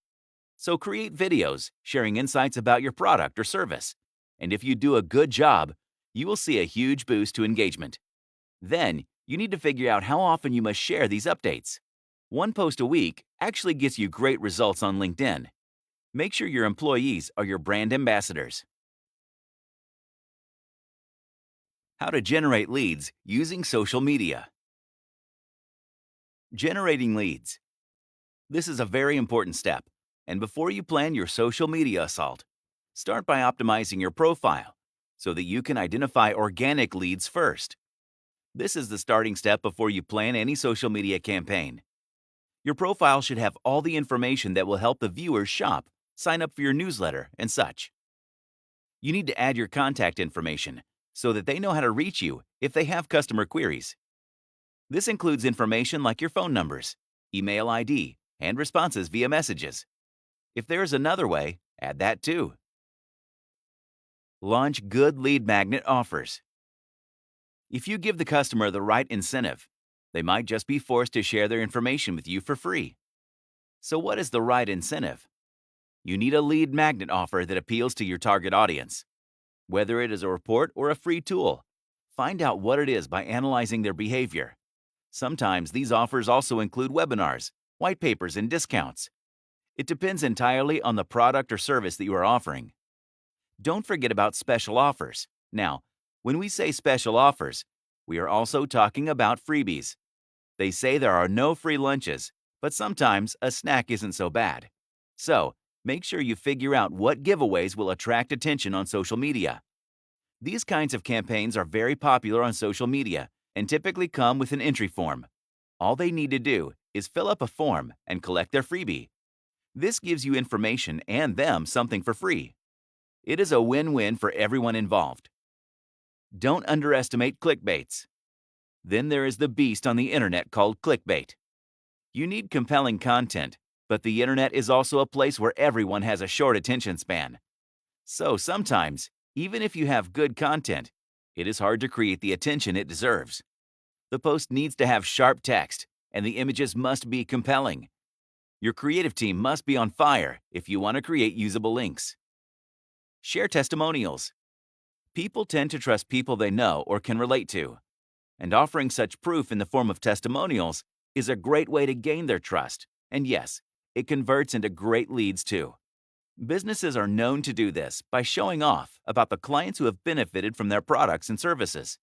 S1: So create videos sharing insights about your product or service, and if you do a good job, you will see a huge boost to engagement. Then, you need to figure out how often you must share these updates. One post a week actually gets you great results on LinkedIn. Make sure your employees are your brand ambassadors. How to generate leads using social media. Generating leads. This is a very important step, and before you plan your social media assault, start by optimizing your profile so that you can identify organic leads first. This is the starting step before you plan any social media campaign. Your profile should have all the information that will help the viewers shop, sign up for your newsletter, and such. You need to add your contact information so that they know how to reach you if they have customer queries. This includes information like your phone numbers, email ID, and responses via messages. If there is another way, add that too. Launch good lead magnet offers. If you give the customer the right incentive, they might just be forced to share their information with you for free. So what is the right incentive? You need a lead magnet offer that appeals to your target audience. Whether it is a report or a free tool, find out what it is by analyzing their behavior. Sometimes these offers also include webinars, white papers, and discounts. It depends entirely on the product or service that you are offering. Don't forget about special offers. Now, when we say special offers, we are also talking about freebies. They say there are no free lunches, but sometimes a snack isn't so bad. So, make sure you figure out what giveaways will attract attention on social media. These kinds of campaigns are very popular on social media and typically come with an entry form. All they need to do is fill up a form and collect their freebie. This gives you information and them something for free. It is a win-win for everyone involved. Don't underestimate clickbaits. Then there is the beast on the internet called clickbait. You need compelling content, but the internet is also a place where everyone has a short attention span. So sometimes, even if you have good content, it is hard to create the attention it deserves. The post needs to have sharp text, and the images must be compelling. Your creative team must be on fire if you want to create usable links. Share testimonials. People tend to trust people they know or can relate to, and offering such proof in the form of testimonials is a great way to gain their trust, and yes, it converts into great leads too. Businesses are known to do this by showing off about the clients who have benefited from their products and services.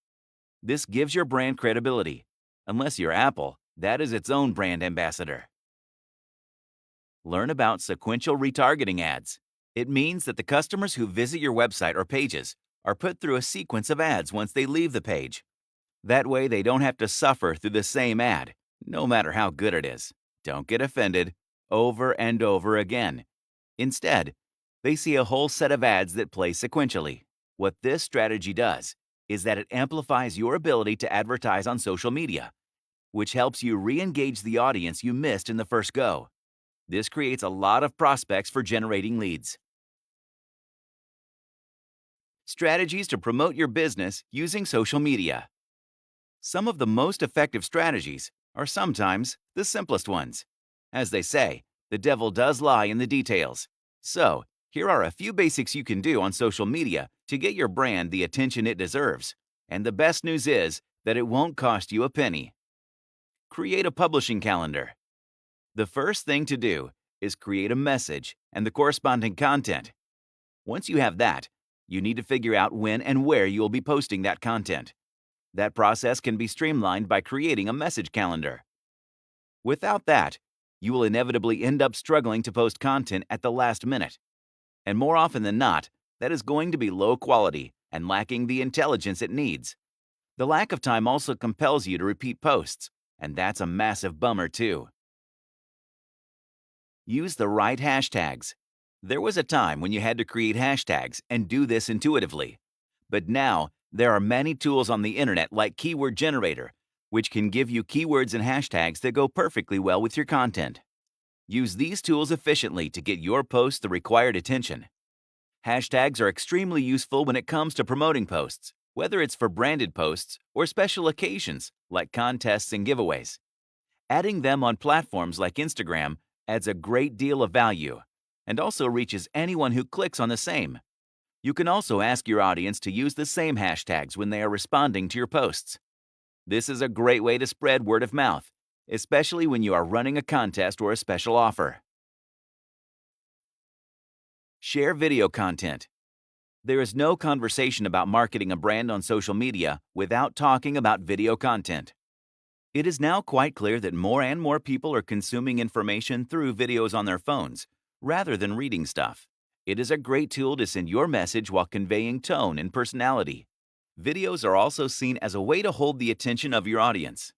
S1: This gives your brand credibility. Unless you're Apple, that is its own brand ambassador. Learn about sequential retargeting ads. It means that the customers who visit your website or pages are put through a sequence of ads once they leave the page. That way they don't have to suffer through the same ad, no matter how good it is. Don't get offended, over and over again. Instead, they see a whole set of ads that play sequentially. What this strategy does is that it amplifies your ability to advertise on social media, which helps you re-engage the audience you missed in the first go. This creates a lot of prospects for generating leads. Strategies to promote your business using social media. Some of the most effective strategies are sometimes the simplest ones. As they say, the devil does lie in the details. So, here are a few basics you can do on social media to get your brand the attention it deserves. And the best news is that it won't cost you a penny. Create a publishing calendar. The first thing to do is create a message and the corresponding content. Once you have that, you need to figure out when and where you will be posting that content. That process can be streamlined by creating a message calendar. Without that, you will inevitably end up struggling to post content at the last minute. And more often than not, that is going to be low quality and lacking the intelligence it needs. The lack of time also compels you to repeat posts, and that's a massive bummer too. Use the right hashtags. There was a time when you had to create hashtags and do this intuitively. But now, there are many tools on the internet like Keyword Generator, which can give you keywords and hashtags that go perfectly well with your content. Use these tools efficiently to get your posts the required attention. Hashtags are extremely useful when it comes to promoting posts, whether it's for branded posts or special occasions like contests and giveaways. Adding them on platforms like Instagram adds a great deal of value and also reaches anyone who clicks on the same. You can also ask your audience to use the same hashtags when they are responding to your posts. This is a great way to spread word of mouth, especially when you are running a contest or a special offer. Share video content. There is no conversation about marketing a brand on social media without talking about video content. It is now quite clear that more and more people are consuming information through videos on their phones, rather than reading stuff. It is a great tool to send your message while conveying tone and personality. Videos are also seen as a way to hold the attention of your audience.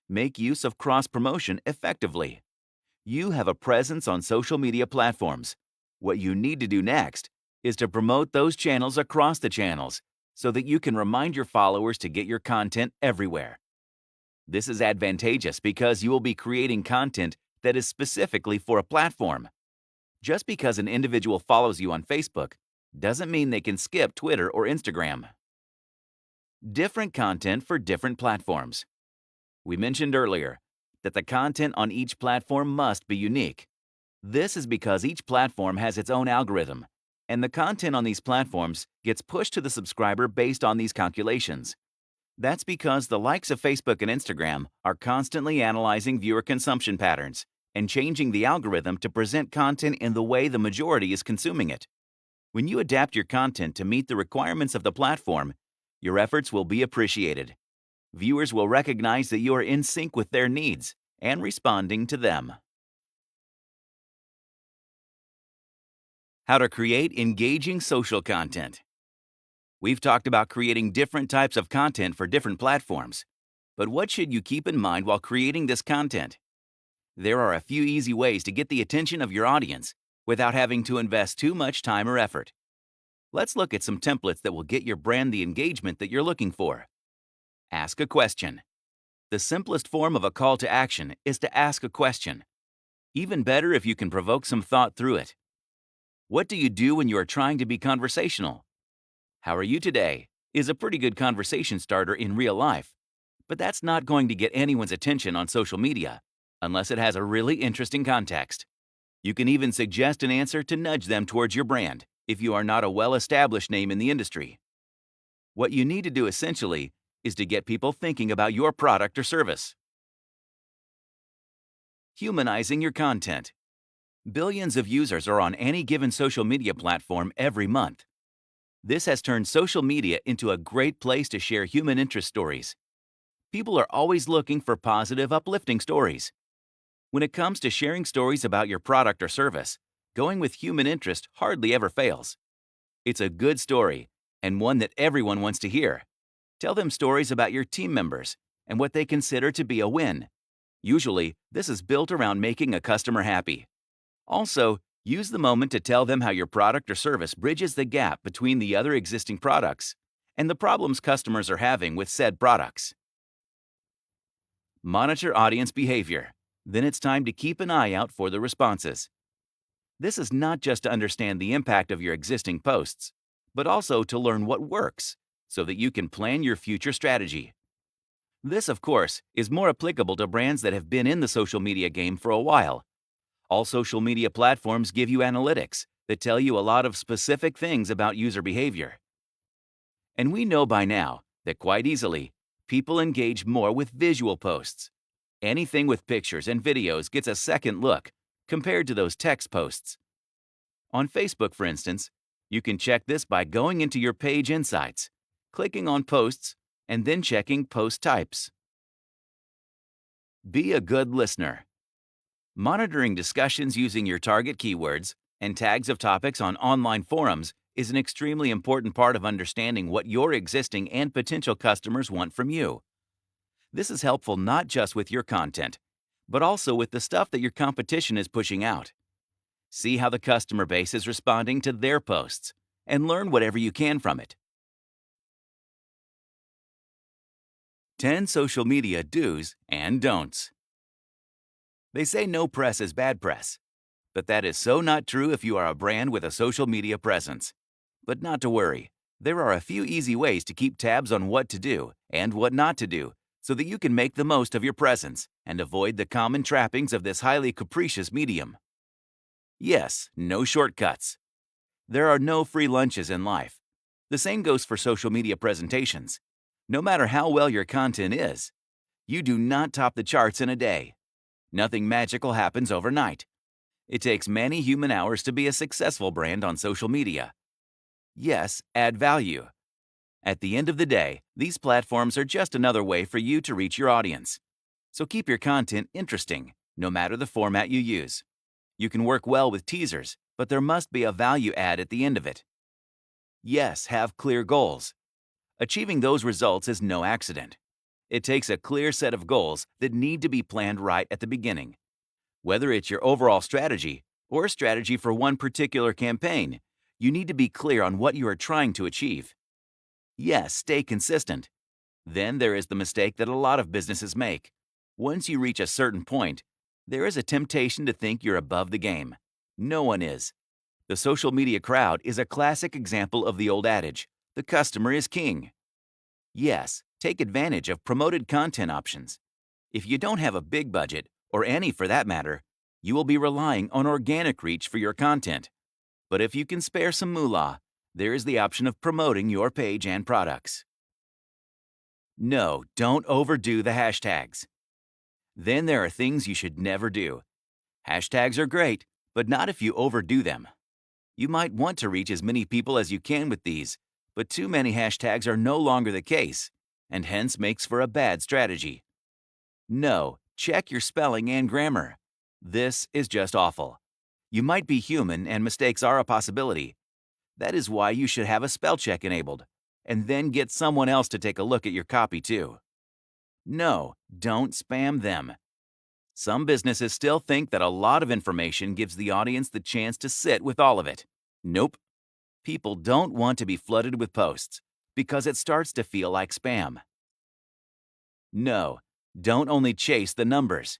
S1: Make use of cross-promotion effectively. You have a presence on social media platforms. What you need to do next is to promote those channels across the channels so that you can remind your followers to get your content everywhere. This is advantageous because you will be creating content that is specifically for a platform. Just because an individual follows you on Facebook doesn't mean they can skip Twitter or Instagram. Different content for different platforms. We mentioned earlier that the content on each platform must be unique. This is because each platform has its own algorithm, and the content on these platforms gets pushed to the subscriber based on these calculations. That's because the likes of Facebook and Instagram are constantly analyzing viewer consumption patterns and changing the algorithm to present content in the way the majority is consuming it. When you adapt your content to meet the requirements of the platform, your efforts will be appreciated. Viewers will recognize that you are in sync with their needs and responding to them. How to create engaging social content. We've talked about creating different types of content for different platforms. But what should you keep in mind while creating this content? There are a few easy ways to get the attention of your audience without having to invest too much time or effort. Let's look at some templates that will get your brand the engagement that you're looking for. Ask a question. The simplest form of a call to action is to ask a question. Even better if you can provoke some thought through it. What do you do when you are trying to be conversational? How are you today is a pretty good conversation starter in real life, but that's not going to get anyone's attention on social media unless it has a really interesting context. You can even suggest an answer to nudge them towards your brand if you are not a well-established name in the industry. What you need to do essentially is to get people thinking about your product or service. Humanizing your content. Billions of users are on any given social media platform every month. This has turned social media into a great place to share human interest stories. People are always looking for positive, uplifting stories. When it comes to sharing stories about your product or service, going with human interest hardly ever fails. It's a good story and one that everyone wants to hear. Tell them stories about your team members and what they consider to be a win. Usually, this is built around making a customer happy. Also, use the moment to tell them how your product or service bridges the gap between the other existing products and the problems customers are having with said products. Monitor audience behavior. Then it's time to keep an eye out for the responses. This is not just to understand the impact of your existing posts, but also to learn what works so that you can plan your future strategy. This, of course, is more applicable to brands that have been in the social media game for a while. All social media platforms give you analytics that tell you a lot of specific things about user behavior. And we know by now that quite easily, people engage more with visual posts. Anything with pictures and videos gets a second look compared to those text posts. On Facebook, for instance, you can check this by going into your page insights, clicking on posts, and then checking post types. Be a good listener. Monitoring discussions using your target keywords and tags of topics on online forums is an extremely important part of understanding what your existing and potential customers want from you. This is helpful not just with your content, but also with the stuff that your competition is pushing out. See how the customer base is responding to their posts and learn whatever you can from it. 10 social media do's and don'ts. They say no press is bad press, but that is so not true if you are a brand with a social media presence. But not to worry, there are a few easy ways to keep tabs on what to do and what not to do so that you can make the most of your presence and avoid the common trappings of this highly capricious medium. Yes, no shortcuts. There are no free lunches in life. The same goes for social media presentations. No matter how well your content is, you do not top the charts in a day. Nothing magical happens overnight. It takes many human hours to be a successful brand on social media. Yes, add value. At the end of the day, these platforms are just another way for you to reach your audience. So keep your content interesting, no matter the format you use. You can work well with teasers, but there must be a value add at the end of it. Yes, have clear goals. Achieving those results is no accident. It takes a clear set of goals that need to be planned right at the beginning. Whether it's your overall strategy or a strategy for one particular campaign, you need to be clear on what you are trying to achieve. Yes, stay consistent. Then there is the mistake that a lot of businesses make. Once you reach a certain point, there is a temptation to think you're above the game. No one is. The social media crowd is a classic example of the old adage, the customer is king. Yes, take advantage of promoted content options. If you don't have a big budget, or any for that matter, you will be relying on organic reach for your content. But if you can spare some moolah, there is the option of promoting your page and products. No, don't overdo the hashtags. Then there are things you should never do. Hashtags are great, but not if you overdo them. You might want to reach as many people as you can with these, but too many hashtags are no longer the case, and hence makes for a bad strategy. No, check your spelling and grammar. This is just awful. You might be human and mistakes are a possibility. That is why you should have a spell check enabled, and then get someone else to take a look at your copy too. No, don't spam them. Some businesses still think that a lot of information gives the audience the chance to sit with all of it. Nope. People don't want to be flooded with posts because it starts to feel like spam. No, don't only chase the numbers.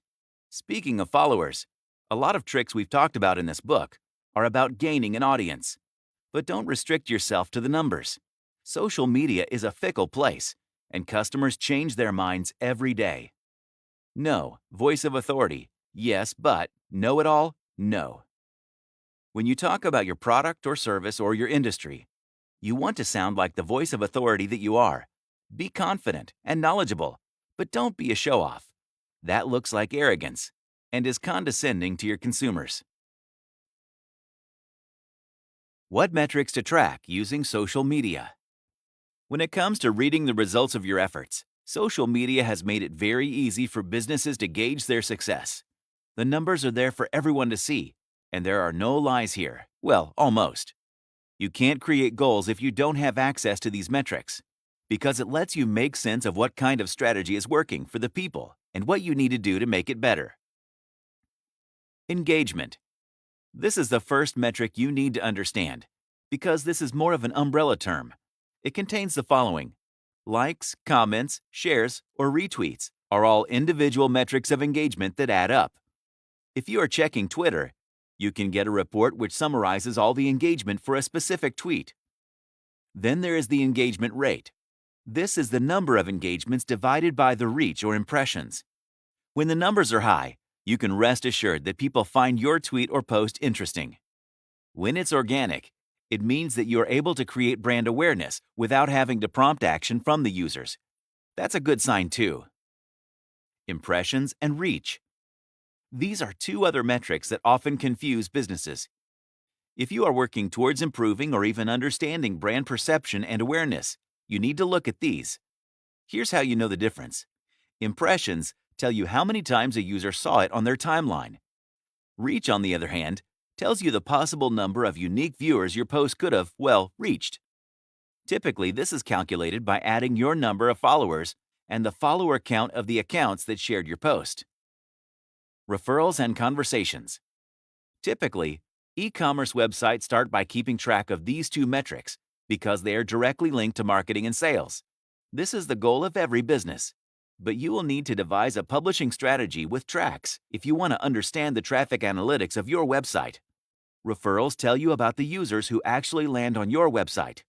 S1: Speaking of followers, a lot of tricks we've talked about in this book are about gaining an audience. But don't restrict yourself to the numbers. Social media is a fickle place, and customers change their minds every day. No, voice of authority, yes, but know-it-all, no. When you talk about your product or service or your industry, you want to sound like the voice of authority that you are. Be confident and knowledgeable, but don't be a show-off. That looks like arrogance and is condescending to your consumers. What metrics to track using social media? When it comes to reading the results of your efforts, social media has made it very easy for businesses to gauge their success. The numbers are there for everyone to see, and there are no lies here. Well, almost. You can't create goals if you don't have access to these metrics, because it lets you make sense of what kind of strategy is working for the people and what you need to do to make it better. Engagement. This is the first metric you need to understand, because this is more of an umbrella term. It contains the following: likes, comments, shares, or retweets are all individual metrics of engagement that add up. If you are checking Twitter, you can get a report which summarizes all the engagement for a specific tweet. Then there is the engagement rate. This is the number of engagements divided by the reach or impressions. When the numbers are high, you can rest assured that people find your tweet or post interesting. When it's organic, it means that you are able to create brand awareness without having to prompt action from the users. That's a good sign too. Impressions and reach. These are two other metrics that often confuse businesses. If you are working towards improving or even understanding brand perception and awareness, you need to look at these. Here's how you know the difference. Impressions tell you how many times a user saw it on their timeline. Reach, on the other hand, tells you the possible number of unique viewers your post could have, reached. Typically, this is calculated by adding your number of followers and the follower count of the accounts that shared your post. Referrals and conversations. Typically, e-commerce websites start by keeping track of these two metrics because they are directly linked to marketing and sales. This is the goal of every business. But you will need to devise a publishing strategy with tracks if you want to understand the traffic analytics of your website. Referrals tell you about the users who actually land on your website.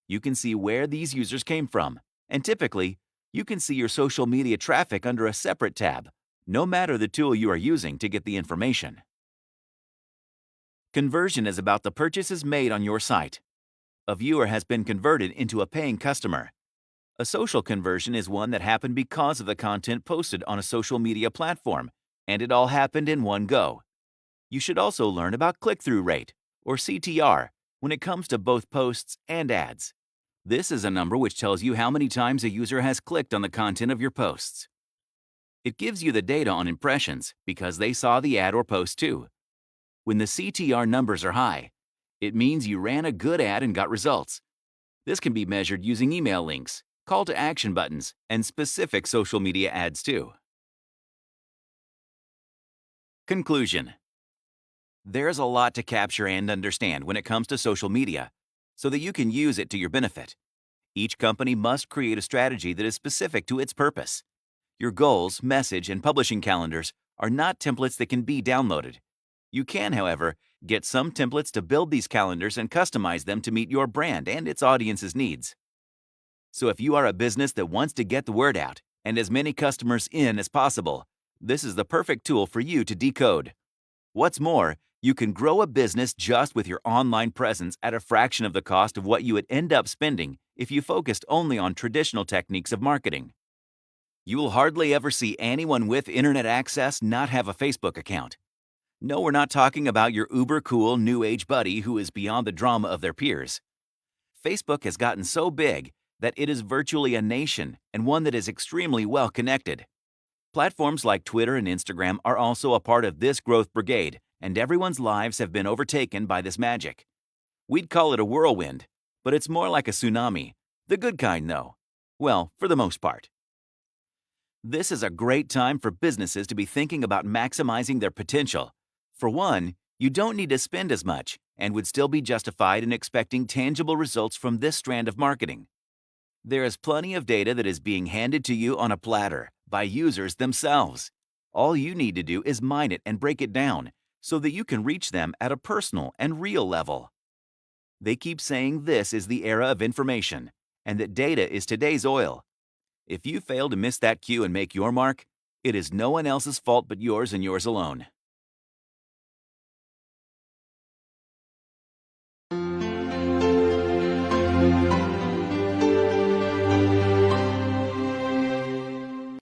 S1: You can see where these users came from, and typically, you can see your social media traffic under a separate tab, no matter the tool you are using to get the information. Conversion is about the purchases made on your site. A viewer has been converted into a paying customer. A social conversion is one that happened because of the content posted on a social media platform, and it all happened in one go. You should also learn about click-through rate, or CTR, when it comes to both posts and ads. This is a number which tells you how many times a user has clicked on the content of your posts. It gives you the data on impressions because they saw the ad or post too. When the CTR numbers are high, it means you ran a good ad and got results. This can be measured using email links, call to action buttons, and specific social media ads too. Conclusion. There's a lot to capture and understand when it comes to social media, so that you can use it to your benefit. Each company must create a strategy that is specific to its purpose. Your goals, message, and publishing calendars are not templates that can be downloaded. You can, however, get some templates to build these calendars and customize them to meet your brand and its audience's needs. So if you are a business that wants to get the word out and as many customers in as possible, this is the perfect tool for you to decode. What's more, you can grow a business just with your online presence at a fraction of the cost of what you would end up spending if you focused only on traditional techniques of marketing. You will hardly ever see anyone with internet access not have a Facebook account. No, we're not talking about your uber-cool new age buddy who is beyond the drama of their peers. Facebook has gotten so big that it is virtually a nation and one that is extremely well connected. Platforms like Twitter and Instagram are also a part of this growth brigade, and everyone's lives have been overtaken by this magic. We'd call it a whirlwind, but it's more like a tsunami. The good kind, though. Well, for the most part. This is a great time for businesses to be thinking about maximizing their potential. For one, you don't need to spend as much and would still be justified in expecting tangible results from this strand of marketing. There is plenty of data that is being handed to you on a platter by users themselves. All you need to do is mine it and break it down so that you can reach them at a personal and real level. They keep saying this is the era of information and that data is today's oil. If you fail to miss that cue and make your mark, it is no one else's fault but yours and yours alone.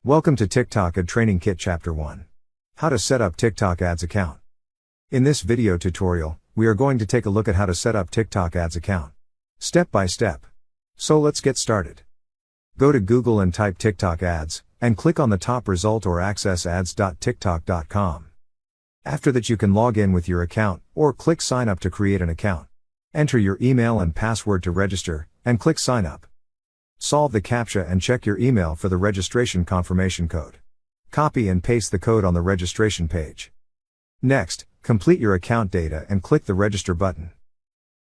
S3: Welcome to TikTok Ad Training Kit Chapter 1. How to set up TikTok Ads account. In this video tutorial, we are going to take a look at how to set up TikTok Ads account. Step by step. So let's get started. Go to Google and type TikTok Ads, and click on the top result or access ads.tiktok.com. After that you can log in with your account, or click sign up to create an account. Enter your email and password to register, and click sign up. Solve the CAPTCHA and check your email for the registration confirmation code. Copy and paste the code on the registration page. Next, complete your account data and click the register button.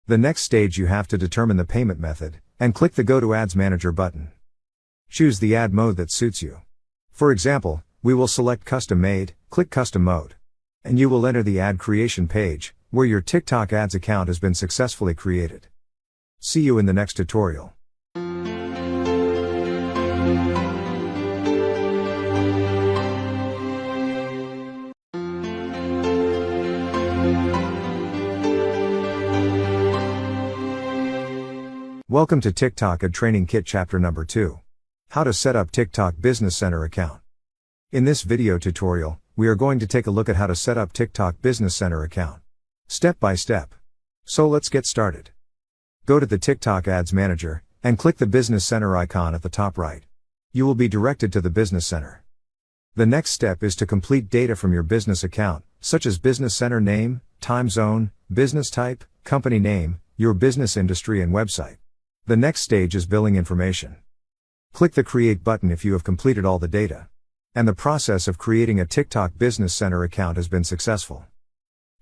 S3: The next stage you have to determine the payment method, and click the Go to Ads Manager button. Choose the ad mode that suits you. For example, we will select Custom Made, click Custom Mode. And you will enter the ad creation page, where your TikTok Ads account has been successfully created. See you in the next tutorial. Welcome to TikTok Ad Training Kit Chapter Number 2. How to set up TikTok Business Center account. In this video tutorial, we are going to take a look at how to set up TikTok Business Center account. Step by step. So let's get started. Go to the TikTok Ads Manager, and click the Business Center icon at the top right. You will be directed to the Business Center. The next step is to complete data from your business account, such as Business Center name, time zone, business type, company name, your business industry and website. The next stage is billing information. Click the Create button if you have completed all the data. And the process of creating a TikTok Business Center account has been successful.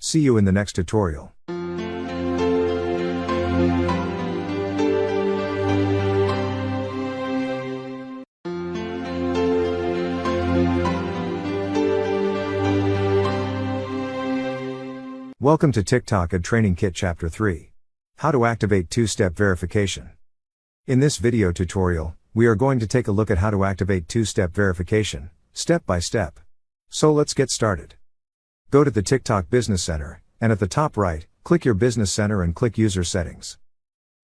S3: See you in the next tutorial. Welcome to TikTok Ad Training Kit Chapter 3. How to activate two-step verification. In this video tutorial, we are going to take a look at how to activate two-step verification, step by step. So let's get started. Go to the TikTok Business Center, and at the top right, click your Business Center and click User Settings.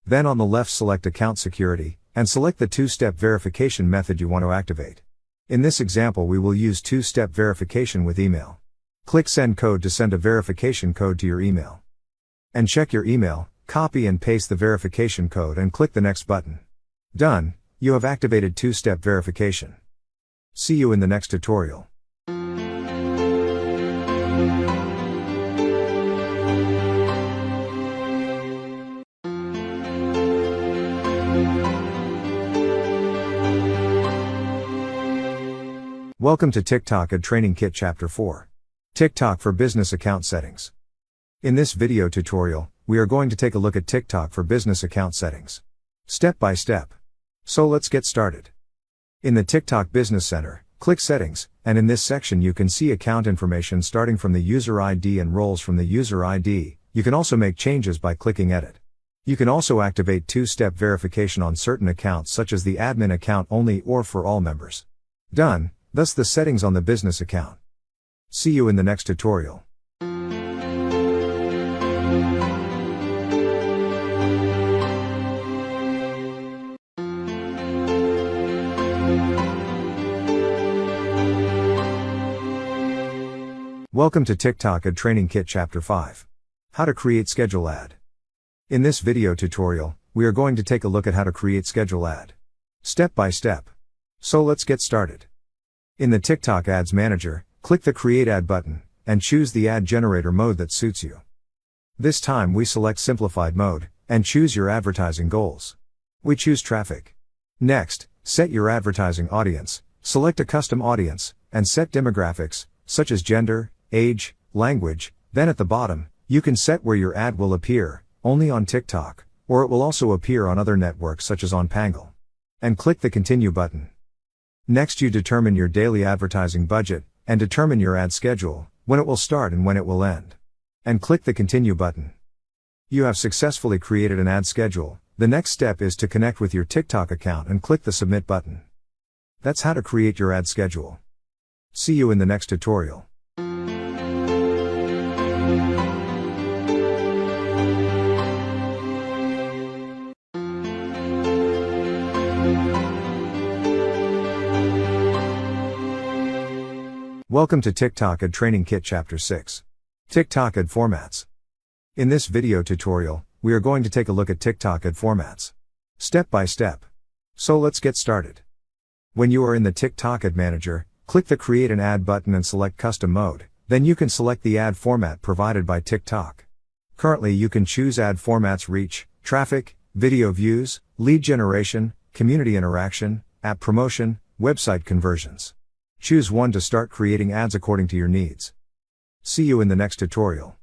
S3: Then on the left select Account Security, and select the two-step verification method you want to activate. In this example we will use two-step verification with email. Click Send Code to send a verification code to your email. And check your email, copy and paste the verification code and click the Next button. Done, you have activated two-step verification. See you in the next tutorial. Welcome to TikTok Ad Training Kit Chapter 4. TikTok for Business Account Settings. In this video tutorial, we are going to take a look at TikTok for Business Account Settings. Step by step. So let's get started. In the TikTok Business Center, click Settings, and in this section you can see account information starting from the user ID and roles from the user ID. You can also make changes by clicking Edit. You can also activate two-step verification on certain accounts such as the admin account only or for all members. Done, thus the settings on the business account. See you in the next tutorial. Welcome to TikTok Ad Training Kit Chapter 5. How to create schedule ad. In this video tutorial, we are going to take a look at how to create schedule ad. Step by step. So let's get started. In the TikTok Ads Manager, click the Create Ad button, and choose the ad generator mode that suits you. This time we select Simplified mode, and choose your advertising goals. We choose traffic. Next, set your advertising audience, select a custom audience, and set demographics, such as gender, age, language. Then at the bottom, you can set where your ad will appear, only on TikTok, or it will also appear on other networks such as on Pangle. And click the Continue button. Next you determine your daily advertising budget, and determine your ad schedule, when it will start and when it will end. And click the Continue button. You have successfully created an ad schedule. The next step is to connect with your TikTok account and click the Submit button. That's how to create your ad schedule. See you in the next tutorial. Welcome to TikTok Ad Training Kit Chapter 6. TikTok Ad Formats. In this video tutorial, we are going to take a look at TikTok Ad Formats. Step by step. So let's get started. When you are in the TikTok Ad Manager, click the Create an Ad button and select Custom Mode, then you can select the ad format provided by TikTok. Currently you can choose ad formats reach, traffic, video views, lead generation, community interaction, app promotion, website conversions. Choose one to start creating ads according to your needs. See you in the next tutorial.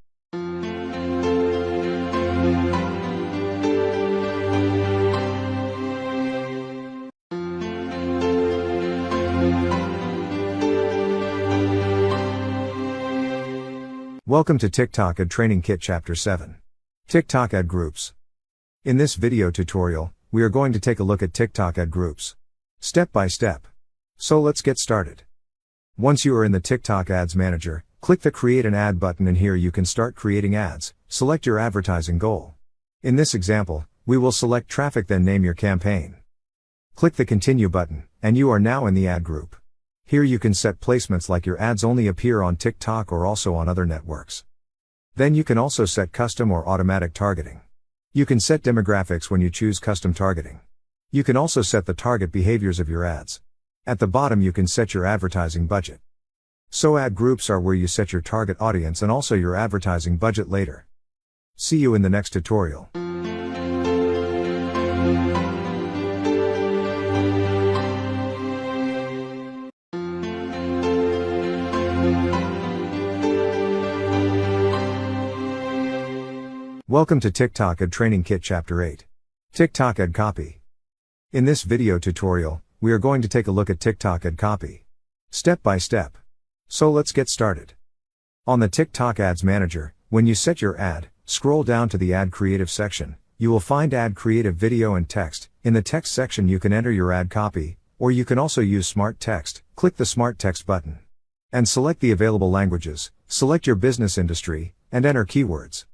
S3: Welcome to TikTok Ad Training Kit Chapter 7. TikTok Ad Groups. In this video tutorial, we are going to take a look at TikTok Ad Groups. Step by step. So let's get started. Once you are in the TikTok Ads Manager, click the Create an Ad button and here you can start creating ads. Select your advertising goal. In this example, we will select traffic, then name your campaign. Click the Continue button, and you are now in the ad group. Here you can set placements like your ads only appear on TikTok or also on other networks. Then you can also set custom or automatic targeting. You can set demographics when you choose custom targeting. You can also set the target behaviors of your ads. At the bottom you can set your advertising budget. So ad groups are where you set your target audience and also your advertising budget later. See you in the next tutorial. Welcome to TikTok Ad Training Kit Chapter 8. TikTok Ad Copy. In this video tutorial, we are going to take a look at TikTok Ad Copy, step by step. So let's get started. On the TikTok Ads Manager, when you set your ad, scroll down to the Ad Creative section. You will find Ad Creative Video and Text. In the text section you can enter your ad copy, or you can also use Smart Text. Click the Smart Text button. And select the available languages, select your business industry, and enter keywords.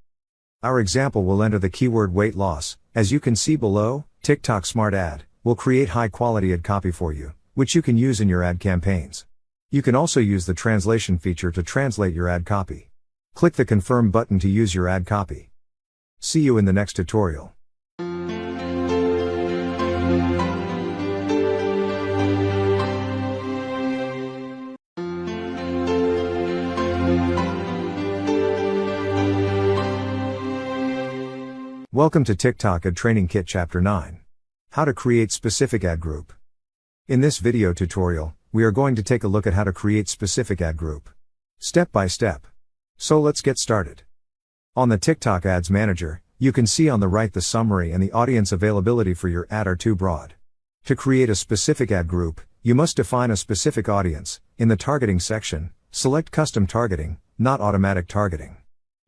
S3: Our example will enter the keyword weight loss. As you can see below, TikTok Smart Ad will create high quality ad copy for you, which you can use in your ad campaigns. You can also use the translation feature to translate your ad copy. Click the Confirm button to use your ad copy. See you in the next tutorial. Welcome to TikTok Ad Training Kit Chapter 9. How to create specific ad group. In this video tutorial, we are going to take a look at how to create specific ad group, step by step. So let's get started. On the TikTok Ads Manager, you can see on the right the summary and the audience availability for your ad are too broad. To create a specific ad group, you must define a specific audience. In the targeting section, select custom targeting, not automatic targeting.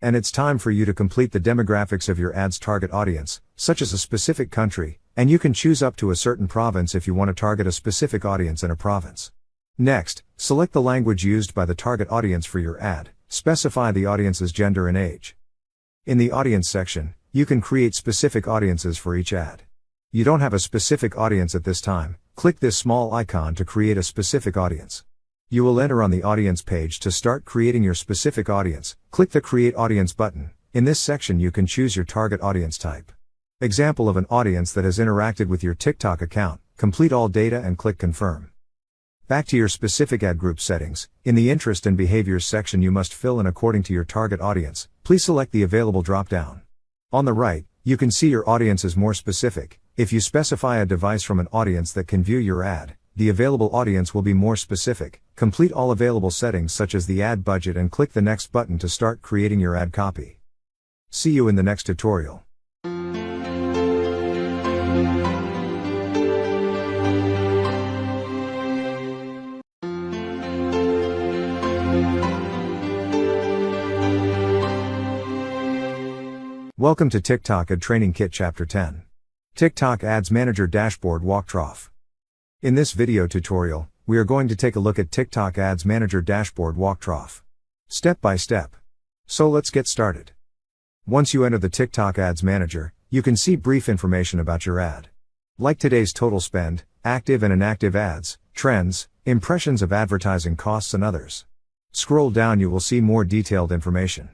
S3: And it's time for you to complete the demographics of your ad's target audience, such as a specific country, and you can choose up to a certain province if you want to target a specific audience in a province. Next, select the language used by the target audience for your ad, specify the audience's gender and age. In the audience section, you can create specific audiences for each ad. You don't have a specific audience at this time, click this small icon to create a specific audience. You will enter on the audience page to start creating your specific audience. Click the Create Audience button. In this section you can choose your target audience type. Example of an audience that has interacted with your TikTok account. Complete all data and click Confirm. Back to your specific ad group settings. In the Interest and Behaviors section you must fill in according to your target audience. Please select the available drop-down. On the right, you can see your audience is more specific. If you specify a device from an audience that can view your ad, the available audience will be more specific. Complete all available settings such as the ad budget and click the Next button to start creating your ad copy. See you in the next tutorial. Welcome to TikTok Ad Training Kit Chapter 10. TikTok Ads Manager Dashboard Walkthrough. In this video tutorial, we are going to take a look at TikTok Ads Manager Dashboard Walkthrough, step by step. So let's get started. Once you enter the TikTok Ads Manager, you can see brief information about your ad, like today's total spend, active and inactive ads, trends, impressions of advertising costs and others. Scroll down, you will see more detailed information.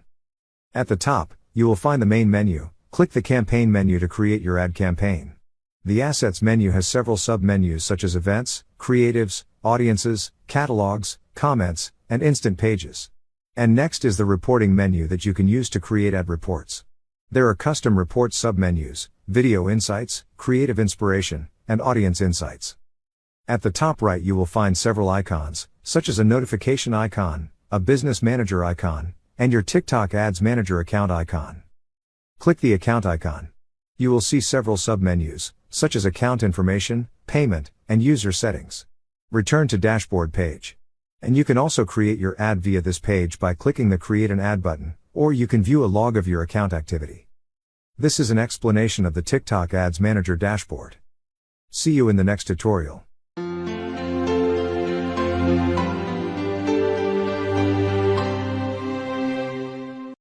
S3: At the top, you will find the main menu. Click the Campaign menu to create your ad campaign. The Assets menu has several sub-menus such as Events, Creatives, Audiences, Catalogs, Comments, and Instant Pages. And next is the Reporting menu that you can use to create ad reports. There are Custom Reports sub-menus, Video Insights, Creative Inspiration, and Audience Insights. At the top right you will find several icons, such as a notification icon, a Business Manager icon, and your TikTok Ads Manager account icon. Click the Account icon. You will see several sub-menus, such as Account Information, Payment, and User Settings. Return to Dashboard page. And you can also create your ad via this page by clicking the Create an Ad button, or you can view a log of your account activity. This is an explanation of the TikTok Ads Manager dashboard. See you in the next tutorial.